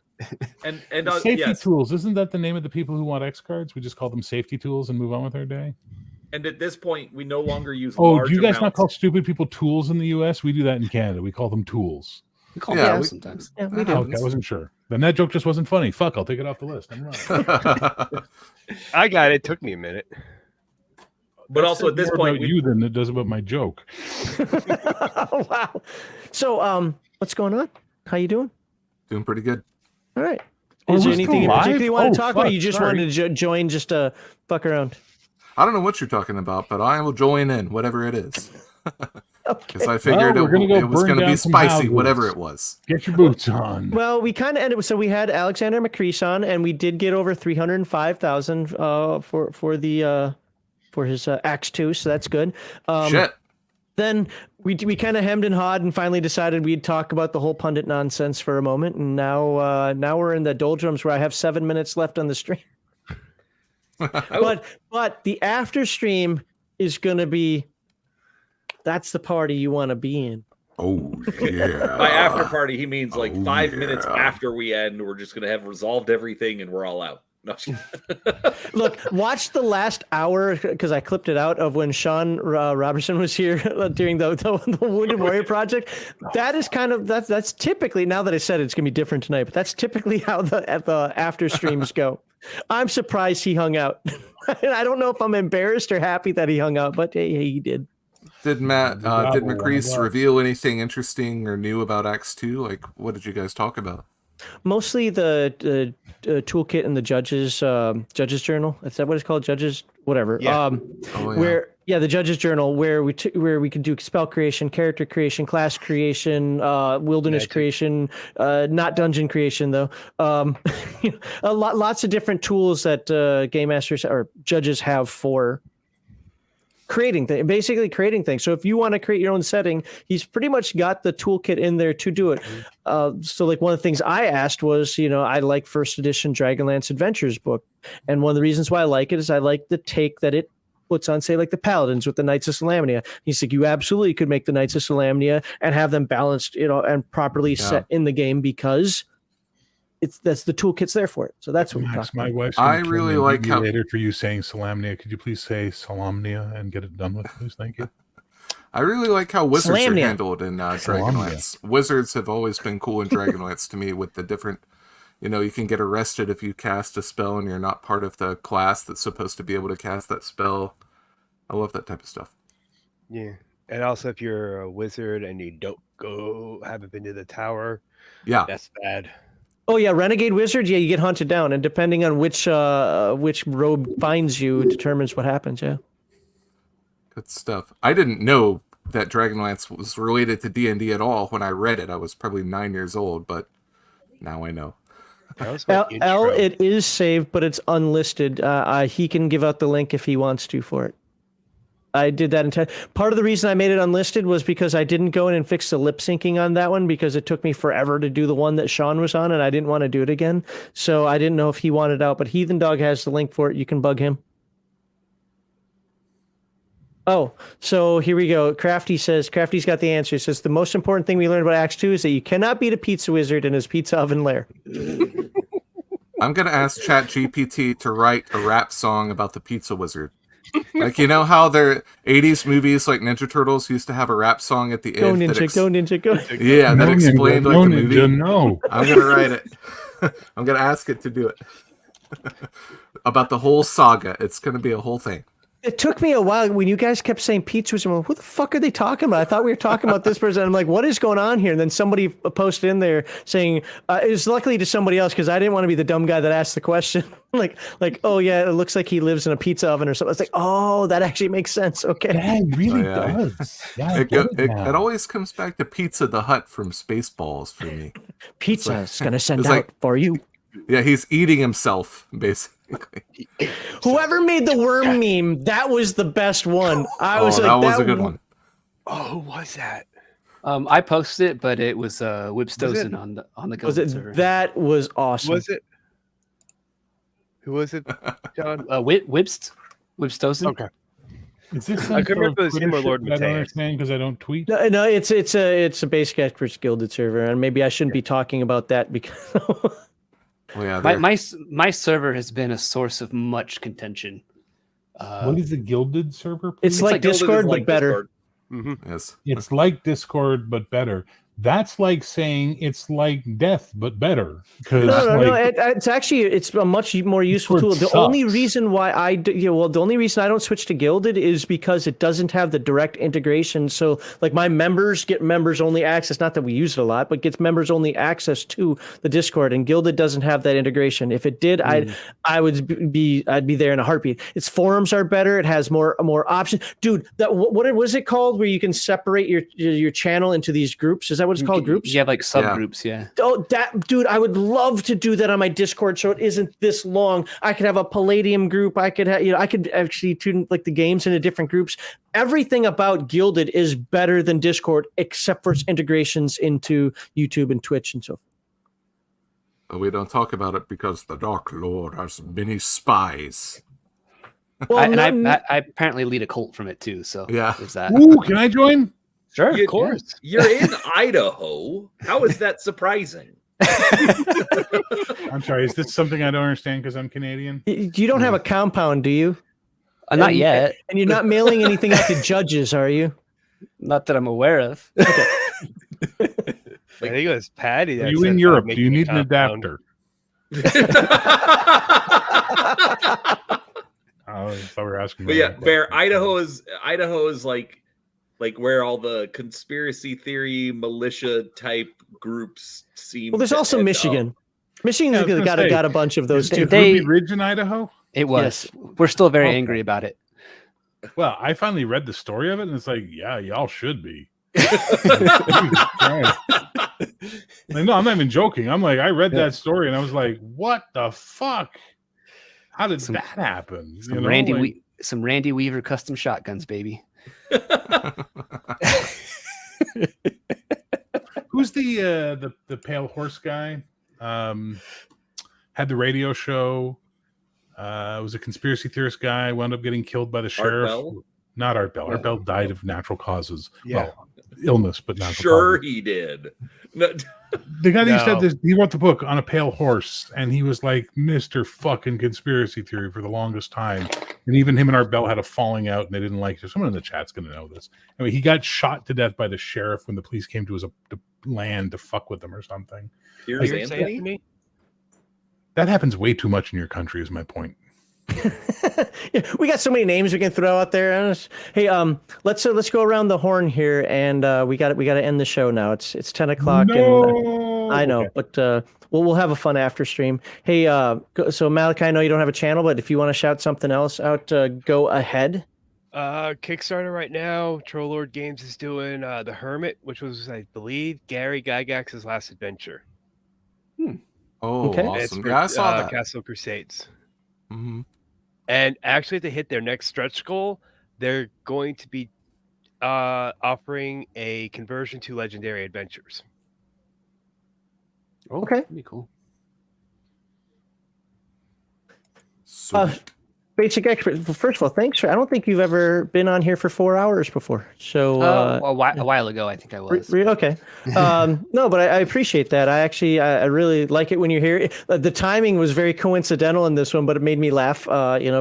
And safety tools, isn't that the name of the people who want X cards? We just call them safety tools and move on with our day. And at this point, we no longer use. Oh, do you guys not call stupid people tools in the U.S.? We do that in Canada. We call them tools. We call them sometimes. Yeah, we do. Okay, I wasn't sure. Then that joke just wasn't funny. Fuck, I'll take it off the list. I'm right. I got it. It took me a minute. But also at this point, you than it does about my joke. Wow. So, what's going on? How you doing? Doing pretty good. All right. Is there anything in particular you want to talk about? Or you just sorry. wanted to join just to fuck around? I don't know what you're talking about, but I will join in, whatever it is. Because I Well, figured we're gonna go it was burn going to down be some spicy, houses. whatever it was. Get your boots on. Well, we kind of ended. So we had Alexander Macris on, and we did get over 305,000 for his ACKS II, so that's good. Shit. Then we kind of hemmed and hawed and finally decided we'd talk about the whole pundit nonsense for a moment. And now we're in the doldrums where I have 7 minutes left on the stream. but the after stream is going to be, that's the party you want to be in. Oh, yeah. By after party, he means like 5 yeah. minutes after we end. We're just going to have resolved everything and we're all out. No. Look, watch the last hour because I clipped it out of when Sean Robertson was here during the Wounded Warrior project. That is kind of that's typically, now that I said it's gonna be different tonight, but that's typically how the after streams go. I'm surprised he hung out. I don't know if I'm embarrassed or happy that he hung out, but hey, he did. Did Macris reveal anything interesting or new about ACKS II? Like, what did you guys talk about? Mostly the toolkit and the judges journal. Is that what it's called? Judges, whatever. Yeah. The judges journal where we can do spell creation, character creation, class creation, wilderness creation, not dungeon creation though. Lots of different tools that game masters or judges have for creating things. So if you want to create your own setting, he's pretty much got the toolkit in there to do it. So like one of the things I asked was, I like first edition Dragonlance Adventures book. And one of the reasons why I like it is I like the take that it puts on, say, like the Paladins with the Knights of Solamnia. He's like, you absolutely could make the Knights of Solamnia and have them balanced, and properly set in the game because that's the toolkit's there for it. So that's what we're talking about. My wife's I really like how later for you saying Solamnia. Could you please say Solamnia and get it done with, please? Thank you. I really like how wizards Solamnia. are handled in Dragonlance. Wizards have always been cool in Dragonlance to me with the different, you can get arrested if you cast a spell and you're not part of the class that's supposed to be able to cast that spell. I love that type of stuff. Yeah. And also if you're a wizard and you haven't been to the tower, that's bad. Oh yeah, Renegade Wizard. Yeah, you get hunted down, and depending on which robe finds you, determines what happens. Yeah, good stuff. I didn't know that Dragonlance was related to D&D at all when I read it. I was probably 9 years old, but now I know. It is saved, but it's unlisted. He can give out the link if he wants to for it. I did that part of the reason I made it unlisted was because I didn't go in and fix the lip syncing on that one because it took me forever to do the one that Sean was on and I didn't want to do it again. So I didn't know if he wanted out, but Heathen Dog has the link for it. You can bug him. Oh, so here we go. Crafty's got the answer. He says the most important thing we learned about ACKS II is that you cannot beat a pizza wizard in his pizza oven lair. I'm going to ask ChatGPT to write a rap song about the pizza wizard. Like, how their 80s movies like Ninja Turtles used to have a rap song at the Go end. Ninja, go. Yeah, that explained like the movie. No. I'm going to write it. I'm going to ask it to do it. About the whole saga. It's going to be a whole thing. It took me a while when you guys kept saying pizza wizard. I'm like, what the fuck are they talking about? I thought we were talking about this person. I'm like, what is going on here? And then somebody posted in there saying, it was luckily to somebody else because I didn't want to be the dumb guy that asked the question. like, oh yeah, it looks like he lives in a pizza oven or something. I was like, oh, that actually makes sense. Okay. Yeah, it really does. Yeah, it always comes back to Pizza the Hut from Spaceballs for me. Pizza is going to send out for you. Yeah, he's eating himself, basically. Whoever made the worm meme, that was the best one. That was a good one. Oh, who was that? I posted it, but it was Whipstosen on the was it server. That was awesome. Was it? Who was it, John? Whipstosen. Okay. Is this I couldn't remember the Twitter name or shit Lord that I don't Mateus. understand because I don't tweet. No, it's a Basic Experts Gilded server, and maybe I shouldn't be talking about that because. Well, yeah, my server has been a source of much contention. What is a Gilded server? It's like Discord, but better. Yes. It's like Discord, but better. That's like saying it's like death but better. Because No. It's actually a much more useful tool. The only reason why the only reason I don't switch to Gilded is because it doesn't have the direct integration. So like my members get members only access. Not that we use it a lot, but gets members only access to the Discord. And Gilded doesn't have that integration. If it did, I'd be there in a heartbeat. Its forums are better. It has more options. Dude, what was it called where you can separate your channel into these groups? Is that what it's called? Groups? You have like subgroups, yeah. Oh, dude, I would love to do that on my Discord so it isn't this long. I could have a Palladium group. I could have, I could actually tune like the games into different groups. Everything about Gilded is better than Discord except for its integrations into YouTube and Twitch and so forth. But we don't talk about it because the Dark Lord has many spies. Well, I apparently lead a cult from it too. So yeah, there's that. Ooh, can I join? Sure, of course. You're in Idaho. How is that surprising? I'm sorry. Is this something I don't understand because I'm Canadian? You don't have a compound, do you? Not yet. And you're not mailing anything out to judges, are you? Not that I'm aware of. I think it was Patty. Are you in Europe? Do you need an adapter? I thought we were asking. But yeah, Bear, Idaho is like where all the conspiracy theory militia type groups seem. Well, there's also Michigan. Michigan's got a bunch of those too. Ruby Ridge in Idaho. It was. Yes. We're still very angry about it. Well, I finally read the story of it, and it's like, yeah, y'all should be. Like, no, I'm not even joking. I'm like, I read that story, and I was like, what the fuck? How did that happen? Some Randy Weaver custom shotguns, baby. Who's the pale horse guy? Had the radio show. Was a conspiracy theorist guy. Wound up getting killed by the sheriff. Bell? Not Art Bell. Art Bell died of natural causes. Yeah. Well, illness, but natural Sure, causes. he did. No. The guy that said this, he wrote the book On a Pale Horse, and he was like Mr. fucking conspiracy theory for the longest time. And even him and Art Bell had a falling out, and they didn't like it. Someone in the chat's going to know this. Anyway, he got shot to death by the sheriff when the police came to his land to fuck with him or something. Here's Anthony? That happens way too much in your country, is my point. Yeah, we got so many names we can throw out there. Hey, let's go around the horn here, and we got to end the show now. It's 10 o'clock. No! And I know, okay. But we'll have a fun after stream. Hey, so Malachi, I know you don't have a channel, but if you want to shout something else out, go ahead. Kickstarter right now. Troll Lord Games is doing The Hermit, which was, I believe, Gary Gygax's last adventure. Oh, okay. Awesome! Yeah, I saw that. Castle Crusades. Mm-hmm. And actually, to hit their next stretch goal, they're going to be offering a conversion to Legendary Adventures. Oh, okay, that'd be cool. Basic expert. First of all, thanks. I don't think you've ever been on here for 4 hours before. So a while ago, I think I was. Okay. No, but I appreciate that. I really like it when you're here. The timing was very coincidental in this one, but it made me laugh,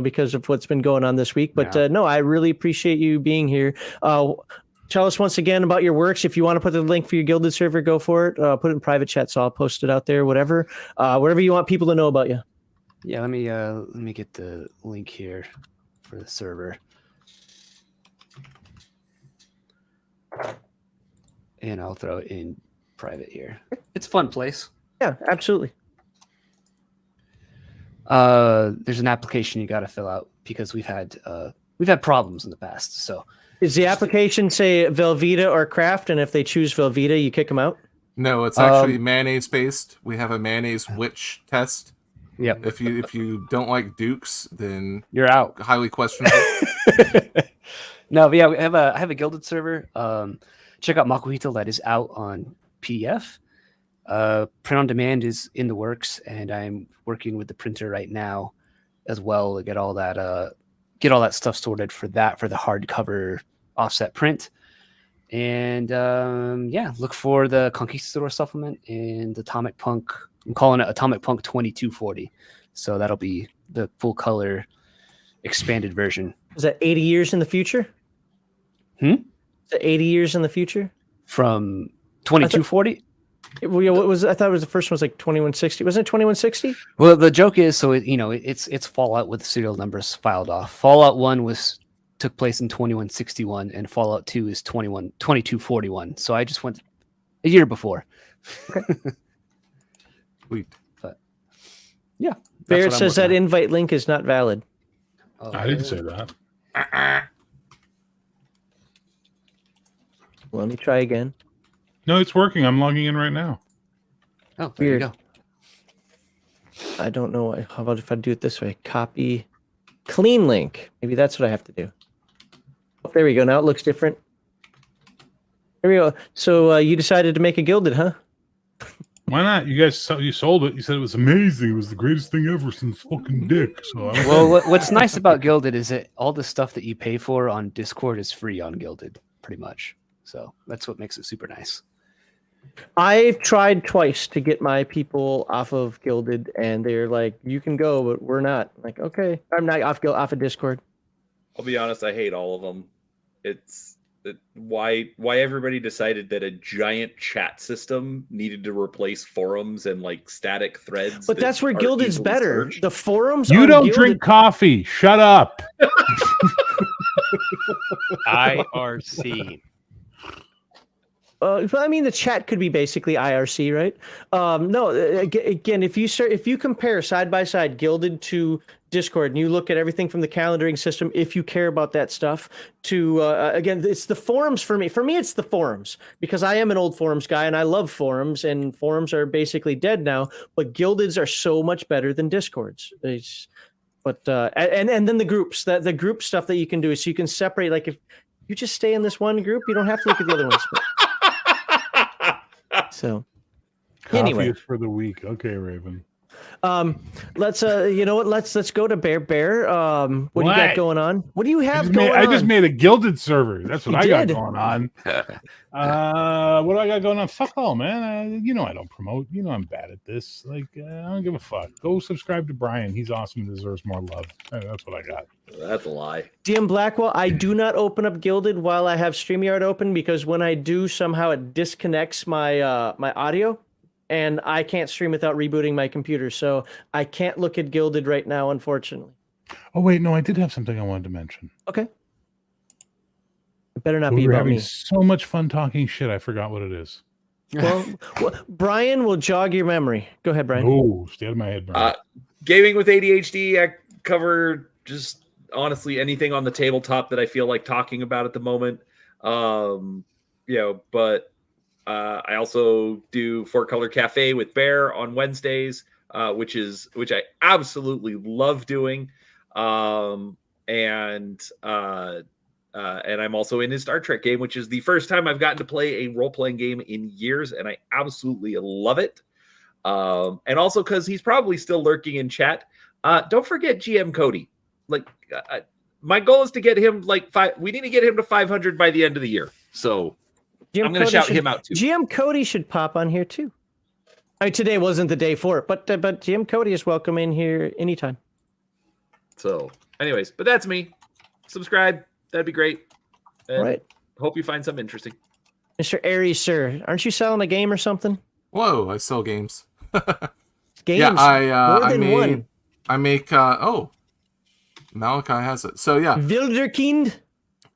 because of what's been going on this week. But no, I really appreciate you being here. Tell us once again about your works. If you want to put the link for your Gilded server, go for it. Put it in private chat, so I'll post it out there. Whatever you want people to know about you. Yeah, let me get the link here for the server. And I'll throw it in private here. It's a fun place. Yeah, absolutely. There's an application you got to fill out because we've had problems in the past. So, is the application say Velveeta or Kraft, and if they choose Velveeta, you kick them out? No, it's actually mayonnaise based. We have a mayonnaise witch test. Yep. If you don't like Dukes, then you're out. Highly questionable. No, but yeah, I have a Gilded server. Check out Makuhito. That is out on PDF. Print on demand is in the works, and I'm working with the printer right now as well to get all that stuff sorted for the hardcover offset print. And look for the Conquistador supplement and Atomic Punk. I'm calling it Atomic Punk 2240. So that'll be the full color expanded version. Is that 80 years in the future? Is that 80 years in the future? From 2240. What was? I thought it was the first one was like 2160. Wasn't it 2160? Well, the joke is, so it's Fallout with serial numbers filed off. Fallout 1 took place in 2161, and Fallout 2 is 2241. So I just went a year before. Okay. Sweet. But yeah, Barrett says that invite link is not valid. Oh, I didn't say that. Let me try again. No, it's working. I'm logging in right now. Oh, there Weird. you go. I don't know. How about if I do it this way? Copy, clean link. Maybe that's what I have to do. Oh, there we go. Now it looks different. There we go. So you decided to make a Gilded, huh? Why not? You guys, you sold it. You said it was amazing. It was the greatest thing ever since fucking Dick. So Well, what's nice about Gilded is that all the stuff that you pay for on Discord is free on Gilded, pretty much. So that's what makes it super nice. I've tried twice to get my people off of Gilded, and they're like, "You can go, but we're not." I'm like, okay, I'm not off of Discord. I'll be honest, I hate all of them. Why everybody decided that a giant chat system needed to replace forums and like static threads. But that's where are Gilded's easily better. searched. The forums. you on don't Gilded- drink coffee. Shut up. IRC. I mean, the chat could be basically IRC, right? No, again, if you compare side by side Gilded to Discord, and you look at everything from the calendaring system, if you care about that stuff, to again, it's the forums for me. For me, it's the forums because I am an old forums guy and I love forums, and forums are basically dead now. But Gildeds are so much better than Discords. And then the groups, the group stuff that you can do is so you can separate. Like if you just stay in this one group, you don't have to look at the other ones. So Coffee anyway, is for the week. Okay, Raven. let's you know what? Let's go to Bear. What do you got going on? What do you have going on? I just made a Gilded server. That's what You I got did? going on. What do I got going on? Fuck all, man. You know I don't promote. You know I'm bad at this. Like I don't give a fuck. Go subscribe to Brian. He's awesome and deserves more love. That's what I got. That's a lie. DM Blackwell, I do not open up Gilded while I have StreamYard open because when I do, somehow it disconnects my my audio, and I can't stream without rebooting my computer. So I can't look at Gilded right now, unfortunately. Oh wait, no, I did have something I wanted to mention. Okay. It better not We be were about having me. so much fun talking shit. I forgot what it is. Well, Brian will jog your memory. Go ahead, Brian. Oh, stay out of my head, Brian. Gaming with ADHD, I cover just honestly anything on the tabletop that I feel like talking about at the moment. But I also do Four Color Cafe with Bear on Wednesdays, which I absolutely love doing. And I'm also in his Star Trek game, which is the first time I've gotten to play a role-playing game in years, and I absolutely love it. And also because he's probably still lurking in chat. Don't forget GM Cody. Like, my goal is to get him we need to get him to 500 by the end of the year. So I'm going to shout him out too. GM Cody should pop on here too. I mean, today wasn't the day for it, but GM Cody is welcome in here anytime. So, anyways, but that's me. Subscribe. That'd be great. And All right. Hope you find something interesting. Mr. Aries, sir, aren't you selling a game or something? Whoa, I sell games. Games? Yeah, More I than made, one. I make Malachi has it. So yeah, Wilderkind?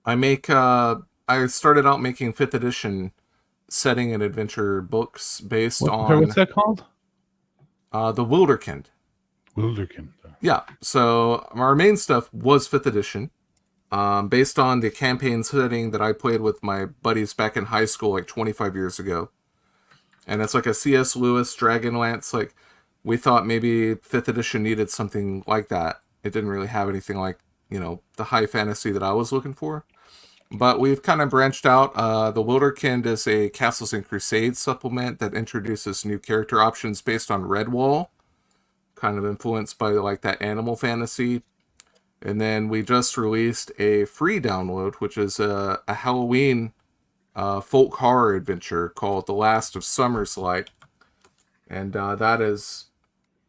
I make I started out making 5th edition setting and adventure books based on What's that called? The Wilderkind. Wilderkind. Yeah, so our main stuff was 5th edition, based on the campaign setting that I played with my buddies back in high school like 25 years ago. And it's like a C.S. Lewis Dragonlance. Like, we thought maybe 5th edition needed something like that. It didn't really have anything like, the high fantasy that I was looking for. But we've kind of branched out. The Wilderkind is a Castles and Crusades supplement that introduces new character options based on Redwall, kind of influenced by like that animal fantasy. And then we just released a free download, which is a Halloween folk horror adventure called The Last of Summer's Light. And that is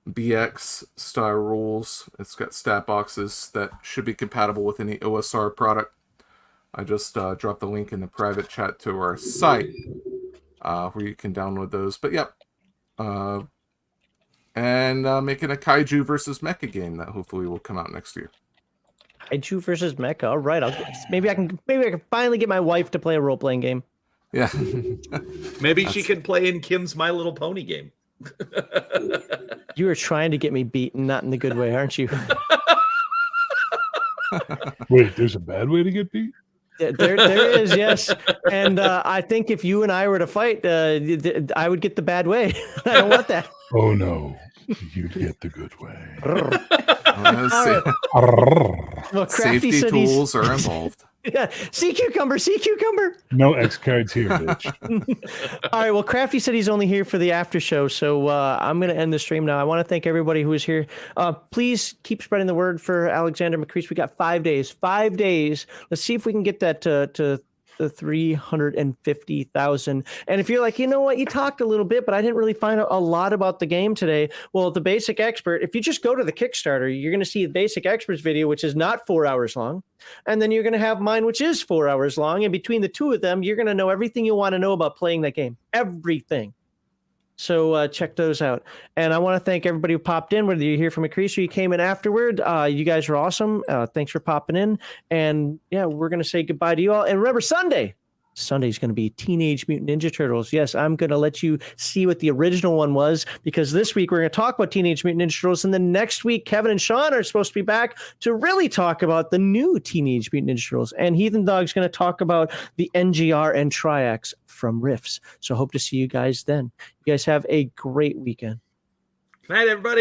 BX style rules. It's got stat boxes that should be compatible with any OSR product. I just dropped the link in the private chat to our site. where you can download those. But yep. And making a kaiju versus mecha game that hopefully will come out next year. Kaiju versus mecha. All right, maybe I can finally get my wife to play a role-playing game. Yeah. Maybe she could play in Kim's My Little Pony game. You are trying to get me beaten, not in the good way, aren't you? Wait, there's a bad way to get beat? There is, yes. And I think if you and I were to fight, I would get the bad way. I don't want that. Oh no, you'd get the good way. Well, Crafty Safety said he's- tools are involved. Yeah, sea cucumber. No X cards here, bitch. All right. Well, Crafty said he's only here for the after show, so I'm going to end the stream now. I want to thank everybody who is here. Please keep spreading the word for Alexander Macris. We got 5 days. 5 days. Let's see if we can get that to the 350,000. And if you're like, you know what, you talked a little bit, but I didn't really find a lot about the game today. Well, the Basic Expert, if you just go to the Kickstarter, you're going to see the Basic Experts video, which is not 4 hours long. And then you're going to have mine, which is 4 hours long. And between the two of them, you're going to know everything you want to know about playing that game. Everything. So check those out. And I want to thank everybody who popped in, whether you're here from Macris or you came in afterward. You guys are awesome. Thanks for popping in. And yeah, we're going to say goodbye to you all. And remember, Sunday's going to be Teenage Mutant Ninja Turtles. Yes, I'm going to let you see what the original one was, because this week we're going to talk about Teenage Mutant Ninja Turtles, and then next week Kevin and Sean are supposed to be back to really talk about the new Teenage Mutant Ninja Turtles, and Heathen Dog's going to talk about the NGR and Triax from Riffs. So hope to see you guys then. You guys have a great weekend. Good night, everybody.